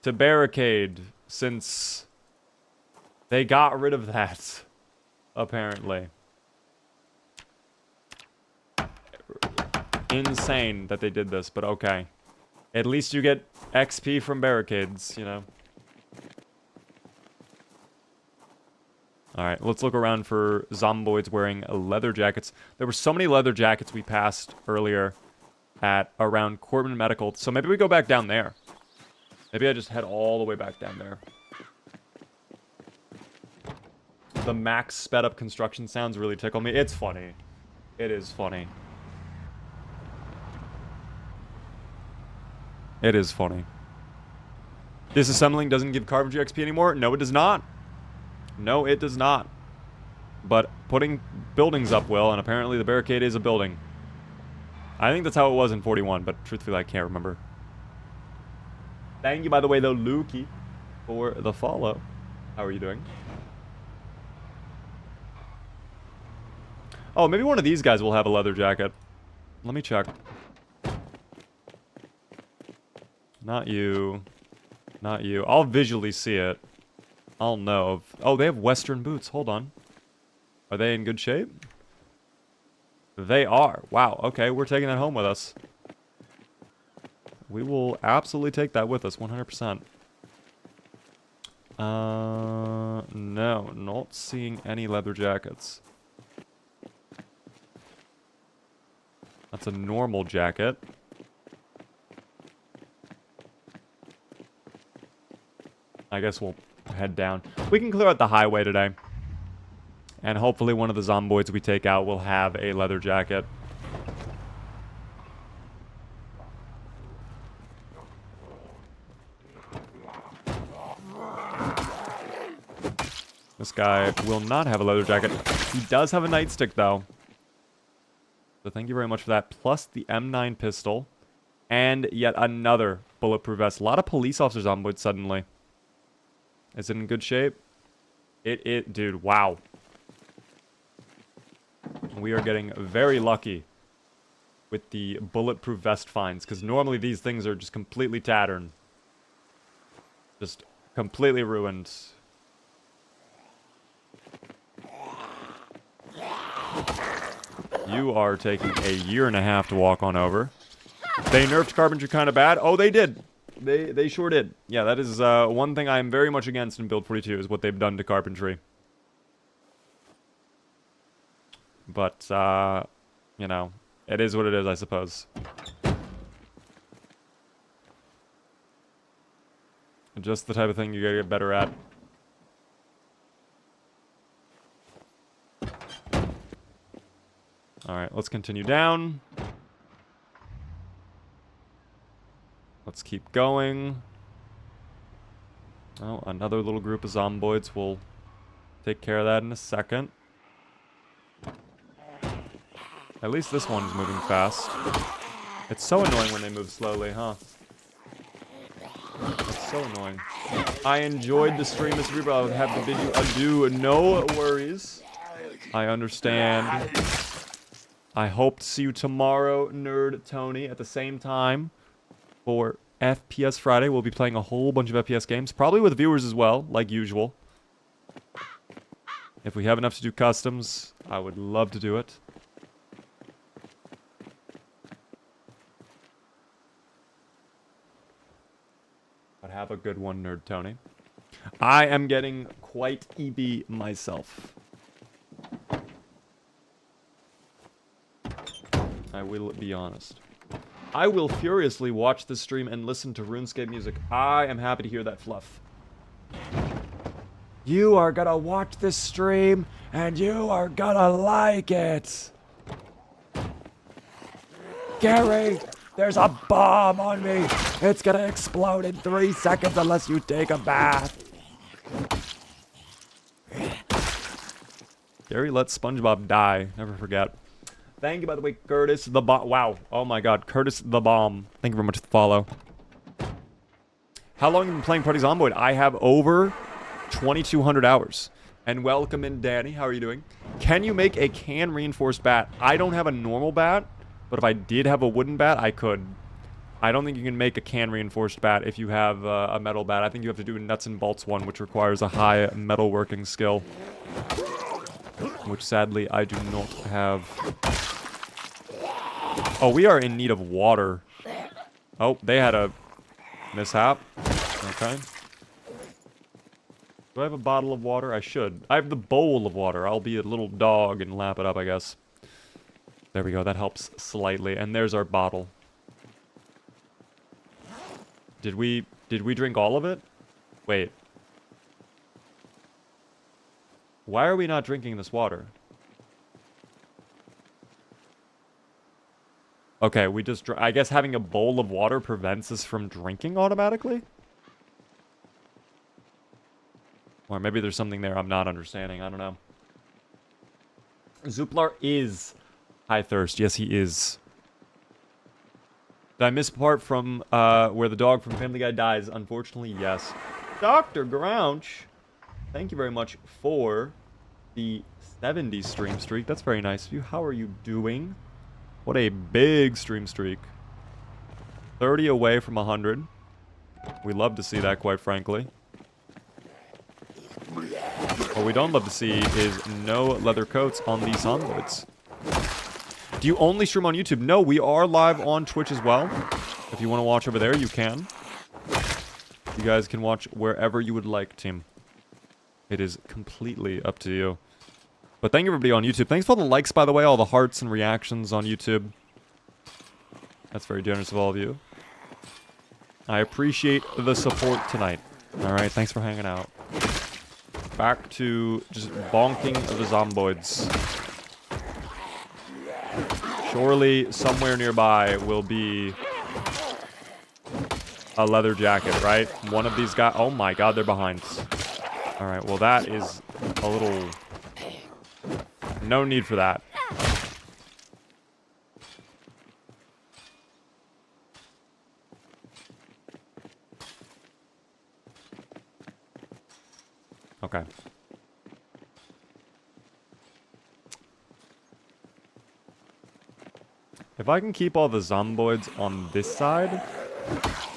to barricade, since they got rid of that, apparently. Insane that they did this, but okay. At least you get XP from barricades, you know. Alright, let's look around for zomboids wearing leather jackets. There were so many leather jackets we passed earlier at around Corbin Medical, so maybe we go back down there. Maybe I just head all the way back down there. The max sped up construction sounds really tickle me. It's funny. It is funny. It is funny. Disassembling doesn't give carpentry XP anymore? No, it does not. No, it does not. But putting buildings up will, and apparently the barricade is a building. I think that's how it was in 41, but truthfully I can't remember. Thank you, by the way, though, Lukey, for the follow. How are you doing? Oh, maybe one of these guys will have a leather jacket. Let me check. Not you. Not you. I'll visually see it. I'll know. Oh, they have Western boots. Hold on. Are they in good shape? They are. Wow. Okay, we're taking that home with us. We will absolutely take that with us, 100%. No, not seeing any leather jackets. That's a normal jacket. I guess we'll head down. We can clear out the highway today. And hopefully one of the zomboids we take out will have a leather jacket. This guy will not have a leather jacket. He does have a nightstick, though. So thank you very much for that. Plus the M9 pistol. And yet another bulletproof vest. A lot of police officers on board suddenly. Is it in good shape? Dude, wow. We are getting very lucky with the bulletproof vest finds. Because normally these things are just completely tattered. Just completely ruined. You are taking a year and a half to walk on over. They nerfed carpentry kind of bad. Oh, they did. They sure did. Yeah, that is one thing I am very much against in Build 42 is what they've done to carpentry. But, you know, it is what it is, I suppose. Just the type of thing you gotta get better at. Alright, let's continue down. Let's keep going. Oh, another little group of zomboids. We'll take care of that in a second. At least this one's moving fast. It's so annoying when they move slowly, huh? It's so annoying. I enjoyed the stream, Mr. Reaper. I'll have to bid you adieu. No worries. I understand. I hope to see you tomorrow, Nerd Tony, at the same time for FPS Friday. We'll be playing a whole bunch of FPS games, probably with viewers as well, like usual. If we have enough to do customs, I would love to do it. But have a good one, Nerd Tony. I am getting quite EB myself. I will be honest. I will furiously watch this stream and listen to RuneScape music. I am happy to hear that fluff. You are gonna watch this stream and you are gonna like it. Gary, there's a bomb on me. It's gonna explode in 3 seconds unless you take a bath. Gary let SpongeBob die. Never forget. Thank you, by the way, Curtis the Bomb. Wow. Oh my god. Curtis the Bomb. Thank you very much for the follow. How long have you been playing Project Zomboid? I have over 2,200 hours. And welcome in, Danny. How are you doing? Can you make a can reinforced bat? I don't have a normal bat, but if I did have a wooden bat, I could. I don't think you can make a can reinforced bat if you have a metal bat. I think you have to do a nuts and bolts one, which requires a high metalworking skill. Which sadly I do not have. Oh, we are in need of water. Oh, they had a mishap. Okay. Do I have a bottle of water? I should. I have the bowl of water. I'll be a little dog and lap it up, I guess. There we go. That helps slightly. And there's our bottle. Did we drink all of it? Wait. Why are we not drinking this water? Okay, we just... I guess having a bowl of water prevents us from drinking automatically? Or maybe there's something there I'm not understanding. I don't know. Zuplar is high thirst. Yes, he is. Did I miss a part from where the dog from Family Guy dies? Unfortunately, yes. Dr. Grouch, thank you very much for the 70 stream streak. That's very nice of you. How are you doing? What a big stream streak. 30 away from 100. We love to see that, quite frankly. What we don't love to see is no leather coats on these zomboids. Do you only stream on YouTube? No, we are live on Twitch as well. If you want to watch over there, you can. You guys can watch wherever you would like, team. It is completely up to you. But thank you everybody on YouTube. Thanks for all the likes, by the way, all the hearts and reactions on YouTube. That's very generous of all of you. I appreciate the support tonight. Alright, thanks for hanging out. Back to just bonking the zomboids. Surely somewhere nearby will be a leather jacket, right? One of these guys. Oh my god, they're behind. Alright, well that is a little... No need for that. Okay. If I can keep all the zomboids on this side,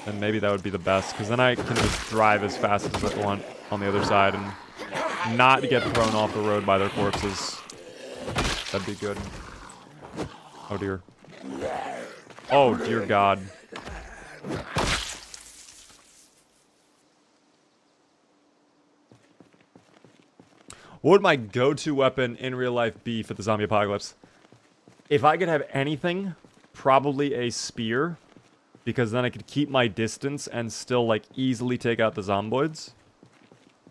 then maybe that would be the best, because then I can just drive as fast as I want on the other side and not get thrown off the road by their corpses. That'd be good. Oh dear. Oh dear God. What would my go-to weapon in real life be for the zombie apocalypse? If I could have anything, probably a spear. Because then I could keep my distance and still, like, easily take out the zomboids.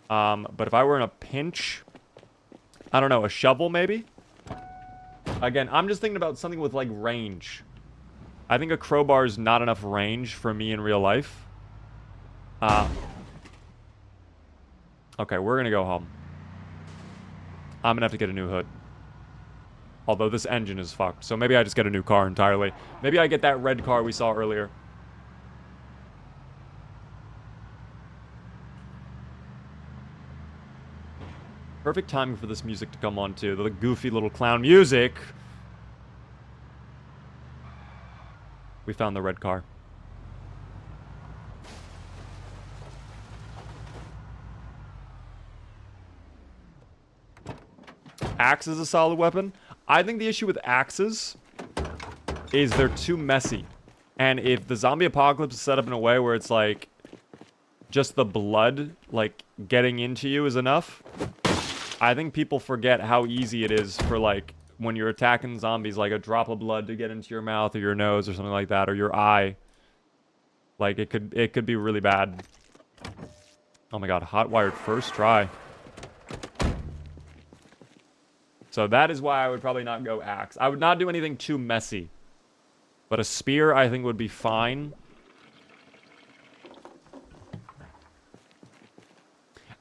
But if I were in a pinch... I don't know, a shovel maybe? Again, I'm just thinking about something with, like, range. I think a crowbar is not enough range for me in real life. Okay, we're gonna go home. I'm gonna have to get a new hood. Although this engine is fucked, so maybe I just get a new car entirely. Maybe I get that red car we saw earlier. Perfect timing for this music to come on, too. The goofy little clown music. We found the red car. Axe is a solid weapon. I think the issue with axes is they're too messy. And if the zombie apocalypse is set up in a way where it's like just the blood like getting into you is enough, I think people forget how easy it is for like when you're attacking zombies, like a drop of blood to get into your mouth or your nose or something like that, or your eye. Like it could be really bad. Oh my god, hot wired first try. So that is why I would probably not go axe. I would not do anything too messy. But a spear, I think, would be fine.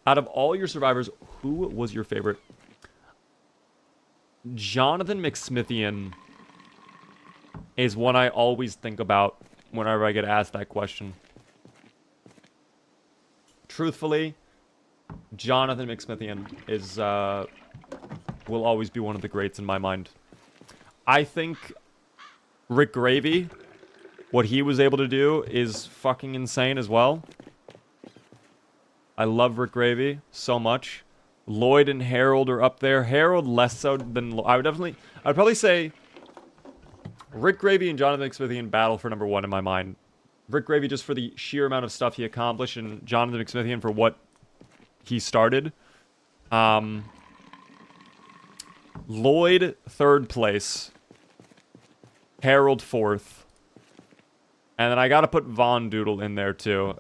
Out of all your survivors, who was your favorite? Jonathan McSmithian is one I always think about whenever I get asked that question. Truthfully, Jonathan McSmithian is... will always be one of the greats in my mind. I think Rick Gravy, what he was able to do is fucking insane as well. I love Rick Gravy so much. Lloyd and Harold are up there. Harold less so than... I'd probably say Rick Gravy and Jonathan McSmithian battle for number one in my mind. Rick Gravy just for the sheer amount of stuff he accomplished, and Jonathan McSmithian for what he started. Lloyd, third place. Harold, fourth. And then I gotta put Von Doodle in there, too.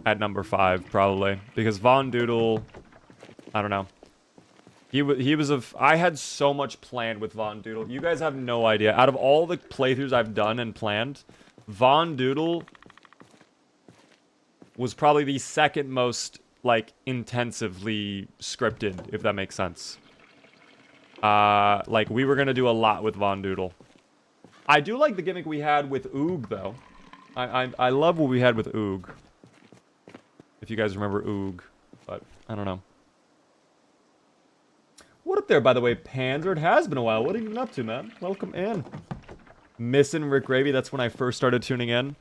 At number 5, probably. Because Von Doodle... I don't know. He was I had so much planned with Von Doodle. You guys have no idea. Out of all the playthroughs I've done and planned, Von Doodle was probably the second most, like, intensively scripted, if that makes sense. Like, we were gonna do a lot with Von Doodle. I do like the gimmick we had with Oog, though. I love what we had with Oog. If you guys remember Oog. But, I don't know. What up there, by the way, Panzer? It has been a while. What have you been up to, man? Welcome in. Missing Rick Gravy. That's when I first started tuning in.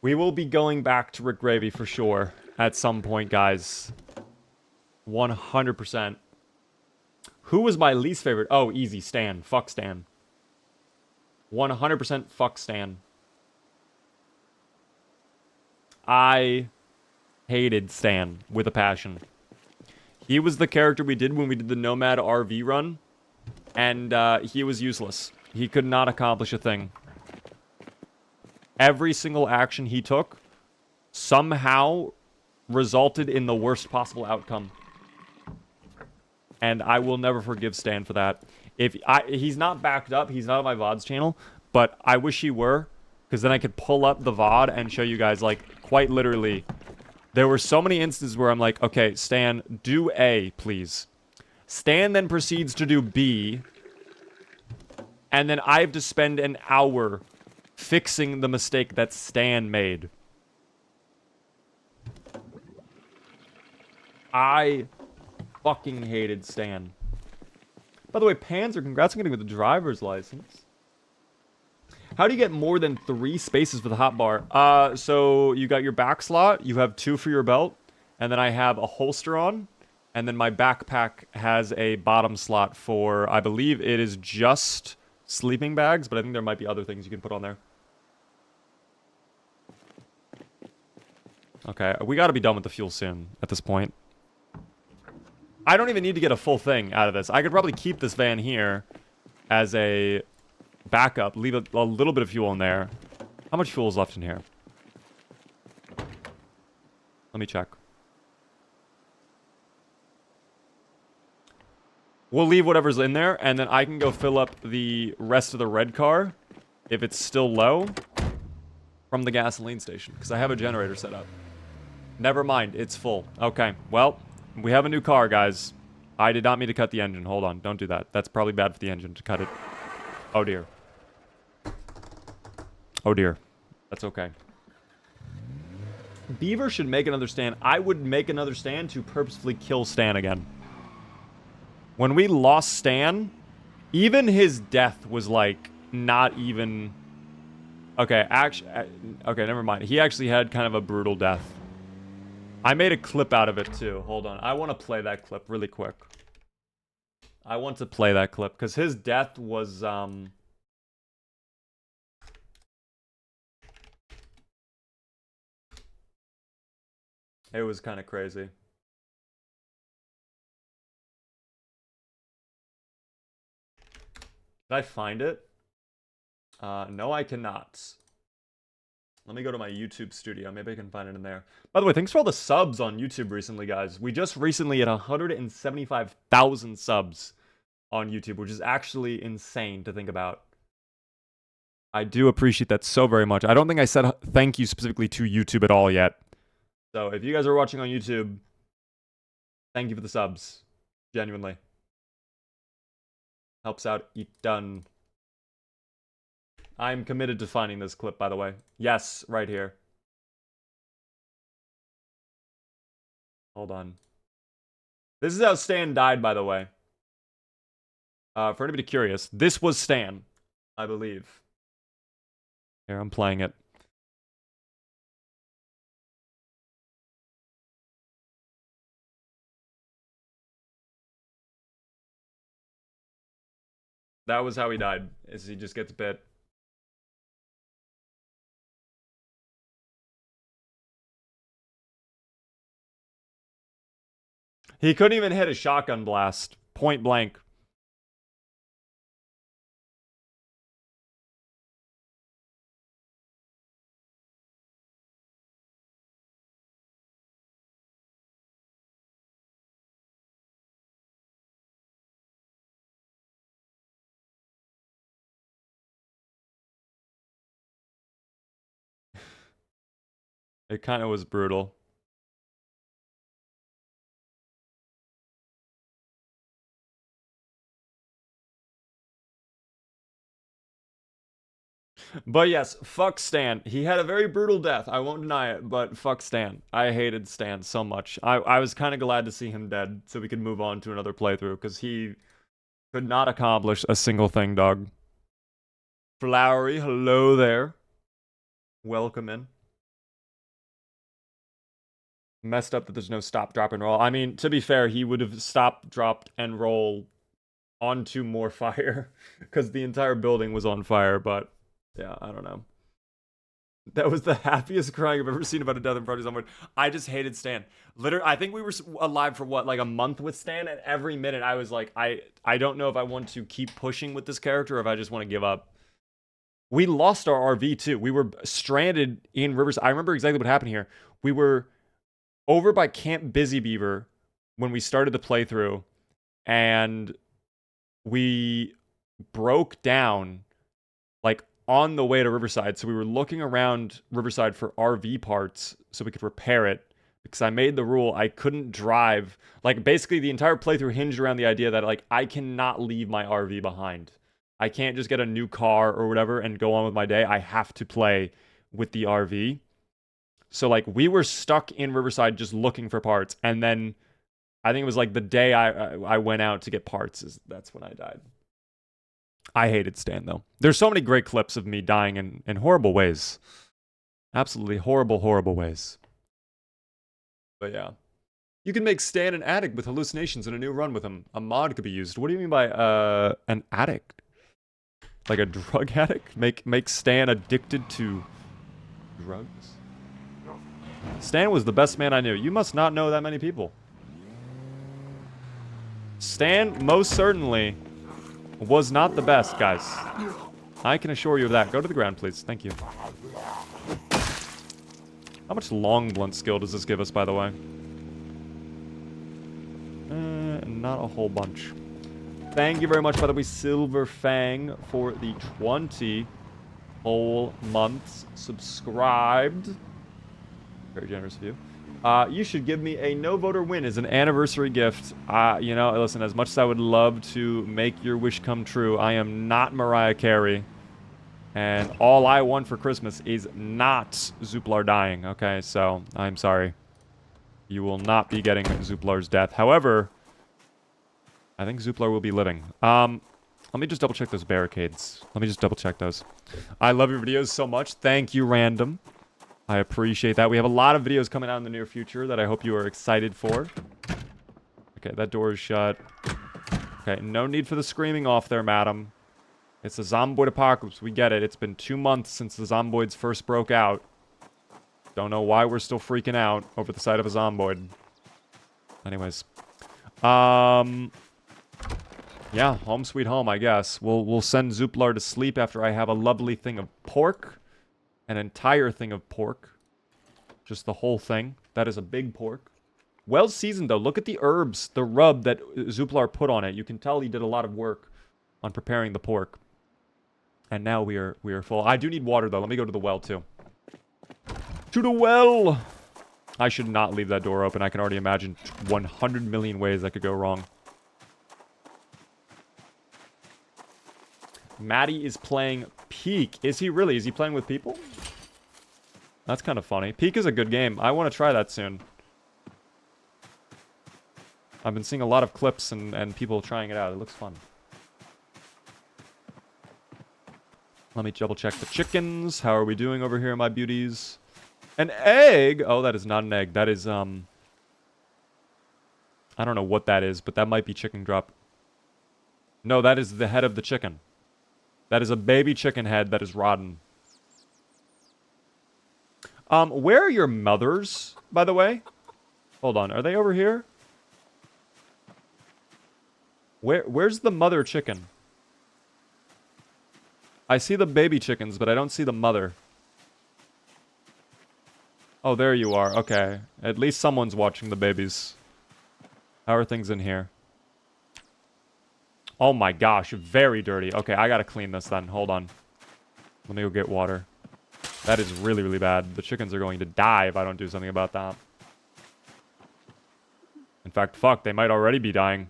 We will be going back to Rick Gravy for sure. At some point, guys. 100%. Who was my least favorite? Oh, easy. Stan. Fuck Stan. 100% fuck Stan. I hated Stan with a passion. He was the character we did when we did the Nomad RV run, and he was useless. He could not accomplish a thing. Every single action he took somehow resulted in the worst possible outcome. And I will never forgive Stan for that. He's not backed up, he's not on my VOD's channel, but I wish he were, because then I could pull up the VOD and show you guys, like, quite literally. There were so many instances where I'm like, okay, Stan, do A, please. Stan then proceeds to do B, and then I have to spend an hour fixing the mistake that Stan made. I fucking hated Stan. By the way, Panzer, congrats on getting the driver's license. How do you get more than 3 spaces for the hotbar? So you got your back slot, you have 2 for your belt, and then I have a holster on, and then my backpack has a bottom slot for, I believe it is just sleeping bags, but I think there might be other things you can put on there. Okay, we gotta be done with the fuel soon at this point. I don't even need to get a full thing out of this. I could probably keep this van here as a backup, leave a little bit of fuel in there. How much fuel is left in here? Let me check. We'll leave whatever's in there, and then I can go fill up the rest of the red car, if it's still low, from the gasoline station, because I have a generator set up. Never mind, it's full. Okay, well, we have a new car, guys. I did not mean to cut the engine. Hold on, don't do that. That's probably bad for the engine to cut it. Oh, dear. Oh, dear. That's okay. Beaver should make another stand. I would make another stand to purposefully kill Stan again. When we lost Stan, even his death was, like, not even... Okay, actually... Okay, never mind. He actually had kind of a brutal death. I made a clip out of it, too. Hold on. I want to play that clip really quick. I want to play that clip, because his death was, It was kind of crazy. Did I find it? No, I cannot. Let me go to my YouTube studio. Maybe I can find it in there. By the way, thanks for all the subs on YouTube recently, guys. We just recently hit 175,000 subs on YouTube, which is actually insane to think about. I do appreciate that so very much. I don't think I said thank you specifically to YouTube at all yet. So if you guys are watching on YouTube, thank you for the subs. Genuinely. Helps out eat done. I'm committed to finding this clip, by the way. Yes, right here. Hold on. This is how Stan died, by the way. For anybody curious, this was Stan, I believe. Here, I'm playing it. That was how he died, is he just gets bit. He couldn't even hit a shotgun blast. Point blank. It kind of was brutal. But yes, fuck Stan. He had a very brutal death. I won't deny it, but fuck Stan. I hated Stan so much. I was kind of glad to see him dead so we could move on to another playthrough, because he could not accomplish a single thing, dog. Flowery, hello there. Welcome in. Messed up that there's no stop, drop, and roll. I mean, to be fair, he would have stopped, dropped, and roll onto more fire because the entire building was on fire. But yeah, I don't know. That was the happiest crying I've ever seen about a death in Project Zomboid. I just hated Stan. Literally, I think we were alive for what, like a month with Stan, and every minute I was like, I don't know if I want to keep pushing with this character or if I just want to give up. We lost our RV too. We were stranded in Rivers. I remember exactly what happened here. We were over by Camp Busy Beaver when we started the playthrough, and we broke down like on the way to Riverside. So we were looking around Riverside for RV parts so we could repair it, because I made the rule I couldn't drive. Like, basically the entire playthrough hinged around the idea that, like, I cannot leave my RV behind. I can't just get a new car or whatever and go on with my day. I have to play with the RV. So, like, we were stuck in Riverside just looking for parts, and then I think it was like the day I went out to get parts, that's when I died. I hated Stan, though. There's so many great clips of me dying in horrible ways. Absolutely horrible, horrible ways. But yeah. You can make Stan an addict with hallucinations in a new run with him. A mod could be used. What do you mean by an addict? Like a drug addict? Make Stan addicted to drugs? Stan was the best man I knew. You must not know that many people. Stan most certainly was not the best, guys. I can assure you of that. Go to the ground, please. Thank you. How much long blunt skill does this give us, by the way? Not a whole bunch. Thank you very much, by the way, Silver Fang, for the 20 whole months subscribed. Very generous of you. You should give me a no voter win as an anniversary gift. You know, listen, as much as I would love to make your wish come true, I am not Mariah Carey. And all I want for Christmas is not Zuplar dying, okay? So, I'm sorry. You will not be getting Zuplar's death. However, I think Zuplar will be living. Let me just double check those barricades. Let me just double check those. I love your videos so much. Thank you, Random. I appreciate that. We have a lot of videos coming out in the near future that I hope you are excited for. Okay, that door is shut. Okay, no need for the screaming off there, madam. It's a zomboid apocalypse. We get it. It's been 2 months since the zomboids first broke out. Don't know why we're still freaking out over the sight of a zomboid. Anyways. Yeah, home sweet home, I guess. We'll send Zuplar to sleep after I have a lovely thing of pork. An entire thing of pork. Just the whole thing. That is a big pork. Well seasoned, though. Look at the herbs, the rub that Zuplar put on it. You can tell he did a lot of work on preparing the pork. And now we are full. I do need water, though. Let me go to the well, too. To the well! I should not leave that door open. I can already imagine 100 million ways that could go wrong. Maddie is playing Peak. Is he really? Is he playing with people? That's kind of funny. Peak is a good game. I want to try that soon. I've been seeing a lot of clips and people trying it out. It looks fun. Let me double check the chickens. How are we doing over here, my beauties? An egg? Oh, that is not an egg. That is, I don't know what that is, but that might be chicken drop. No, that is the head of the chicken. That is a baby chicken head that is rotten. Where are your mothers, by the way? Hold on, are they over here? Where's the mother chicken? I see the baby chickens, but I don't see the mother. Oh, there you are. Okay. At least someone's watching the babies. How are things in here? Oh my gosh, very dirty. Okay, I gotta clean this then. Hold on. Let me go get water. That is really, really bad. The chickens are going to die if I don't do something about that. In fact, fuck, they might already be dying.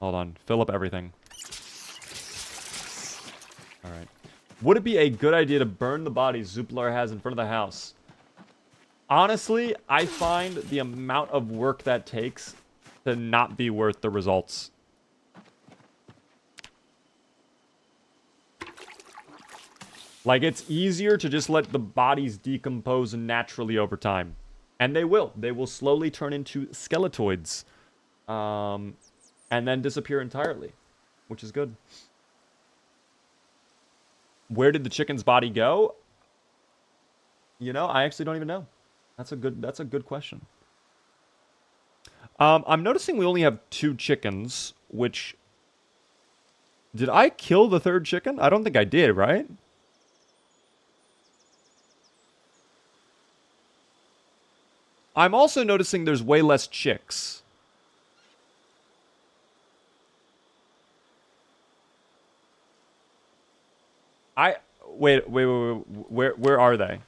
Hold on. Fill up everything. Alright. Would it be a good idea to burn the bodies Zuplar has in front of the house? Honestly, I find the amount of work that takes to not be worth the results. Like, it's easier to just let the bodies decompose naturally over time. And they will. They will slowly turn into skeletoids. And then disappear entirely. Which is good. Where did the chicken's body go? You know, I actually don't even know. That's a good question. I'm noticing we only have 2 chickens, which... Did I kill the 3rd chicken? I don't think I did, right? I'm also noticing there's way less chicks. Wait, where are they?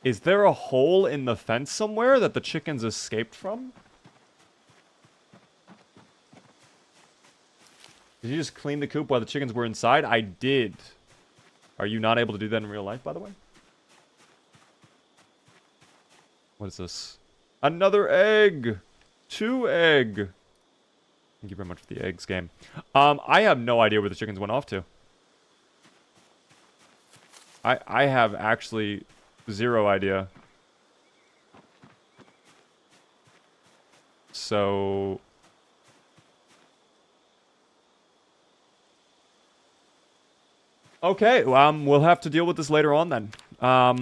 Is there a hole in the fence somewhere that the chickens escaped from? Did you just clean the coop while the chickens were inside? I did. Are you not able to do that in real life, by the way? What is this? Another egg! 2 egg! Thank you very much for the eggs game. I have no idea where the chickens went off to. I have actually 0 idea. So... Okay, we'll have to deal with this later on then. I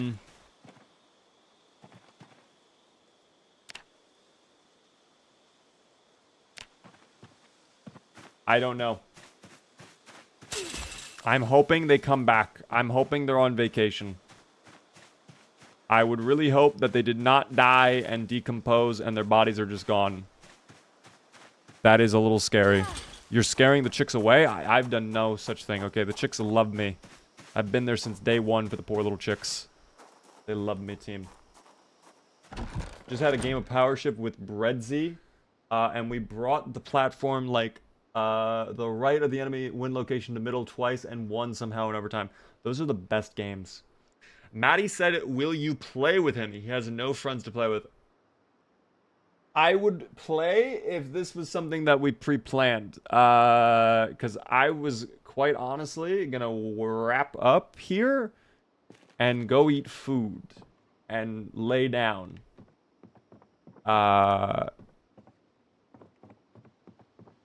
don't know. I'm hoping they come back. I'm hoping they're on vacation. I would really hope that they did not die and decompose and their bodies are just gone. That is a little scary. You're scaring the chicks away? I've done no such thing. Okay, the chicks love me. I've been there since day 1 for the poor little chicks. They love me, team. Just had a game of Power Ship with Breadsy. And we brought the platform, like, the right of the enemy win location to middle twice and won somehow in overtime. Those are the best games. Maddie said, will you play with him? He has no friends to play with. I would play if this was something that we pre-planned. Because I was, quite honestly, gonna wrap up here and go eat food and lay down.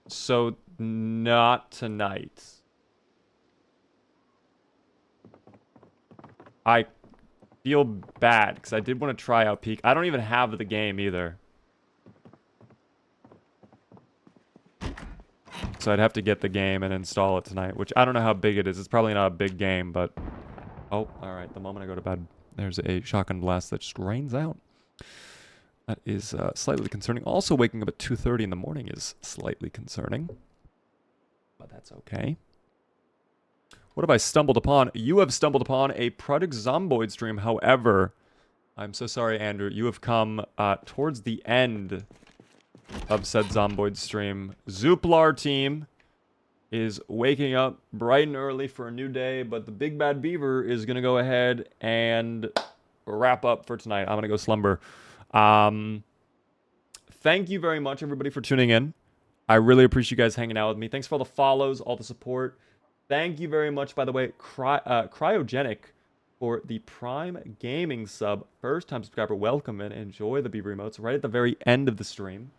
So, not tonight. I feel bad, because I did want to try out Peak. I don't even have the game, either. So I'd have to get the game and install it tonight, which I don't know how big it is. It's probably not a big game, but... Oh, alright. The moment I go to bed, there's a shotgun blast that just rains out. That is slightly concerning. Also, waking up at 2:30 in the morning is slightly concerning. But that's okay. What have I stumbled upon? You have stumbled upon a Product Zomboid stream. However, I'm so sorry, Andrew. You have come towards the end of said Zomboid stream. Zuplar team is waking up bright and early for a new day, but the Big Bad Beaver is going to go ahead and wrap up for tonight. I'm going to go slumber. Thank you very much, everybody, for tuning in. I really appreciate you guys hanging out with me. Thanks for all the follows, all the support. Thank you very much, by the way, Cryogenic, for the Prime Gaming sub. First-time subscriber, welcome and enjoy the Beaver emotes right at the very end of the stream.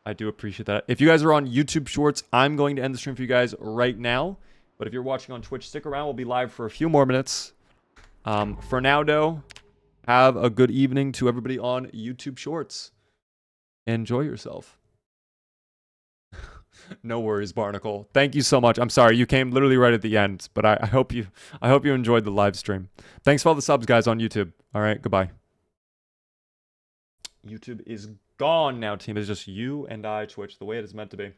I do appreciate that. If you guys are on YouTube Shorts, I'm going to end the stream for you guys right now. But if you're watching on Twitch, stick around. We'll be live for a few more minutes. For now, though, have a good evening to everybody on YouTube Shorts. Enjoy yourself. No worries, Barnacle. Thank you so much. I'm sorry you came literally right at the end, but I hope you enjoyed the live stream. Thanks for all the subs, guys, on YouTube. All right, goodbye. YouTube is gone now, team. It's just you and I, Twitch, the way it is meant to be.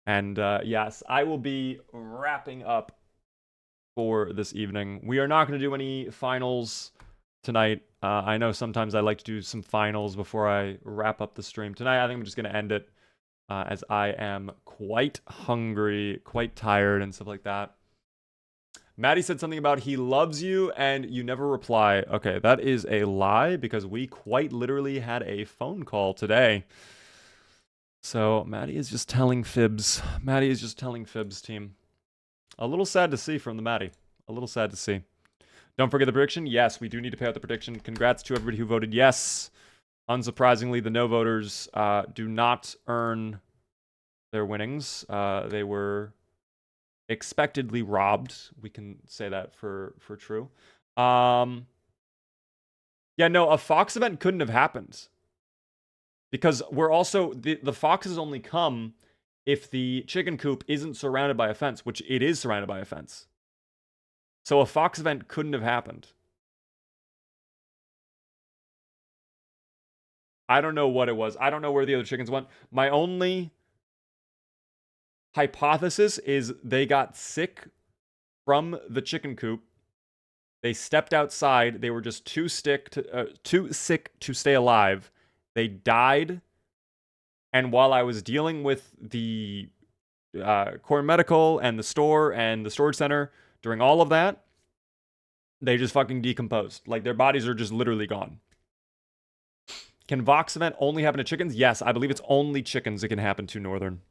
And yes, I will be wrapping up for this evening. We are not going to do any finals tonight. I know sometimes I like to do some finals before I wrap up the stream. Tonight, I think I'm just going to end it. as I am quite hungry, quite tired, and stuff like that. Maddie said something about he loves you and you never reply. Okay, that is a lie because we quite literally had a phone call today. So Maddie is just telling fibs. Maddie is just telling fibs, team. A little sad to see from the Maddie. A little sad to see. Don't forget the prediction. Yes, we do need to pay out the prediction. Congrats to everybody who voted yes. Unsurprisingly, the no voters do not earn their winnings. They were expectedly robbed. We can say that for true. Yeah, no, a Fox event couldn't have happened. Because we're also, the foxes only come if the chicken coop isn't surrounded by a fence, which it is surrounded by a fence. So a Fox event couldn't have happened. I don't know what it was. I don't know where the other chickens went. My only hypothesis is they got sick from the chicken coop. They stepped outside. They were just too sick to stay alive. They died. And while I was dealing with the core medical and the store and the storage center during all of that, they just fucking decomposed. Like, their bodies are just literally gone. Can Vox event only happen to chickens? Yes, I believe it's only chickens it can happen to, Northern.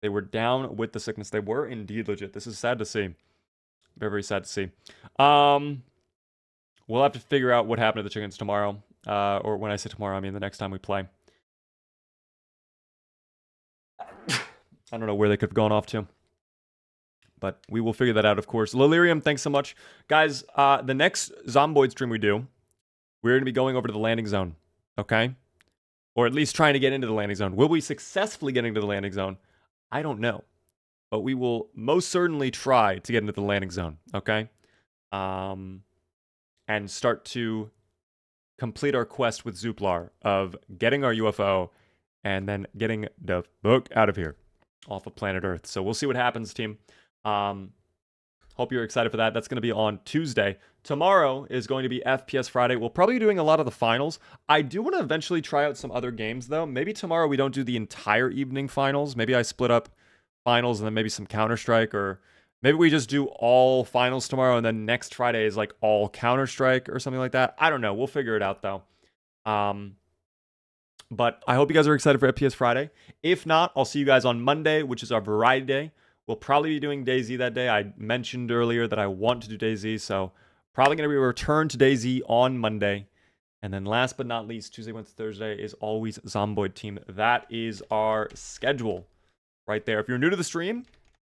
They were down with the sickness. They were indeed legit. This is sad to see. Very, very sad to see. We'll have to figure out what happened to the chickens tomorrow. Or when I say tomorrow, I mean the next time we play. I don't know where they could have gone off to. But we will figure that out, of course. Lilirium, thanks so much. Guys, the next Zomboid stream we do, we're going to be going over to the landing zone. Okay? Or at least trying to get into the landing zone. Will we successfully get into the landing zone? I don't know. But we will most certainly try to get into the landing zone. Okay? And start to complete our quest with Zuplar of getting our UFO and then getting the fuck out of here off of planet Earth. So we'll see what happens, team. Hope you're excited for that. That's going to be on Tuesday. Tomorrow is going to be FPS Friday. We'll probably be doing a lot of the finals. I do want to eventually try out some other games, though. Maybe tomorrow we don't do the entire evening finals. Maybe I split up finals and then maybe some Counter-Strike, or maybe we just do all finals tomorrow and then next Friday is like all Counter-Strike or something like that. I don't know. We'll figure it out, though. But I hope you guys are excited for FPS Friday. If not, I'll see you guys on Monday, which is our variety day. We'll probably be doing DayZ that day. I mentioned earlier that I want to do DayZ, so probably going to be a return to DayZ on Monday. And then last but not least, Tuesday, Wednesday, Thursday is always Zomboid team. That is our schedule right there. If you're new to the stream,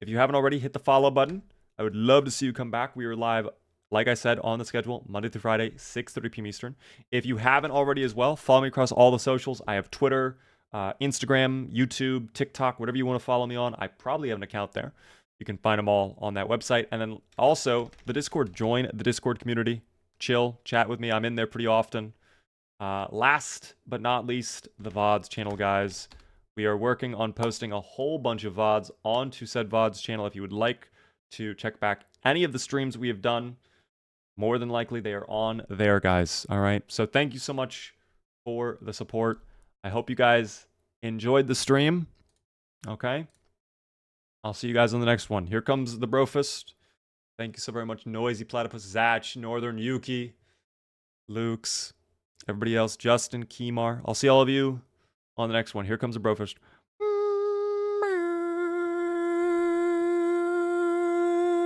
if you haven't already, hit the follow button. I would love to see you come back. We are live, like I said, on the schedule, Monday through Friday, 6:30 p.m. Eastern. If you haven't already as well, follow me across all the socials. I have Twitter, Instagram, YouTube, TikTok, whatever you want to follow me on. I probably have an account there. You can find them all on that website. And then also the Discord. Join the Discord community. Chill, chat with me. I'm in there pretty often. Last but not least, the VODs channel, guys. We are working on posting a whole bunch of VODs onto said VODs channel. If you would like to check back any of the streams we have done, more than likely they are on there, guys. All right. So thank you so much for the support. I hope you guys enjoyed the stream. Okay. I'll see you guys on the next one. Here comes the Brofist. Thank you so very much. Noisy Platypus, Zach, Northern, Yuki, Luke's, everybody else, Justin, Kimar. I'll see all of you on the next one. Here comes the Brofist.